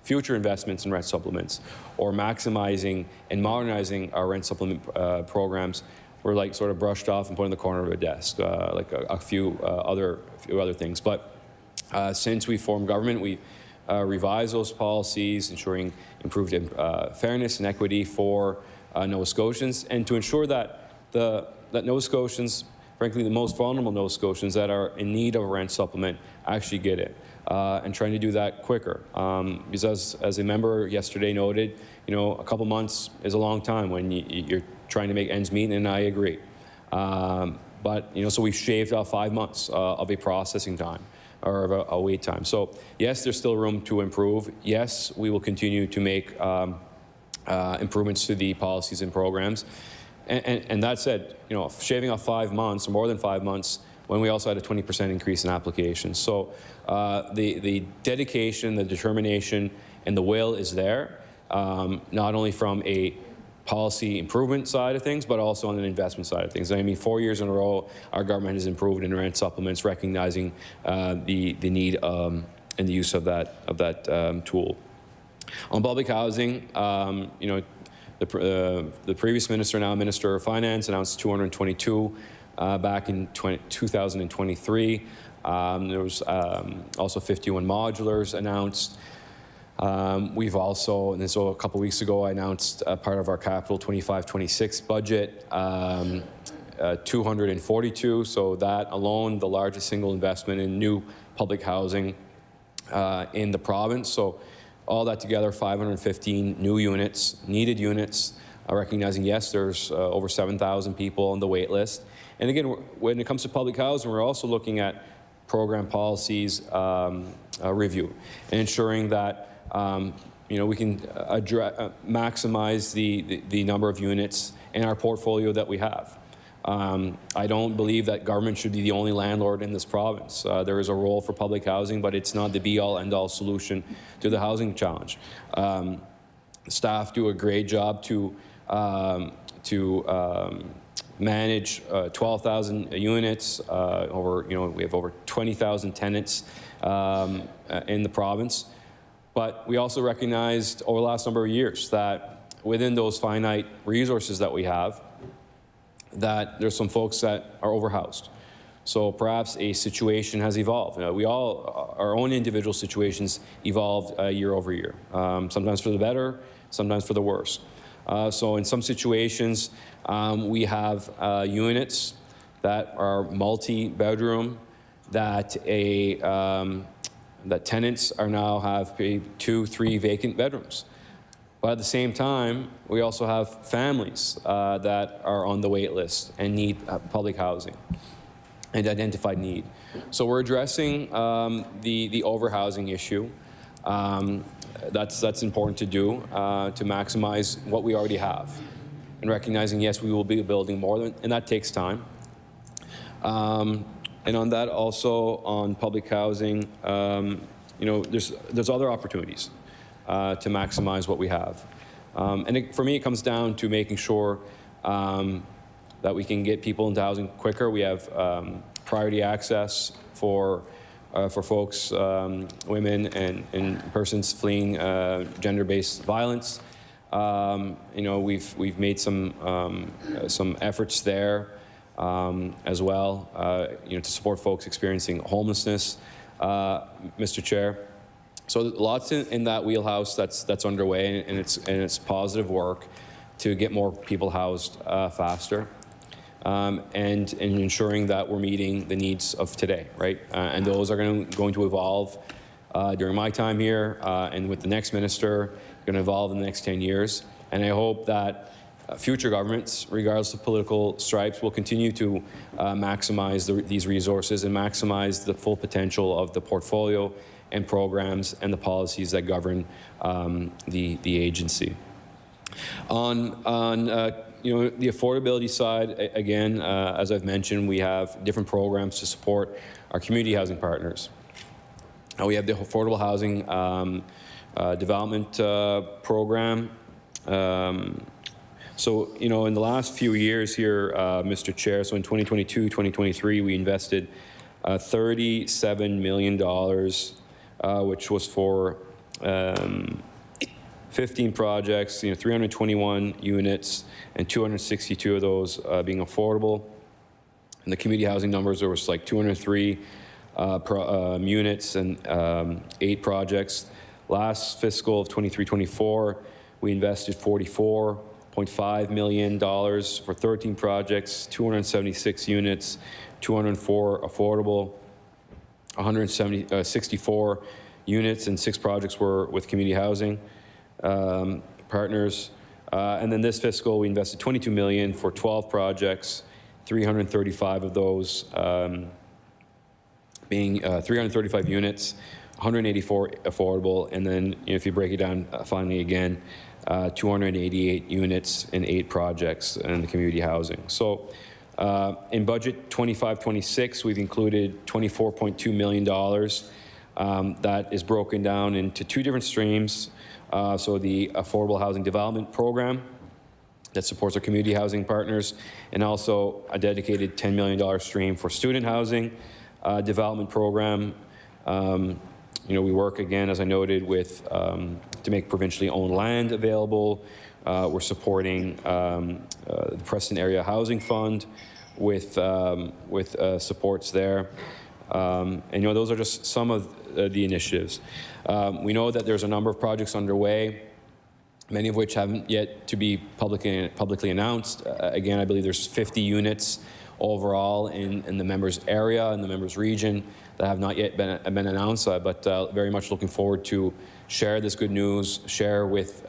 future investments in rent supplements or maximizing and modernizing our rent supplement programs were like sort of brushed off and put in the corner of a desk, like a few other things. But since we formed government, we've revised those policies, ensuring improved fairness and equity for Nova Scotians, and to ensure that that Nova Scotians, frankly the most vulnerable Nova Scotians that are in need of a rent supplement, actually get it, and trying to do that quicker. Because as a member yesterday noted, a couple months is a long time when you're trying to make ends meet, and I agree. But so we've shaved off 5 months of a processing time, or of a wait time. So yes, there's still room to improve. Yes, we will continue to make improvements to the policies and programs. And that said, shaving off 5 months, or more than 5 months, when we also had a 20% increase in applications. So the dedication, the determination, and the will is there, not only from a policy improvement side of things, but also on an investment side of things. I mean, 4 years in a row, our government has improved in rent supplements, recognizing the need and the use of that tool. On public housing, the previous minister, now Minister of Finance, announced 222 back in 2023. There was also 51 modulars announced. We've also, and so a couple weeks ago, I announced part of our capital 25-26 budget, 242. So that alone, the largest single investment in new public housing in the province. So all that together, 515 new units, needed units, recognizing, yes, there's over 7,000 people on the wait list. And again, when it comes to public housing, we're also looking at program policies review and ensuring that we can maximize the number of units in our portfolio that we have. I don't believe that government should be the only landlord in this province. There is a role for public housing, but it's not the be-all, end-all solution to the housing challenge. Staff do a great job to manage 12,000 units. We have over 20,000 tenants in the province. But we also recognized over the last number of years that within those finite resources that we have, that there's some folks that are overhoused. So perhaps a situation has evolved. We all, our own individual situations evolved year over year, sometimes for the better, sometimes for the worse. So in some situations, we have units that are multi-bedroom, that that tenants are now have 2, 3 vacant bedrooms. But at the same time, we also have families that are on the wait list and need public housing and identified need. So we're addressing the overhousing issue. That's important to do to maximize what we already have, and recognizing, yes, we will be building more, and that takes time. And on that, also on public housing, there's other opportunities to maximize what we have. For me, it comes down to making sure that we can get people into housing quicker. We have priority access for folks, women and persons fleeing gender-based violence. We've made some efforts there as well, to support folks experiencing homelessness, Mr. Chair. So lots in that wheelhouse that's underway, and it's positive work to get more people housed faster, and ensuring that we're meeting the needs of today, right? And those are going to evolve during my time here, and with the next minister, going to evolve in the next 10 years. And I hope that future governments, regardless of political stripes, will continue to maximize these resources and maximize the full potential of the portfolio and programs and the policies that govern the agency. On the affordability side, again, as I've mentioned, we have different programs to support our community housing partners. We have the Affordable Housing Development Program. So, in the last few years here, Mr. Chair, so in 2022, 2023, we invested $37 million, which was for 15 projects, 321 units, and 262 of those being affordable. And the community housing numbers, there was like 203 units and 8 projects. Last fiscal of 23-24, we invested $44.5 million for 13 projects, 276 units, 204 affordable, 164 units, and 6 projects were with community housing partners. And then this fiscal, we invested $22 million for 12 projects, 335 of those being 335 units, 184 affordable, and then if you break it down finally again, 288 units and 8 projects in the community housing. So in budget 25-26, we've included $24.2 million that is broken down into 2 different streams. So the Affordable Housing Development Program that supports our community housing partners, and also a dedicated $10 million stream for student housing development program. We work, again, as I noted, with to make provincially owned land available. We're supporting the Preston Area Housing Fund with supports there. And those are just some of the initiatives. We know that there's a number of projects underway, many of which haven't yet to be publicly announced. Again, I believe there's 50 units overall in the members' area, in the members' region, that have not yet been announced, but very much looking forward to share this good news, share with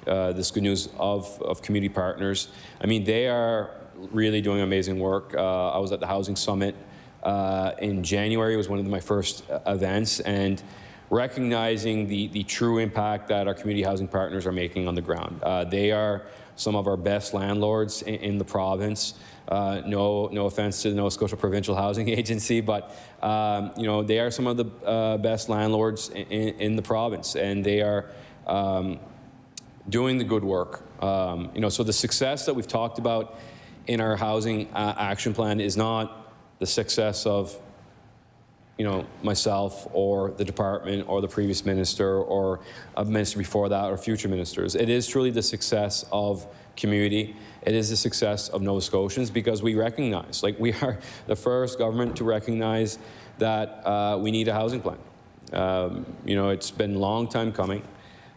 this good news of community partners. I mean, they are really doing amazing work. I was at the Housing Summit in January. It was one of my first events, and recognizing the true impact that our community housing partners are making on the ground. They are some of our best landlords in the province. No offense to the Nova Scotia Provincial Housing Agency, but they are some of the best landlords in the province, and they are doing the good work. So the success that we've talked about in our housing action plan is not the success of myself or the department or the previous minister or a minister before that or future ministers. It is truly the success of community. It is the success of Nova Scotians, because we recognize, we are the first government to recognize that we need a housing plan. It's been a long time coming.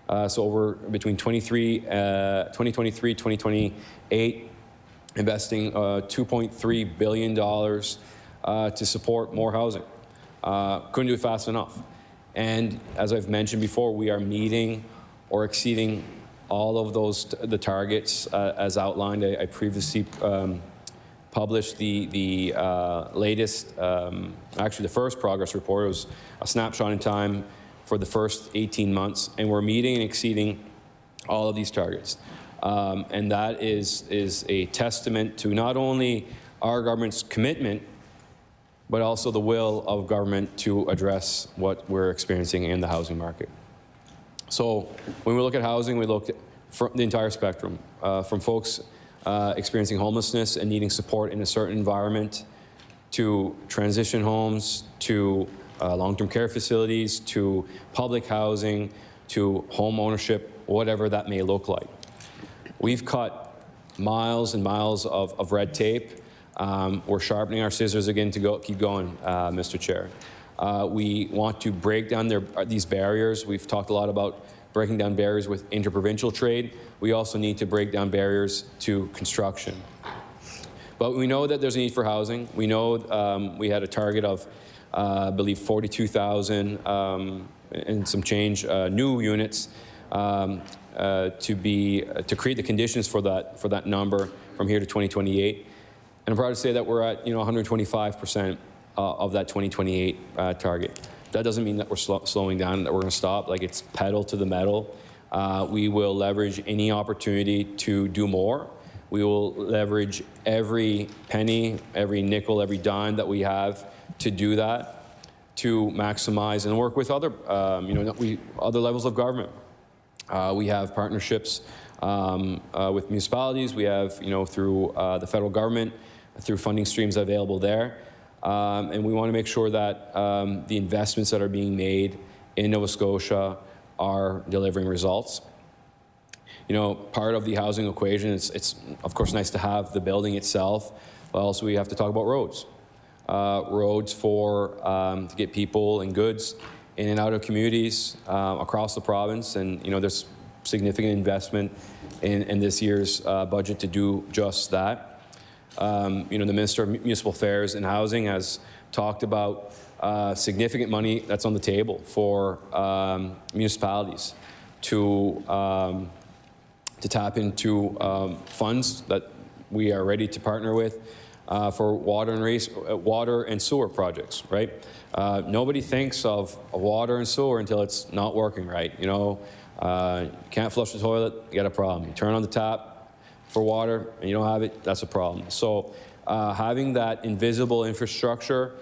So over between 2023, 2028, investing $2.3 billion to support more housing. Couldn't do it fast enough. And as I've mentioned before, we are meeting or exceeding all of the targets as outlined. I previously published the latest, actually the first progress report. It was a snapshot in time for the first 18 months, and we're meeting and exceeding all of these targets. And that is a testament to not only our government's commitment, but also the will of government to address what we're experiencing in the housing market. So when we look at housing, we look at the entire spectrum, from folks experiencing homelessness and needing support in a certain environment, to transition homes, to long-term care facilities, to public housing, to home ownership, whatever that may look like. We've cut miles and miles of red tape. We're sharpening our scissors again to keep going, Mr. Chair. We want to break down these barriers. We've talked a lot about breaking down barriers with interprovincial trade. We also need to break down barriers to construction. But we know that there's a need for housing. We know we had a target of, I believe, 42,000 and some change new units to create the conditions for that number from here to 2028. And I'm proud to say that we're at 125% of that 2028 target. That doesn't mean that we're slowing down, that we're going to stop. It's pedal to the metal. We will leverage any opportunity to do more. We will leverage every penny, every nickel, every dime that we have to do that, to maximize and work with other, other levels of government. We have partnerships with municipalities. We have, through the federal government, through funding streams available there. And we want to make sure that the investments that are being made in Nova Scotia are delivering results. Part of the housing equation, it's of course nice to have the building itself, but also we have to talk about roads. Roads to get people and goods in and out of communities across the province. And, there's significant investment in this year's budget to do just that. The Minister of Municipal Affairs and Housing has talked about significant money that's on the table for municipalities to tap into funds that we are ready to partner with for water and sewer projects, right? Nobody thinks of water and sewer until it's not working right. You can't flush the toilet, you got a problem. You turn on the tap for water and you don't have it, that's a problem. So having that invisible infrastructure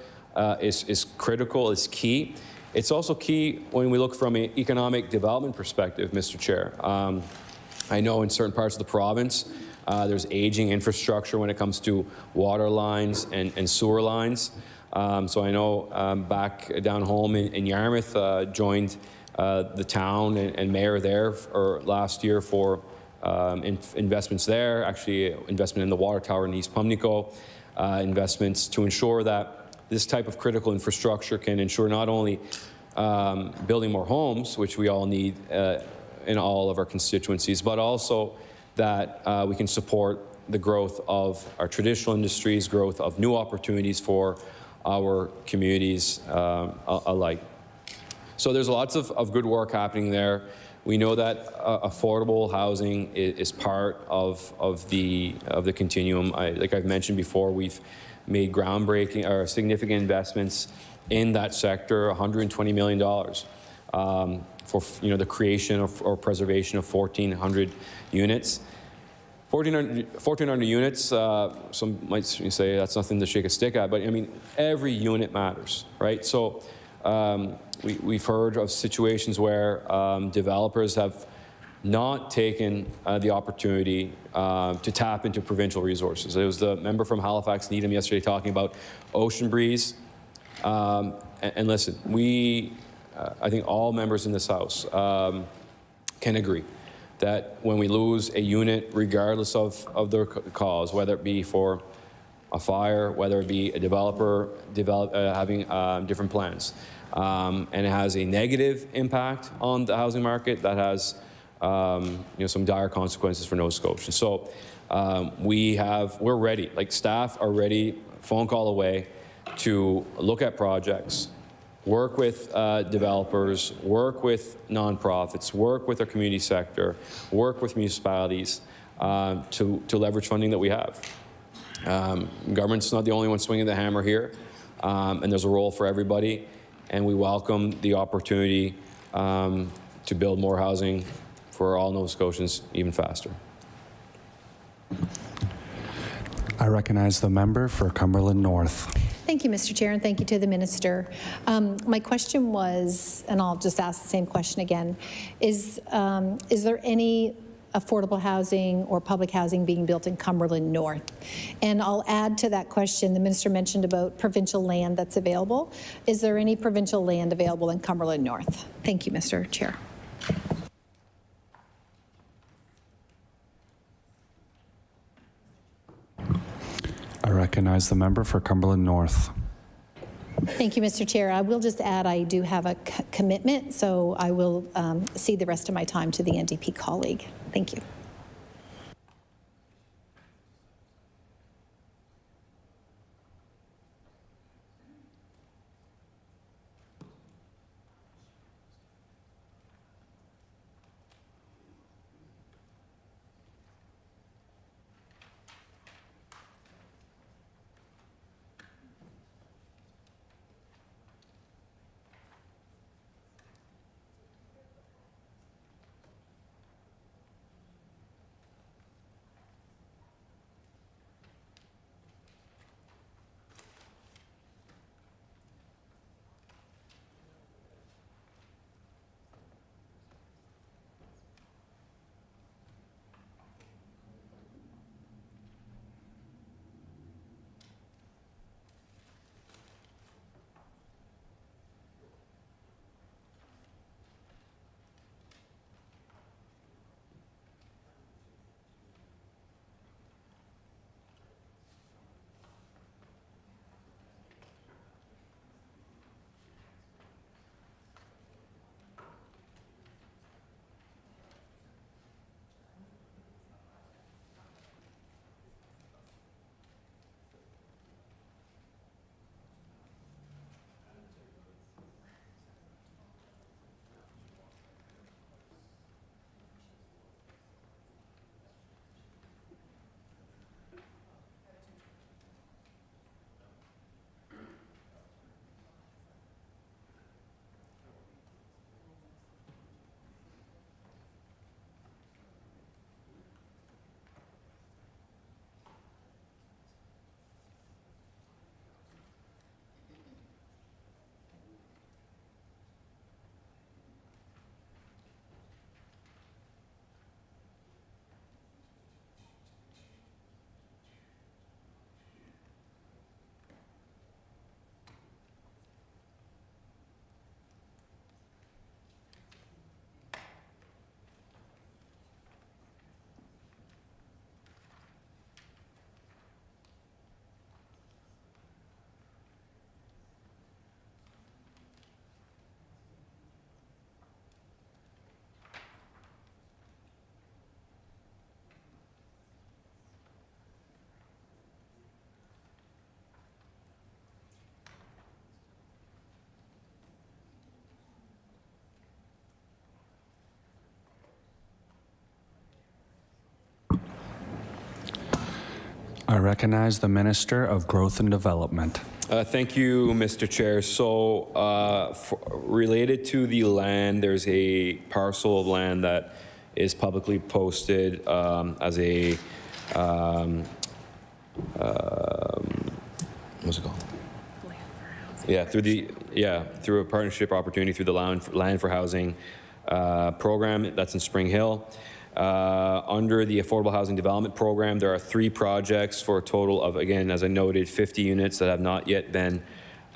is critical, is key. It's also key when we look from an economic development perspective, Mr. Chair. I know in certain parts of the province, there's aging infrastructure when it comes to water lines and sewer lines. So I know back down home in Yarmouth, joined the town and mayor there last year for investments there, actually investment in the water tower in East Pumlico, investments to ensure that this type of critical infrastructure can ensure not only building more homes, which we all need in all of our constituencies, but also that we can support the growth of our traditional industries, growth of new opportunities for our communities alike. So there's lots of good work happening there. We know that affordable housing is part of the continuum. Like I've mentioned before, we've made groundbreaking or significant investments in that sector, $120 million. For the creation or preservation of 1,400 units. 1,400 units, some might say that's nothing to shake a stick at, but I mean, every unit matters, right? So we've heard of situations where developers have not taken the opportunity to tap into provincial resources. It was the member from Halifax, Needham, yesterday talking about Ocean Breeze. And listen, I think all members in this House can agree that when we lose a unit, regardless of their cause, whether it be for a fire, whether it be a developer having different plans, and it has a negative impact on the housing market, that has some dire consequences for Nova Scotia. So we're ready, like staff are ready, phone call away, to look at projects, work with developers, work with nonprofits, work with our community sector, work with municipalities to leverage funding that we have. Government's not the only one swinging the hammer here, and there's a role for everybody, and we welcome the opportunity to build more housing for all Nova Scotians even faster. I recognize the member for Cumberland North. Thank you, Mr. Chair, and thank you to the minister. My question was, and I'll just ask the same question again, is there any affordable housing or public housing being built in Cumberland North? And I'll add to that question, the minister mentioned about provincial land that's available. Is there any provincial land available in Cumberland North? Thank you, Mr. Chair. I recognize the member for Cumberland North. Thank you, Mr. Chair. I will just add I do have a commitment, so I will cede the rest of my time to the NDP colleague. Thank you. I recognize the Minister of Growth and Development. Thank you, Mr. Chair. So, related to the land, there's a parcel of land that is publicly posted as a what's it called? Yeah, through a partnership opportunity through the Land for Housing program. That's in Spring Hill. Under the Affordable Housing Development Program, there are 3 projects for a total of, again, as I noted, 50 units that have not yet been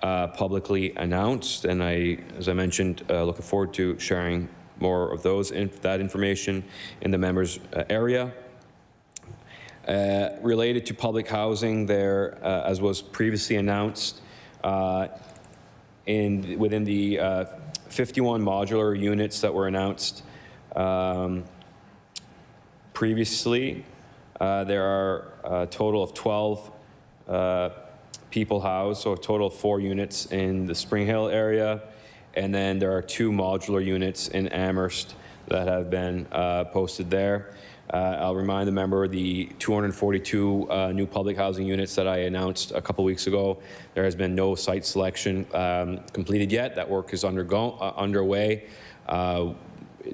publicly announced. And as I mentioned, looking forward to sharing more of that information in the members' area. Related to public housing, there, as was previously announced, within the 51 modular units that were announced previously, there are a total of 12 people housed, so a total of 4 units in the Spring Hill area, and then there are 2 modular units in Amherst that have been posted there. I'll remind the member the 242 new public housing units that I announced a couple weeks ago. There has been no site selection completed yet. That work is underway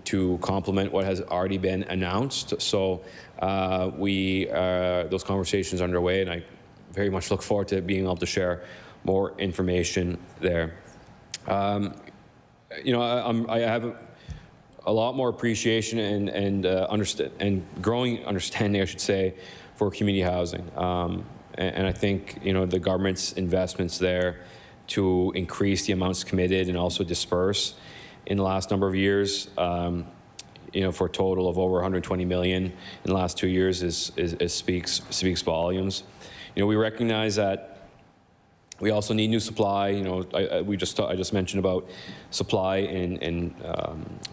to complement what has already been announced. So those conversations are underway, and I very much look forward to being able to share more information there. You know, I have a lot more appreciation and growing understanding, I should say, for community housing. And I think, you know, the government's investments there to increase the amounts committed and also disperse in the last number of years, you know, for a total of over 120 million in the last 2 years speaks volumes. You know, we recognize that we also need new supply. You know, I just mentioned about supply in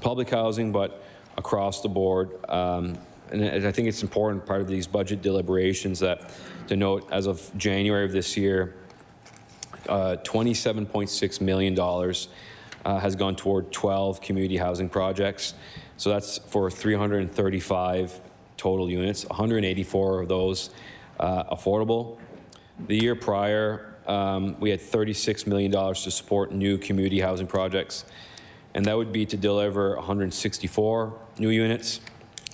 public housing, but across the board. And I think it's important, part of these budget deliberations, to note, as of January of this year, $27.6 million has gone toward 12 community housing projects. So that's for 335 total units, 184 of those affordable. The year prior, we had $36 million to support new community housing projects, and that would be to deliver 164 new units,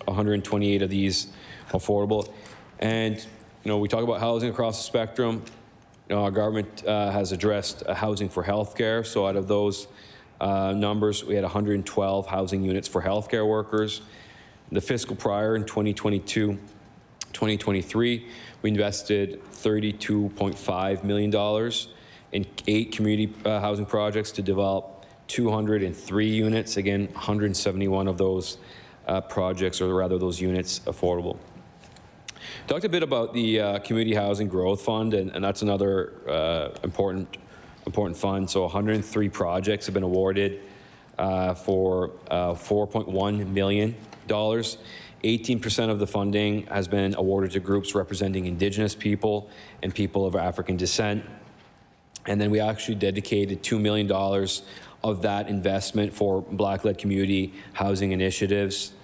128 of these affordable. And, you know, we talk about housing across the spectrum. You know, our government has addressed housing for healthcare. So out of those numbers, we had 112 housing units for healthcare workers. The fiscal prior in 2022-2023, we invested $32.5 million in 8 community housing projects to develop 203 units. Again, 171 of those projects, or rather those units, affordable. Talked a bit about the Community Housing Growth Fund, and that's another important fund. So 103 projects have been awarded for $4.1 million. 18% of the funding has been awarded to groups representing Indigenous people and people of African descent. And then we actually dedicated $2 million of that investment for Black-led community housing initiatives.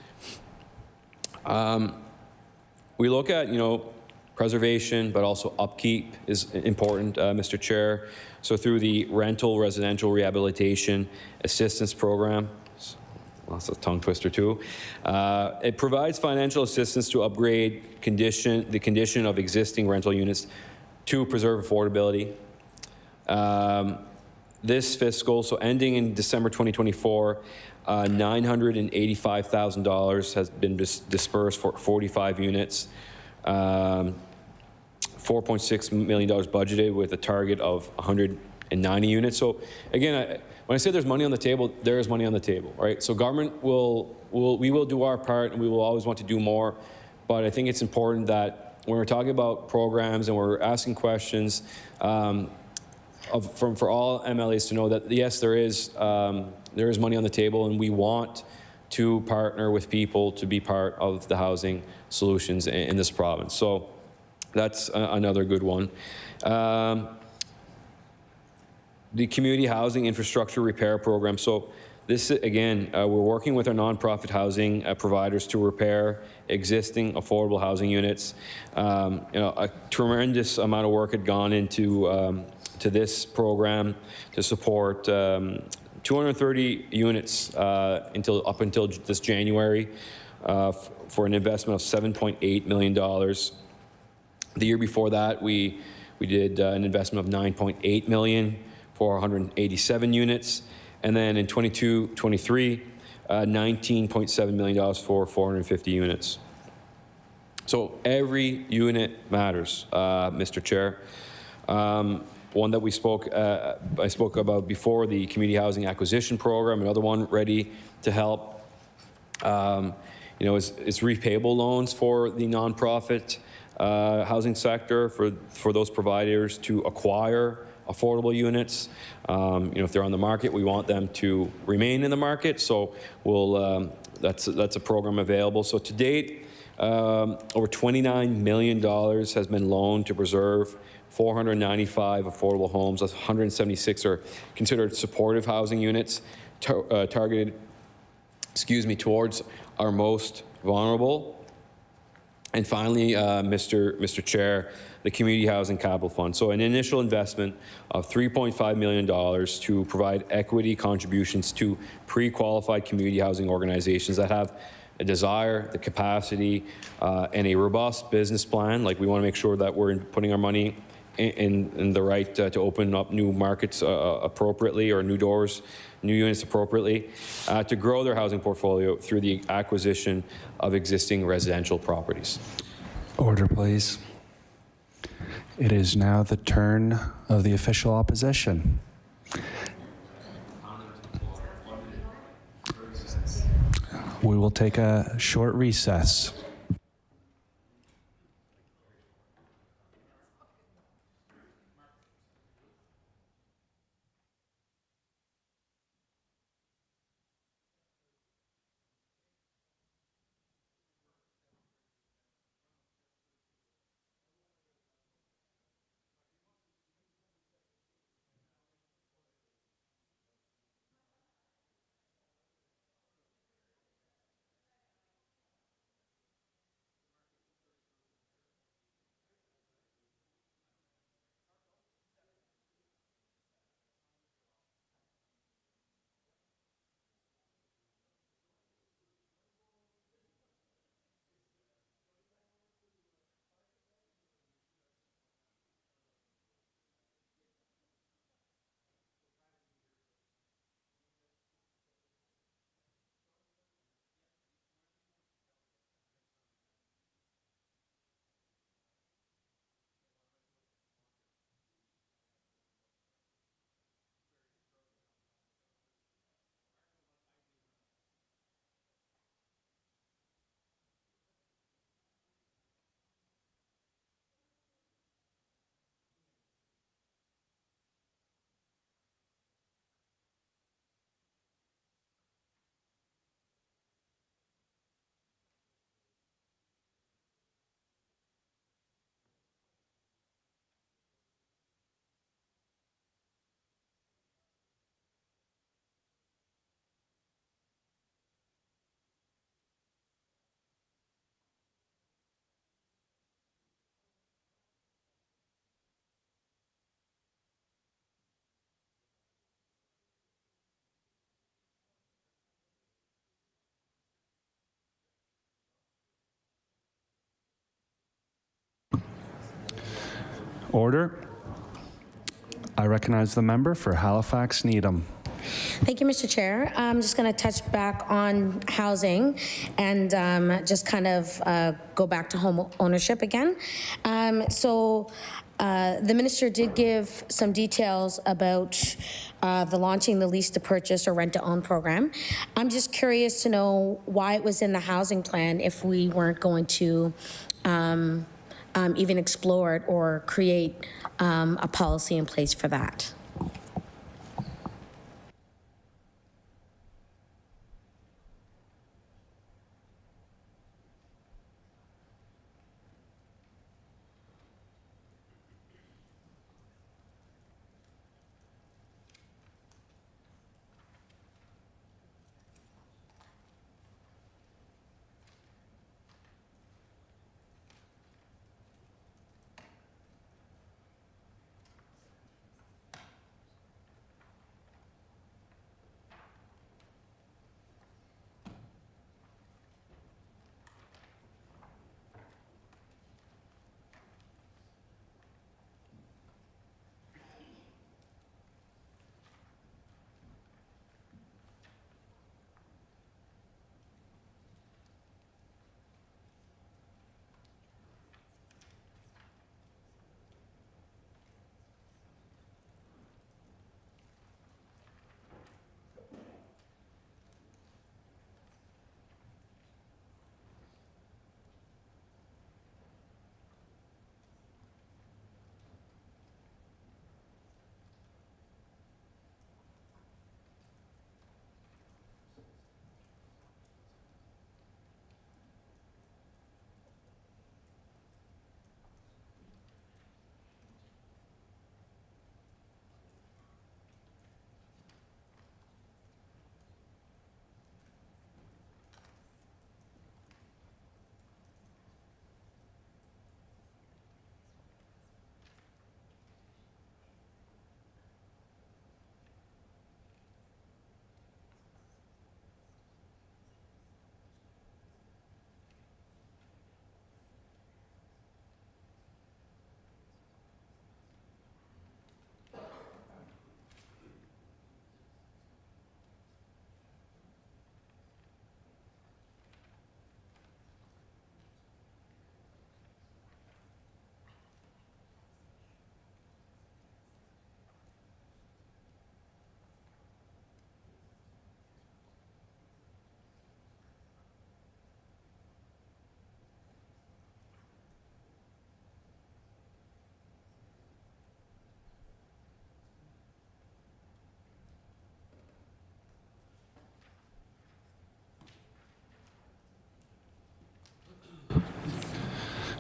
We look at, you know, preservation, but also upkeep is important, Mr. Chair. So through the Rental Residential Rehabilitation Assistance Program, that's a tongue twister too. It provides financial assistance to upgrade the condition of existing rental units to preserve affordability. This fiscal, so ending in December 2024, $985,000 has been dispersed for 45 units. $4.6 million budgeted with a target of 190 units. So again, when I say there's money on the table, there is money on the table, right? So government we will do our part, and we will always want to do more. But I think it's important that when we're talking about programs and we're asking questions, for all MLAs to know that yes, there is money on the table, and we want to partner with people to be part of the housing solutions in this province. So that's another good one. The Community Housing Infrastructure Repair Program. So This, again, we're working with our nonprofit housing providers to repair existing affordable housing units. A tremendous amount of work had gone into to this program to support 230 units up until this January for an investment of $7.8 million. The year before that, we did an investment of $9.8 million for 187 units. And then in 22-23, $19.7 million for 450 units. So every unit matters, Mr. Chair. One that I spoke about before, the Community Housing Acquisition Program, another one ready to help. It's repayable loans for the nonprofit housing sector for those providers to acquire affordable units. If they're on the market, we want them to remain in the market. So that's a program available. So to date, over $29 million has been loaned to preserve 495 affordable homes. 176 are considered supportive housing units targeted, towards our most vulnerable. And finally, Mr. Chair, the Community Housing Capital Fund. So an initial investment of $3.5 million to provide equity contributions to pre-qualified community housing organizations that have a desire, the capacity, and a robust business plan. Like, we want to make sure that we're putting our money in the right to open up new markets appropriately, or new doors, new units appropriately, to grow their housing portfolio through the acquisition of existing residential properties. Order, please. It is now the turn of the official opposition. We will take a short recess. Order. I recognize the member for Halifax Needham. Thank you, Mr. Chair. I'm just going to touch back on housing and just kind of go back to home ownership again. The minister did give some details about the launching the lease to purchase or rent to own program. I'm just curious to know why it was in the housing plan if we weren't going to even explore it or create a policy in place for that.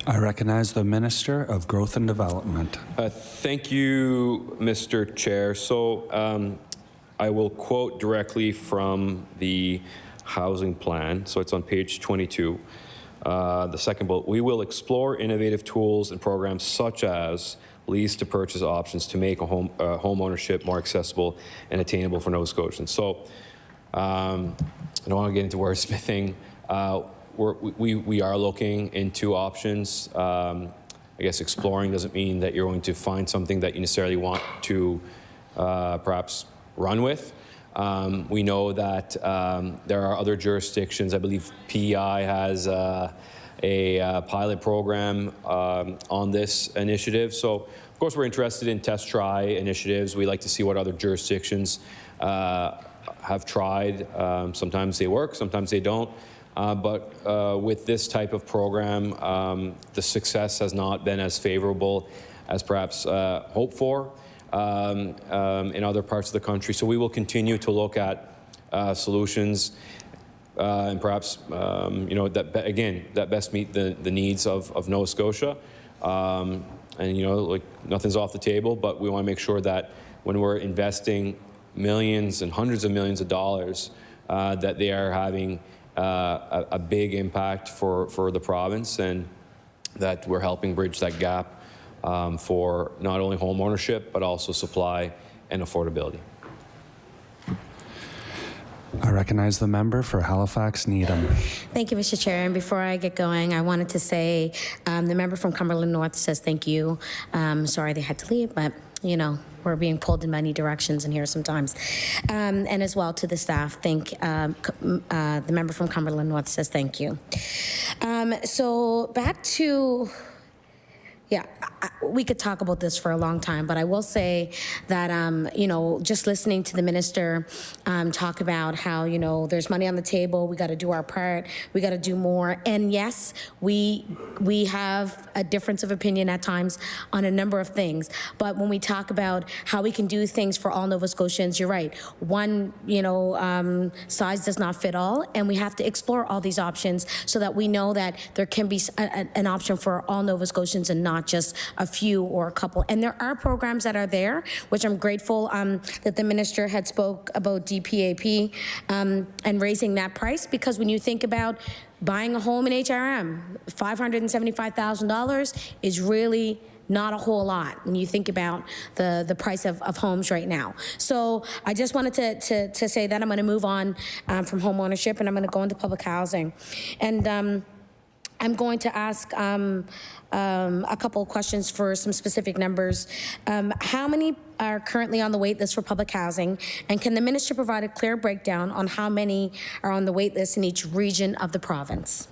I recognize the Minister of Growth and Development. Thank you, Mr. Chair. So I will quote directly from the housing plan. So it's on page 22. The second bullet, we will explore innovative tools and programs such as lease to purchase options to make home ownership more accessible and attainable for Nova Scotians. So I don't want to get into wordsmithing. We are looking into options. I guess exploring doesn't mean that you're going to find something that you necessarily want to perhaps run with. We know that there are other jurisdictions. I believe PEI has a pilot program on this initiative. So, of course, we're interested in test try initiatives. We like to see what other jurisdictions have tried. Sometimes they work, sometimes they don't. But with this type of program, the success has not been as favorable as perhaps hoped for in other parts of the country. So we will continue to look at solutions and perhaps, that best meet the needs of Nova Scotia. And, nothing's off the table, but we want to make sure that when we're investing millions and hundreds of millions of dollars, that they are having a big impact for the province, and that we're helping bridge that gap for not only home ownership, but also supply and affordability. I recognize the member for Halifax Needham. Thank you, Mr. Chair. And before I get going, I wanted to say the member from Cumberland North says thank you. Sorry they had to leave, but we're being pulled in many directions in here sometimes. And as well to the staff, the member from Cumberland North says thank you. So back to, we could talk about this for a long time, but I will say that, just listening to the minister talk about how, there's money on the table, we got to do our part, we got to do more. And yes, we have a difference of opinion at times on a number of things. But when we talk about how we can do things for all Nova Scotians, you're right. One, size does not fit all, and we have to explore all these options so that we know that there can be an option for all Nova Scotians and not just a few or a couple. And there are programs that are there, which I'm grateful that the minister had spoke about DPAP and raising that price, because when you think about buying a home in HRM, $575,000 is really not a whole lot when you think about the price of homes right now. So I just wanted to say that I'm going to move on from home ownership, and I'm going to go into public housing. And I'm going to ask a couple of questions for some specific numbers. How many are currently on the wait list for public housing? And can the minister provide a clear breakdown on how many are on the wait list in each region of the province?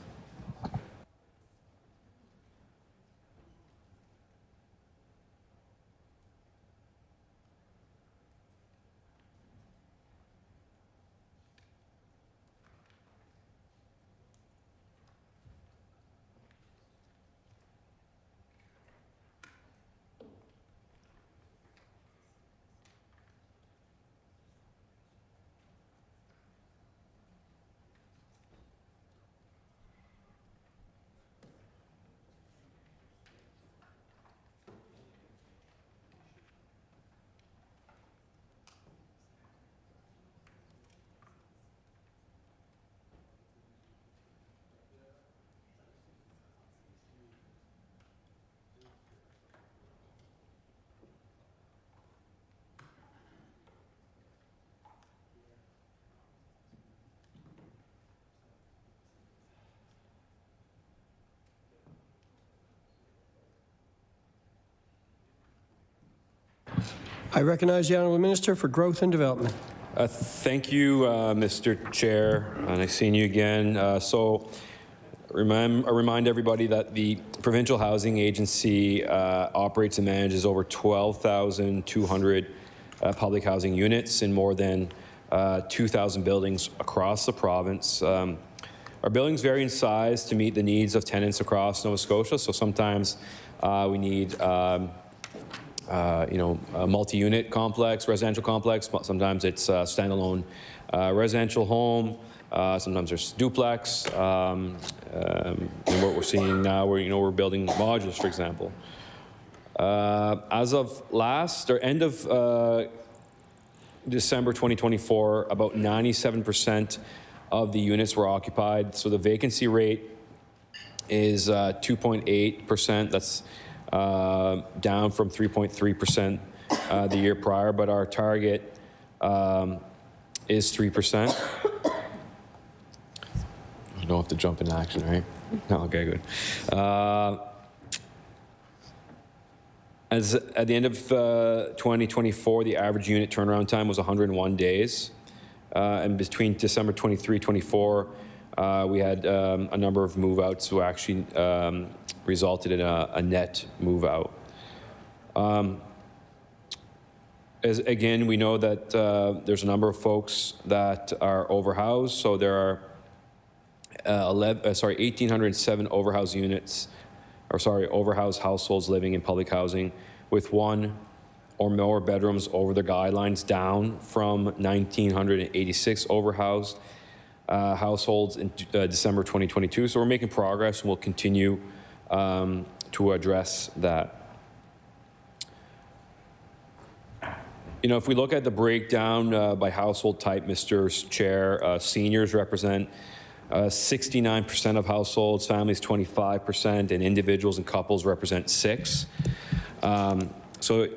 I recognize the Honourable Minister for Growth and Development. Thank you, Mr. Chair, and I've seen you again. So I remind everybody that the Provincial Housing Agency operates and manages over 12,200 public housing units in more than 2,000 buildings across the province. Our buildings vary in size to meet the needs of tenants across Nova Scotia, so sometimes we need a multi-unit complex, residential complex. Sometimes it's a standalone residential home. Sometimes there's duplex. And what we're seeing now, we're building modules, for example. As of end of December 2024, about 97% of the units were occupied. So the vacancy rate is 2.8%. That's down from 3.3% the year prior, but our target is 3%. You don't have to jump into action, right? No, okay, good. As at the end of 2024, the average unit turnaround time was 101 days. And between December 23, 24, we had a number of move-outs who actually resulted in a net move-out. Again, we know that there's a number of folks that are overhoused, so there are 1,807 overhoused units, overhoused households living in public housing with one or more bedrooms over the guidelines, down from 1,986 overhoused households in December 2022. So we're making progress, and we'll continue to address that. If we look at the breakdown by household type, Mr. Chair, seniors represent 69% of households, families 25%, and individuals and couples represent 6%. So,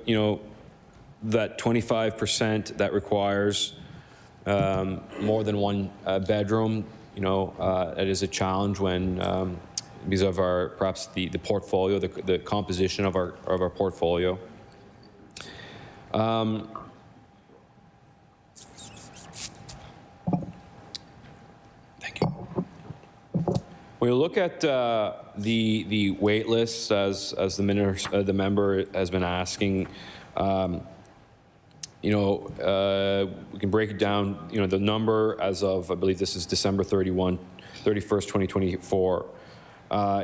that 25% that requires more than one bedroom, it is a challenge when because of perhaps the portfolio, the composition of our portfolio. Thank you. When you look at the wait lists, as the member has been asking, we can break it down. The number as of, I believe this is December 31st, 2024,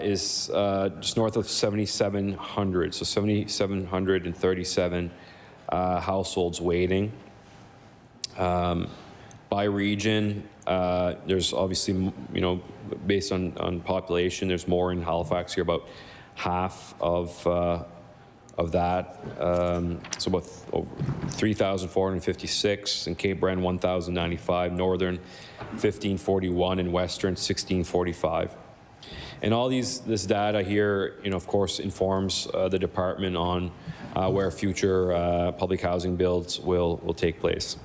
is just north of 7,700. So 7,737 households waiting. By region, there's obviously, based on population, there's more in Halifax here, about half of that. So about 3,456, in Cape Breton 1,095, Northern 1,541, and Western 1,645. And all this data here, of course, informs the department on where future public housing builds will take place.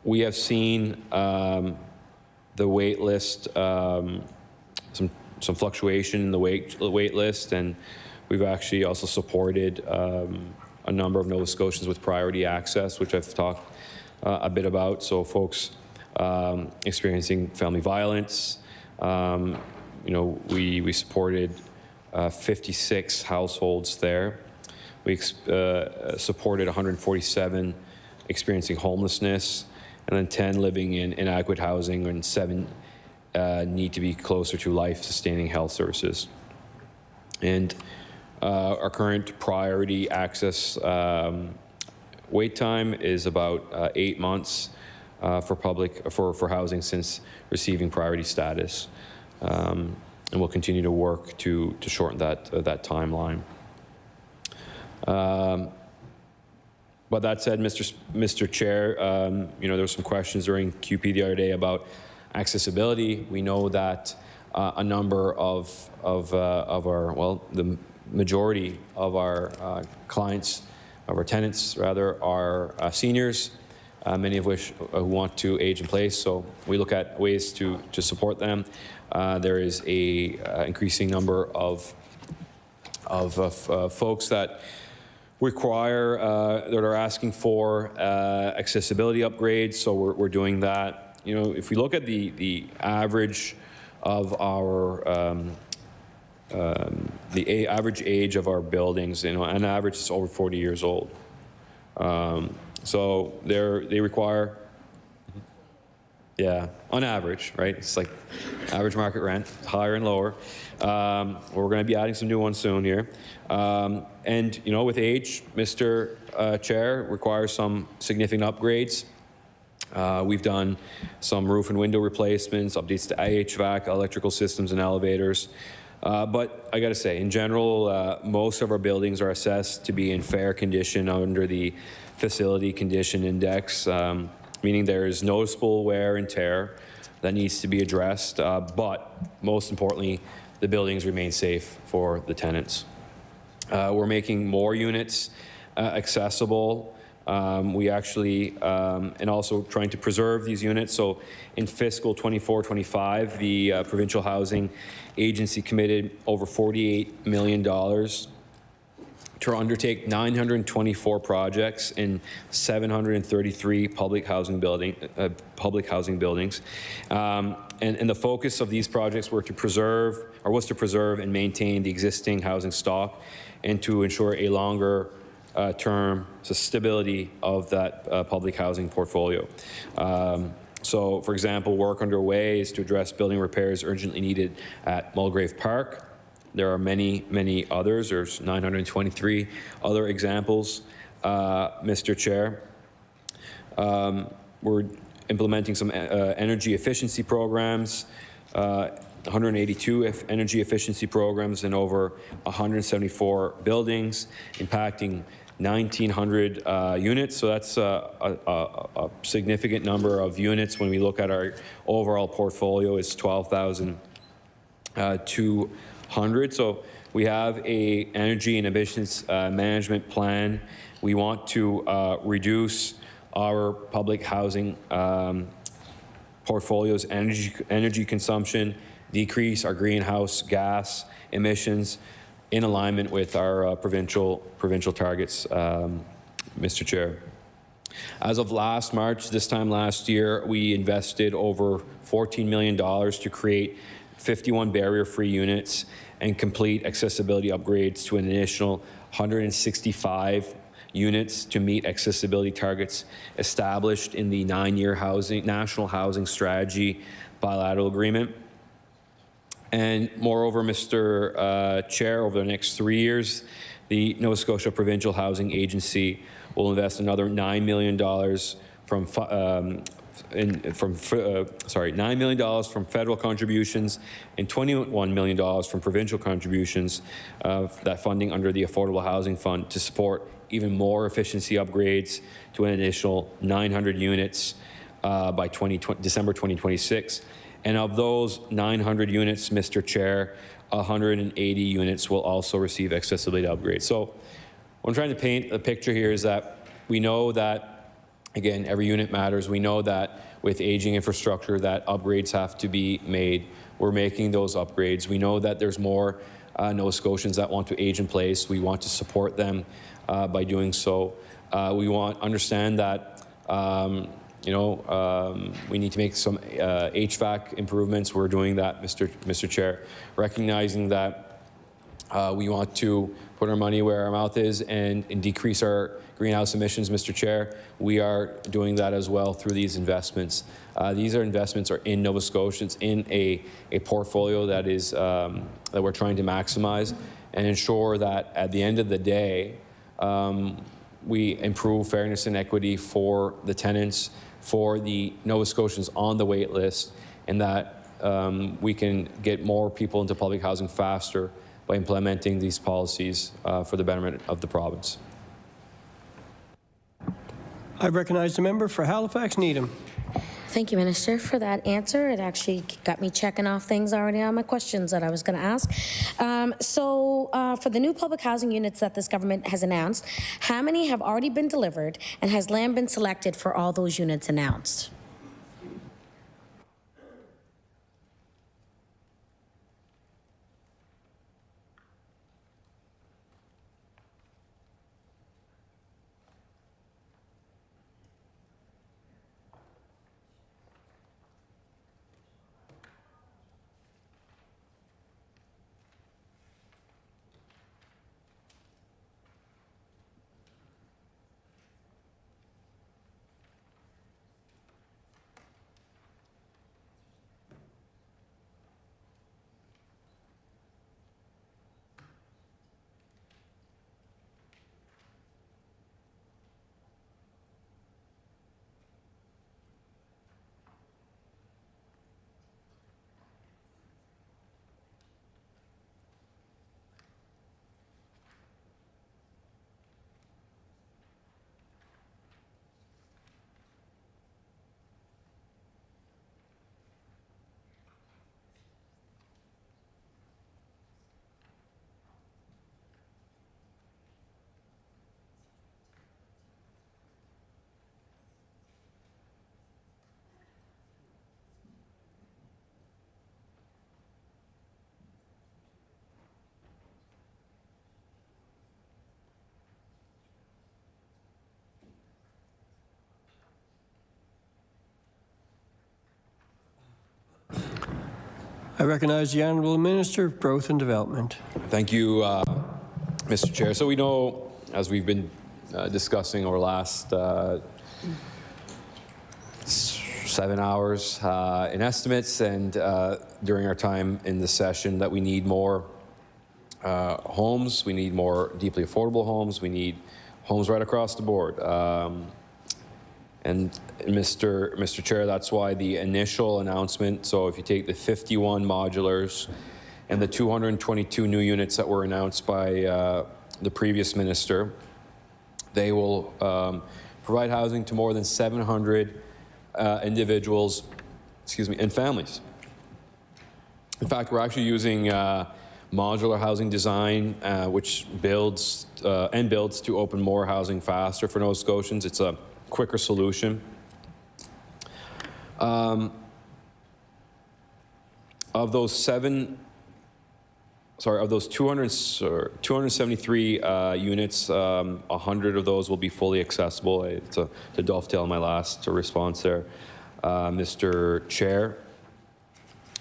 We have seen the wait list, some fluctuation in the wait list, and we've actually also supported a number of Nova Scotians with priority access, which I've talked a bit about. So folks experiencing family violence, we supported 56 households there. We supported 147 experiencing homelessness, and then 10 living in inadequate housing, and 7 need to be closer to life-sustaining health services. And our current priority access wait time is about 8 months for housing since receiving priority status. And we'll continue to work to shorten that timeline. But that said, Mr. Chair, there were some questions during QP the other day about accessibility. We know that a number of our, the majority of our clients, of our tenants rather, are seniors, many of which who want to age in place. So we look at ways to support them. There is a increasing number of folks that require, that are asking for accessibility upgrades, so we're doing that. If we look at the average of our, the average age of our buildings, on average it's over 40 years old. So they require, yeah, on average, right? It's like average market rent, higher and lower. We're going to be adding some new ones soon here. And, with age, Mr. Chair, requires some significant upgrades. We've done some roof and window replacements, updates to HVAC, electrical systems, and elevators. But I got to say, in general, most of our buildings are assessed to be in fair condition under the Facility Condition Index, meaning there is noticeable wear and tear that needs to be addressed. But most importantly, the buildings remain safe for the tenants. We're making more units accessible. We actually, and also trying to preserve these units. So in fiscal 24-25, the Provincial Housing Agency committed over $48 million to undertake 924 projects in 733 public housing buildings. And the focus of these projects was to preserve and maintain the existing housing stock and to ensure a longer term stability of that public housing portfolio. So, for example, work underway is to address building repairs urgently needed at Mulgrave Park. There are many, many others. There's 923 other examples, Mr. Chair. We're implementing some energy efficiency programs, 182 energy efficiency programs in over 174 buildings, impacting 1,900 units. So that's a significant number of units. When we look at our overall portfolio, it's 12,200. So we have a energy and emissions management plan. We want to reduce our public housing portfolio's energy consumption, decrease our greenhouse gas emissions in alignment with our provincial targets, Mr. Chair. As of last March, this time last year, we invested over $14 million to create 51 barrier-free units and complete accessibility upgrades to an additional 165 units to meet accessibility targets established in the 9-year National Housing Strategy bilateral agreement. And moreover, Mr. Chair, over the next 3 years, the Nova Scotia Provincial Housing Agency will invest another $9 million from $9 million from federal contributions and $21 million from provincial contributions, that funding under the Affordable Housing Fund to support even more efficiency upgrades to an additional 900 units by December 2026. And of those 900 units, Mr. Chair, 180 units will also receive accessibility upgrades. So what I'm trying to paint the picture here is that we know that, again, every unit matters. We know that with aging infrastructure that upgrades have to be made. We're making those upgrades. We know that there's more Nova Scotians that want to age in place. We want to support them by doing so. We understand that we need to make some HVAC improvements. We're doing that, Mr. Chair, recognizing that we want to put our money where our mouth is and decrease our greenhouse emissions, Mr. Chair. We are doing that as well through these investments. These investments are in Nova Scotia. It's in a portfolio that is that we're trying to maximize and ensure that at the end of the day, we improve fairness and equity for the tenants, for the Nova Scotians on the wait list, and that we can get more people into public housing faster by implementing these policies for the betterment of the province. I recognize the member for Halifax Needham. Thank you, Minister, for that answer. It actually got me checking off things already on my questions that I was going to ask. For the new public housing units that this government has announced, how many have already been delivered, and has land been selected for all those units announced? I recognize the Honourable Minister of Growth and Development. Thank you, Mr. Chair. So we know, as we've been discussing over the last 7 hours in estimates and during our time in the session, that we need more homes, we need more deeply affordable homes, we need homes right across the board. And Mr. Chair, that's why the initial announcement, so if you take the 51 modulars and the 222 new units that were announced by the previous minister, they will provide housing to more than 700 individuals, and families. In fact, we're actually using modular housing design, which builds to open more housing faster for Nova Scotians. It's a quicker solution. Of those 273 units, 100 of those will be fully accessible. To dovetail my last response there, Mr. Chair.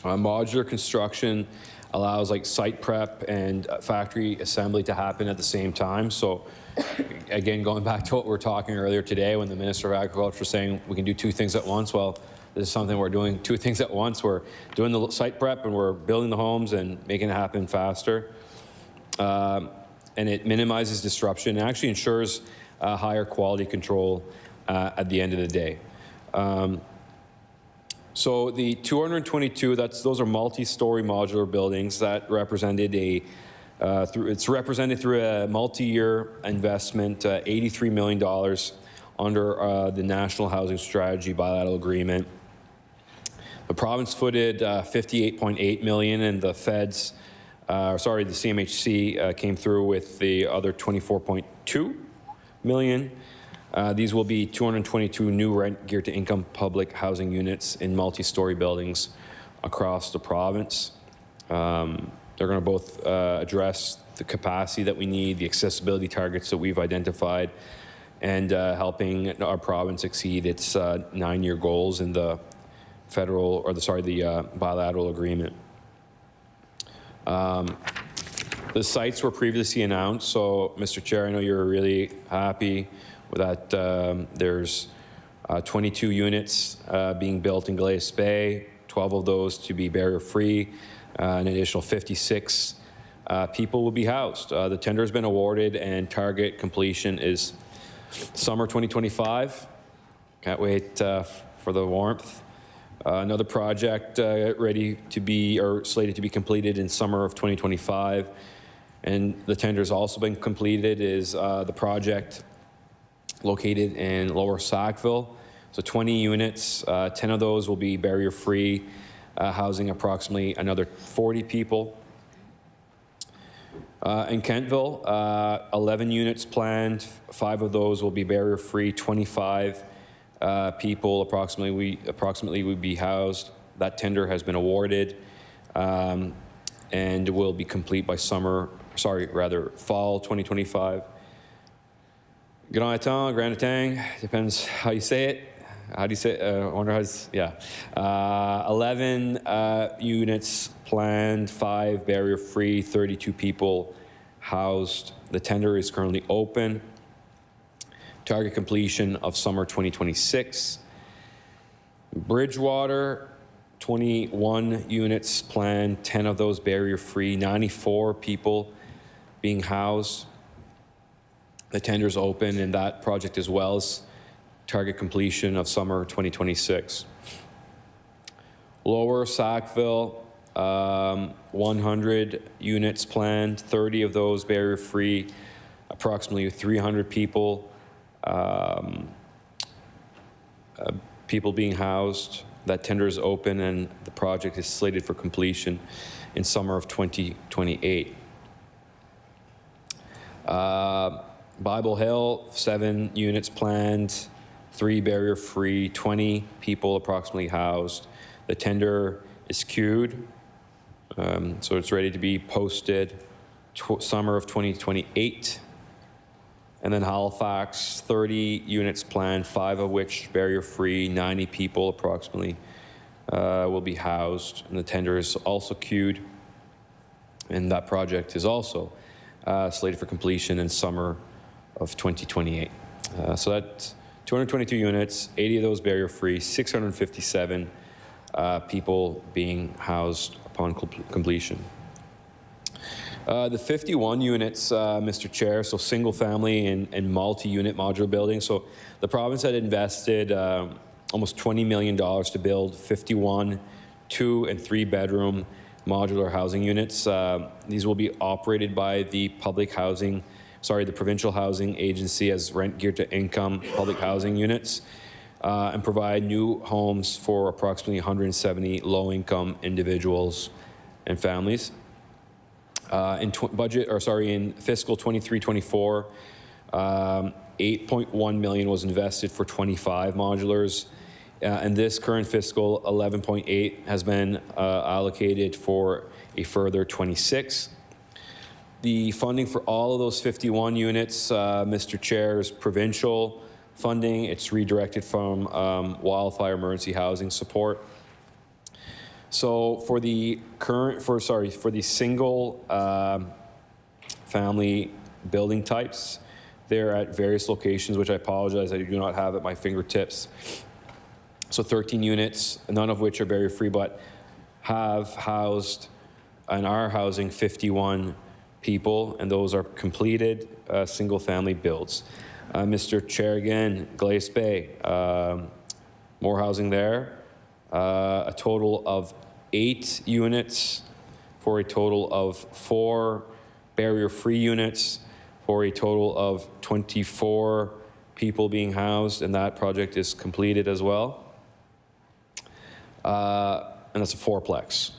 Modular construction allows site prep and factory assembly to happen at the same time. So again, going back to what we were talking earlier today when the Minister of Agriculture was saying we can do two things at once. Well, this is something we're doing, two things at once. We're doing the site prep and we're building the homes and making it happen faster. And it minimizes disruption and actually ensures higher quality control at the end of the day. So the 222, those are multi-story modular buildings that represented it's represented through a multi-year investment, $83 million under the National Housing Strategy bilateral agreement. The province footed $58.8 million, and the feds, the CMHC came through with the other $24.2 million. These will be 222 new rent geared to income public housing units in multi-story buildings across the province. They're going to both address the capacity that we need, the accessibility targets that we've identified, and helping our province exceed its 9-year goals in the the bilateral agreement. The sites were previously announced, so Mr. Chair, I know you're really happy with that. There's 22 units being built in Glace Bay, 12 of those to be barrier-free. An additional 56 people will be housed. The tender has been awarded and target completion is summer 2025. Can't wait for the warmth. Another project ready to be, or slated to be completed in summer of 2025. And the tender has also been completed is the project located in Lower Sackville. So 20 units, 10 of those will be barrier-free, housing approximately another 40 people. In Kentville, 11 units planned, 5 of those will be barrier-free, 25 people approximately would be housed. That tender has been awarded and will be complete by fall 2025. Granatang, depends how you say it. How do you say it? I wonder how it's, yeah. 11 units planned, 5 barrier-free, 32 people housed. The tender is currently open. Target completion of summer 2026. Bridgewater, 21 units planned, 10 of those barrier-free, 94 people being housed. The tender's open, and that project as well as target completion of summer 2026. Lower Sackville, 100 units planned, 30 of those barrier-free, approximately 300 people, people being housed. That tender is open, and the project is slated for completion in summer of 2028. Bible Hill, 7 units planned, 3 barrier-free, 20 people approximately housed. The tender is queued, so it's ready to be posted summer of 2028. And then Halifax, 30 units planned, 5 of which barrier-free, 90 people approximately will be housed, and the tender is also queued. And that project is also slated for completion in summer of 2028. So that's 222 units, 80 of those barrier-free, 657 people being housed upon completion. The 51 units, Mr. Chair, so single-family and multi-unit modular buildings. So the province had invested almost $20 million to build 51 2- and 3-bedroom modular housing units. These will be operated by the the provincial housing agency as rent geared to income public housing units, and provide new homes for approximately 170 low-income individuals and families. In fiscal 23-24, 8.1 million was invested for 25 modulars. And this current fiscal, 11.8 has been allocated for a further 26. The funding for all of those 51 units, Mr. Chair, is provincial funding. It's redirected from wildfire emergency housing support. So for the single family building types, they're at various locations, which I apologize, I do not have at my fingertips. So 13 units, none of which are barrier-free, but have housed and are housing 51 people, and those are completed single-family builds. Mr. Chair, again, Glace Bay, more housing there. A total of 8 units for a total of 4 barrier-free units for a total of 24 people being housed, and that project is completed as well. And that's a 4-plex.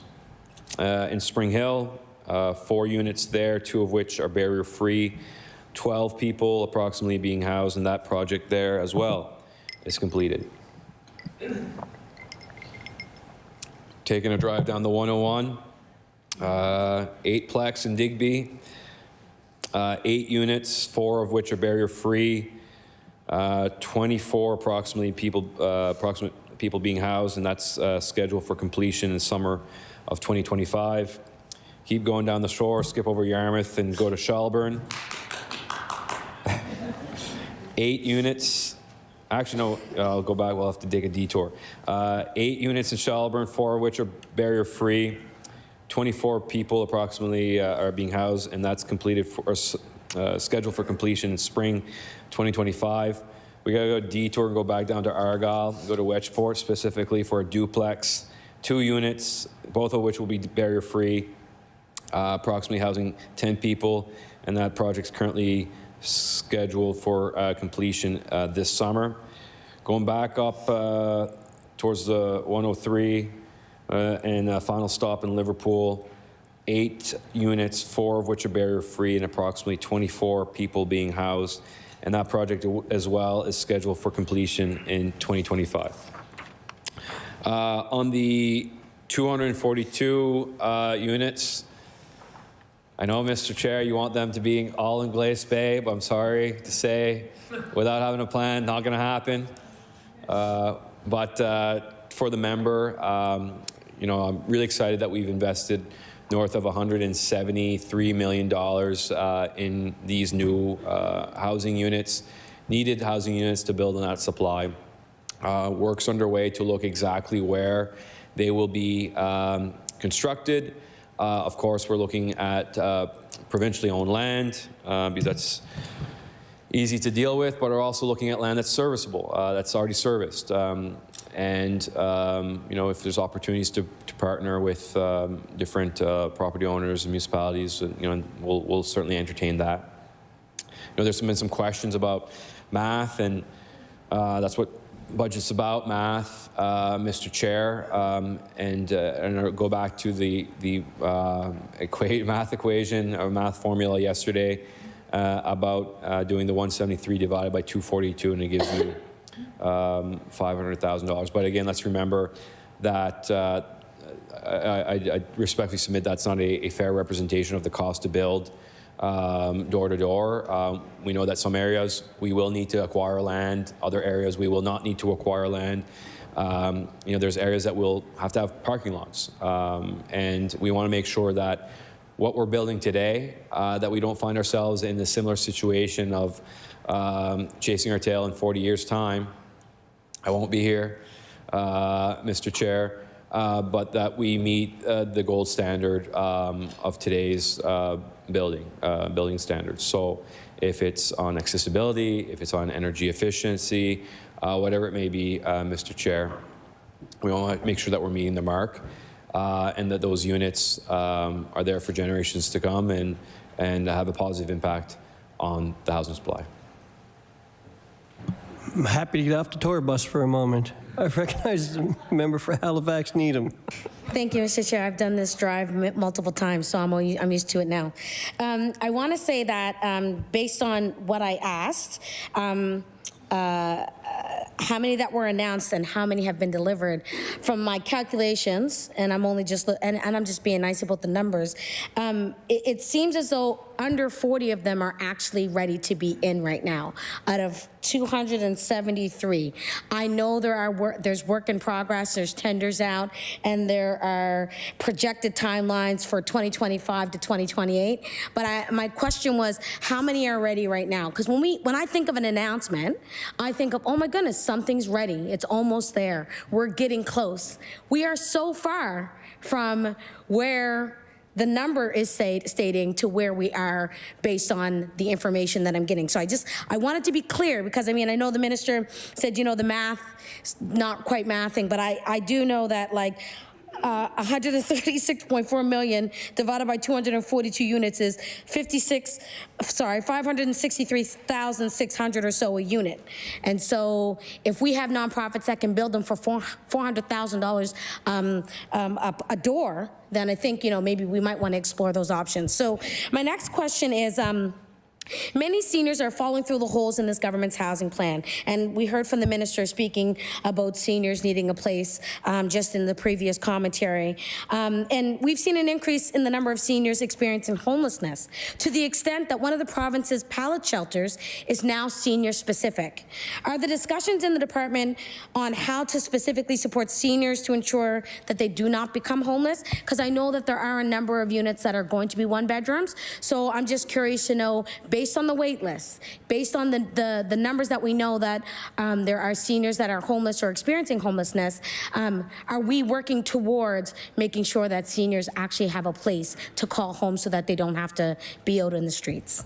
In Spring Hill, 4 units there, 2 of which are barrier-free, 12 people approximately being housed, and that project there as well is completed. Taking a drive down the 101, 8-plex in Digby, 8 units, 4 of which are barrier-free, 24 approximately people being housed, and that's scheduled for completion in summer of 2025. Keep going down the shore, skip over Yarmouth and go to Shelburne. 8 units. Actually, no, I'll go back. We'll have to dig a detour. 8 units in Shelburne, 4 of which are barrier-free. 24 people approximately are being housed, and that's completed for scheduled for completion in spring 2025. We got to go detour and go back down to Argyle, go to Wedgeport specifically for a duplex, 2 units, both of which will be barrier-free, approximately housing 10 people, and that project's currently scheduled for completion this summer. Going back up towards the 103 and final stop in Liverpool, 8 units, 4 of which are barrier-free, and approximately 24 people being housed. And that project as well is scheduled for completion in 2025. On the 242 units, I know, Mr. Chair, you want them to be all in Glace Bay, but I'm sorry to say, without having a plan, not going to happen. But for the member, you know, I'm really excited that we've invested north of $173 million in these new housing units, needed housing units to build on that supply. Work's underway to look exactly where they will be constructed. Of course, we're looking at provincially owned land because that's easy to deal with, but we're also looking at land that's serviceable, that's already serviced. And you know, if there's opportunities to partner with different property owners and municipalities, you know, we'll certainly entertain that. You know, there's been some questions about math, and that's what budget's about, math, Mr. Chair, and I'll go back to the math equation or math formula yesterday about doing the 173 divided by 242, and it gives you $500,000. But again, let's remember that I respectfully submit that's not a fair representation of the cost to build door to door. We know that some areas we will need to acquire land, other areas we will not need to acquire land. there's areas that will have to have parking lots. And we want to make sure that what we're building today, that we don't find ourselves in the similar situation of chasing our tail in 40 years' time. I won't be here, Mr. Chair, but that we meet the gold standard of today's building standards. So if it's on accessibility, if it's on energy efficiency, whatever it may be, Mr. Chair, we want to make sure that we're meeting the mark and that those units are there for generations to come and have a positive impact on the housing supply. I'm happy to get off the tour bus for a moment. I recognize the member for Halifax Needham. Thank you, Mr. Chair. I've done this drive multiple times, so I'm used to it now. I want to say that based on what I asked, how many that were announced and how many have been delivered, from my calculations, and I'm only just and I'm just being nice about the numbers. It seems as though under 40 of them are actually ready to be in right now, out of 273. I know there's work in progress, there's tenders out, and there are projected timelines for 2025 to 2028. But my question was, how many are ready right now? Because when I think of an announcement, I think of, oh my goodness, something's ready. It's almost there. We're getting close. We are so far from where the number is stating to where we are based on the information that I'm getting. So I wanted to be clear, because I know the minister said, the math, not quite mathing, but I do know that 136.4 million divided by 242 units is 563,600 or so a unit. And so if we have nonprofits that can build them for $400,000 a door, then I think, maybe we might want to explore those options. So my next question is, many seniors are falling through the holes in this government's housing plan. And we heard from the minister speaking about seniors needing a place just in the previous commentary. And we've seen an increase in the number of seniors experiencing homelessness, to the extent that one of the province's pallet shelters is now senior specific. Are the discussions in the department on how to specifically support seniors to ensure that they do not become homeless? Because I know that there are a number of units that are going to be one bedrooms. So I'm just curious to know, based on the wait list, based on the numbers that we know that there are seniors that are homeless or experiencing homelessness, are we working towards making sure that seniors actually have a place to call home so that they don't have to be out in the streets?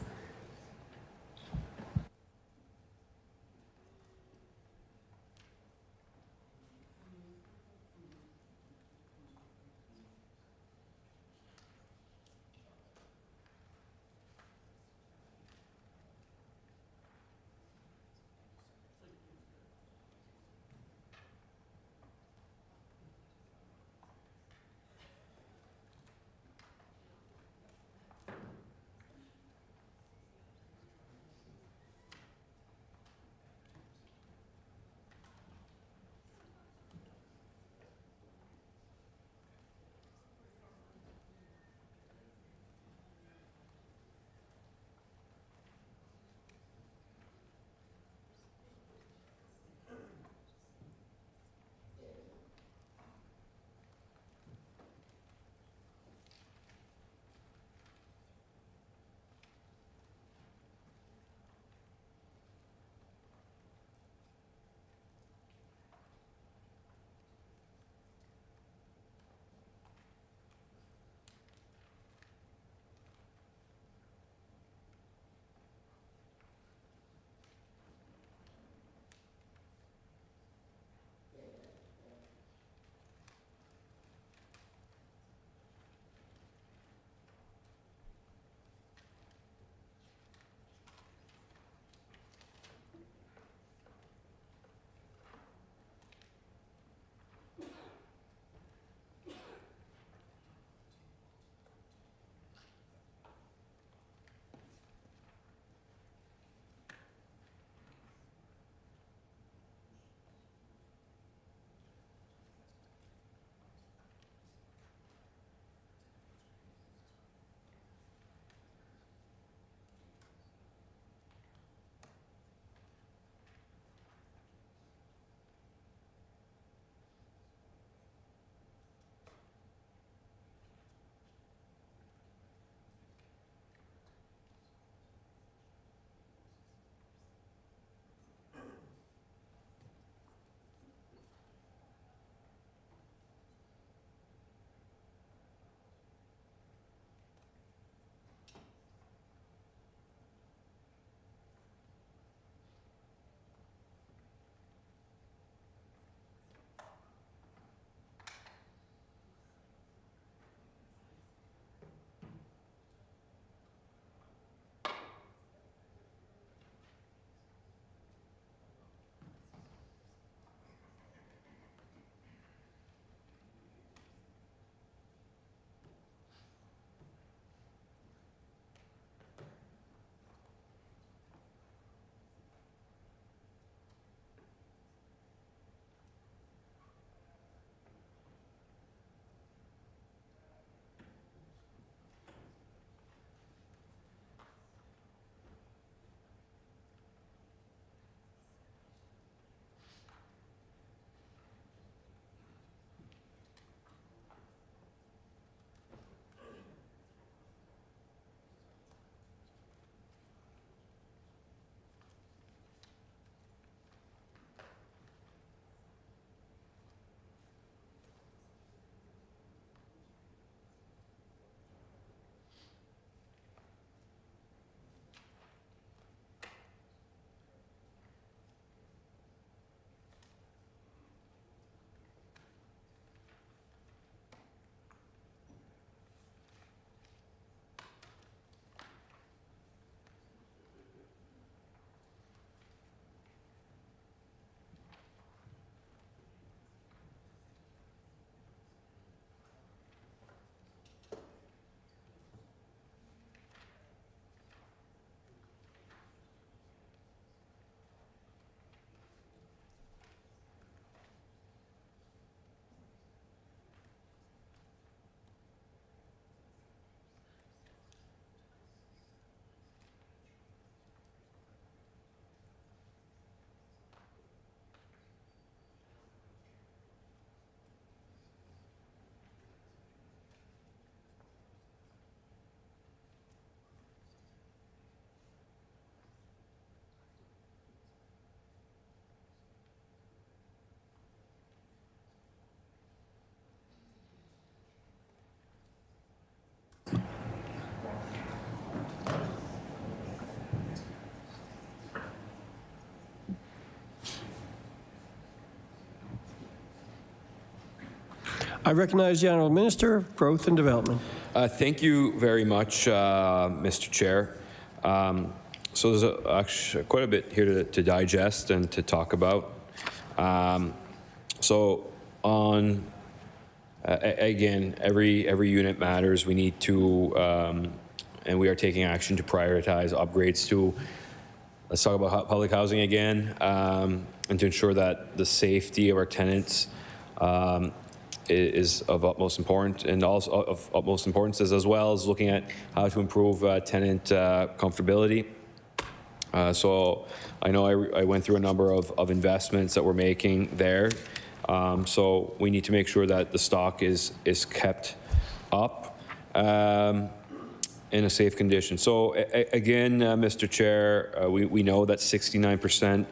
I recognize the Honourable Minister of Growth and Development. Thank you very much, Mr. Chair. So there's actually quite a bit here to digest and to talk about. So on, again, every unit matters. We need to, and we are taking action to prioritize upgrades to, let's talk about public housing again, and to ensure that the safety of our tenants is of utmost importance, and also of utmost importance, as well as looking at how to improve tenant comfortability. So I know I went through a number of investments that we're making there. So we need to make sure that the stock is kept up in a safe condition. So again, Mr. Chair, we know that 69%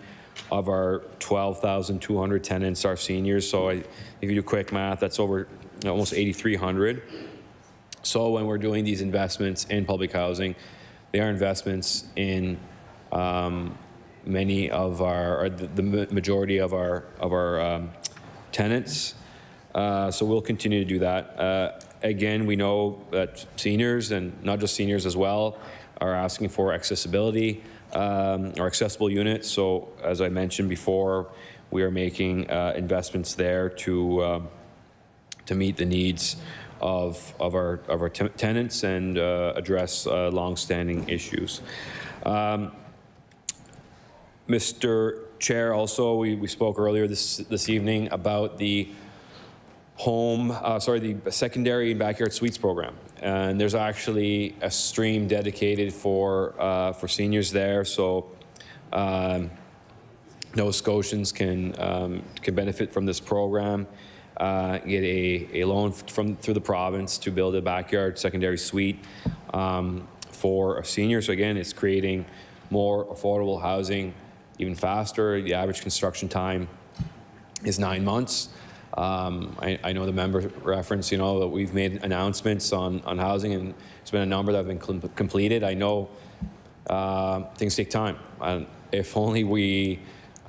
of our 12,200 tenants are seniors. So if you do quick math, that's over almost 8,300. So when we're doing these investments in public housing, they are investments in many of our, or the majority of our tenants. So we'll continue to do that. Again, we know that seniors, and not just seniors as well, are asking for accessibility or accessible units. So as I mentioned before, we are making investments there to meet the needs of our tenants and address long-standing issues. Mr. Chair, also, we spoke earlier this evening about the the secondary and backyard suites program. And there's actually a stream dedicated for seniors there. So Nova Scotians can benefit from this program, get a loan through the province to build a backyard secondary suite for a senior. So again, it's creating more affordable housing even faster. The average construction time is 9 months. I know the member referenced, that we've made announcements on housing, and there's been a number that have been completed. I know things take time. If only we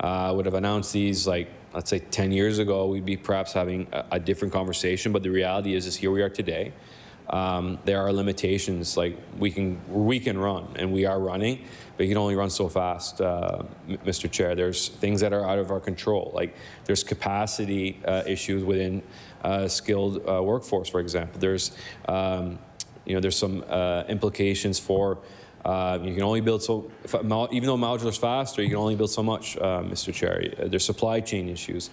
would have announced these, let's say 10 years ago, we'd be perhaps having a different conversation. But the reality is here we are today. There are limitations. Like we can run, and we are running, but you can only run so fast, Mr. Chair. There's things that are out of our control. Like there's capacity issues within skilled workforce, for example. There's there's some implications for you can only build so, even though modular is faster, you can only build so much, Mr. Chair. There's supply chain issues.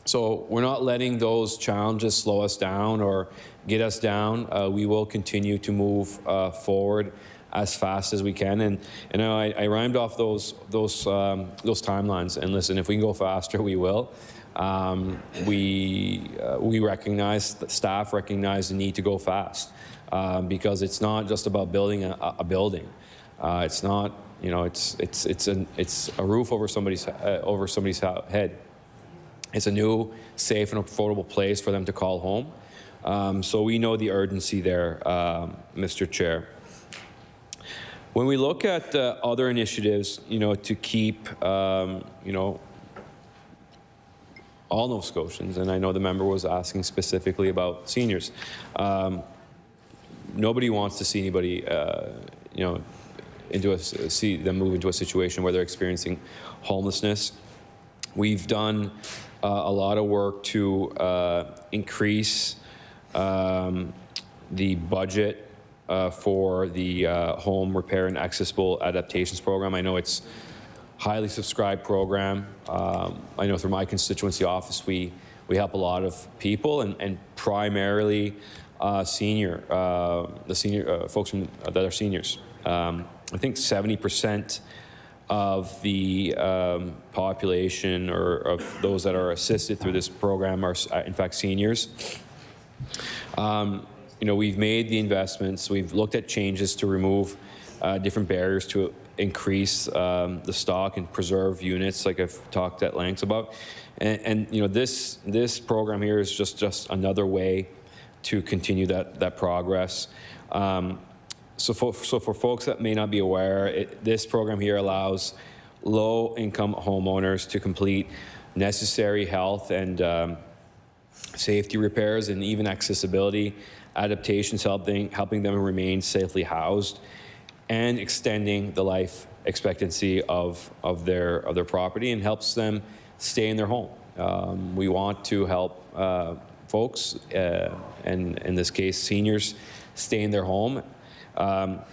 So we're not letting those challenges slow us down or get us down. We will continue to move forward as fast as we can. And I rhymed off those timelines. And listen, if we can go faster, we will. We recognize, the staff recognize the need to go fast because it's not just about building a building. It's not, it's a roof over somebody's head. It's a new, safe, and affordable place for them to call home. So we know the urgency there, Mr. Chair. When we look at other initiatives, to keep, all Nova Scotians, and I know the member was asking specifically about seniors. Nobody wants to see anybody, see them move into a situation where they're experiencing homelessness. We've done a lot of work to increase the budget for the Home Repair and Accessible Adaptations Program. I know it's a highly subscribed program. I know through my constituency office, we help a lot of people, and primarily the senior folks that are seniors. I think 70% of the population, or of those that are assisted through this program, are in fact seniors. We've made the investments. We've looked at changes to remove different barriers to increase the stock and preserve units, like I've talked at length about. And this program here is just another way to continue that progress. So for folks that may not be aware, this program here allows low-income homeowners to complete necessary health and safety repairs, and even accessibility adaptations, helping them remain safely housed, and extending the life expectancy of their property, and helps them stay in their home. We want to help folks, and in this case, seniors, stay in their home. A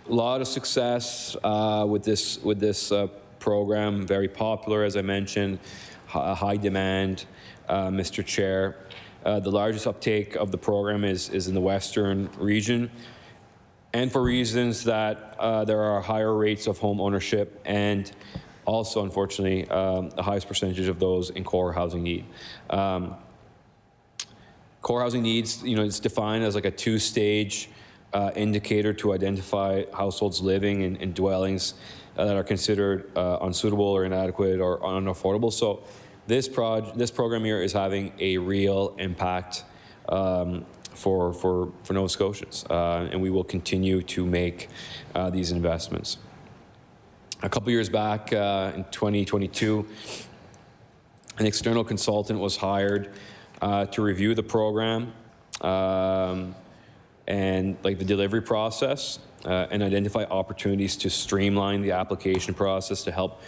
lot of success with this program. Very popular, as I mentioned. High demand, Mr. Chair. The largest uptake of the program is in the Western region, and for reasons that there are higher rates of home ownership, and also, unfortunately, the highest percentage of those in core housing need. Core housing needs, it's defined as like a two-stage indicator to identify households living in dwellings that are considered unsuitable or inadequate or unaffordable. So this program here is having a real impact for Nova Scotians, and we will continue to make these investments. A couple years back, in 2022, an external consultant was hired to review the program and the delivery process and identify opportunities to streamline the application process to help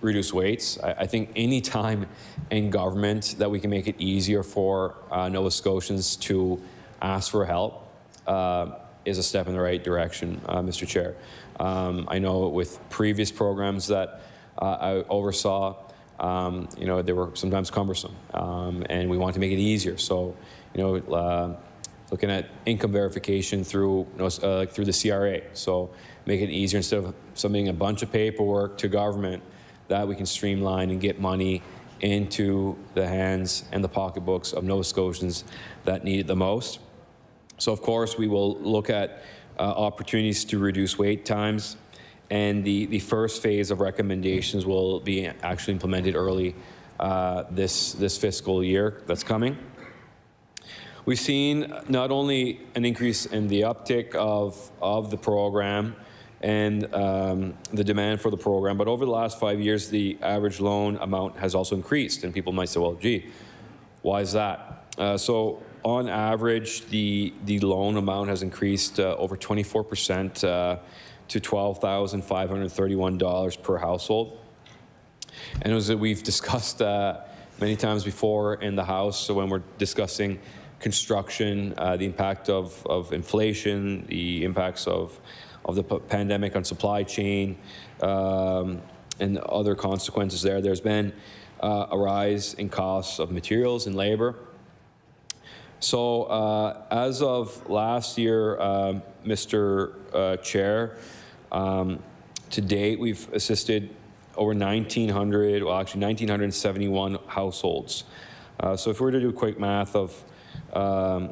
reduce waits. I think any time in government that we can make it easier for Nova Scotians to ask for help is a step in the right direction, Mr. Chair. I know with previous programs that I oversaw, they were sometimes cumbersome, and we want to make it easier. So, looking at income verification through through the CRA, so make it easier instead of submitting a bunch of paperwork to government, that we can streamline and get money into the hands and the pocketbooks of Nova Scotians that need it the most. So, of course, we will look at opportunities to reduce wait times, and the first phase of recommendations will be actually implemented early this fiscal year that's coming. We've seen not only an increase in the uptick of the program and the demand for the program, but over the last 5 years, the average loan amount has also increased. And people might say, well, gee, why is that? So on average, the loan amount has increased over 24% to $12,531 per household. And as we've discussed many times before in the House, so when we're discussing construction, the impact of inflation, the impacts of the pandemic on supply chain, and other consequences there's been a rise in costs of materials and labor. So as of last year, Mr. Chair, to date, we've assisted over 1,971 households. So if we were to do quick math of, I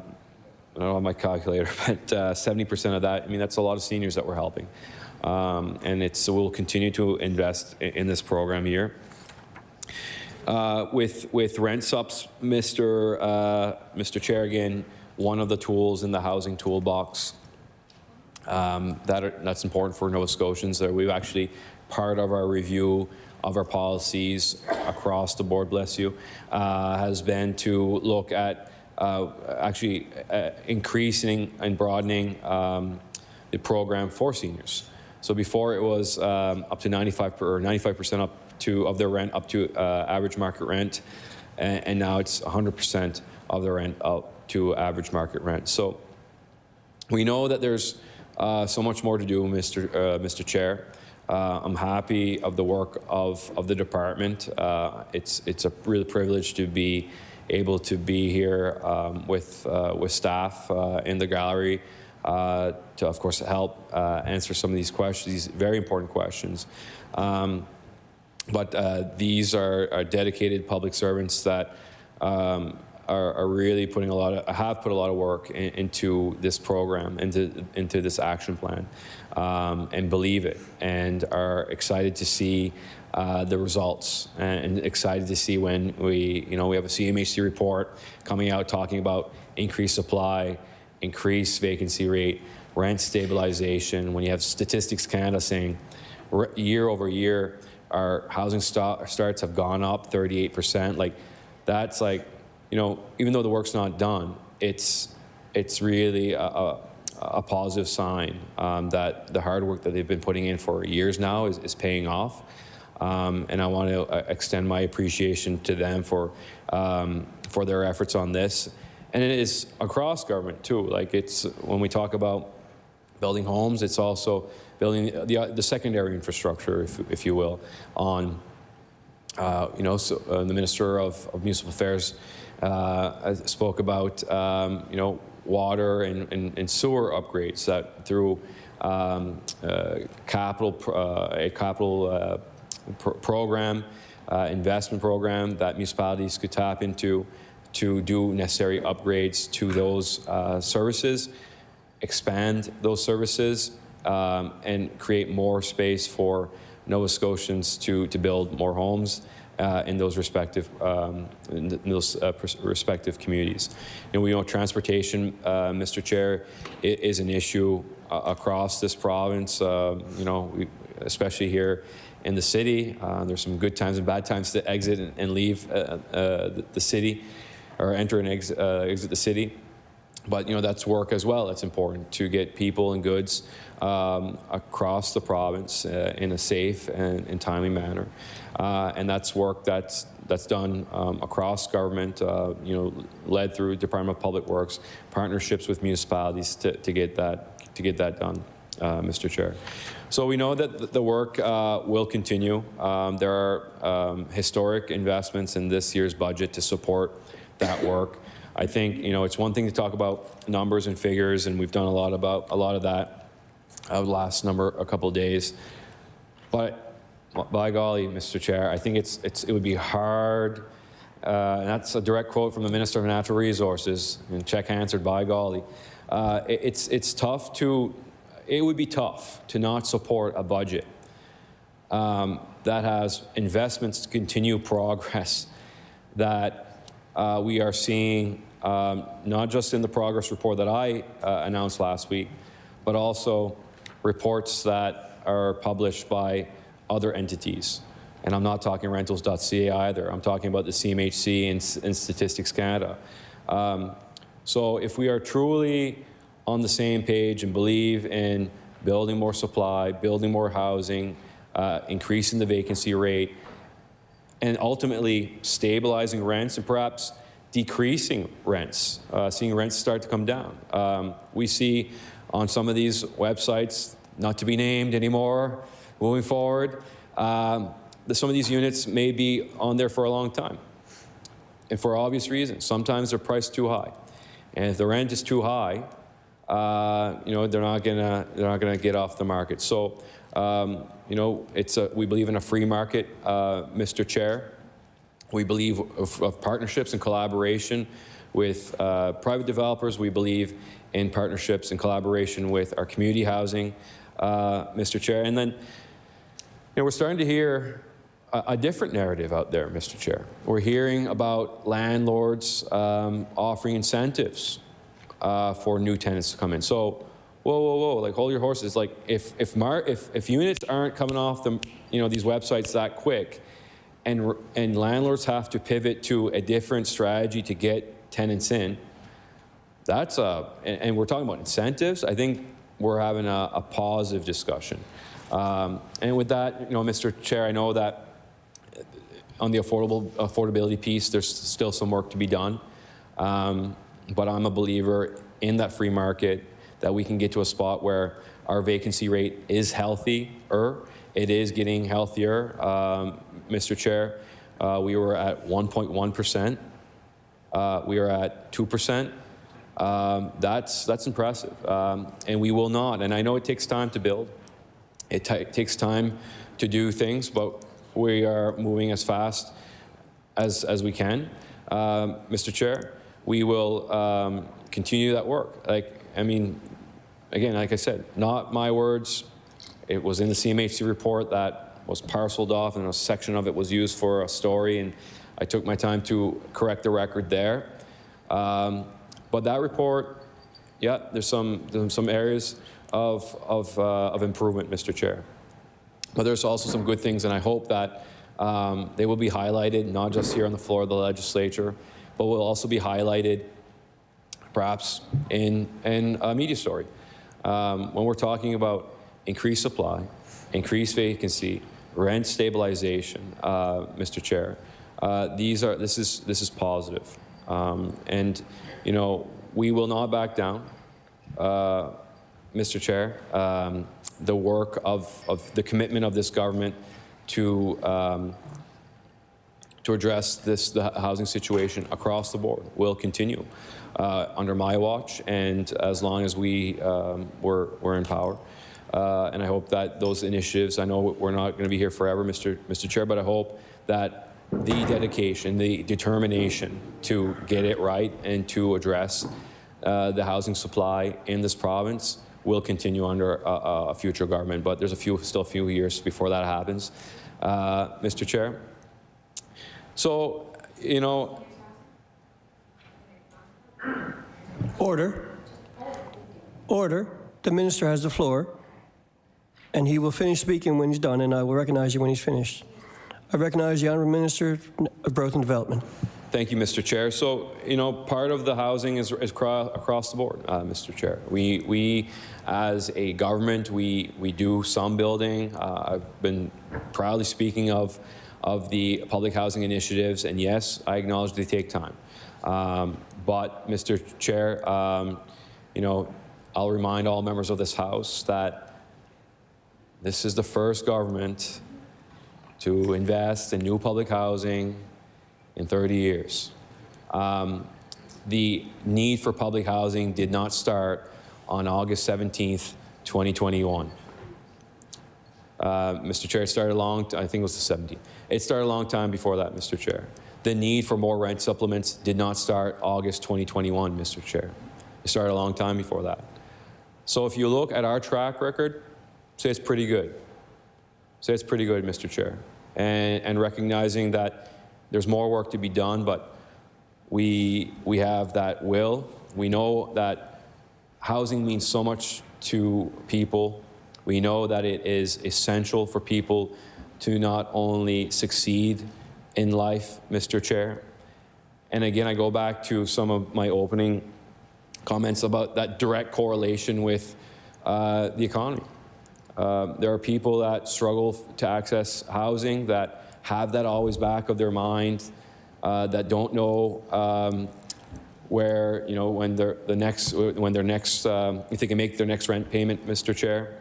don't have my calculator, but 70% of that, that's a lot of seniors that we're helping. And so we'll continue to invest in this program here. With rent subs, Mr. Chair, again, one of the tools in the housing toolbox that's important for Nova Scotians. We've actually, part of our review of our policies across the board, bless you, has been to look at increasing and broadening the program for seniors. So before it was up to 95% up to of their rent up to average market rent, and now it's 100% of their rent up to average market rent. So we know that there's so much more to do, Mr. Chair. I'm happy of the work of the department. It's a real privilege to be able to be here with staff in the gallery to, of course, help answer some of these questions, these very important questions. But these are dedicated public servants that are really putting have put a lot of work into this program, into this action plan, and believe it, and are excited to see the results, and excited to see when we have a CMHC report coming out talking about increased supply, increased vacancy rate, rent stabilization. When you have Statistics Canada saying year over year our housing starts have gone up 38%, that's even though the work's not done, it's really a positive sign that the hard work that they've been putting in for years now is paying off. And I want to extend my appreciation to them for their efforts on this. And it is across government too. Like, it's when we talk about building homes, it's also building the secondary infrastructure, if you will, on the Minister of Municipal Affairs spoke about water and sewer upgrades that through a capital program, investment program that municipalities could tap into to do necessary upgrades to those services, expand those services, and create more space for Nova Scotians to build more homes in those respective communities. We know transportation, Mr. Chair, is an issue across this province. Especially here in the city, there's some good times and bad times to exit and leave the city, or enter and exit the city. But that's work as well. It's important to get people and goods across the province in a safe and timely manner, and that's work that's done across government. Led through Department of Public Works, partnerships with municipalities to get that done, Mr. Chair. So we know that the work will continue. There are historic investments in this year's budget to support that work. I think it's one thing to talk about numbers and figures, and we've done a lot of that the last a couple of days. But by golly, Mr. Chair, I think it would be hard. And that's a direct quote from the Minister of Natural Resources, and check answered, by golly. It's tough to. It would be tough to not support a budget that has investments to continue progress that we are seeing, not just in the progress report that I announced last week, but also reports that are published by other entities. And I'm not talking rentals.ca either. I'm talking about the CMHC and Statistics Canada. So if we are truly on the same page and believe in building more supply, building more housing, increasing the vacancy rate, and ultimately stabilizing rents and perhaps decreasing rents, seeing rents start to come down. We see on some of these websites, not to be named anymore, moving forward, some of these units may be on there for a long time, and for obvious reasons. Sometimes they're priced too high, and if the rent is too high, they're not gonna get off the market. So, we believe in a free market, Mr. Chair. We believe of partnerships and collaboration with private developers. We believe in partnerships and collaboration with our community housing, Mr. Chair. And then, we're starting to hear a different narrative out there, Mr. Chair. We're hearing about landlords offering incentives for new tenants to come in. So, whoa, like, hold your horses. Like, if units aren't coming off these websites that quick, and landlords have to pivot to a different strategy to get tenants in, and we're talking about incentives. I think we're having a positive discussion. And with that, Mr. Chair, I know that on the affordability piece, there's still some work to be done. But I'm a believer in that free market, that we can get to a spot where our vacancy rate is healthier. It is getting healthier, Mr. Chair. We were at 1.1%. We are at 2%. That's impressive. And we will not, and I know it takes time to build. It takes time to do things, but we are moving as fast as we can, Mr. Chair. We will continue that work. Again, like I said, not my words. It was in the CMHC report that was parceled off, and a section of it was used for a story, and I took my time to correct the record there. But that report, yeah, there's some areas of improvement, Mr. Chair. But there's also some good things, and I hope that they will be highlighted, not just here on the floor of the legislature, but will also be highlighted perhaps in a media story. When we're talking about increased supply, increased vacancy, rent stabilization, Mr. Chair, this is positive. And, you know, we will not back down, Mr. Chair. The work of the commitment of this government to address the housing situation across the board will continue under my watch and as long as we're in power. And I hope that those initiatives, I know we're not going to be here forever, Mr. Chair, but I hope that the dedication, the determination to get it right and to address the housing supply in this province will continue under a future government. But there's still a few years before that happens, Mr. Chair. So, you know. Order. Order. The minister has the floor, and he will finish speaking when he's done, and I will recognize you when he's finished. I recognize the Honourable Minister of Growth and Development. Thank you, Mr. Chair. So, you know, part of the housing is across the board, Mr. Chair. We as a government, we do some building. I've been proudly speaking of the public housing initiatives, and yes, I acknowledge they take time. But, Mr. Chair, you know, I'll remind all members of this House that this is the first government to invest in new public housing in 30 years. The need for public housing did not start on August 17th, 2021. Mr. Chair, it started I think it was the 17th. It started a long time before that, Mr. Chair. The need for more rent supplements did not start August 2021, Mr. Chair. It started a long time before that. So if you look at our track record, say it's pretty good. Say it's pretty good, Mr. Chair. And recognizing that there's more work to be done, but we have that will. We know that housing means so much to people. We know that it is essential for people to not only succeed in life, Mr. Chair. And again, I go back to some of my opening comments about that direct correlation with the economy. There are people that struggle to access housing, that have that always back of their mind, that don't know where, you know, when if they can make their next rent payment, Mr. Chair.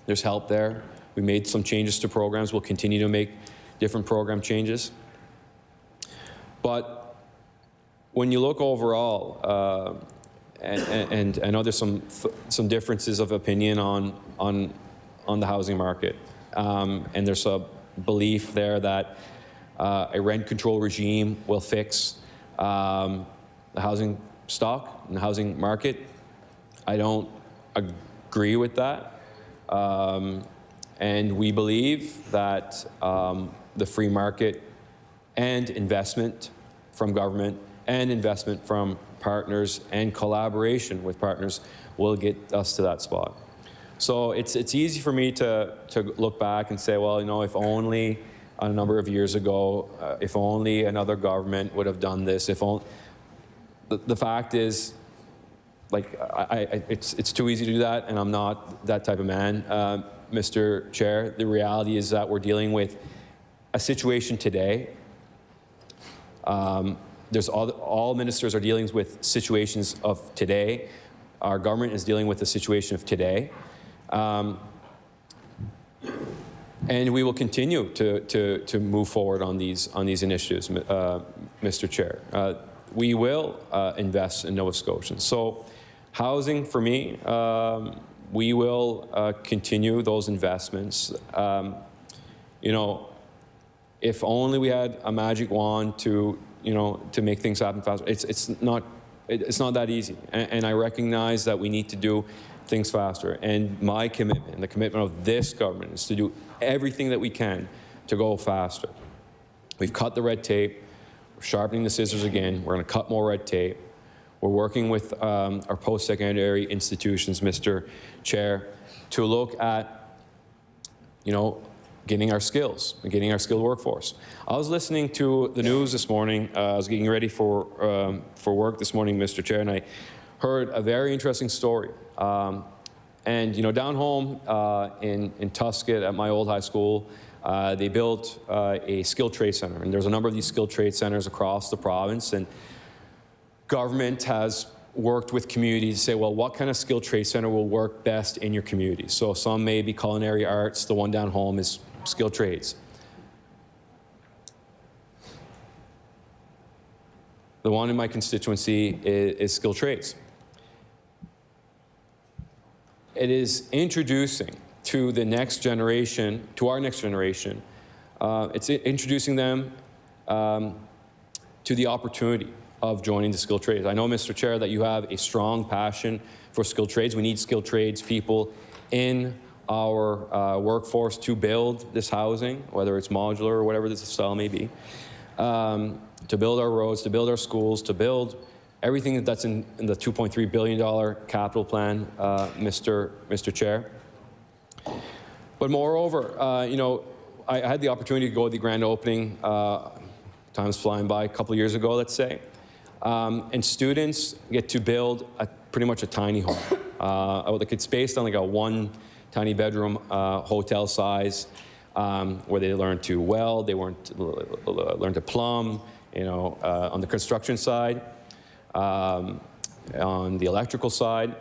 There's help there. We made some changes to programs. We'll continue to make different program changes. But when you look overall, and I know there's some differences of opinion on the housing market, and there's a belief there that a rent control regime will fix the housing stock and the housing market. I don't agree with that. And we believe that the free market and investment from government and investment from partners and collaboration with partners will get us to that spot. So it's easy for me to look back and say, well, you know, if only a number of years ago, if only another government would have done this, if only. The fact is, like, it's too easy to do that, and I'm not that type of man, Mr. Chair. The reality is that we're dealing with a situation today. All ministers are dealing with situations of today. Our government is dealing with the situation of today. And we will continue to move forward on these initiatives, Mr. Chair. We will invest in Nova Scotians. So housing, for me, we will continue those investments. You know, if only we had a magic wand to make things happen faster. It's not that easy. And I recognize that we need to do things faster. And my commitment, and the commitment of this government, is to do everything that we can to go faster. We've cut the red tape. We're sharpening the scissors again. We're going to cut more red tape. We're working with our post-secondary institutions, Mr. Chair, to look at, getting our skills, getting our skilled workforce. I was listening to the news this morning. I was getting ready for work this morning, Mr. Chair, and I heard a very interesting story. And you know, down home in Tuscott at my old high school, they built a skilled trade center, and there's a number of these skilled trade centers across the province, and government has worked with communities to say, well, what kind of skilled trade center will work best in your community? So some may be culinary arts, the one down home is skilled trades. The one in my constituency is skilled trades. It is introducing to the next generation, to our next generation, it's introducing them to the opportunity of joining the skilled trades. I know, Mr. Chair, that you have a strong passion for skilled trades. We need skilled trades people in our workforce to build this housing, whether it's modular or whatever the style may be, to build our roads, to build our schools, to build everything that's in the $2.3 billion capital plan, Mr. Chair. But moreover, you know, I had the opportunity to go to the grand opening, time's flying by, a couple of years ago, let's say. And students get to build pretty much a tiny home. Like it's based on like a one tiny bedroom hotel size, where they learn to weld, they learn to plumb, you know, on the construction side, on the electrical side.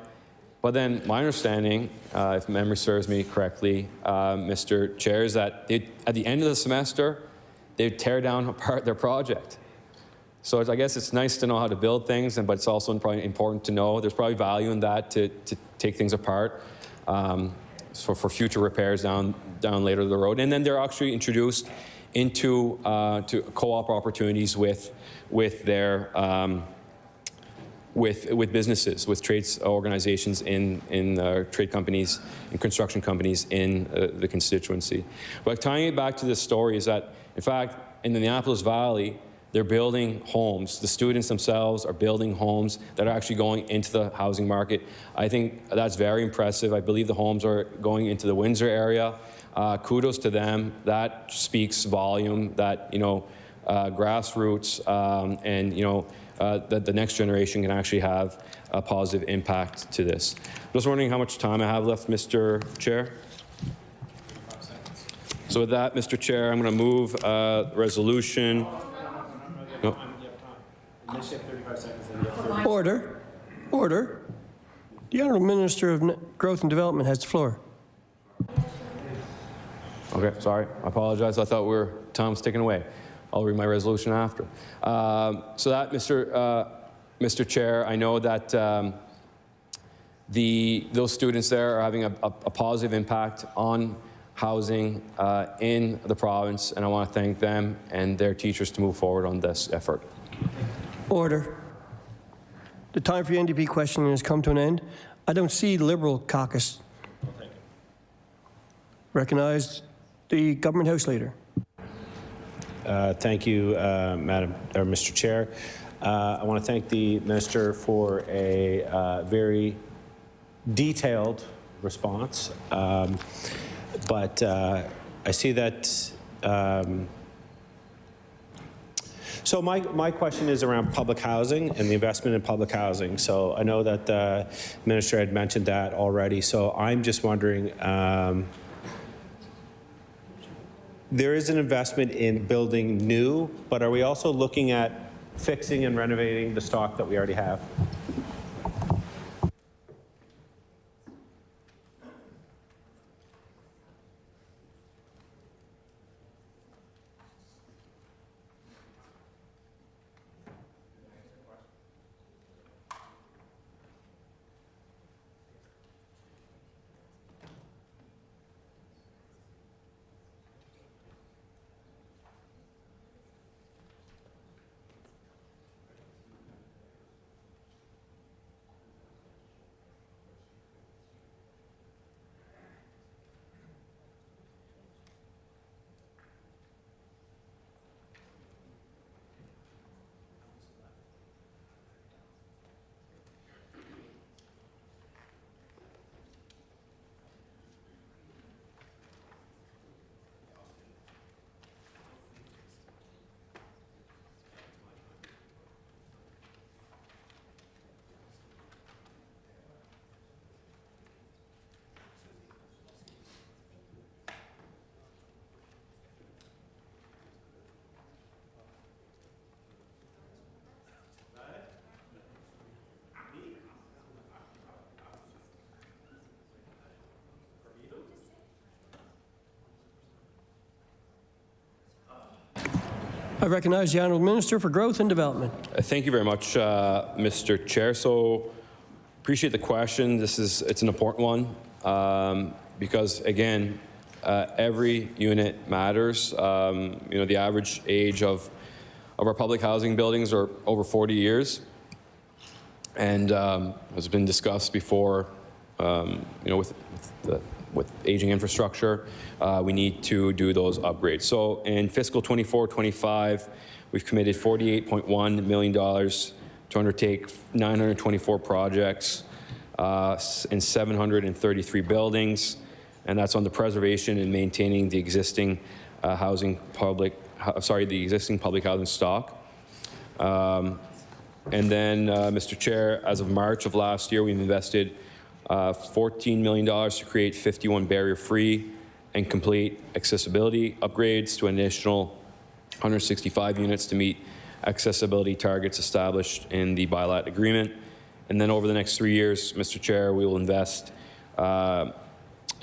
But then my understanding, if memory serves me correctly, Mr. Chair, is that at the end of the semester, they'd tear down apart their project. So I guess it's nice to know how to build things, but it's also probably important to know there's probably value in that to take things apart for future repairs down later the road. And then they're actually introduced into to co-op opportunities with their with businesses, with trades organizations in trade companies and construction companies in the constituency. But tying it back to this story is that, in fact, in the Annapolis Valley, they're building homes. The students themselves are building homes that are actually going into the housing market. I think that's very impressive. I believe the homes are going into the Windsor area. Kudos to them. That speaks volume that, you know, grassroots and, you know, that the next generation can actually have a positive impact to this. I'm just wondering how much time I have left, Mr. Chair. So with that, Mr. Chair, I'm going to move resolution. No. Order. Order. The Honourable Minister of Growth and Development has the floor. Okay, sorry. I apologize. I thought time was ticking away. I'll read my resolution after. So that, Mr. Chair, I know that those students there are having a positive impact on housing in the province, and I want to thank them and their teachers to move forward on this effort. Order. The time for the NDP questioning has come to an end. I don't see the Liberal caucus. Recognize the Government House Leader. Thank you, Mr. Chair. I want to thank the Minister for a very detailed response. But I see that, so my question is around public housing and the investment in public housing. So I know that the Minister had mentioned that already. So I'm just wondering, there is an investment in building new, but are we also looking at fixing and renovating the stock that we already have? I recognize the Honourable Minister for Growth and Development. Thank you very much, Mr. Chair. So appreciate the question. It's an important one because, again, every unit matters. The average age of our public housing buildings are over 40 years. And has been discussed before, with aging infrastructure, we need to do those upgrades. So in fiscal 24-25, we've committed $48.1 million to undertake 924 projects in 733 buildings, and that's on the preservation and maintaining the existing the existing public housing stock. And then, Mr. Chair, as of March of last year, we've invested $14 million to create 51 barrier-free and complete accessibility upgrades to an additional 165 units to meet accessibility targets established in the bilat agreement. And then over the next 3 years, Mr. Chair, we will invest a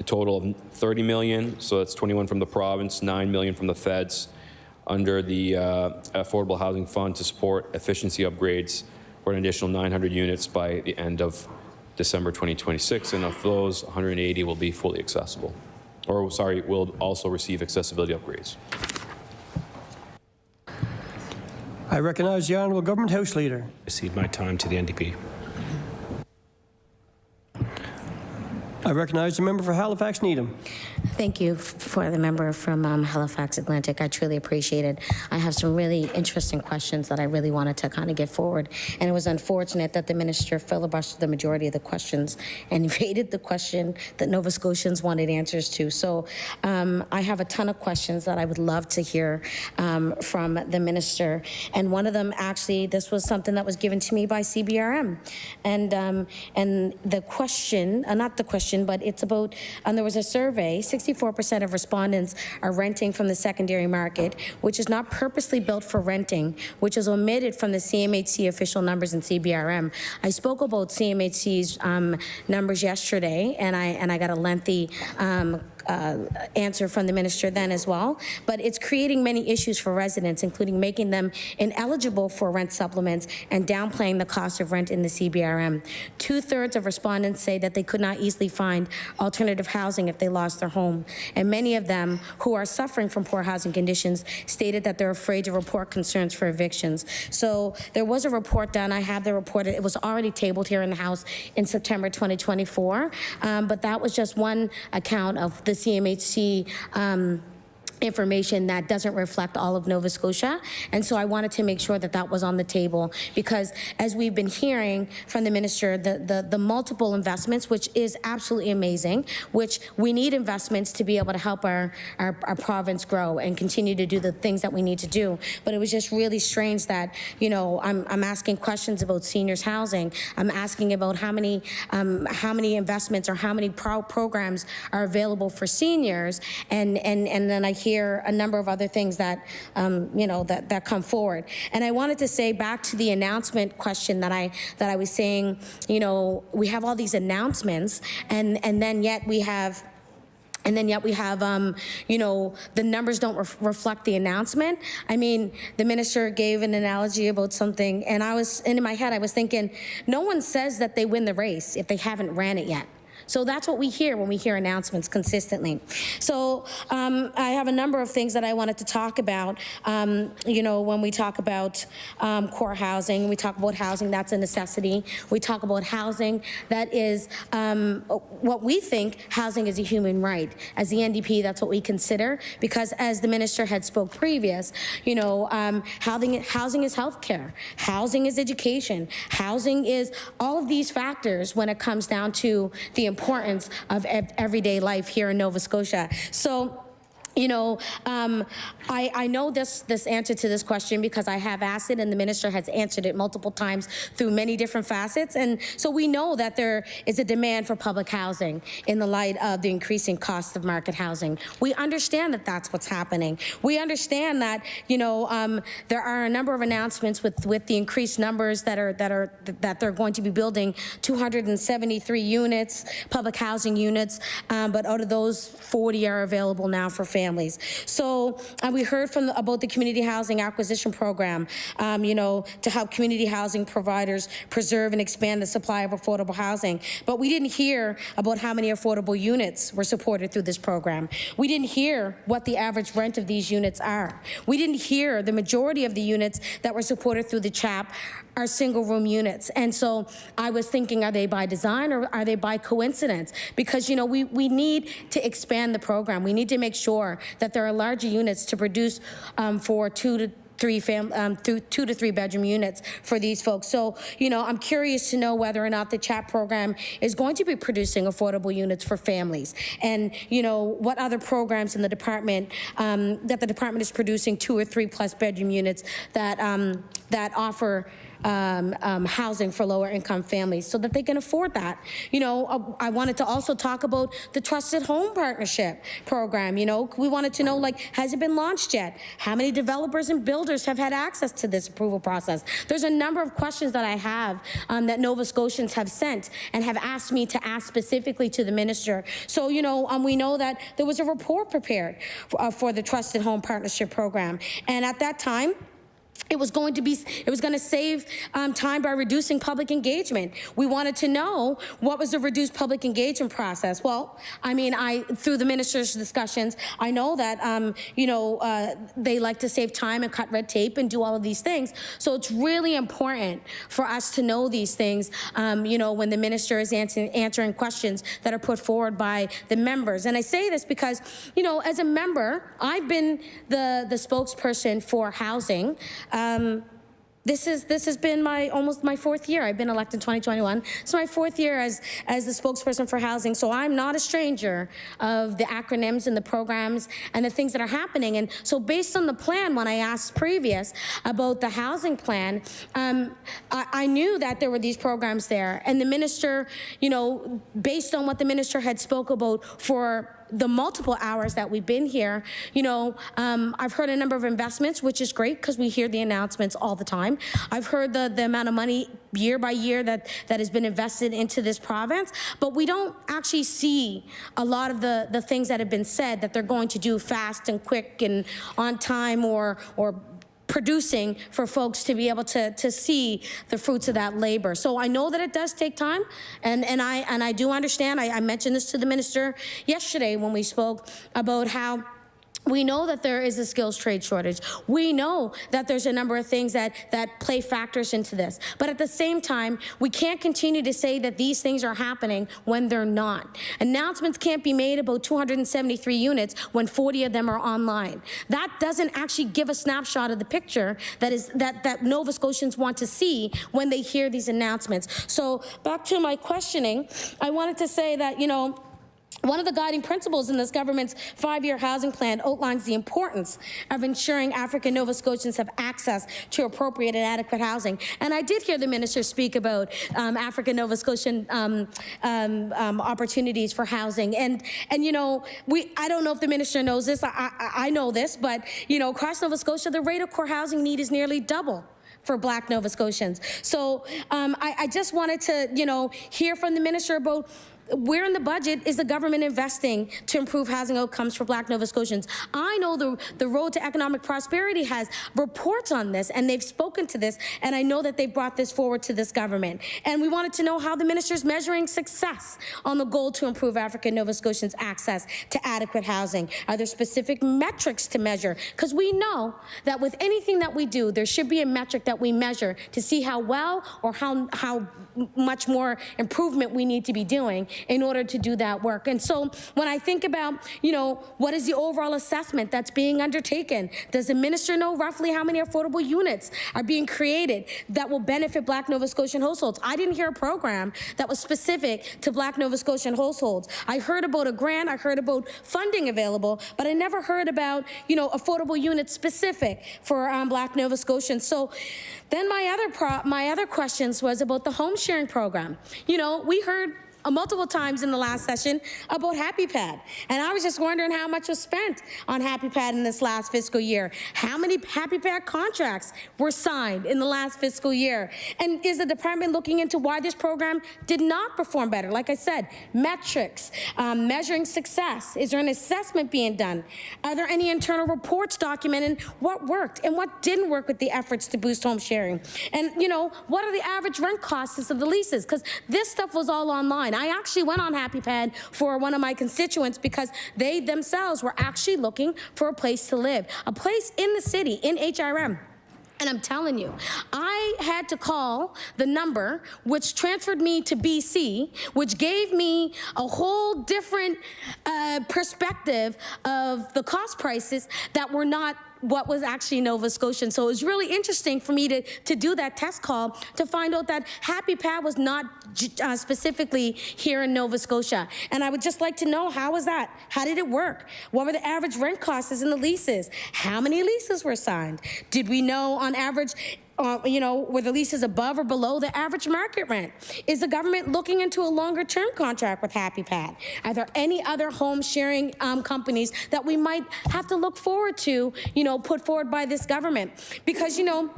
total of $30 million. So that's 21 from the province, 9 million from the feds, under the Affordable Housing Fund to support efficiency upgrades for an additional 900 units by the end of December 2026. And of those, 180 will be fully accessible, or sorry, will also receive accessibility upgrades. I recognize the Honourable Government House Leader. I cede my time to the NDP. I recognize the member for Halifax Needham. Thank you for the member from Halifax Atlantic. I truly appreciate it. I have some really interesting questions that I really wanted to kind of get forward. And it was unfortunate that the minister filibustered the majority of the questions and evaded the question that Nova Scotians wanted answers to. So I have a ton of questions that I would love to hear from the minister. And one of them, actually, this was something that was given to me by CBRM. And the question, not the question, but it's about, there was a survey, 64% of respondents are renting from the secondary market, which is not purposely built for renting, which is omitted from the CMHC official numbers in CBRM. I spoke about CMHC's numbers yesterday, and I got a lengthy answer from the minister then as well, but it's creating many issues for residents, including making them ineligible for rent supplements and downplaying the cost of rent in the CBRM. 2/3 of respondents say that they could not easily find alternative housing if they lost their home, and many of them who are suffering from poor housing conditions stated that they're afraid to report concerns for evictions. So there was a report done. I have the report. It was already tabled here in the House in September 2024, but that was just one account of the CMHC information that doesn't reflect all of Nova Scotia. And so I wanted to make sure that that was on the table, because as we've been hearing from the minister, the multiple investments, which is absolutely amazing, which we need investments to be able to help our province grow and continue to do the things that we need to do. But it was just really strange that, you know, I'm asking questions about seniors housing. I'm asking about how many investments or how many programs are available for seniors, and then I hear a number of other things that, that come forward. And I wanted to say back to the announcement question that I was saying, you know, we have all these announcements, and then yet we have, the numbers don't reflect the announcement. I mean, the minister gave an analogy about something, and in my head, I was thinking, no one says that they win the race if they haven't ran it yet. So that's what we hear when we hear announcements consistently. So I have a number of things that I wanted to talk about. When we talk about core housing, we talk about housing that's a necessity. We talk about housing that is what we think housing is a human right. As the NDP, that's what we consider, because as the minister had spoke previous, housing is healthcare, housing is education, housing is all of these factors when it comes down to the importance of everyday life here in Nova Scotia. So, I know this answer to this question because I have asked it, and the minister has answered it multiple times through many different facets. And so we know that there is a demand for public housing in the light of the increasing cost of market housing. We understand that that's what's happening. We understand that, there are a number of announcements with the increased numbers that they're going to be building 273 units, public housing units, but out of those, 40 are available now for families. families. So we heard about the community housing acquisition program, to help community housing providers preserve and expand the supply of affordable housing. But we didn't hear about how many affordable units were supported through this program. We didn't hear what the average rent of these units are. We didn't hear the majority of the units that were supported through the CHAP are single-room units. And so I was thinking, are they by design or are they by coincidence? Because, we need to expand the program. We need to make sure that there are larger units to produce for 2 to 3 bedroom units for these folks. So, I'm curious to know whether or not the CHAP program is going to be producing affordable units for families, and what other programs in the department that the department is producing 2 or 3 plus bedroom units that offer housing for lower income families so that they can afford that. I wanted to also talk about the Trusted Home Partnership program. We wanted to know, has it been launched yet? How many developers and builders have had access to this approval process? There's a number of questions that I have that Nova Scotians have sent and have asked me to ask specifically to the minister. So, we know that there was a report prepared for the Trusted Home Partnership program. And at that time, it was going to save time by reducing public engagement. We wanted to know what was the reduced public engagement process. Well, through the minister's discussions, I know that, they like to save time and cut red tape and do all of these things. So it's really important for us to know these things, when the minister is answering questions that are put forward by the members. And I say this because, as a member, I've been the spokesperson for housing. This has been almost my 4th year. I've been elected in 2021. So my 4th year as the spokesperson for housing. So I'm not a stranger of the acronyms and the programs and the things that are happening. And so based on the plan, when I asked previous about the housing plan, I knew that there were these programs there. And the minister, based on what the minister had spoke about for the multiple hours that we've been here, I've heard a number of investments, which is great because we hear the announcements all the time. I've heard the amount of money year by year that has been invested into this province, but we don't actually see a lot of the things that have been said that they're going to do fast and quick and on time or producing for folks to be able to see the fruits of that labor. So I know that it does take time, and I do understand. I mentioned this to the minister yesterday when we spoke about how we know that there is a skills trade shortage. We know that there's a number of things that play factors into this. But at the same time, we can't continue to say that these things are happening when they're not. Announcements can't be made about 273 units when 40 of them are online. That doesn't actually give a snapshot of the picture that Nova Scotians want to see when they hear these announcements. So back to my questioning, I wanted to say that, one of the guiding principles in this government's 5-year housing plan outlines the importance of ensuring African Nova Scotians have access to appropriate and adequate housing. And I did hear the minister speak about African Nova Scotian opportunities for housing. And I don't know if the minister knows this. I know this, but across Nova Scotia, the rate of core housing need is nearly double for Black Nova Scotians. So I just wanted to, hear from the minister about where in the budget is the government investing to improve housing outcomes for Black Nova Scotians? I know the Road to Economic Prosperity has reports on this, and they've spoken to this, and I know that they brought this forward to this government. And we wanted to know how the minister's measuring success on the goal to improve African Nova Scotians' access to adequate housing. Are there specific metrics to measure? Because we know that with anything that we do, there should be a metric that we measure to see how well or how much more improvement we need to be doing in order to do that work. And so when I think about, what is the overall assessment that's being undertaken? Does the minister know roughly how many affordable units are being created that will benefit Black Nova Scotian households? I didn't hear a program that was specific to Black Nova Scotian households. I heard about a grant, I heard about funding available, but I never heard about, affordable units specific for Black Nova Scotians. So then my other questions was about the home sharing program. We heard multiple times in the last session about Happy Pad. And I was just wondering how much was spent on Happy Pad in this last fiscal year. How many Happy Pad contracts were signed in the last fiscal year? And is the department looking into why this program did not perform better? Like I said, metrics, measuring success. Is there an assessment being done? Are there any internal reports documenting what worked and what didn't work with the efforts to boost home sharing? And, you know, what are the average rent costs of the leases? Because this stuff was all online. I actually went on Happy Pad for one of my constituents because they themselves were actually looking for a place to live, a place in the city, in HRM. And I'm telling you, I had to call the number, which transferred me to BC, which gave me a whole different perspective of the cost prices that were not what was actually Nova Scotian. So it was really interesting for me to do that test call to find out that Happy Pad was not specifically here in Nova Scotia. And I would just like to know, how was that? How did it work? What were the average rent costs in the leases? How many leases were signed? Did we know on average, you know, were the leases above or below the average market rent? Is the government looking into a longer term contract with Happy Pad? Are there any other home sharing companies that we might have to look forward to, you know, put forward by this government? Because, you know,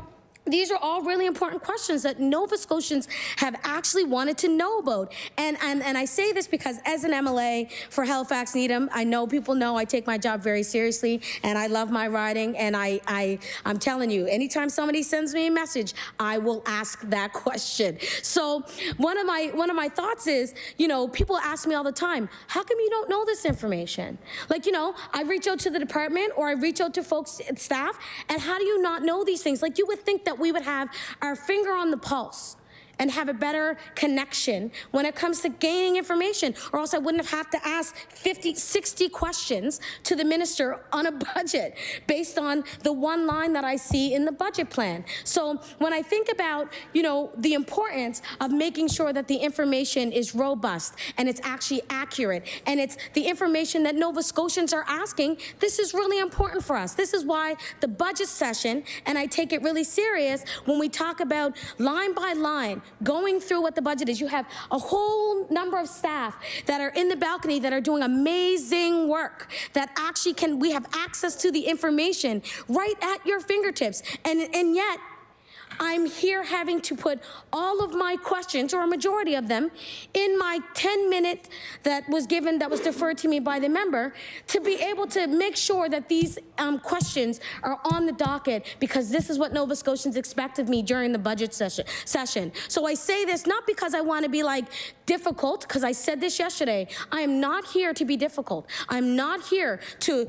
these are all really important questions that Nova Scotians have actually wanted to know about. And I say this because as an MLA for Halifax Needham, I know people know I take my job very seriously and I love my riding, and I'm telling you, anytime somebody sends me a message, I will ask that question. So one of my thoughts is, you know, people ask me all the time, how come you don't know this information? Like, you know, I reach out to the department or I reach out to folks, staff, and how do you not know these things? Like, you would think that we would have our finger on the pulse and have a better connection when it comes to gaining information, or else I wouldn't have had to ask 50, 60 questions to the minister on a budget based on the one line that I see in the budget plan. So when I think about, you know, the importance of making sure that the information is robust and it's actually accurate and it's the information that Nova Scotians are asking, this is really important for us. This is why the budget session, and I take it really serious when we talk about line by line, going through what the budget is. You have a whole number of staff that are in the balcony that are doing amazing work, that actually we have access to the information right at your fingertips. And yet, I'm here having to put all of my questions, or a majority of them, in my 10-minute that was deferred to me by the member, to be able to make sure that these questions are on the docket, because this is what Nova Scotians expect of me during the budget session. So I say this not because I want to be like difficult, because I said this yesterday. I am not here to be difficult. I'm not here to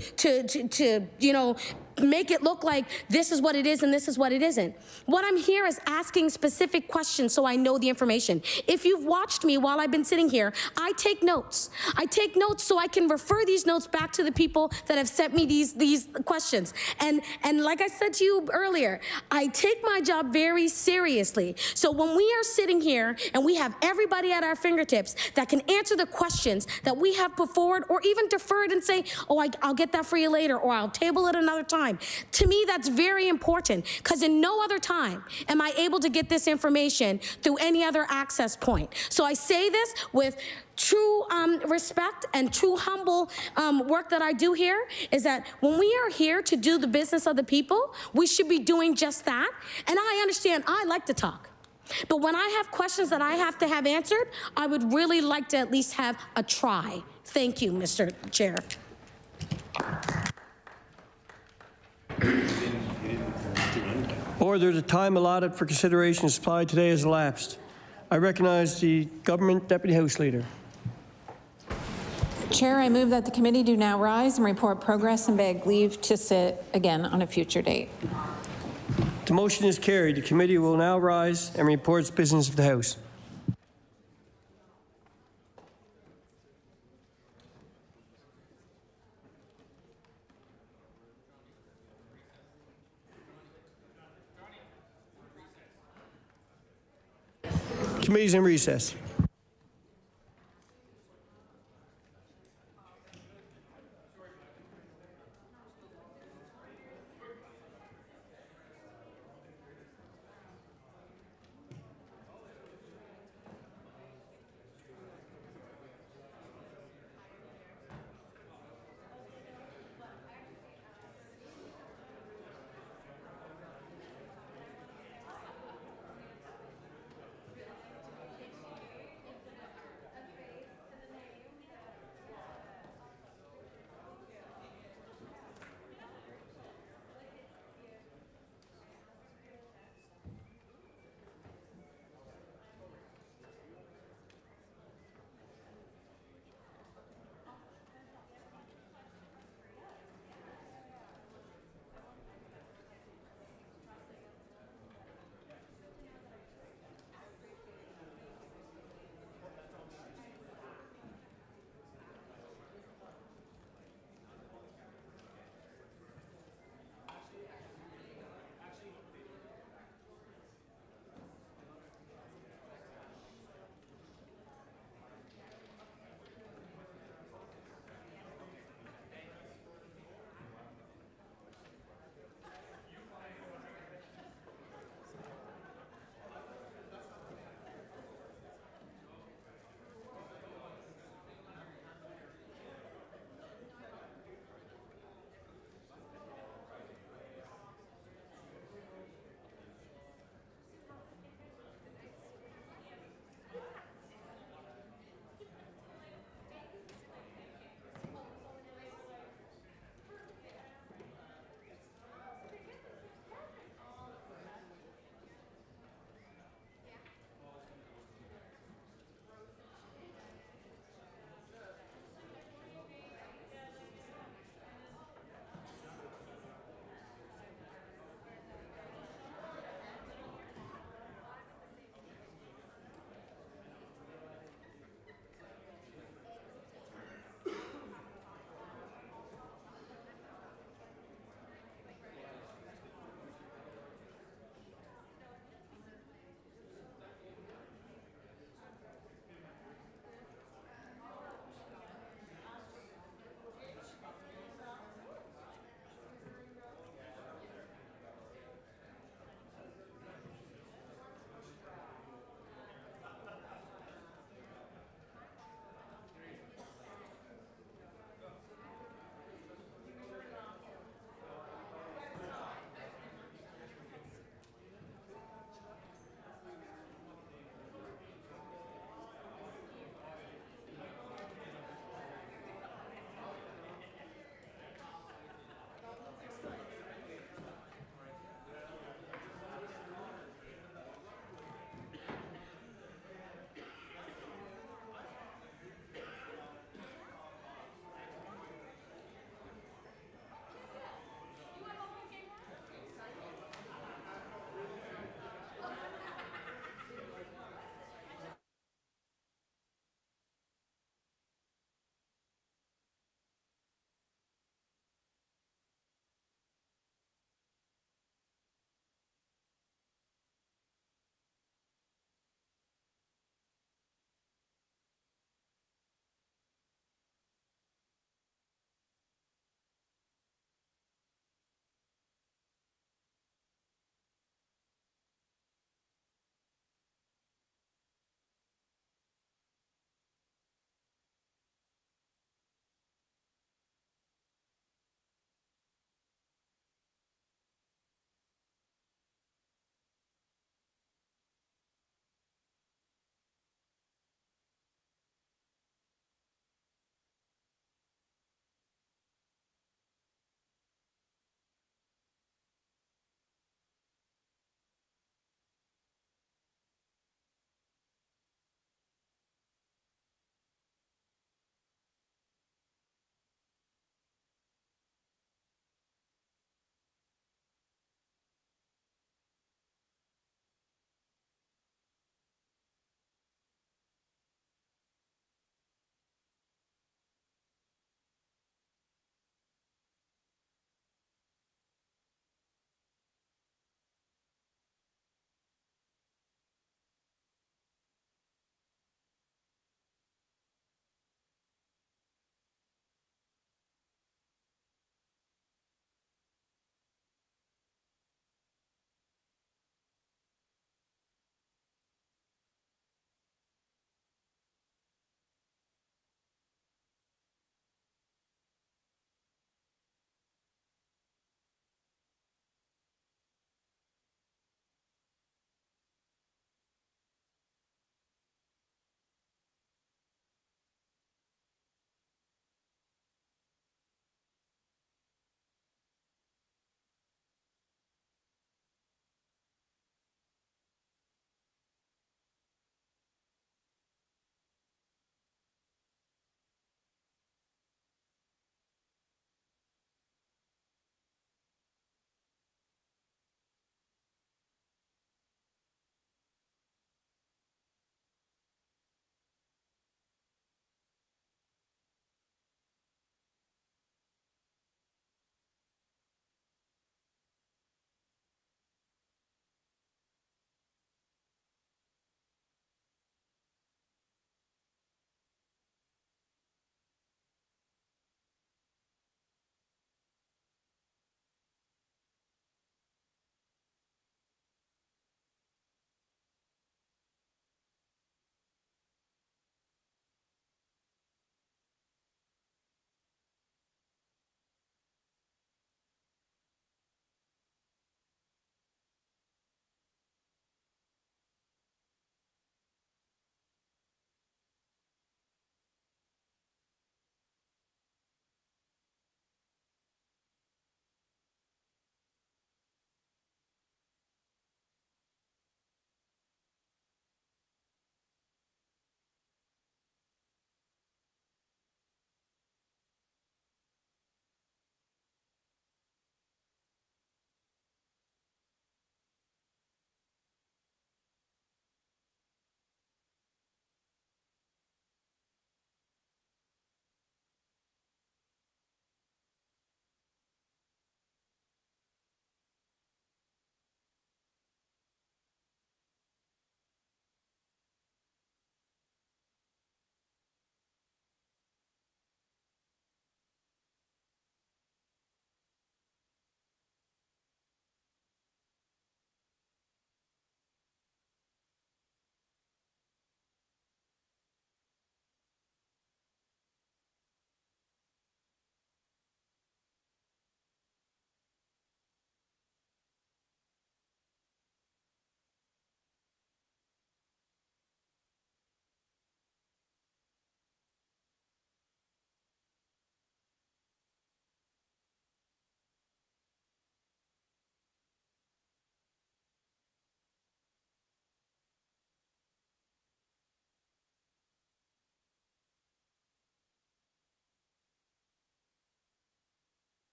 you know, make it look like this is what it is and this is what it isn't. What I'm here is asking specific questions so I know the information. If you've watched me while I've been sitting here, I take notes. I take notes so I can refer these notes back to the people that have sent me these questions. And like I said to you earlier, I take my job very seriously. So when we are sitting here and we have everybody at our fingertips that can answer the questions that we have put forward, or even deferred and say, oh, I'll get that for you later, or I'll table it another time. To me, that's very important, because in no other time am I able to get this information through any other access point. So I say this with true respect and true humble work that I do here, is that when we are here to do the business of the people, we should be doing just that. And I understand I like to talk. But when I have questions that I have to have answered, I would really like to at least have a try. Thank you, Mr. Chair. Order, the time allotted for consideration and supply today has elapsed. I recognize the Government Deputy House Leader. Chair, I move that the committee do now rise and report progress and beg leave to sit again on a future date. The motion is carried. The committee will now rise and report its business of the House. Committee's in recess.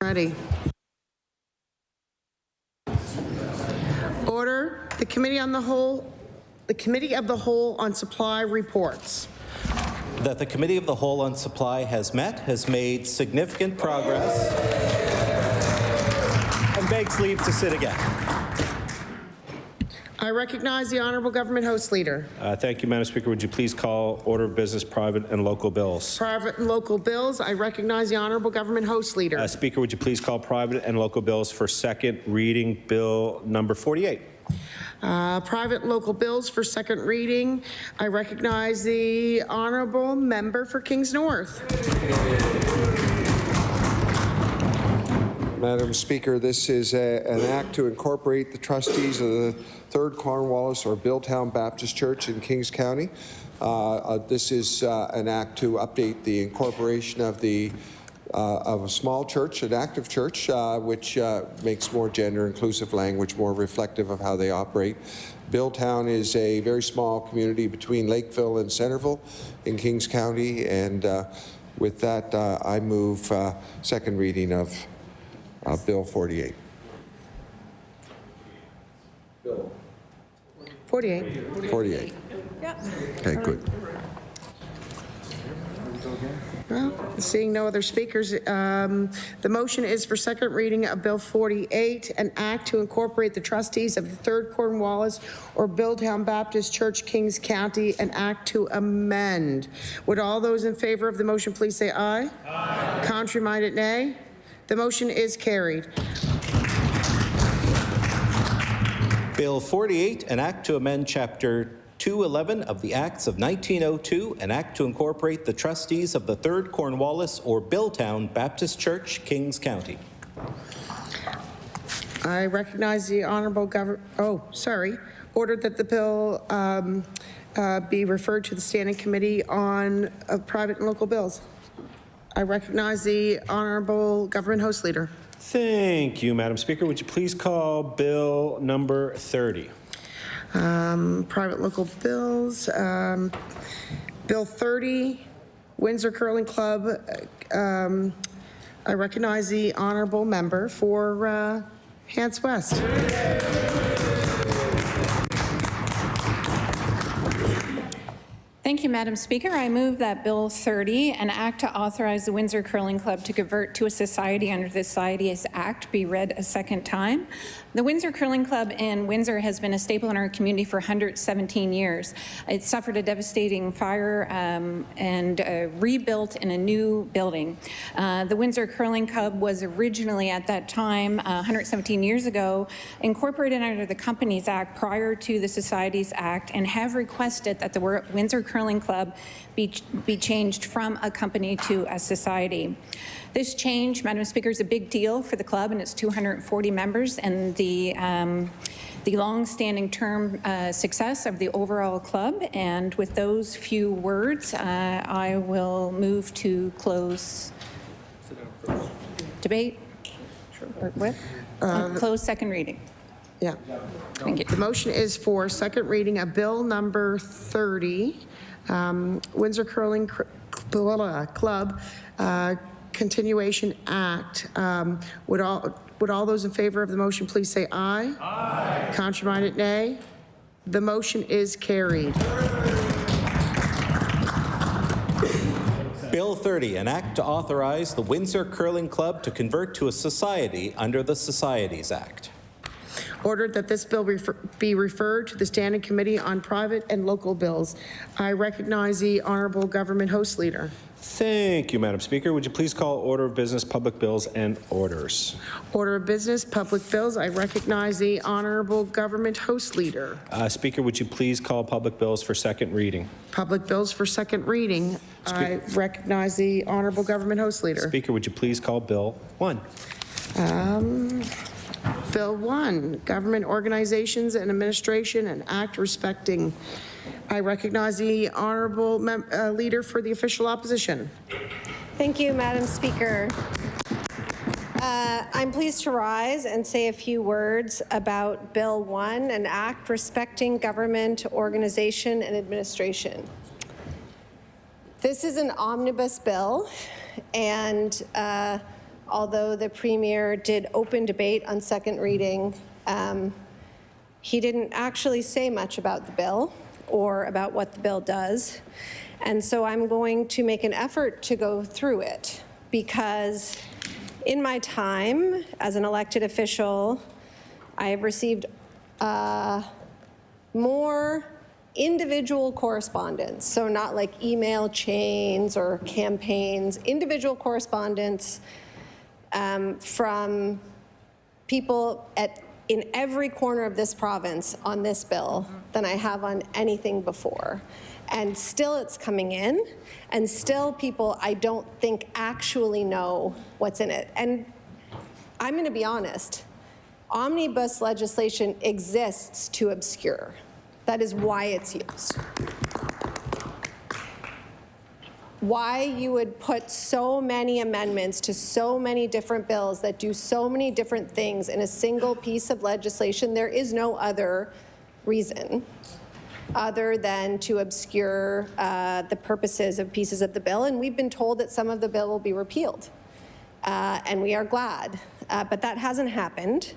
Ready. Order. The Committee of the Whole on Supply reports. That the Committee of the Whole on Supply has made significant progress, and begs leave to sit again. I recognize the Honourable Government House Leader. Thank you, Madam Speaker. Would you please call order of business private and local bills? Private and local bills. I recognize the Honourable Government House Leader. Speaker, would you please call private and local bills for second reading? Bill number 48. Private and local bills for second reading. I recognize the Honourable Member for Kings North. Madam Speaker, this is an act to incorporate the trustees of the 3rd Cornwallis or Billtown Baptist Church in Kings County. This is an act to update the incorporation of a small church, an active church, which makes more gender-inclusive language more reflective of how they operate. Billtown is a very small community between Lakeville and Centerville in Kings County, and with that, I move second reading of Bill 48. Bill 48. 48. Yep. Okay, good. Well, seeing no other speakers, the motion is for second reading of Bill 48, an act to incorporate the trustees of the 3rd Cornwallis or Billtown Baptist Church, Kings County, an act to amend. Would all those in favor of the motion please say aye? Aye. Contrary-minded, nay. The motion is carried. Bill 48, an act to amend Chapter 211 of the Acts of 1902, an act to incorporate the trustees of the 3rd Cornwallis or Billtown Baptist Church, Kings County. I recognize the Honourable ordered that the bill be referred to the Standing Committee on Private and Local Bills. I recognize the Honourable Government House Leader. Thank you, Madam Speaker. Would you please call Bill number 30? Private local bills. Bill 30, Windsor Curling Club. I recognize the Honourable Member for Hants West. Thank you, Madam Speaker. I move that Bill 30, an act to authorize the Windsor Curling Club to convert to a society under the Societies Act, be read a second time. The Windsor Curling Club in Windsor has been a staple in our community for 117 years. It suffered a devastating fire and rebuilt in a new building. The Windsor Curling Club was originally at that time, 117 years ago, incorporated under the Companies Act prior to the Societies Act, and have requested that the Windsor Curling Club be changed from a company to a society. This change, Madam Speaker, is a big deal for the club and its 240 members and the long-standing term success of the overall club. And with those few words, I will move to close debate. Close second reading. Yeah. Thank you. The motion is for second reading of Bill number 30, Windsor Curling Club Continuation Act. Would all those in favor of the motion please say aye? Aye. Contrary-minded, nay. The motion is carried. Bill 30, an act to authorize the Windsor Curling Club to convert to a society under the Societies Act. Ordered that this bill be referred to the Standing Committee on Private and Local Bills. I recognize the Honourable Government House Leader. Thank you, Madam Speaker. Would you please call order of business, public bills, and orders? Order of business, public bills. I recognize the Honourable Government House Leader. Speaker, would you please call public bills for second reading? Public bills for second reading. I recognize the Honourable Government House Leader. Speaker, would you please call Bill 1? Bill 1, Government Organizations and Administration, an act respecting. I recognize the Honourable Leader for the Official Opposition. Thank you, Madam Speaker. I'm pleased to rise and say a few words about Bill 1, an act respecting government, organization, and administration. This is an omnibus bill, and although the Premier did open debate on second reading, he didn't actually say much about the bill or about what the bill does. And so I'm going to make an effort to go through it, because in my time as an elected official, I have received more individual correspondence, so not like email chains or campaigns, individual correspondence from people in every corner of this province on this bill than I have on anything before. And still it's coming in, and still people I don't think actually know what's in it. And I'm going to be honest, omnibus legislation exists to obscure. That is why it's used. Why you would put so many amendments to so many different bills that do so many different things in a single piece of legislation, there is no other reason other than to obscure the purposes of pieces of the bill. And we've been told that some of the bill will be repealed. And we are glad, but that hasn't happened.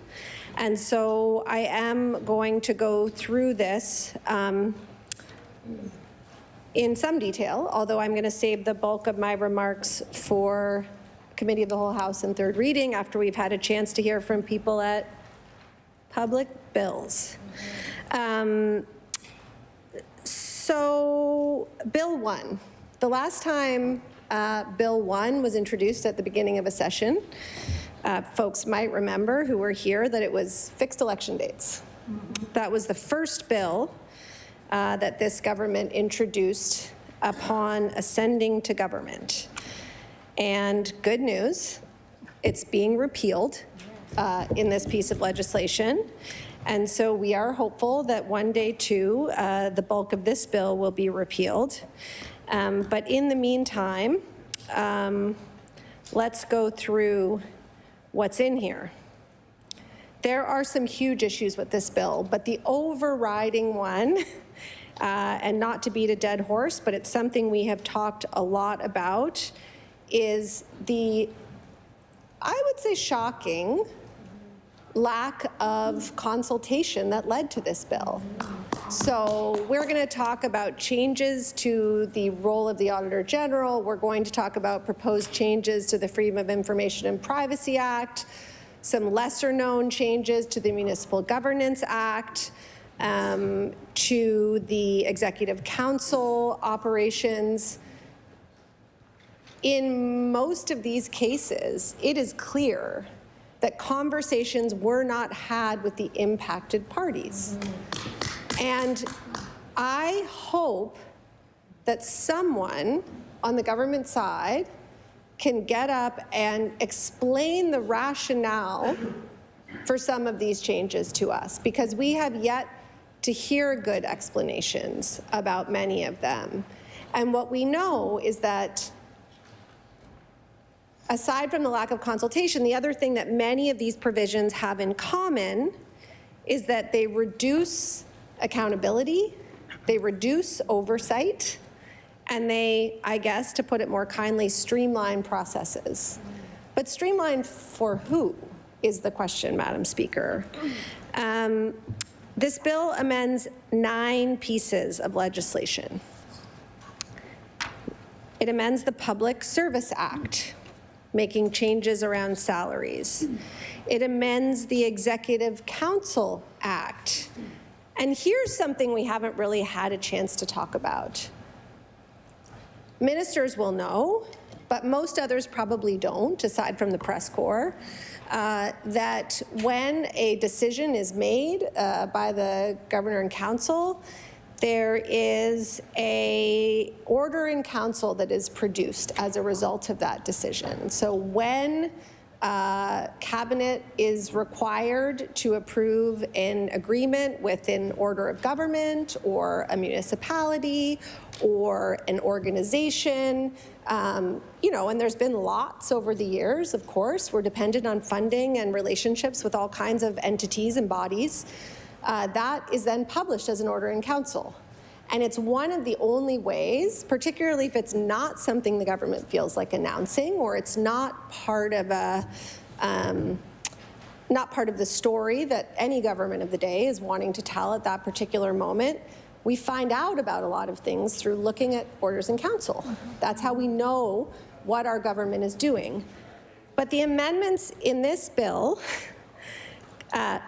And so I am going to go through this in some detail, although I'm going to save the bulk of my remarks for Committee of the Whole House and third reading after we've had a chance to hear from people at public bills. So Bill 1, the last time Bill 1 was introduced at the beginning of a session, folks might remember who were here that it was fixed election dates. That was the first bill that this government introduced upon ascending to government. And good news, it's being repealed in this piece of legislation. And so we are hopeful that one day, too, the bulk of this bill will be repealed. But in the meantime, let's go through what's in here. There are some huge issues with this bill, but the overriding one, and not to beat a dead horse, but it's something we have talked a lot about, is the, I would say, shocking lack of consultation that led to this bill. So we're going to talk about changes to the role of the Auditor General. We're going to talk about proposed changes to the Freedom of Information and Privacy Act, some lesser known changes to the Municipal Governance Act, to the Executive Council operations. In most of these cases, it is clear that conversations were not had with the impacted parties. And I hope that someone on the government side can get up and explain the rationale for some of these changes to us, because we have yet to hear good explanations about many of them. And what we know is that aside from the lack of consultation, the other thing that many of these provisions have in common is that they reduce accountability, they reduce oversight, and they, I guess, to put it more kindly, streamline processes. But streamline for who is the question, Madam Speaker. This bill amends 9 pieces of legislation. It amends the Public Service Act, making changes around salaries. It amends the Executive Council Act. And here's something we haven't really had a chance to talk about. Ministers will know, but most others probably don't, aside from the press corps, that when a decision is made by the Governor and Council, there is an order in council that is produced as a result of that decision. So when Cabinet is required to approve an agreement with an order of government or a municipality or an organization, you know, and there's been lots over the years, of course. We're dependent on funding and relationships with all kinds of entities and bodies. That is then published as an order in council. And it's one of the only ways, particularly if it's not something the government feels like announcing, or it's not part of a not part of the story that any government of the day is wanting to tell at that particular moment. We find out about a lot of things through looking at orders in council. That's how we know what our government is doing. But the amendments in this bill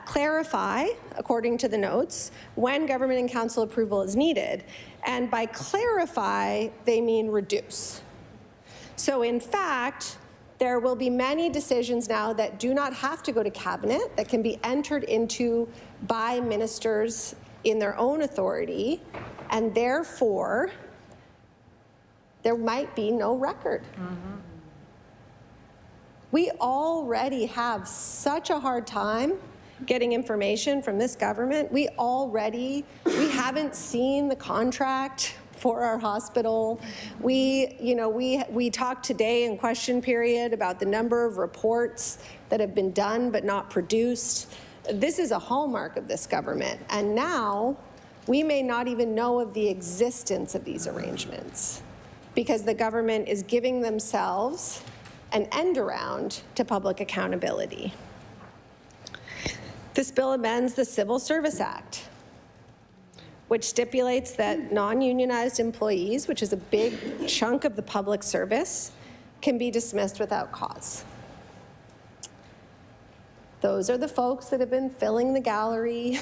clarify, according to the notes, when government and council approval is needed. And by clarify, they mean reduce. So in fact, there will be many decisions now that do not have to go to cabinet, that can be entered into by ministers in their own authority, and therefore, there might be no record. We already have such a hard time getting information from this government. We haven't seen the contract for our hospital. We talked today in question period about the number of reports that have been done but not produced. This is a hallmark of this government. And now we may not even know of the existence of these arrangements because the government is giving themselves an end around to public accountability. This bill amends the Civil Service Act, which stipulates that non-unionized employees, which is a big chunk of the public service, can be dismissed without cause. Those are the folks that have been filling the gallery.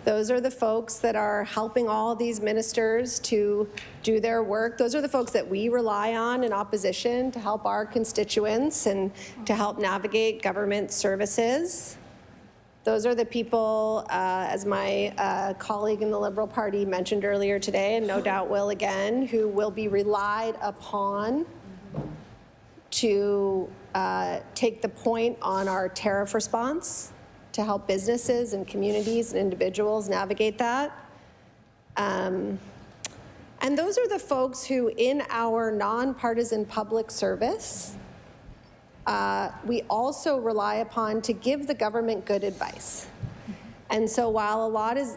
Those are the folks that are helping all these ministers to do their work. Those are the folks that we rely on in opposition to help our constituents and to help navigate government services. Those are the people, as my colleague in the Liberal Party mentioned earlier today, and no doubt will again, who will be relied upon to take the point on our tariff response to help businesses and communities and individuals navigate that. And those are the folks who, in our nonpartisan public service, we also rely upon to give the government good advice. And so while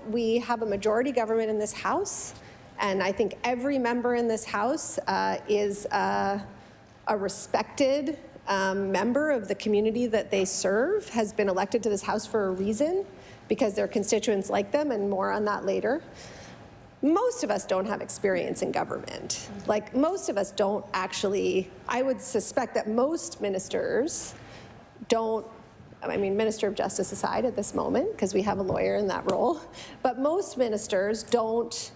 we have a majority government in this House, and I think every member in this House is a respected member of the community that they serve, has been elected to this House for a reason, because their constituents like them, and more on that later. Most of us don't have experience in government. Like, most of us don't actually, I would suspect that most ministers don't, I mean, Minister of Justice aside at this moment, because we have a lawyer in that role, but most ministers don't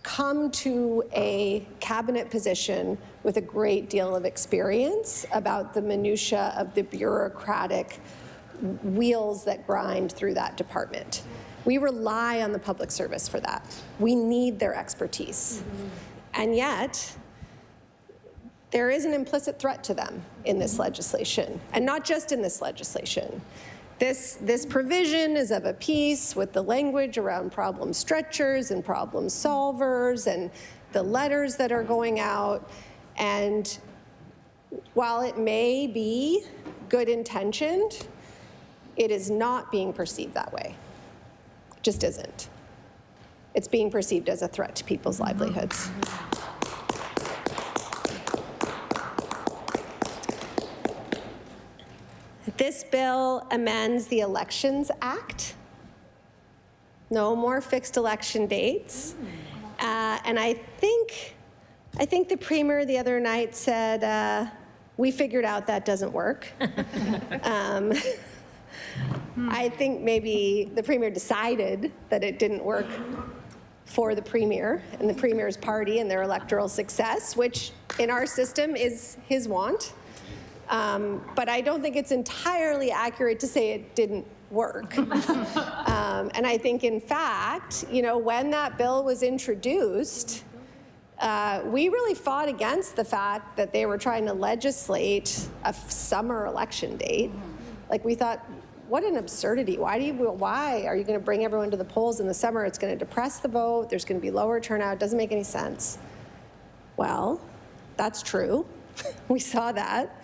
come to a cabinet position with a great deal of experience about the minutiae of the bureaucratic wheels that grind through that department. We rely on the public service for that. We need their expertise. And yet, there is an implicit threat to them in this legislation, and not just in this legislation. This provision is of a piece with the language around problem stretchers and problem solvers and the letters that are going out. And while it may be good intentioned, it is not being perceived that way. It just isn't. It's being perceived as a threat to people's livelihoods. This bill amends the Elections Act. No more fixed election dates. And I think the Premier the other night said, we figured out that doesn't work. I think maybe the Premier decided that it didn't work for the Premier and the Premier's party and their electoral success, which in our system is his want. But I don't think it's entirely accurate to say it didn't work. And I think, in fact, when that bill was introduced, we really fought against the fact that they were trying to legislate a summer election date. Like, we thought, what an absurdity. Why are you going to bring everyone to the polls in the summer? It's going to depress the vote. There's going to be lower turnout. It doesn't make any sense. Well, that's true. We saw that.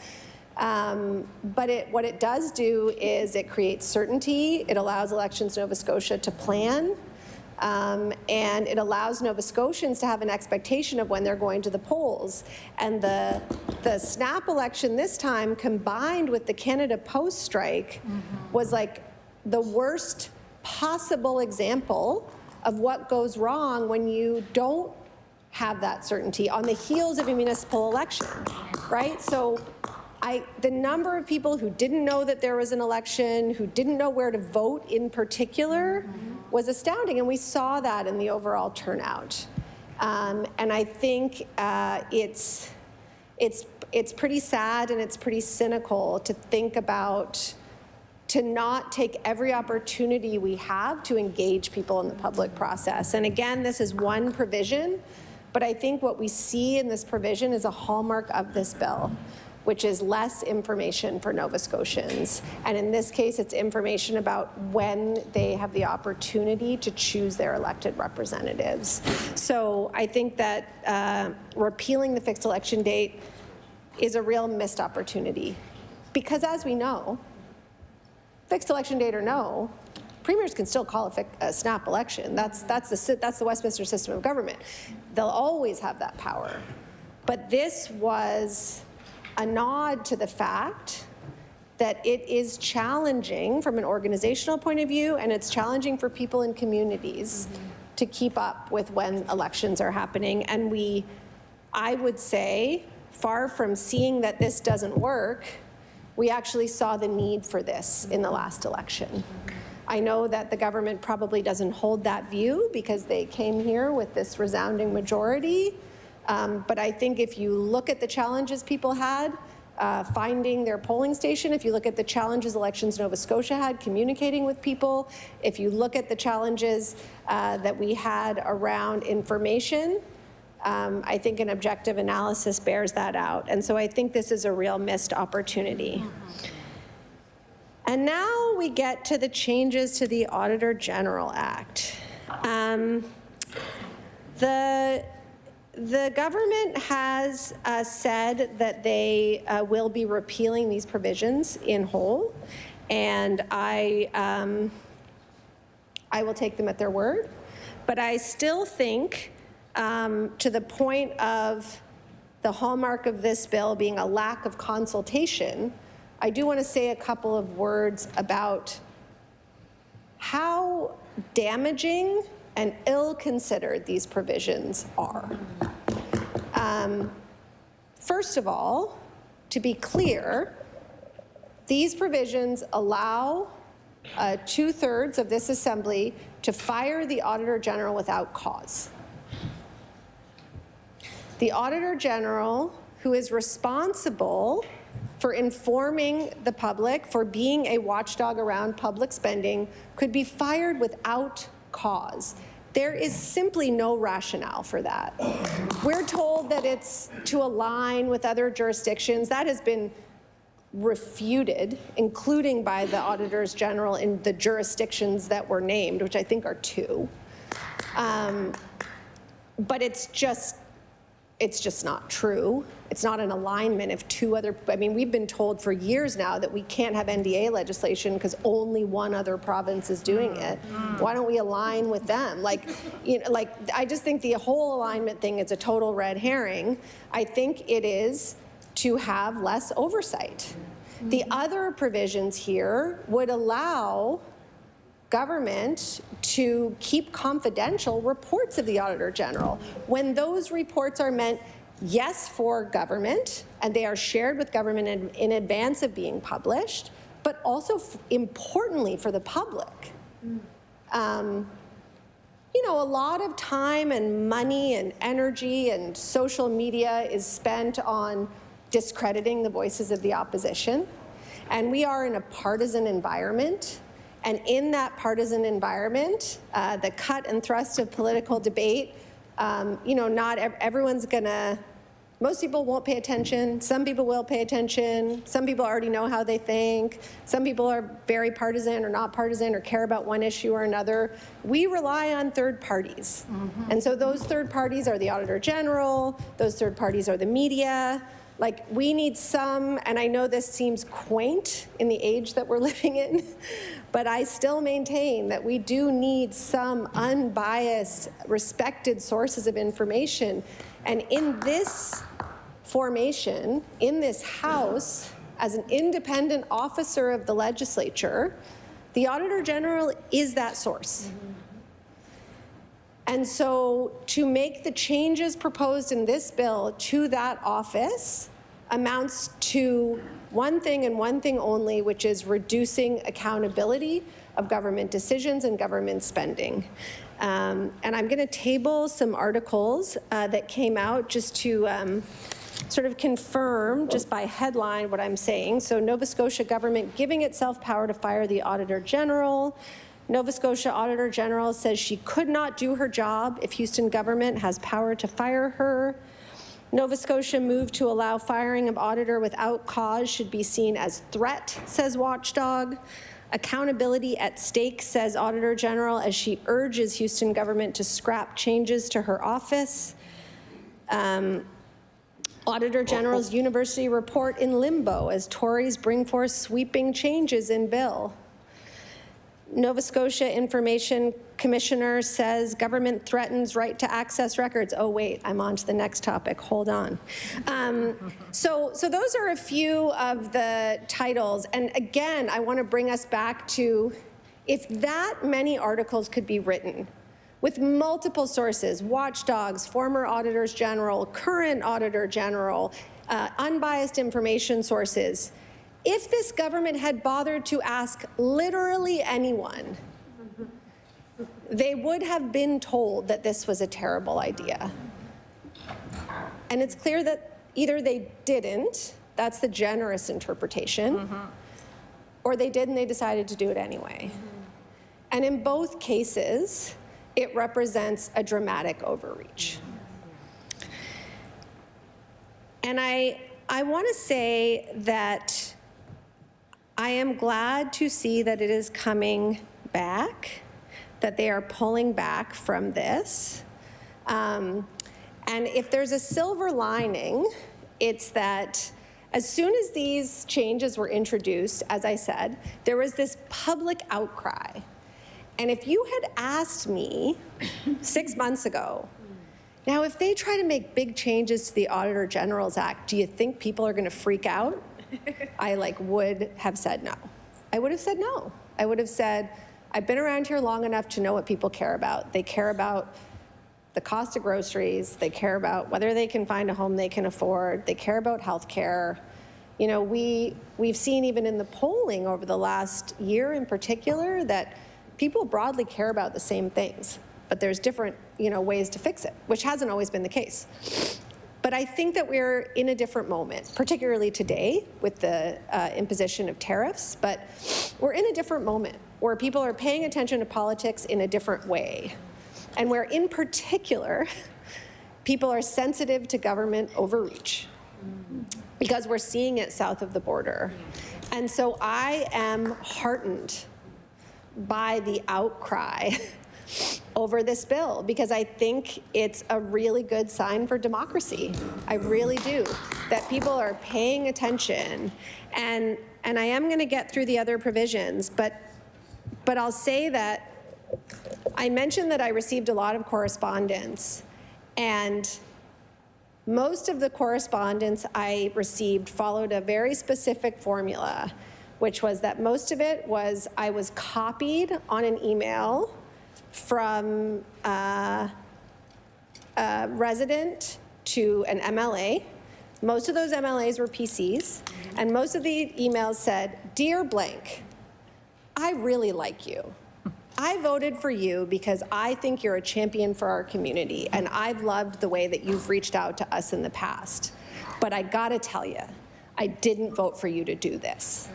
But what it does do is it creates certainty. It allows Elections Nova Scotia to plan. And it allows Nova Scotians to have an expectation of when they're going to the polls. And the snap election this time, combined with the Canada Post strike, was like the worst possible example of what goes wrong when you don't have that certainty on the heels of a municipal election, right? So the number of people who didn't know that there was an election, who didn't know where to vote in particular, was astounding, and we saw that in the overall turnout. And I think it's pretty sad and it's pretty cynical to think about, to not take every opportunity we have to engage people in the public process. And again, this is one provision, but I think what we see in this provision is a hallmark of this bill, which is less information for Nova Scotians. And in this case, it's information about when they have the opportunity to choose their elected representatives. So I think that repealing the fixed election date is a real missed opportunity. Because as we know, fixed election date or no, premiers can still call a snap election. That's the Westminster system of government. They'll always have that power. But this was a nod to the fact that it is challenging from an organizational point of view, and it's challenging for people in communities to keep up with when elections are happening. And I would say, far from seeing that this doesn't work, we actually saw the need for this in the last election. I know that the government probably doesn't hold that view because they came here with this resounding majority. But I think if you look at the challenges people had finding their polling station, if you look at the challenges Elections Nova Scotia had communicating with people, if you look at the challenges that we had around information, I think an objective analysis bears that out. And so I think this is a real missed opportunity. And now we get to the changes to the Auditor General Act. The government has said that they will be repealing these provisions in whole, and I will take them at their word. But I still think, to the point of the hallmark of this bill being a lack of consultation, I do want to say a couple of words about how damaging and ill-considered these provisions are. First of all, to be clear, these provisions allow 2/3 of this assembly to fire the Auditor General without cause. The Auditor General, who is responsible for informing the public, for being a watchdog around public spending, could be fired without cause. There is simply no rationale for that. We're told that it's to align with other jurisdictions. That has been refuted, including by the Auditors General in the jurisdictions that were named, which I think are 2. But it's just not true. It's not an alignment of 2 other, I mean, we've been told for years now that we can't have NDA legislation because only 1 other province is doing it. Why don't we align with them? I just think the whole alignment thing is a total red herring. I think it is to have less oversight. The other provisions here would allow government to keep confidential reports of the Auditor General. When those reports are meant, yes, for government, and they are shared with government in advance of being published, but also importantly for the public. You know, a lot of time and money and energy and social media is spent on discrediting the voices of the opposition. And we are in a partisan environment. And in that partisan environment, the cut and thrust of political debate, you know, not everyone's gonna, most people won't pay attention. Some people will pay attention. Some people already know how they think. Some people are very partisan or not partisan or care about one issue or another. We rely on third parties. And so those third parties are the Auditor General, those third parties are the media. Like, we need some, and I know this seems quaint in the age that we're living in, but I still maintain that we do need some unbiased, respected sources of information. And in this formation, in this House, as an independent officer of the legislature, the Auditor General is that source. And so to make the changes proposed in this bill to that office amounts to one thing and one thing only, which is reducing accountability of government decisions and government spending. And I'm going to table some articles that came out just to sort of confirm, just by headline, what I'm saying. So Nova Scotia government giving itself power to fire the Auditor General. Nova Scotia Auditor General says she could not do her job if Houston government has power to fire her. Nova Scotia moved to allow firing of auditor without cause should be seen as threat, says Watchdog. Accountability at stake, says Auditor General, as she urges Houston government to scrap changes to her office. Auditor General's university report in limbo as Tories bring forth sweeping changes in bill. Nova Scotia Information Commissioner says government threatens right to access records. Oh wait, I'm on to the next topic, hold on. So those are a few of the titles. And again, I want to bring us back to, if that many articles could be written with multiple sources, watchdogs, former auditors general, current auditor general, unbiased information sources, if this government had bothered to ask literally anyone, they would have been told that this was a terrible idea. And it's clear that either they didn't, that's the generous interpretation, or they did and they decided to do it anyway. And in both cases, it represents a dramatic overreach. And I want to say that I am glad to see that it is coming back, that they are pulling back from this. And if there's a silver lining, it's that as soon as these changes were introduced, as I said, there was this public outcry. And if you had asked me 6 months ago, now if they try to make big changes to the Auditor General's Act, do you think people are going to freak out? I would have said no. I would have said no. I would have said, I've been around here long enough to know what people care about. They care about the cost of groceries. They care about whether they can find a home they can afford. They care about health care. You know, we've seen even in the polling over the last year in particular that people broadly care about the same things, but there's different, ways to fix it, which hasn't always been the case. But I think that we're in a different moment, particularly today with the imposition of tariffs, but we're in a different moment where people are paying attention to politics in a different way, and where in particular, people are sensitive to government overreach because we're seeing it south of the border. And so I am heartened by the outcry over this bill, because I think it's a really good sign for democracy. I really do, that people are paying attention. And I am going to get through the other provisions, but I'll say that I mentioned that I received a lot of correspondence, and most of the correspondence I received followed a very specific formula, which was that most of it was I was copied on an email from a resident to an MLA. Most of those MLAs were PCs, and most of the emails said, "Dear blank, I really like you. I voted for you because I think you're a champion for our community, and I've loved the way that you've reached out to us in the past. But I gotta tell you, I didn't vote for you to do this."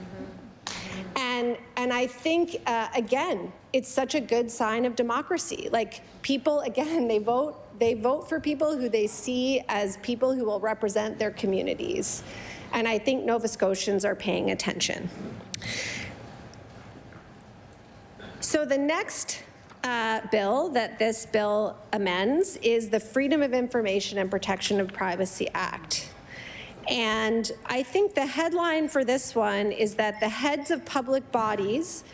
And I think, again, it's such a good sign of democracy. Like, people, again, they vote for people who they see as people who will represent their communities. And I think Nova Scotians are paying attention. So the next bill that this bill amends is the Freedom of Information and Protection of Privacy Act. And I think the headline for this one is that the heads of public bodies,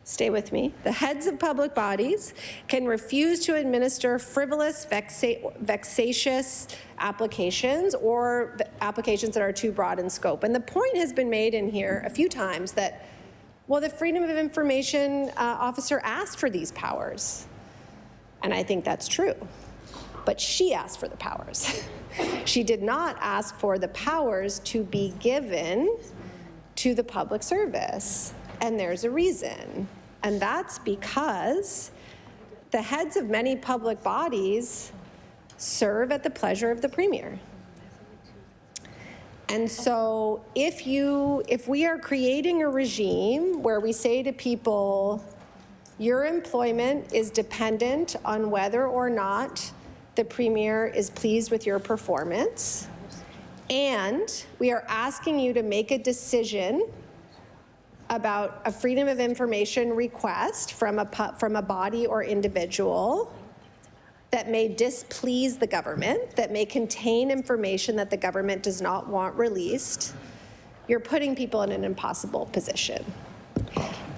stay with me, the heads of public bodies can refuse to administer frivolous, vexatious applications or applications that are too broad in scope. And the point has been made in here a few times that, well, the Freedom of Information officer asked for these powers. And I think that's true. But she asked for the powers. She did not ask for the powers to be given to the public service. And there's a reason. And that's because the heads of many public bodies serve at the pleasure of the Premier. And so if we are creating a regime where we say to people, your employment is dependent on whether or not the Premier is pleased with your performance, and we are asking you to make a decision about a Freedom of Information request from a body or individual that may displease the government, that may contain information that the government does not want released, you're putting people in an impossible position.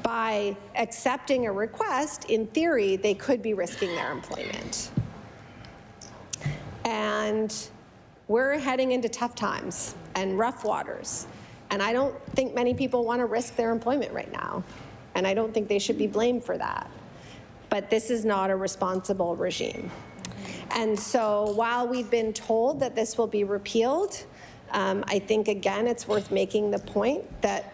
By accepting a request, in theory, they could be risking their employment. And we're heading into tough times and rough waters. And I don't think many people want to risk their employment right now. And I don't think they should be blamed for that. But this is not a responsible regime. And so while we've been told that this will be repealed, I think, again, it's worth making the point that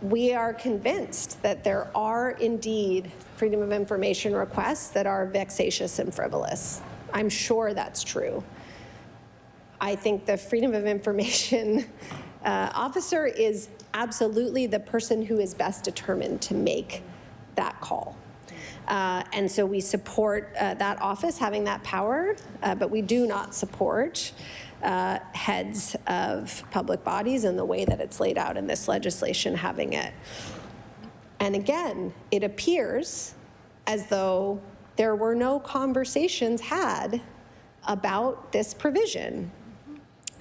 we are convinced that there are indeed Freedom of Information requests that are vexatious and frivolous. I'm sure that's true. I think the Freedom of Information officer is absolutely the person who is best determined to make that call. And so we support that office having that power, but we do not support heads of public bodies in the way that it's laid out in this legislation having it. And again, it appears as though there were no conversations had about this provision.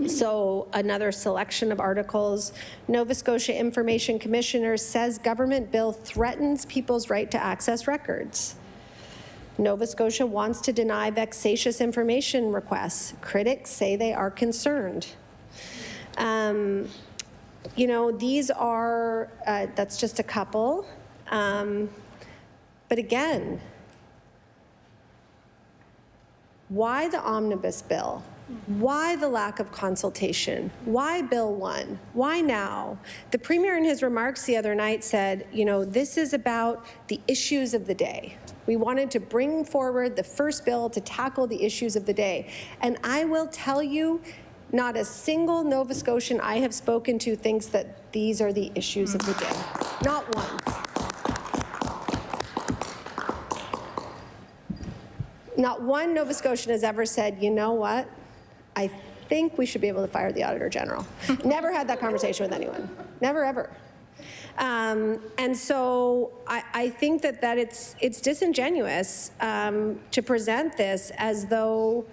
So another selection of articles, Nova Scotia Information Commissioner says government bill threatens people's right to access records. Nova Scotia wants to deny vexatious information requests. Critics say they are concerned. You know, these are, that's just a couple. But again, why the omnibus bill? Why the lack of consultation? Why Bill 1? Why now? The Premier in his remarks the other night said, you know, this is about the issues of the day. We wanted to bring forward the first bill to tackle the issues of the day. And I will tell you, not a single Nova Scotian I have spoken to thinks that these are the issues of the day. Not one. Not one Nova Scotian has ever said, you know what? I think we should be able to fire the Auditor General. Never had that conversation with anyone. Never, ever. And so I think that it's disingenuous to present this as though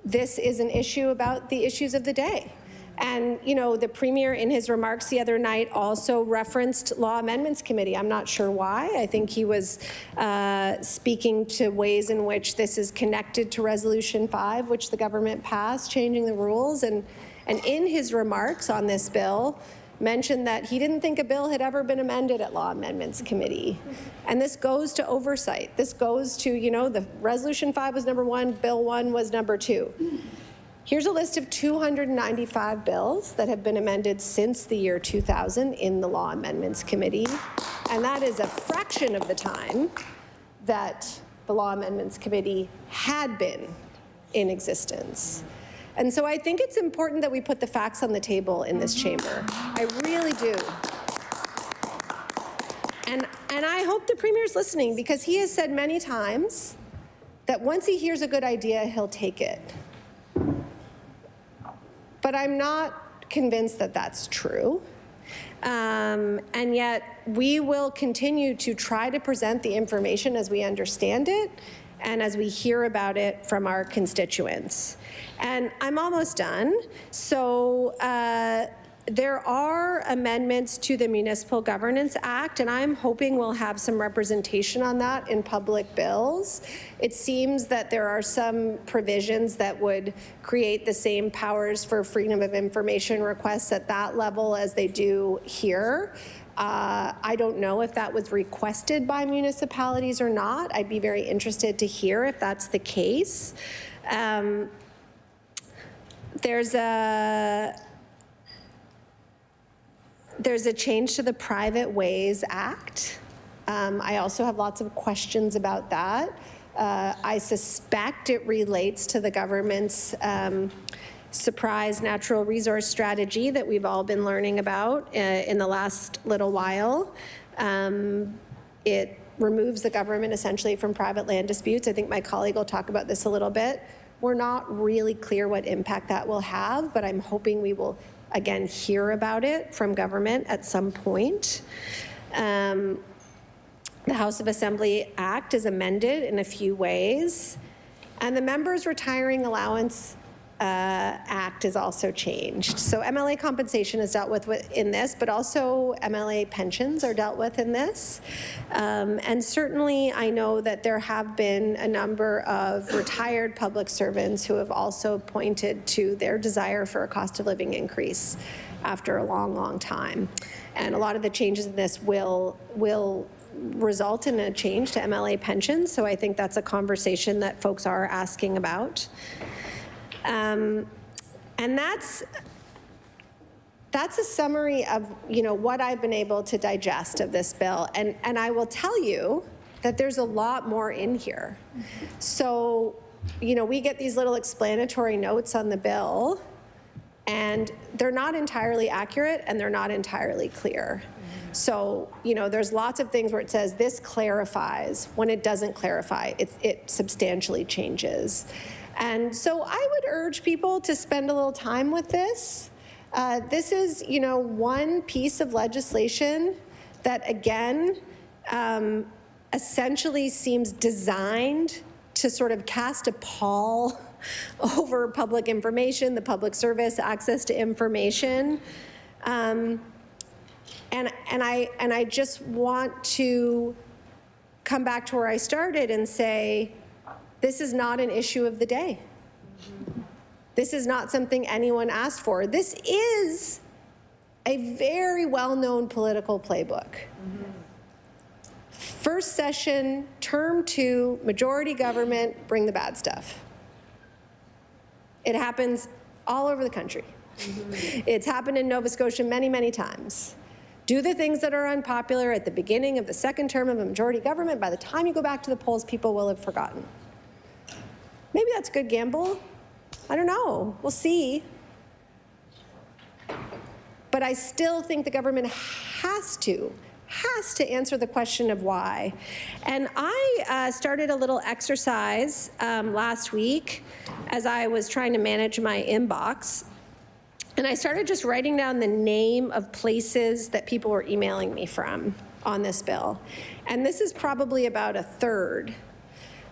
this is an issue about the issues of the day. And, you know, the Premier in his remarks the other night also referenced Law Amendments Committee. I'm not sure why. I think he was speaking to ways in which this is connected to Resolution 5, which the government passed, changing the rules. And in his remarks on this bill, mentioned that he didn't think a bill had ever been amended at Law Amendments Committee. And this goes to oversight. This goes to, you know, the Resolution 5 was number 1, Bill 1 was number 2. Here's a list of 295 bills that have been amended since the year 2000 in the Law Amendments Committee. And that is a fraction of the time that the Law Amendments Committee had been in existence. And so I think it's important that we put the facts on the table in this chamber. I really do. And I hope the Premier's listening, because he has said many times that once he hears a good idea, he'll take it. But I'm not convinced that that's true. And yet we will continue to try to present the information as we understand it and as we hear about it from our constituents. And I'm almost done. So there are amendments to the Municipal Governance Act, and I'm hoping we'll have some representation on that in public bills. It seems that there are some provisions that would create the same powers for freedom of information requests at that level as they do here. I don't know if that was requested by municipalities or not. I'd be very interested to hear if that's the case. There's a change to the Private Ways Act. I also have lots of questions about that. I suspect it relates to the government's surprise natural resource strategy that we've all been learning about in the last little while. It removes the government essentially from private land disputes. I think my colleague will talk about this a little bit. We're not really clear what impact that will have, but I'm hoping we will again hear about it from government at some point. The House of Assembly Act is amended in a few ways, and the Members Retiring Allowance Act is also changed. So MLA compensation is dealt with in this, but also MLA pensions are dealt with in this. And certainly I know that there have been a number of retired public servants who have also pointed to their desire for a cost of living increase after a long, long time. And a lot of the changes in this will result in a change to MLA pensions. So I think that's a conversation that folks are asking about. And that's a summary of what I've been able to digest of this bill. And I will tell you that there's a lot more in here. So, we get these little explanatory notes on the bill, and they're not entirely accurate and they're not entirely clear. So, there's lots of things where it says this clarifies. When it doesn't clarify, it substantially changes. And so I would urge people to spend a little time with this. This is, one piece of legislation that, again, essentially seems designed to sort of cast a pall over public information, the public service, access to information. And I just want to come back to where I started and say, this is not an issue of the day. This is not something anyone asked for. This is a very well-known political playbook. First session, term 2, majority government, bring the bad stuff. It happens all over the country. It's happened in Nova Scotia many, many times. Do the things that are unpopular at the beginning of the second term of a majority government. By the time you go back to the polls, people will have forgotten. Maybe that's a good gamble. I don't know. We'll see. But I still think the government has to answer the question of why. And I started a little exercise last week as I was trying to manage my inbox. And I started just writing down the name of places that people were emailing me from on this bill. And this is probably about a third.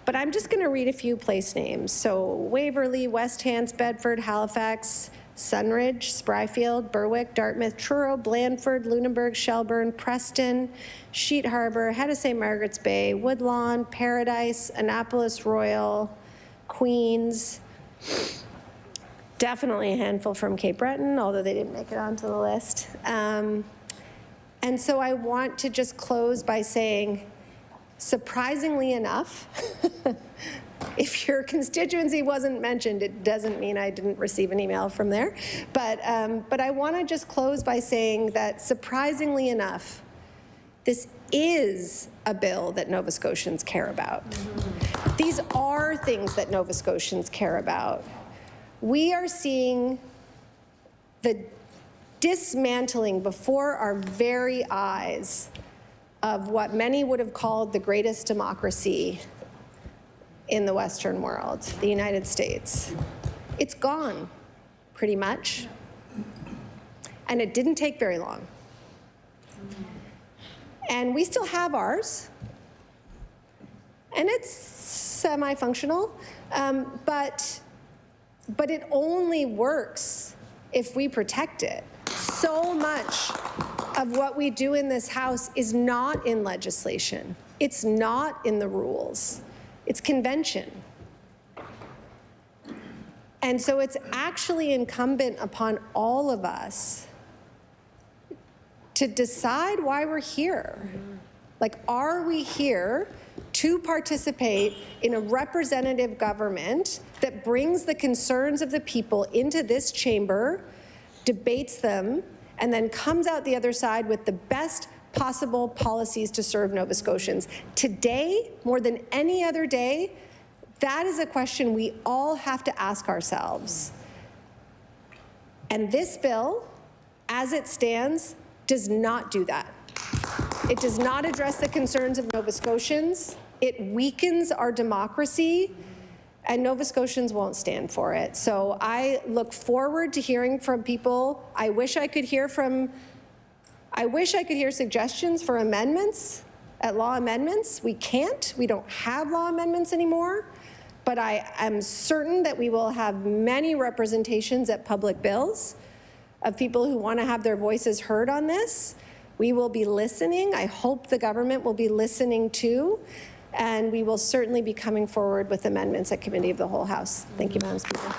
But I'm just going to read a few place names. So Waverly, West Hants, Bedford, Halifax, Sunridge, Spryfield, Berwick, Dartmouth, Truro, Blandford, Lunenburg, Shelburne, Preston, Sheet Harbor, Head of St. Margaret's Bay, Woodlawn, Paradise, Annapolis Royal, Queens. Definitely a handful from Cape Breton, although they didn't make it onto the list. And so I want to just close by saying, surprisingly enough, if your constituency wasn't mentioned, it doesn't mean I didn't receive an email from there. But I want to just close by saying that surprisingly enough, this is a bill that Nova Scotians care about. These are things that Nova Scotians care about. We are seeing the dismantling before our very eyes of what many would have called the greatest democracy in the Western world, the United States. It's gone, pretty much. And it didn't take very long. And we still have ours. and it's semi-functional, but it only works if we protect it. So much of what we do in this House is not in legislation. It's not in the rules. It's convention. And so it's actually incumbent upon all of us to decide why we're here. Like, are we here to participate in a representative government that brings the concerns of the people into this chamber, debates them, and then comes out the other side with the best possible policies to serve Nova Scotians? Today, more than any other day, that is a question we all have to ask ourselves. And this bill, as it stands, does not do that. It does not address the concerns of Nova Scotians. It weakens our democracy, and Nova Scotians won't stand for it. So I look forward to hearing from people. I wish I could hear suggestions for amendments, law amendments. We can't. We don't have law amendments anymore. But I am certain that we will have many representations at public bills of people who want to have their voices heard on this. We will be listening. I hope the government will be listening too. And we will certainly be coming forward with amendments at Committee of the Whole House. Thank you, Madam Speaker.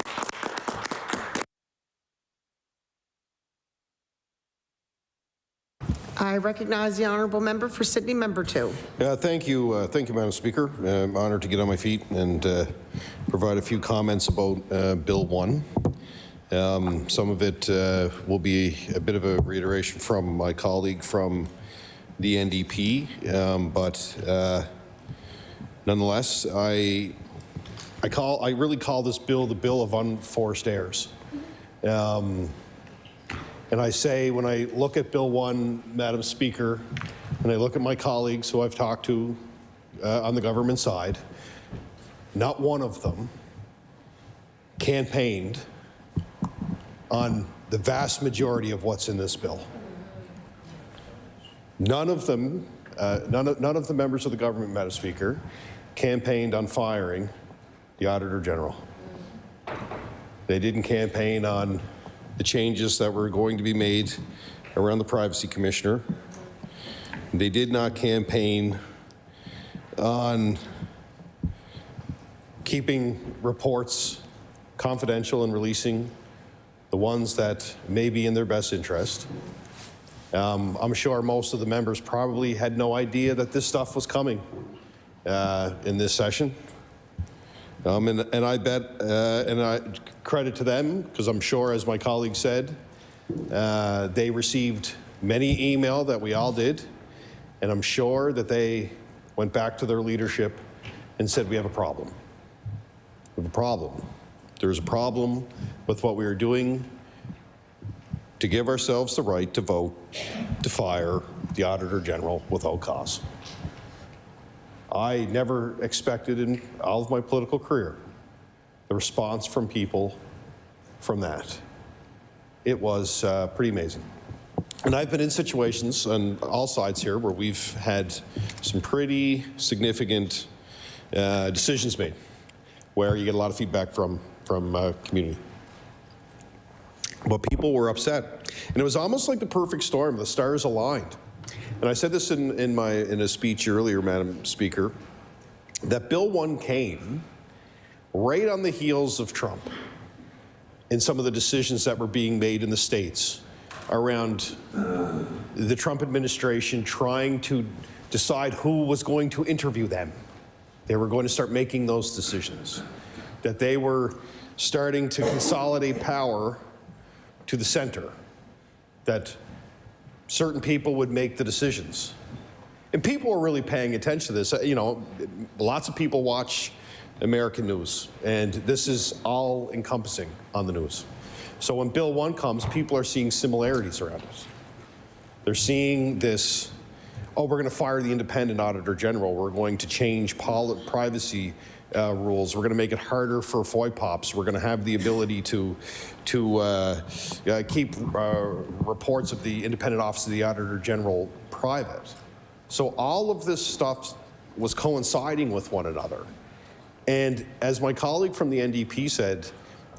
I recognize the honourable member for Sydney, member 2. Thank you, Madam Speaker. I'm honored to get on my feet and provide a few comments about Bill 1. Some of it will be a bit of a reiteration from my colleague from the NDP, but nonetheless, I really call this bill the bill of unforced errors. And I say, when I look at Bill 1, Madam Speaker, and I look at my colleagues who I've talked to on the government side, not one of them campaigned on the vast majority of what's in this bill. None of them, none of the members of the government, Madam Speaker, campaigned on firing the Auditor General. They didn't campaign on the changes that were going to be made around the Privacy Commissioner. They did not campaign on keeping reports confidential and releasing the ones that may be in their best interest. I'm sure most of the members probably had no idea that this stuff was coming in this session. And I bet, and I credit to them, because I'm sure, as my colleague said, they received many email that we all did, and I'm sure that they went back to their leadership and said, we have a problem. We have a problem. There's a problem with what we are doing to give ourselves the right to vote to fire the Auditor General without cause. I never expected in all of my political career the response from people from that. It was pretty amazing. And I've been in situations on all sides here where we've had some pretty significant decisions made, where you get a lot of feedback from community. But people were upset. And it was almost like the perfect storm. The stars aligned. And I said this in a speech earlier, Madam Speaker, that Bill 1 came right on the heels of Trump in some of the decisions that were being made in the States around the Trump administration trying to decide who was going to interview them. They were going to start making those decisions, that they were starting to consolidate power to the center, that certain people would make the decisions. And people were really paying attention to this. You know, lots of people watch American news, and this is all encompassing on the news. So when Bill 1 comes, people are seeing similarities around it. They're seeing this, oh, we're going to fire the independent Auditor General. We're going to change privacy rules. We're going to make it harder for FOIPOPs. We're going to have the ability to keep reports of the Independent Office of the Auditor General private. So all of this stuff was coinciding with one another. And as my colleague from the NDP said,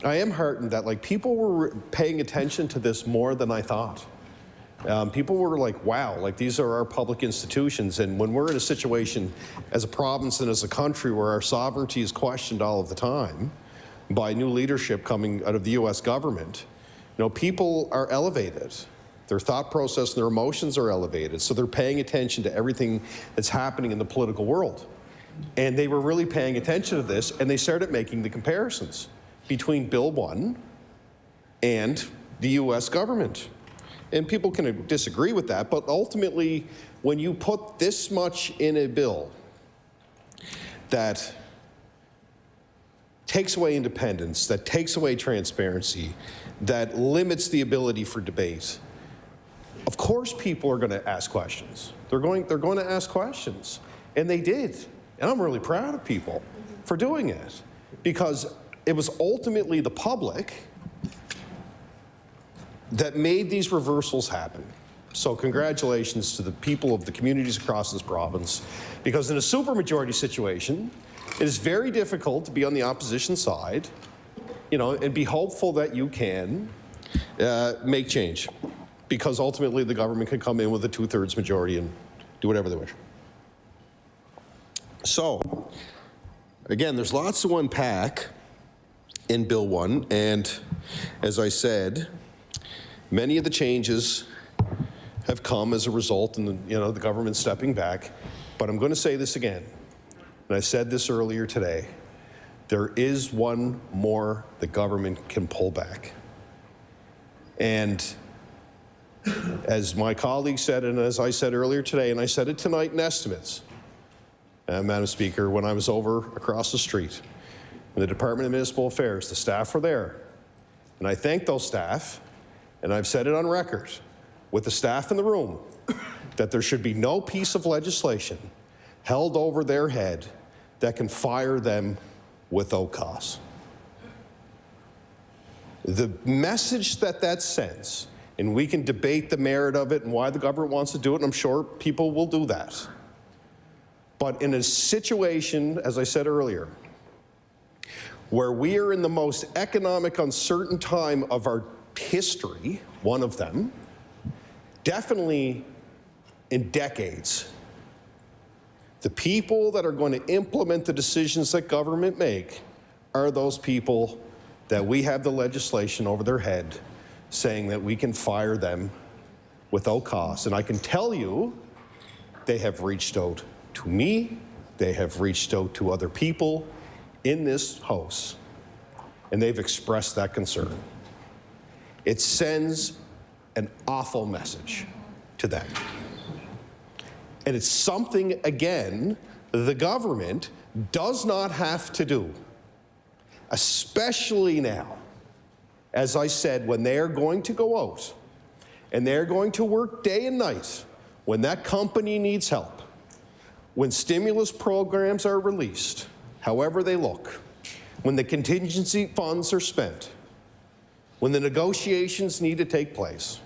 I am heartened that like people were paying attention to this more than I thought. People were like, wow, like these are our public institutions. And when we're in a situation as a province and as a country where our sovereignty is questioned all of the time by new leadership coming out of the US government, you know, people are elevated. Their thought process and their emotions are elevated. So they're paying attention to everything that's happening in the political world. And they were really paying attention to this, and they started making the comparisons between Bill 1 and the US government. And people can disagree with that, but ultimately, when you put this much in a bill that takes away independence, that takes away transparency, that limits the ability for debate, of course people are going to ask questions. They're going to ask questions, and they did. And I'm really proud of people for doing it, because it was ultimately the public that made these reversals happen. So congratulations to the people of the communities across this province, because in a supermajority situation, it is very difficult to be on the opposition side, you know, and be hopeful that you can make change, because ultimately the government can come in with a 2/3 majority and do whatever they wish. So, again, there's lots to unpack in Bill 1, and as I said, many of the changes have come as a result in the government stepping back. But I'm going to say this again, and I said this earlier today. There is one more the government can pull back. And as my colleague said, and as I said earlier today, and I said it tonight in estimates, Madam Speaker, when I was over across the street in the Department of Municipal Affairs, the staff were there. And I thank those staff. And I've said it on record with the staff in the room that there should be no piece of legislation held over their head that can fire them without cause. The message that sends, and we can debate the merit of it and why the government wants to do it, and I'm sure people will do that. But in a situation, as I said earlier, where we are in the most economic uncertain time of our history, one of them, definitely in decades, the people that are going to implement the decisions that government make are those people that we have the legislation over their head saying that we can fire them without cause. And I can tell you, they have reached out to me, they have reached out to other people in this House, and they've expressed that concern. It sends an awful message to them. And it's something, again, the government does not have to do, especially now. As I said, when they're going to go out and they're going to work day and night, when that company needs help, when stimulus programs are released, however they look, when the contingency funds are spent, when the negotiations need to take place,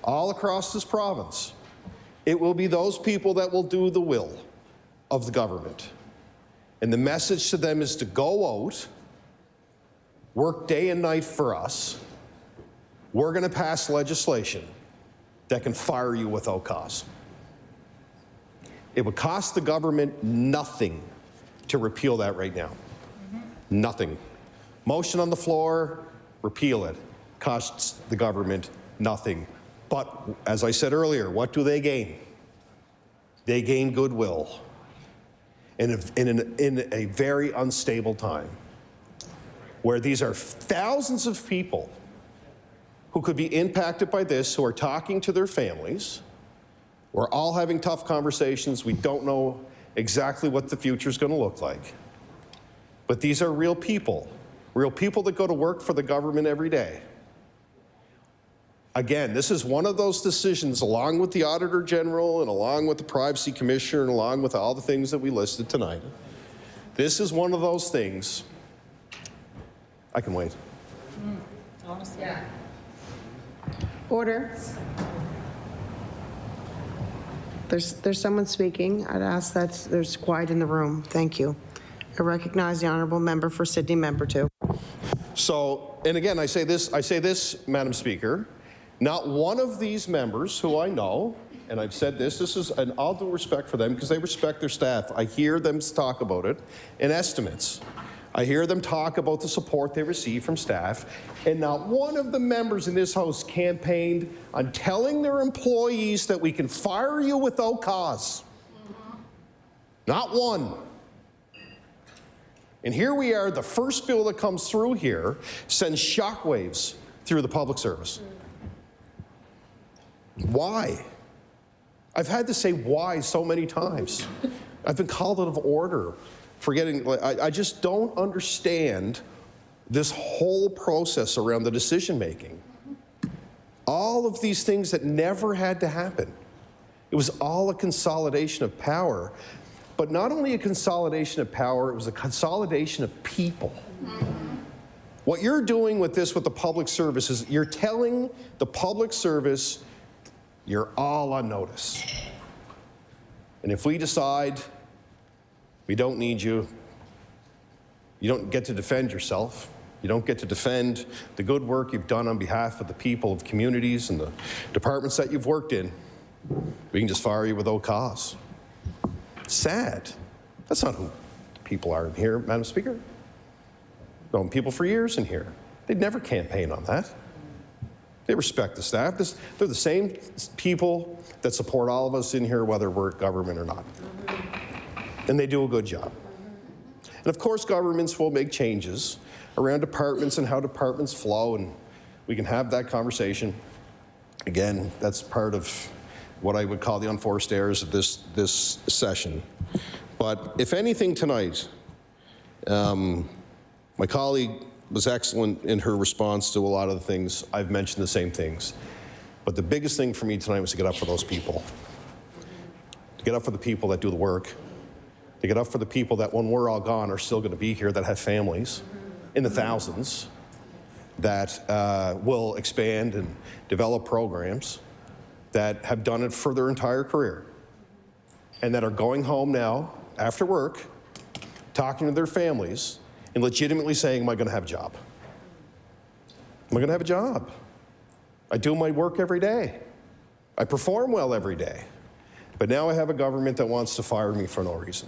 all across this province, it will be those people that will do the will of the government. And the message to them is to go out, work day and night for us. We're going to pass legislation that can fire you without cause. It would cost the government nothing to repeal that right now. Nothing. Motion on the floor, repeal it. Costs the government nothing. But as I said earlier, what do they gain? They gain goodwill in a very unstable time, where these are thousands of people who could be impacted by this, who are talking to their families. We're all having tough conversations. We don't know exactly what the future is going to look like. But these are real people that go to work for the government every day. Again, this is one of those decisions, along with the Auditor General and along with the Privacy Commissioner and along with all the things that we listed tonight. This is one of those things. I can wait. Order. There's someone speaking. I'd ask that there's quiet in the room. Thank you. I recognize the honourable member for Sydney, member 2. So, and again, I say this, Madam Speaker, not one of these members who I know, and I've said this is an all due respect for them because they respect their staff. I hear them talk about it in estimates. I hear them talk about the support they receive from staff, and not one of the members in this House campaigned on telling their employees that we can fire you without cause. Not one. And here we are, the first bill that comes through here sends shockwaves through the public service. Why? I've had to say why so many times. I've been called out of order for getting, I just don't understand this whole process around the decision making. All of these things that never had to happen. It was all a consolidation of power. But not only a consolidation of power, it was a consolidation of people. What you're doing with this with the public service is you're telling the public service you're all on notice. And if we decide we don't need you, you don't get to defend yourself, you don't get to defend the good work you've done on behalf of the people of communities and the departments that you've worked in, we can just fire you without cause. Sad. That's not who people are in here, Madam Speaker. Known people for years in here. They'd never campaign on that. They respect the staff. They're the same people that support all of us in here, whether we're government or not. And they do a good job. And of course, governments will make changes around departments and how departments flow, and we can have that conversation. Again, that's part of what I would call the unforced errors of this session. But if anything tonight, my colleague was excellent in her response to a lot of the things. I've mentioned the same things. But the biggest thing for me tonight was to get up for those people. To get up for the people that do the work. To get up for the people that when we're all gone are still going to be here, that have families in the thousands, that will expand and develop programs, that have done it for their entire career, and that are going home now after work, talking to their families, and legitimately saying, am I going to have a job? Am I going to have a job? I do my work every day. I perform well every day. But now I have a government that wants to fire me for no reason.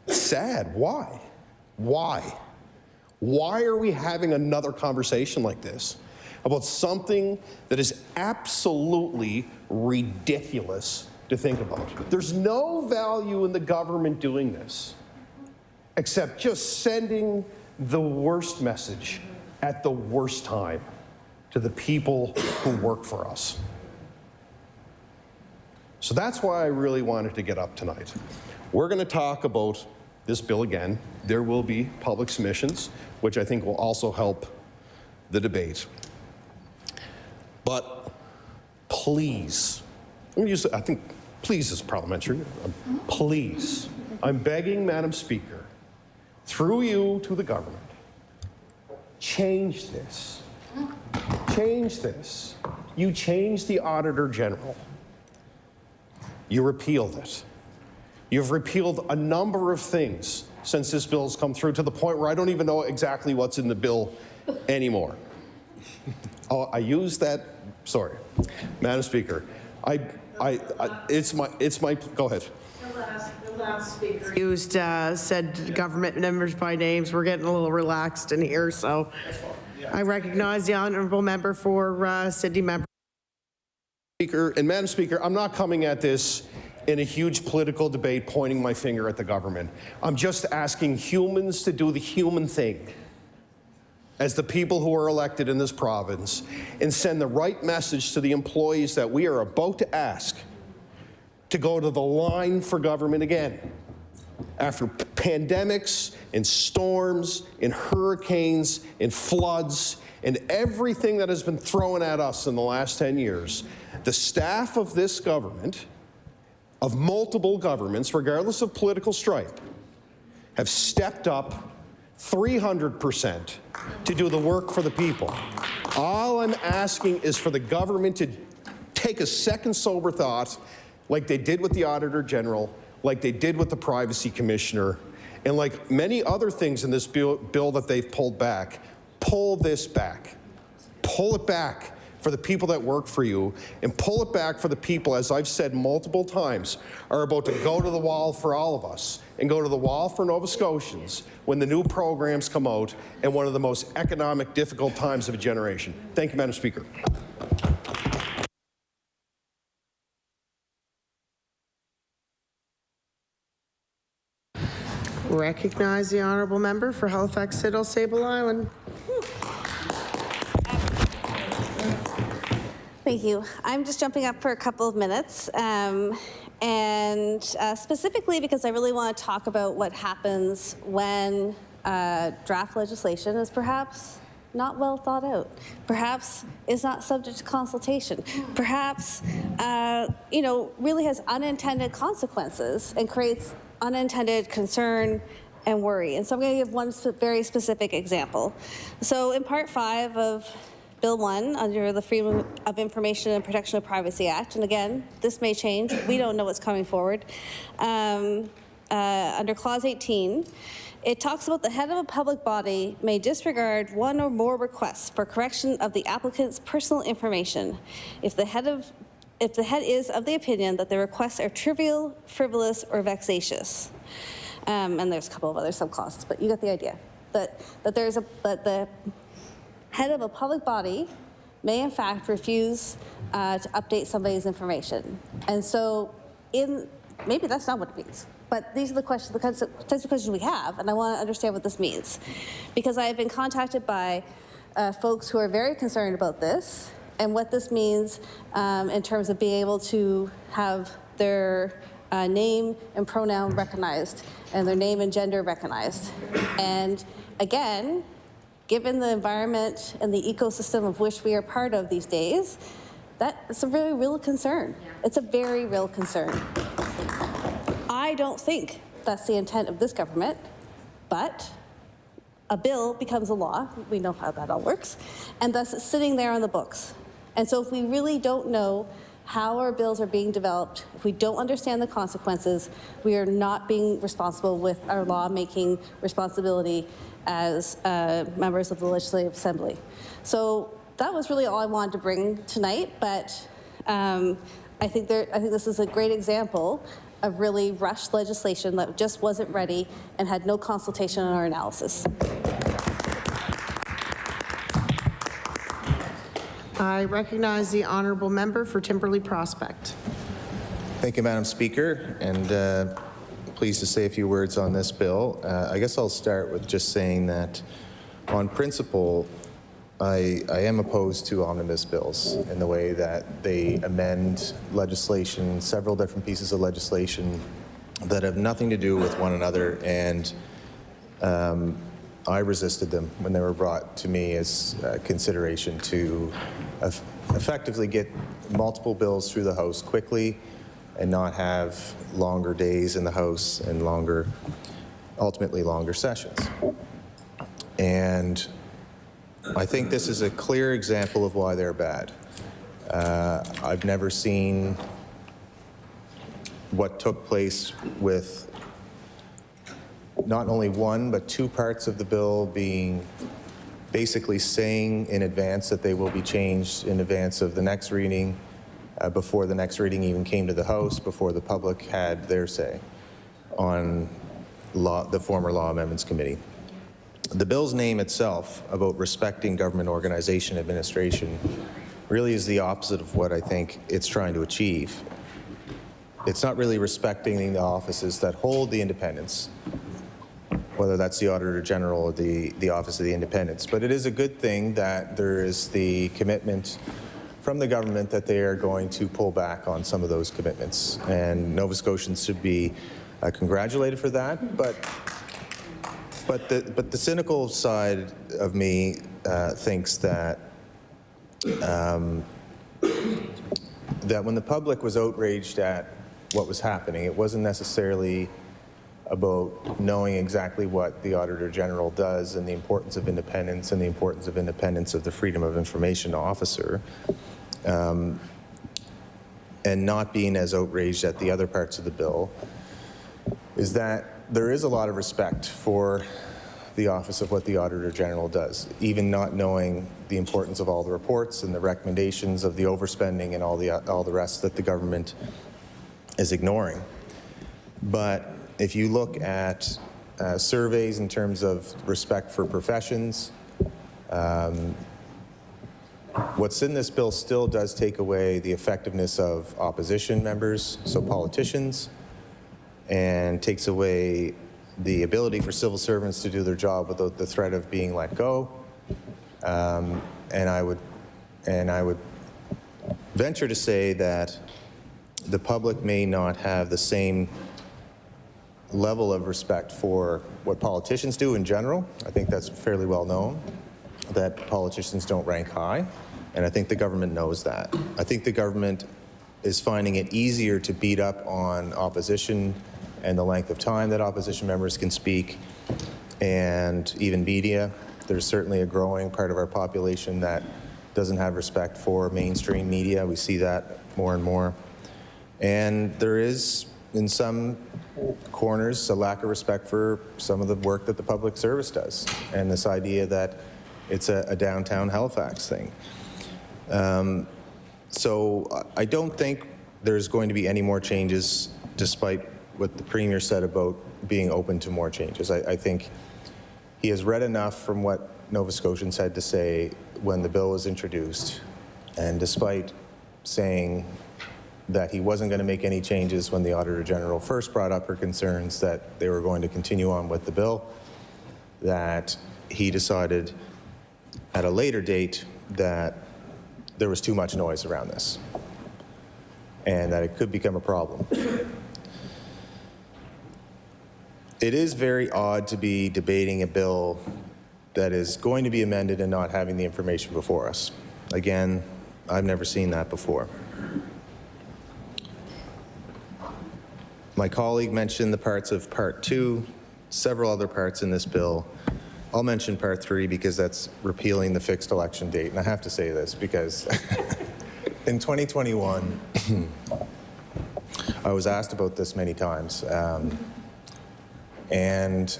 Sad. Why? Why? Why are we having another conversation like this about something that is absolutely ridiculous to think about? There's no value in the government doing this, except just sending the worst message at the worst time to the people who work for us. So that's why I really wanted to get up tonight. We're going to talk about this bill again. There will be public submissions, which I think will also help the debate. But please, I'm going to use, I think please is parliamentary. Please, I'm begging, Madam Speaker, through you to the government, change this. Change this. You changed the Auditor General. You repealed it. You've repealed a number of things since this bill has come through, to the point where I don't even know exactly what's in the bill anymore. Oh, I used that, sorry. Madam Speaker, it's my, go ahead. The last speaker used, said government members by names. We're getting a little relaxed in here, so I recognize the honourable member for Sydney member. Speaker, and Madam Speaker, I'm not coming at this in a huge political debate pointing my finger at the government. I'm just asking humans to do the human thing as the people who are elected in this province and send the right message to the employees that we are about to ask to go to the line for government again. After pandemics and storms and hurricanes and floods and everything that has been thrown at us in the last 10 years, the staff of this government, of multiple governments, regardless of political stripe, have stepped up 300% to do the work for the people. All I'm asking is for the government to take a second sober thought like they did with the Auditor General, like they did with the Privacy Commissioner, and like many other things in this bill that they've pulled back, pull this back. Pull it back for the people that work for you, and pull it back for the people, as I've said multiple times, are about to go to the wall for all of us and go to the wall for Nova Scotians when the new programs come out and one of the most economic difficult times of a generation. Thank you, Madam Speaker. Recognize the honourable member for Halifax Siddle Sable Island. Thank you. I'm just jumping up for a couple of minutes, and specifically because I really want to talk about what happens when draft legislation is perhaps not well thought out, perhaps is not subject to consultation, perhaps really has unintended consequences and creates unintended concern and worry. And so I'm going to give one very specific example. So in Part 5 of Bill 1, under the Freedom of Information and Protection of Privacy Act, and again, this may change, we don't know what's coming forward, under Clause 18, it talks about the head of a public body may disregard one or more requests for correction of the applicant's personal information if the head is of the opinion that the requests are trivial, frivolous, or vexatious. And there's a couple of other subclauses, but you get the idea. That the head of a public body may in fact refuse to update somebody's information. And so maybe that's not what it means, but these are the questions, the types of questions we have, and I want to understand what this means. Because I have been contacted by folks who are very concerned about this and what this means in terms of being able to have their name and pronoun recognized and their name and gender recognized. And again, given the environment and the ecosystem of which we are part of these days, that's a very real concern. It's a very real concern. I don't think that's the intent of this government, but a bill becomes a law. We know how that all works. And thus it's sitting there on the books. And so if we really don't know how our bills are being developed, if we don't understand the consequences, we are not being responsible with our lawmaking responsibility as members of the Legislative Assembly. So that was really all I wanted to bring tonight, but I think this is a great example of really rushed legislation that just wasn't ready and had no consultation on our analysis. I recognize the honourable member for Timberley Prospect. Thank you, Madam Speaker, and pleased to say a few words on this bill. I guess I'll start with just saying that on principle, I am opposed to omnibus bills in the way that they amend legislation, several different pieces of legislation that have nothing to do with one another, and I resisted them when they were brought to me as consideration to effectively get multiple bills through the House quickly and not have longer days in the House and ultimately longer sessions. And I think this is a clear example of why they're bad. I've never seen what took place with not only one, but two parts of the bill being basically saying in advance that they will be changed in advance of the next reading, before the next reading even came to the House, before the public had their say on the former Law Amendments Committee. The bill's name itself, about respecting government organization administration, really is the opposite of what I think it's trying to achieve. It's not really respecting the offices that hold the independence, whether that's the Auditor General or the Office of the Independents. But it is a good thing that there is the commitment from the government that they are going to pull back on some of those commitments. And Nova Scotians should be congratulated for that. But the cynical side of me thinks that that when the public was outraged at what was happening, it wasn't necessarily about knowing exactly what the Auditor General does and the importance of independence and the importance of independence of the Freedom of Information Officer. And and not being as outraged at the other parts of the bill is that there is a lot of respect for the office of what the Auditor General does, even not knowing the importance of all the reports and the recommendations of the overspending and all the rest that the government is ignoring. But if you look at surveys in terms of respect for professions, what's in this bill still does take away the effectiveness of opposition members, so politicians, and takes away the ability for civil servants to do their job without the threat of being let go. And I would venture to say that the public may not have the same level of respect for what politicians do in general. I think that's fairly well known, that politicians don't rank high, and I think the government knows that. I think the government is finding it easier to beat up on opposition and the length of time that opposition members can speak, and even media. There's certainly a growing part of our population that doesn't have respect for mainstream media. We see that more and more. And there is, in some corners, a lack of respect for some of the work that the public service does, and this idea that it's a downtown Halifax thing. So I don't think there's going to be any more changes, despite what the Premier said about being open to more changes. I think he has read enough from what Nova Scotians had to say when the bill was introduced, and despite saying that he wasn't going to make any changes when the Auditor General first brought up her concerns that they were going to continue on with the bill, that he decided at a later date that there was too much noise around this and that it could become a problem. It is very odd to be debating a bill that is going to be amended and not having the information before us. Again, I've never seen that before. My colleague mentioned the parts of Part 2, several other parts in this bill. I'll mention Part 3 because that's repealing the fixed election date. And I have to say this because in 2021, I was asked about this many times. And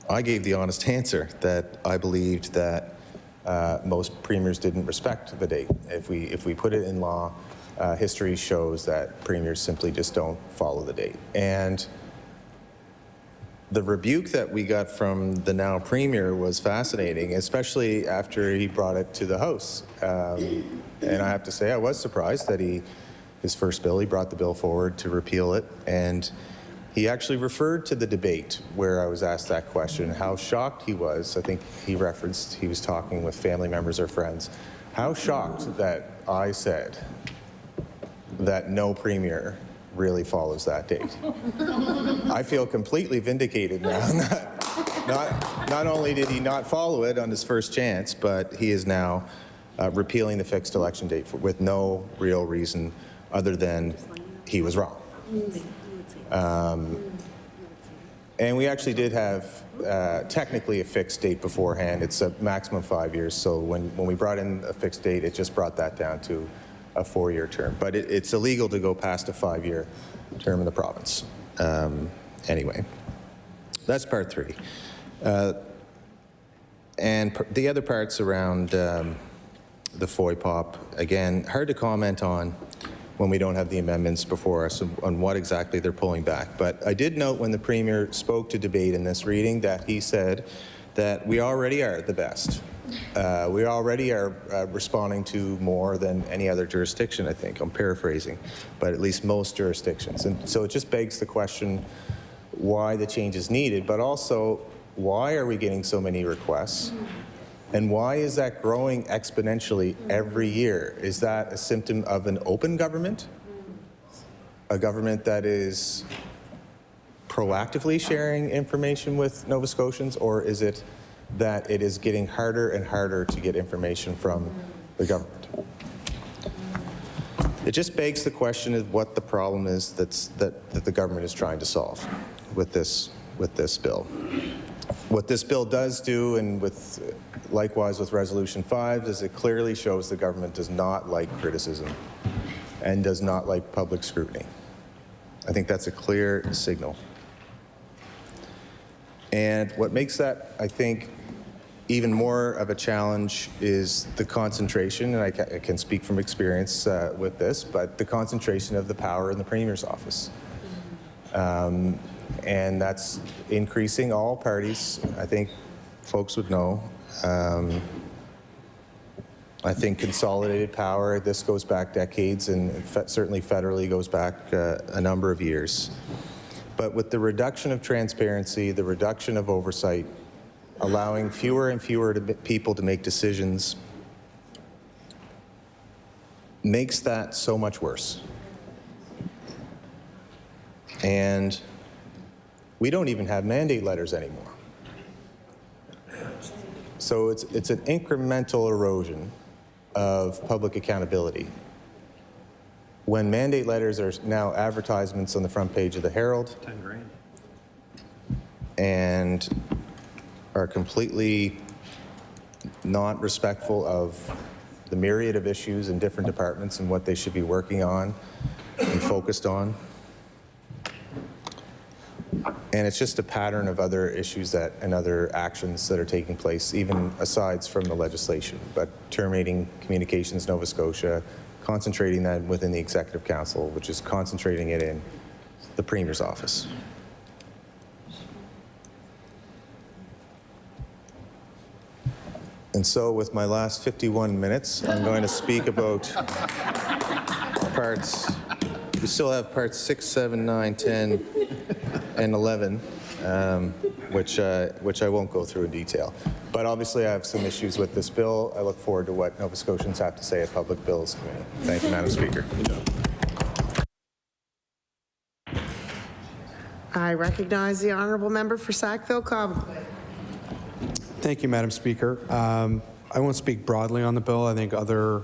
I gave the honest answer that I believed that most premiers didn't respect the date. If we put it in law, history shows that premiers simply just don't follow the date. And the rebuke that we got from the now premier was fascinating, especially after he brought it to the House. And I have to say, I was surprised that his first bill, he brought the bill forward to repeal it. And he actually referred to the debate where I was asked that question, how shocked he was. I think he referenced he was talking with family members or friends. How shocked that I said that no premier really follows that date. I feel completely vindicated now. Not only did he not follow it on his first chance, but he is now repealing the fixed election date with no real reason other than he was wrong. And we actually did have technically a fixed date beforehand. It's a maximum 5 years. So when we brought in a fixed date, it just brought that down to a 4-year term. But it's illegal to go past a 5-year term in the province. Anyway, that's Part 3. And the other parts around the FOIPOP, again, hard to comment on when we don't have the amendments before us on what exactly they're pulling back. But I did note when the Premier spoke to debate in this reading that he said that we already are the best. We already are responding to more than any other jurisdiction, I think. I'm paraphrasing, but at least most jurisdictions. And so it just begs the question why the change is needed, but also why are we getting so many requests? And why is that growing exponentially every year? Is that a symptom of an open government? A government that is proactively sharing information with Nova Scotians, or is it that it is getting harder and harder to get information from the government? It just begs the question of what the problem is that the government is trying to solve with this bill. What this bill does do, and likewise with Resolution 5, is it clearly shows the government does not like criticism and does not like public scrutiny. I think that's a clear signal. And what makes that, I think, even more of a challenge is the concentration, and I can speak from experience with this, but the concentration of the power in the Premier's office. And that's increasing all parties. I think folks would know. I think consolidated power, this goes back decades, and certainly federally goes back a number of years. But with the reduction of transparency, the reduction of oversight, allowing fewer and fewer people to make decisions, makes that so much worse. And we don't even have mandate letters anymore. So it's an incremental erosion of public accountability. When mandate letters are now advertisements on the front page of the Herald, 10 grand. And are completely not respectful of the myriad of issues in different departments and what they should be working on and focused on. And it's just a pattern of other issues and other actions that are taking place, even aside from the legislation, but terminating Communications Nova Scotia, concentrating that within the Executive Council, which is concentrating it in the Premier's office. And so with my last 51 minutes, I'm going to speak about parts, we still have parts 6, 7, 9, 10, and 11, which I won't go through in detail. But obviously I have some issues with this bill. I look forward to what Nova Scotians have to say at Public Bills Committee. Thank you, Madam Speaker. I recognize the honourable member for Sackville-Cobequid. Thank you, Madam Speaker. I won't speak broadly on the bill. I think other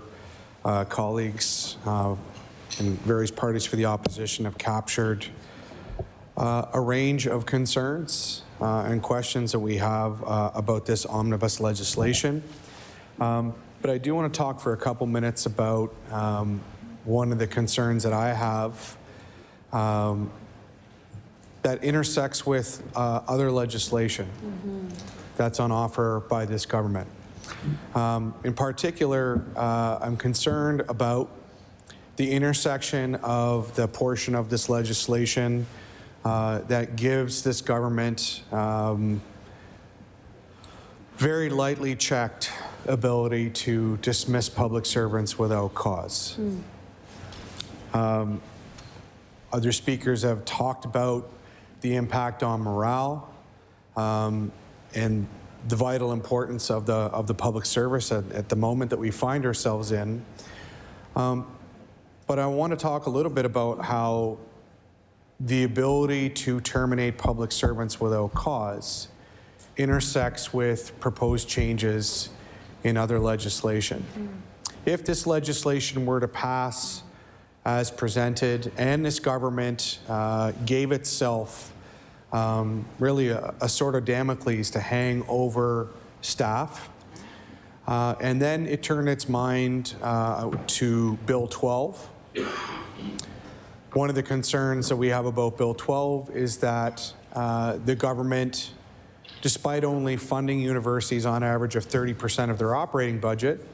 colleagues and various parties for the opposition have captured a range of concerns and questions that we have about this omnibus legislation. But I do want to talk for a couple minutes about one of the concerns that I have that intersects with other legislation that's on offer by this government. In particular, I'm concerned about the intersection of the portion of this legislation that gives this government very lightly checked ability to dismiss public servants without cause. Other speakers have talked about the impact on morale and the vital importance of the public service at the moment that we find ourselves in. But I want to talk a little bit about how the ability to terminate public servants without cause intersects with proposed changes in other legislation. If this legislation were to pass as presented and this government gave itself really a sort of Damocles to hang over staff, and then it turned its mind to Bill 12. One of the concerns that we have about Bill 12 is that the government, despite only funding universities on average of 30% of their operating budget,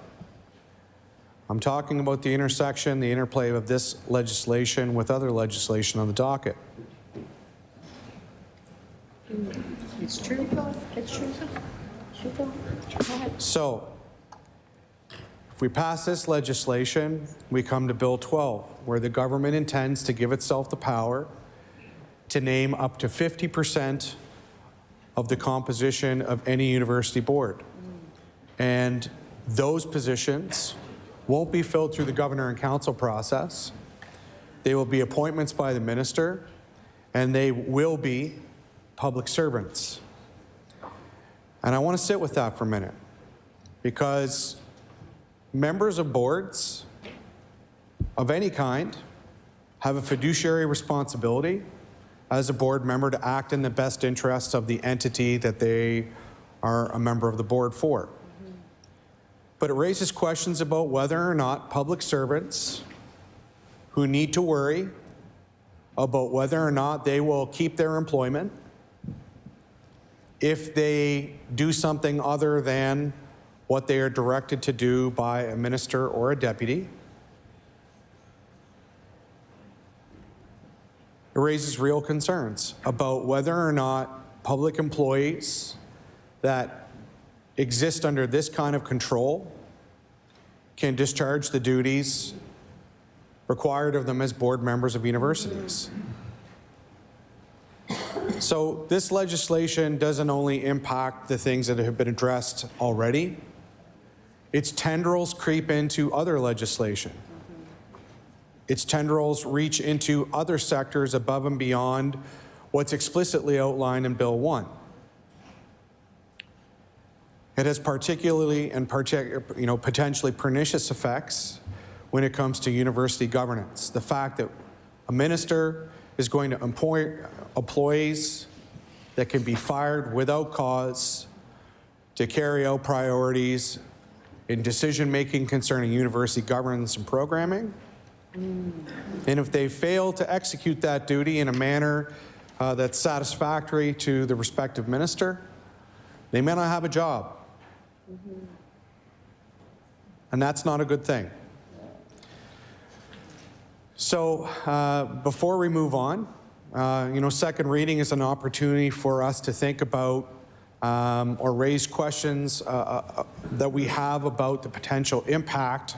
I'm talking about the intersection, the interplay of this legislation with other legislation on the docket. It's true. It's true. So, if we pass this legislation, we come to Bill 12, where the government intends to give itself the power to name up to 50% of the composition of any university board. And those positions won't be filled through the governor and council process. They will be appointments by the minister, and they will be public servants. And I want to sit with that for a minute, because members of boards of any kind have a fiduciary responsibility as a board member to act in the best interests of the entity that they are a member of the board for. But it raises questions about whether or not public servants who need to worry about whether or not they will keep their employment if they do something other than what they are directed to do by a minister or a deputy. It raises real concerns about whether or not public employees that exist under this kind of control can discharge the duties required of them as board members of universities. So this legislation doesn't only impact the things that have been addressed already, its tendrils creep into other legislation. Its tendrils reach into other sectors above and beyond what's explicitly outlined in Bill 1. It has particularly and potentially pernicious effects when it comes to university governance. The fact that a minister is going to employ employees that can be fired without cause to carry out priorities in decision-making concerning university governance and programming. And if they fail to execute that duty in a manner that's satisfactory to the respective minister, they may not have a job. And that's not a good thing. So before we move on, second reading is an opportunity for us to think about or raise questions that we have about the potential impact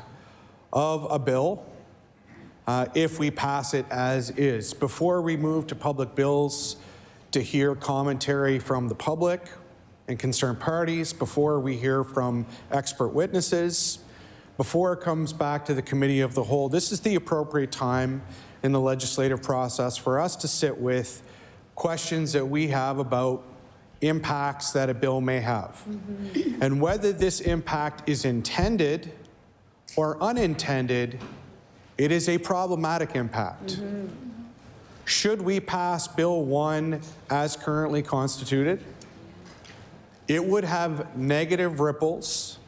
of a bill if we pass it as is. Before we move to public bills to hear commentary from the public and concerned parties, before we hear from expert witnesses, before it comes back to the committee of the whole, this is the appropriate time in the legislative process for us to sit with questions that we have about impacts that a bill may have. And whether this impact is intended or unintended, it is a problematic impact. Should we pass Bill 1 as currently constituted, it would have negative ripples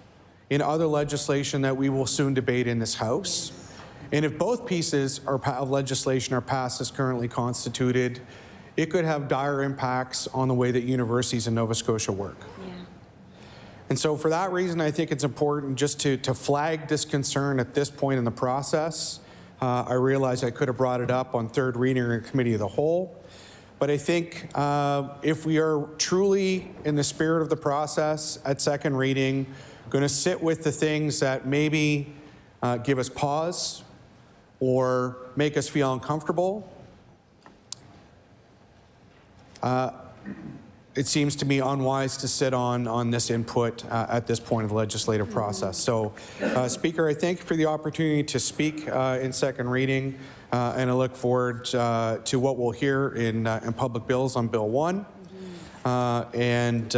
in other legislation that we will soon debate in this House. And if both pieces of legislation are passed as currently constituted, it could have dire impacts on the way that universities in Nova Scotia work. And so for that reason, I think it's important just to flag this concern at this point in the process. I realize I could have brought it up on third reading in committee of the whole. But I think if we are truly in the spirit of the process at second reading, going to sit with the things that maybe give us pause or make us feel uncomfortable, it seems to me unwise to sit on this input at this point of the legislative process. So, Speaker, I thank you for the opportunity to speak in second reading, and I look forward to what we'll hear in public bills on Bill 1, and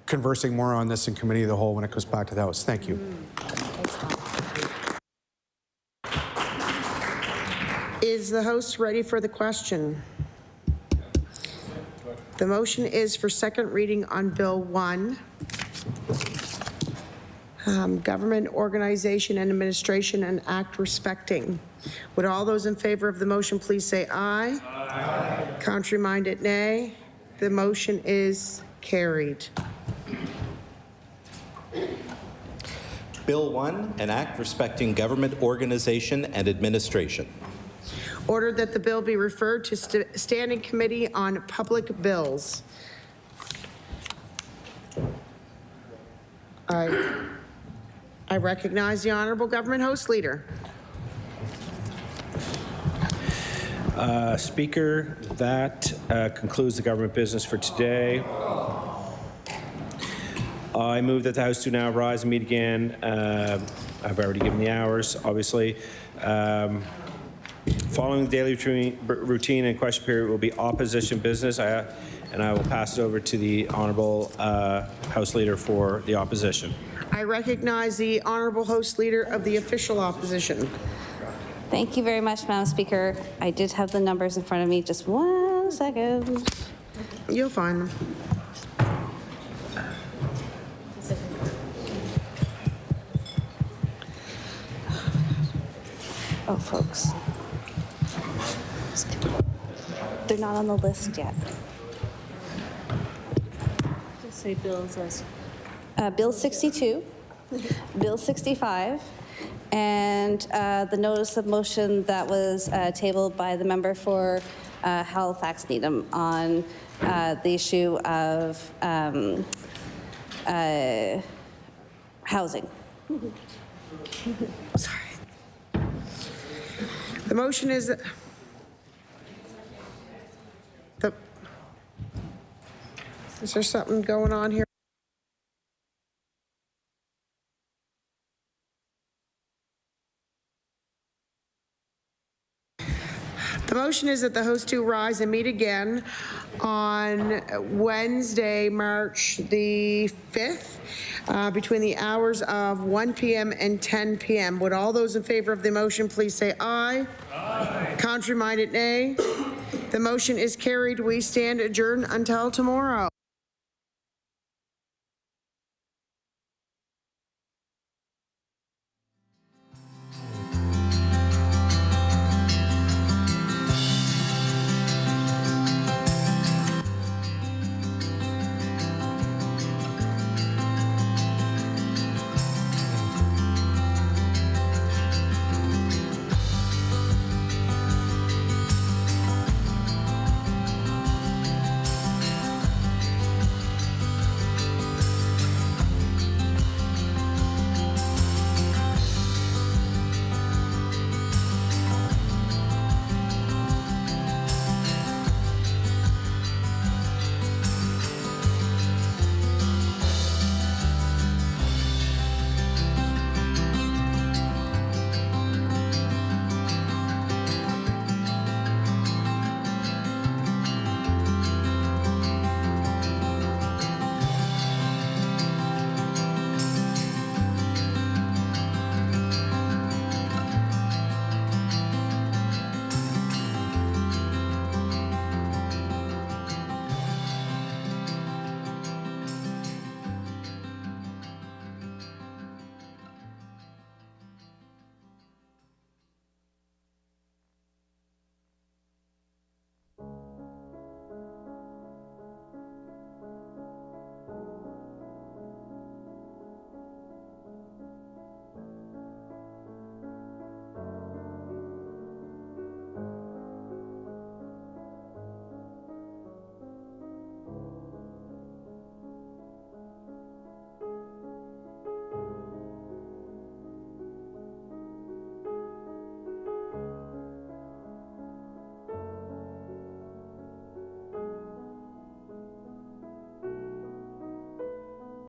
conversing more on this in committee of the whole when it goes back to the House. Thank you. Is the House ready for the question? The motion is for second reading on Bill 1. Government Organization and Administration and Act Respecting. Would all those in favor of the motion please say aye? Aye. Contrary-minded, nay. The motion is carried. Bill 1, an act respecting government organization and administration. Ordered that the bill be referred to Standing Committee on Public Bills. I recognize the Honourable Government House Leader. Speaker, that concludes the government business for today. I move that the House do now rise and meet again. I've already given the hours, obviously. Following the daily routine and question period will be opposition business, and I will pass it over to the Honourable House Leader for the opposition. I recognize the Honourable House Leader of the official opposition. Thank you very much, Madam Speaker. I did have the numbers in front of me. Just 1 second. You'll find them. Oh, folks. They're not on the list yet. Just say bills as. Bill 62, Bill 65, and the notice of motion that was tabled by the member for Halifax Needham on the issue of housing. Sorry. The motion is, is there something going on here? The motion is that the host two rise and meet again on Wednesday, March the 5th, between the hours of 1 p.m. and 10 p.m. Would all those in favor of the motion please say aye? Aye. Contrary-minded, nay. The motion is carried. We stand adjourned until tomorrow.